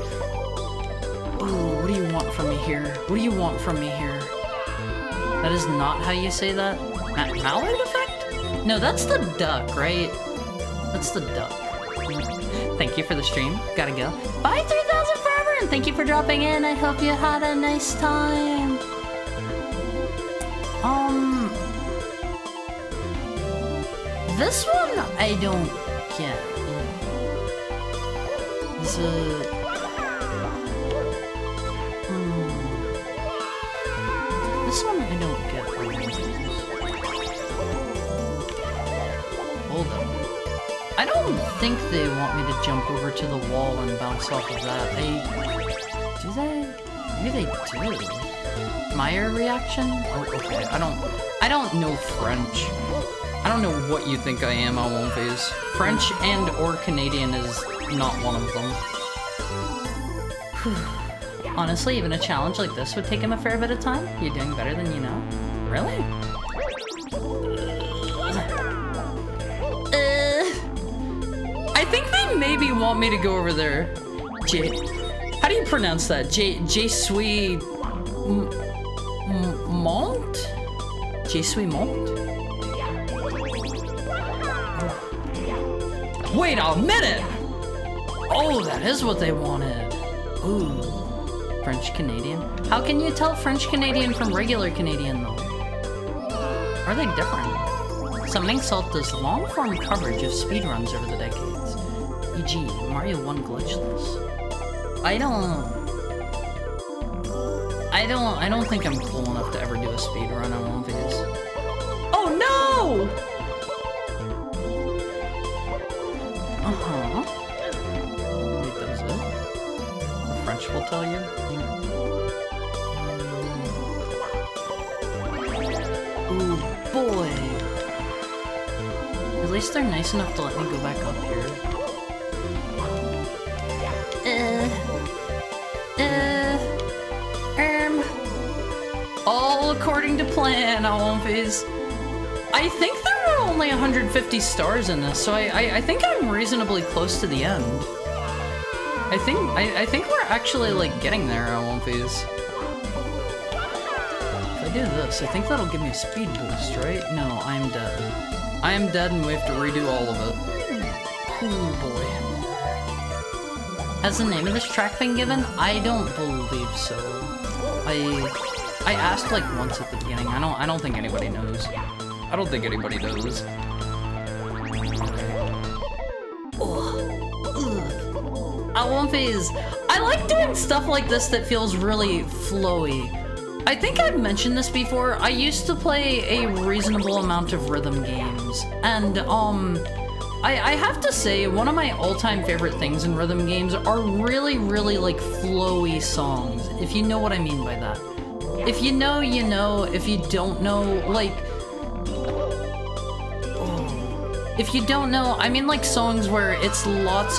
Ooh, what do you want from me here? What do you want from me here? That is not how you say that. Mallard effect? No, that's the duck, right? That's the duck. Thank you for the stream. Gotta go. Bye, 3000 forever, and thank you for dropping in. I hope you had a nice time. This one I don't get. This This one I don't get. Hold up. I don't think they want me to jump over to the wall and bounce off of that. Do they? Maybe they do. Meyer reaction? Oh, okay. I don't know French. I don't know what you think I am, Alwonphase. French and or Canadian is not one of them. Honestly, even a challenge like this would take him a fair bit of time. You're doing better than you know. Really? I think they maybe want me to go over there. How do you pronounce that? Je suis Mont? Je suis Mont? Wait a minute! Oh, that is what they wanted. Ooh. French Canadian? How can you tell French Canadian from regular Canadian though? Are they different? Summoning Salt does long-form coverage of speedruns over the decades. E.g., Mario 1 glitchless. I don't think I'm cool enough to ever do a speedrun on one of these. Oh no! Wait, that was it? The French will tell you? Ooh, boy! At least they're nice enough to let me go back up here. All according to plan, Alwonphase. I think there were only 150 stars in this, so I think I'm reasonably close to the end. I think we're actually like getting there, Alwonphase. If I do this, I think that'll give me a speed boost, right? No, I am dead. I am dead and we have to redo all of it. Oh boy. Has the name of this track been given? I don't believe so. I asked like once at the beginning. I don't think anybody knows. I don't think anybody knows. Alwonphase, I like doing stuff like this that feels really flowy. I think I've mentioned this before. I used to play a reasonable amount of rhythm games, and I have to say, one of my all-time favorite things in rhythm games are really, really like flowy songs, if you know what I mean by that. If you know, you know. If you don't know, like... If you don't know, I mean like songs where it's lots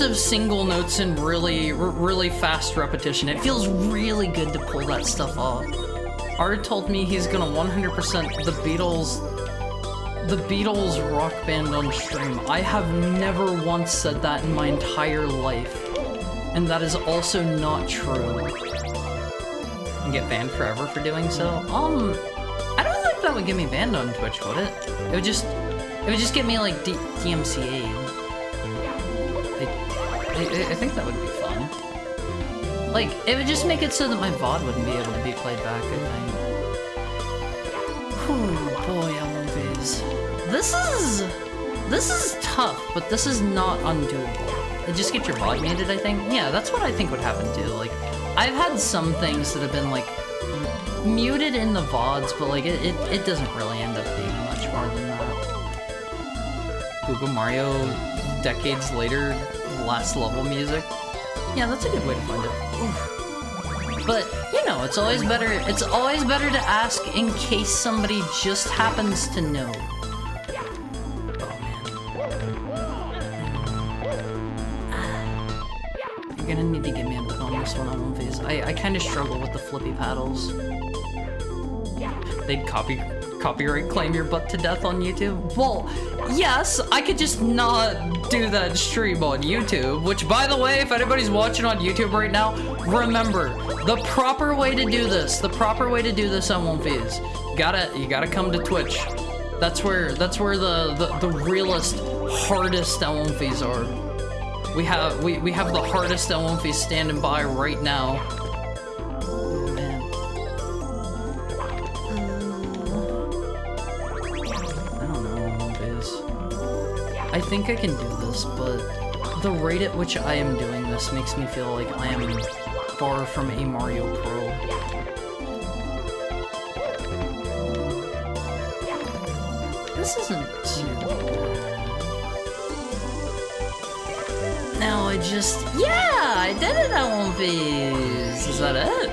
of single notes and really fast repetition. It feels really good to pull that stuff off. Art told me he's gonna 100% the Beatles rock band on stream. I have never once said that in my entire life. And that is also not true. And get banned forever for doing so? I don't think that would get me banned on Twitch, would it? It would just get me like DMCA'd. I think that would be fun. Like, it would just make it so that my VOD wouldn't be able to be played back, I think. Whew, boy, Alwonphase. This is tough, but this is not undoable. Just get your VOD muted, I think. Yeah, that's what I think would happen too. Like, I've had some things that have been like muted in the VODs, but like it doesn't really end up being much more than that. Google Mario decades later, last level music. Yeah, that's a good way to find it. Oof. But you know, it's always better to ask in case somebody just happens to know. You're gonna need to give me a bit on this one, Alwonphase. I kind of struggle with the flippy paddles. They'd copyright claim your butt to death on YouTube? Well, yes, I could just not do that stream on YouTube, which, by the way, if anybody's watching on YouTube right now, remember, the proper way to do this, MWon't-Fees, you gotta come to Twitch. That's where the realest, hardest MWon't-Fees are. We have the hardest MWon't-Fees standing by right now. Oh, man. I don't know MWon't-Fees. I think I can do this, but the rate at which I am doing this makes me feel like I am far from a Mario Pro. This isn't too bad. Now I did it, MWon't-Fees. Is that it?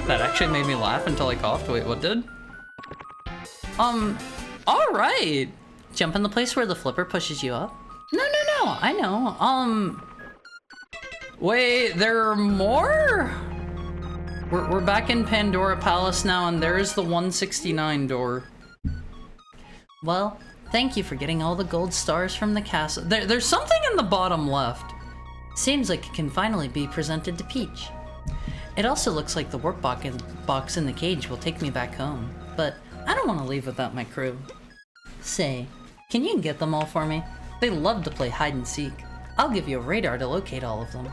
That actually made me laugh until I coughed. Wait, what did? All right. Jump in the place where the flipper pushes you up. No, I know. Wait, there are more? We're back in Pandora Palace now, and there's the 169 door. Well, thank you for getting all the gold stars from the castle. There's something in the bottom left. Seems like it can finally be presented to Peach. It also looks like the warp box in the cage will take me back home, but I don't want to leave without my crew. Say, can you get them all for me? They love to play hide and seek. I'll give you a radar to locate all of them.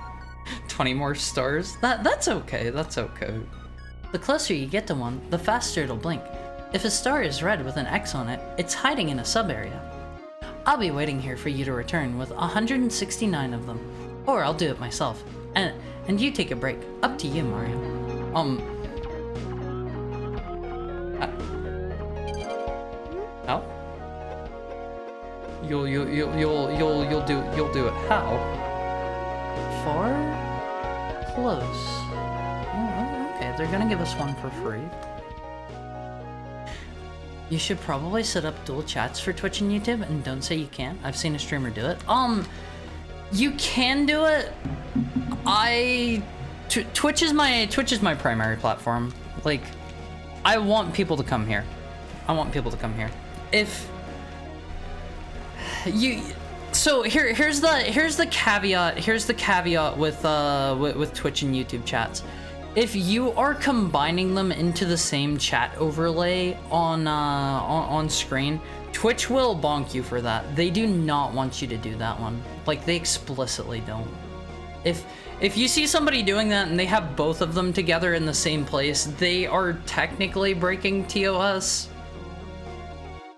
20 more stars? That's okay, that's okay. The closer you get to one, the faster it'll blink. If a star is red with an X on it, it's hiding in a sub-area. I'll be waiting here for you to return with 169 of them. Or I'll do it myself. And you take a break. Up to you, Mario. How? You'll do it how? Far? Close. Oh, okay, they're gonna give us one for free. You should probably set up dual chats for Twitch and YouTube, and don't say you can't. I've seen a streamer do it. You can do it. Twitch is my primary platform. Like, I want people to come here. If you, so here's the caveat with Twitch and YouTube chats. If you are combining them into the same chat overlay on screen, Twitch will bonk you for that. They do not want you to do that one. Like, they explicitly don't. If you see somebody doing that and they have both of them together in the same place, they are technically breaking TOS.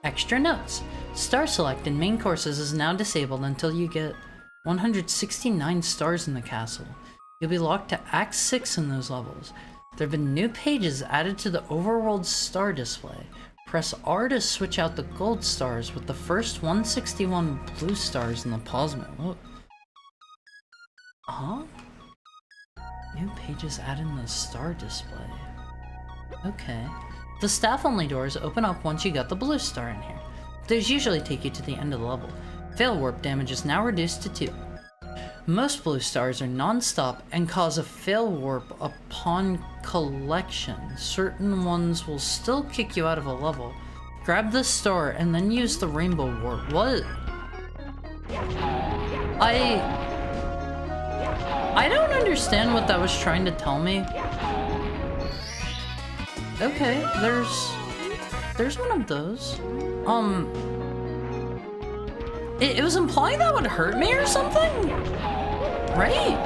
Extra notes. Star Select in main courses is now disabled until you get 169 stars in the castle. You'll be locked to Act 6 in those levels. There have been new pages added to the overworld star display. Press R to switch out the gold stars with the first 161 blue stars in the pause mode. Huh? New pages added in the star display. Okay. The staff-only doors open up once you got the blue star in here. Those usually take you to the end of the level. Fail warp damage is now reduced to 2. Most blue stars are non-stop and cause a fail warp upon collection. Certain ones will still kick you out of a level. Grab this star and then use the rainbow warp. What? I don't understand what that was trying to tell me. Okay, there's one of those. It was implying that would hurt me or something? Right?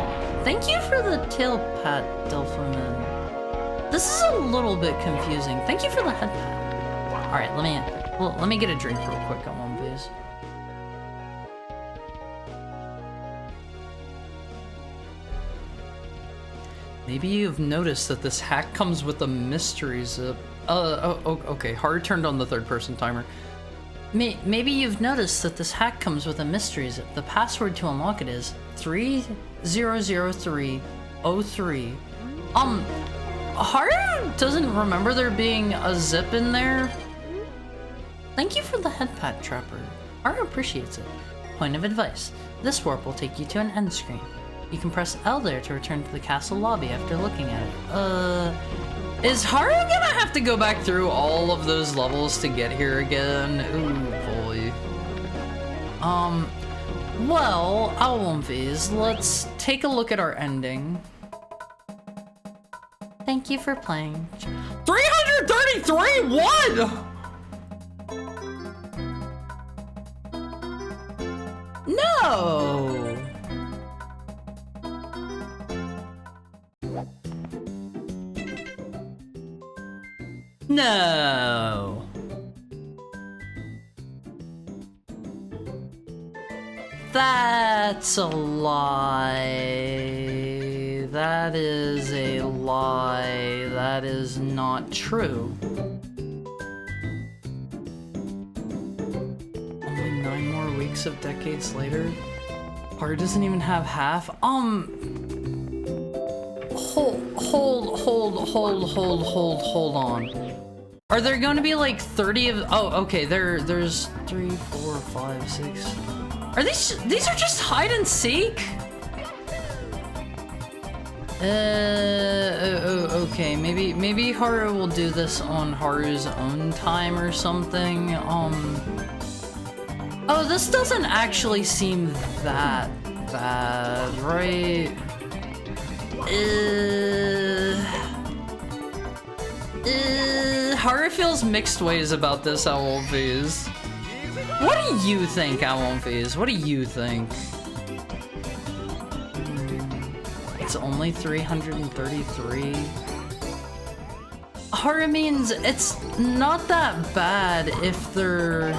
Thank you for the tail pat, Delphiman. This is a little bit confusing. Thank you for the head pat. Alright, let me get a drink real quick on one, please. Maybe you've noticed that this hack comes with a mystery zip. Okay, hard turned on the third person timer. Maybe you've noticed that this hack comes with a mystery zip. The password to unlock it is 300303. Haru doesn't remember there being a zip in there. Thank you for the head pat, Trapper. Haru appreciates it. Point of advice. This warp will take you to an end screen. You can press L there to return to the castle lobby after looking at it. Is Haru gonna have to go back through all of those levels to get here again? Ooh, boy. Well, Alwumfies, let's take a look at our ending. Thank you for playing. 333? What? No! No! That's a lie. That is a lie. That is not true. Only 9 more weeks of decades later? Haru doesn't even have half. Hold on. Are there going to be like 30 of? Oh, okay. There's 3, 4, 5, 6. Are these are just hide and seek? Okay. Maybe Haru will do this on Haru's own time or something. Oh, this doesn't actually seem that bad, right? Haru feels mixed ways about this, Alwumfies. What do you think, Alwumfies? What do you think? It's only 333. Haru means it's not that bad if they're...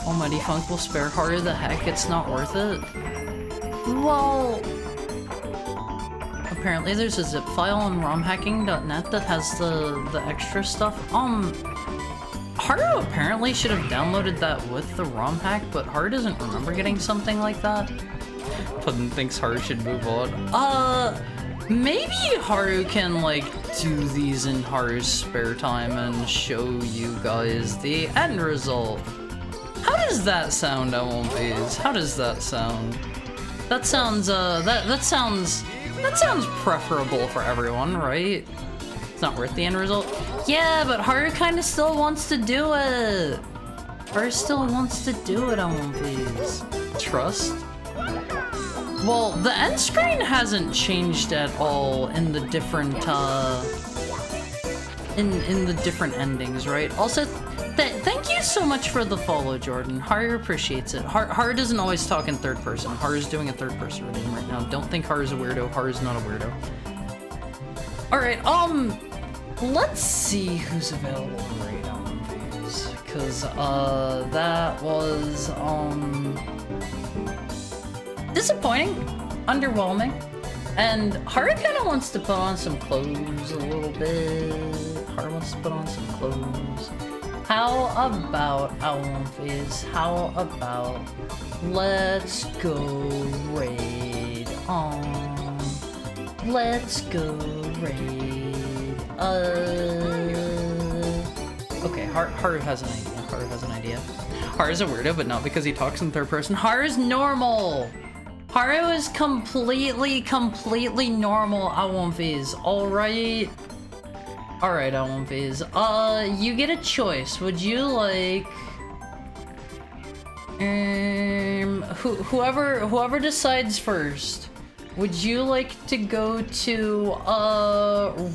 Almighty Funk will spare Haru the heck, it's not worth it. Well... Apparently there's a zip file on romhacking.net that has the extra stuff. Haru apparently should have downloaded that with the ROM hack, but Haru doesn't remember getting something like that. Puddin thinks Haru should move on. Maybe Haru can, like, do these in Haru's spare time and show you guys the end result. How does that sound, Alwumfies? How does that sound? That sounds, that sounds preferable for everyone, right? It's not worth the end result. Yeah, but Haru kind of still wants to do it. Haru still wants to do it, Alwumfies. Trust? Well, the end screen hasn't changed at all in the different, in the different endings, right? Also, thank you so much for the follow, Jordan. Haru appreciates it. Haru doesn't always talk in third person. Haru's doing a third person reading right now. Don't think Haru's a weirdo. Haru's not a weirdo. Alright, let's see who's available right now, because, that was, disappointing, underwhelming, and Haru kind of wants to put on some clothes a little bit. Haru wants to put on some clothes. How about, Alwumfies, how about, let's go raid on, let's go raid, okay, Haru has an idea, Haru has an idea. Haru's a weirdo, but not because he talks in third person. Haru's normal! Haru is completely normal, Alwumfies, alright? Alright, Alwumfies, you get a choice. Would you like... whoever decides first, would you like to go to,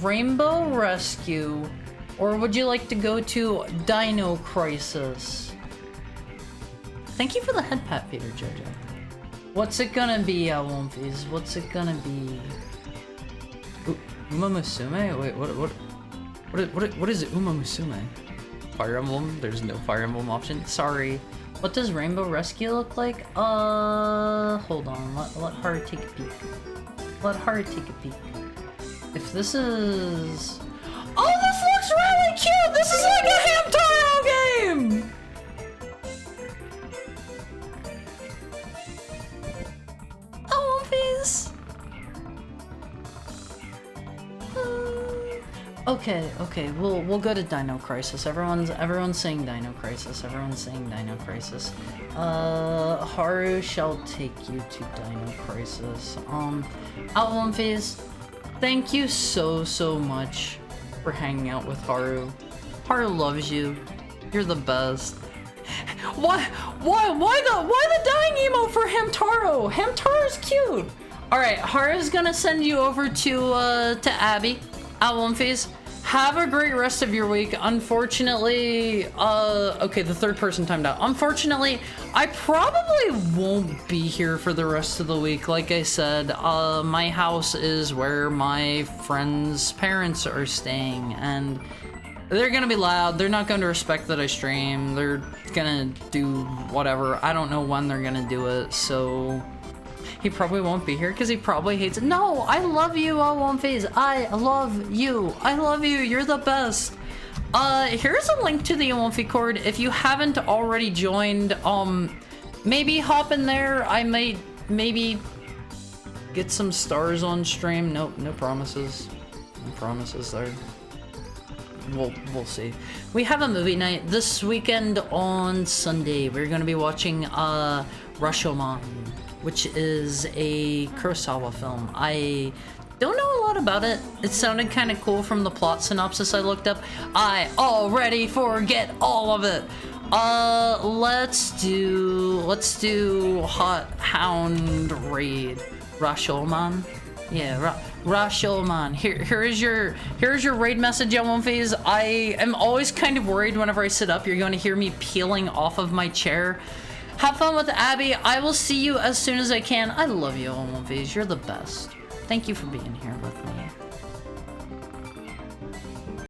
Rainbow Rescue, or would you like to go to Dino Crisis? Thank you for the head pat, Peter Jojo. What's it gonna be, Alwumfies? What's it gonna be? Uma Musume? Wait, what is it? Uma Musume? Fire Emblem? There's no Fire Emblem option. Sorry. What does Rainbow Rescue look like? Hold on. Let Haru take a peek. Let Haru take a peek. If this is... Oh, this looks really cute! This is like a Hamtaro game! Alwumfies! Okay, we'll go to Dino Crisis. Everyone's saying Dino Crisis. Everyone's saying Dino Crisis. Haru shall take you to Dino Crisis. Alwumfies, Thank you so much for hanging out with Haru. Haru loves you. You're the best. Why the dying emote for Hamtaro? Hamtaro's cute. All right, Haru's gonna send you over to Abby at One Face. Have a great rest of your week. Unfortunately, okay, the third person timed out. Unfortunately, I probably won't be here for the rest of the week. Like I said, my house is where my friends' parents are staying, and they're gonna be loud. They're not going to respect that I stream. They're gonna do whatever. I don't know when they're gonna do it, so he probably won't be here because he probably hates it. No, I love you, One Phase. I love you. I love you. You're the best. Here's a link to the Amalfi Cord. If you haven't already joined, maybe hop in there. I might maybe get some stars on stream. No promises. No promises there. We'll see. We have a movie night this weekend on Sunday. We're gonna be watching Rashomon, which is a Kurosawa film. I don't know a lot about it. It sounded kind of cool from the plot synopsis I looked up. I already forget all of it. Let's do Hot Hound Raid. Rashomon? Yeah, Rashomon. Here's your raid message, One Phase. I am always kind of worried whenever I sit up. You're going to hear me peeling off of my chair. Have fun with Abby. I will see you as soon as I can. I love you, One Phase. You're the best. Thank you for being here with me.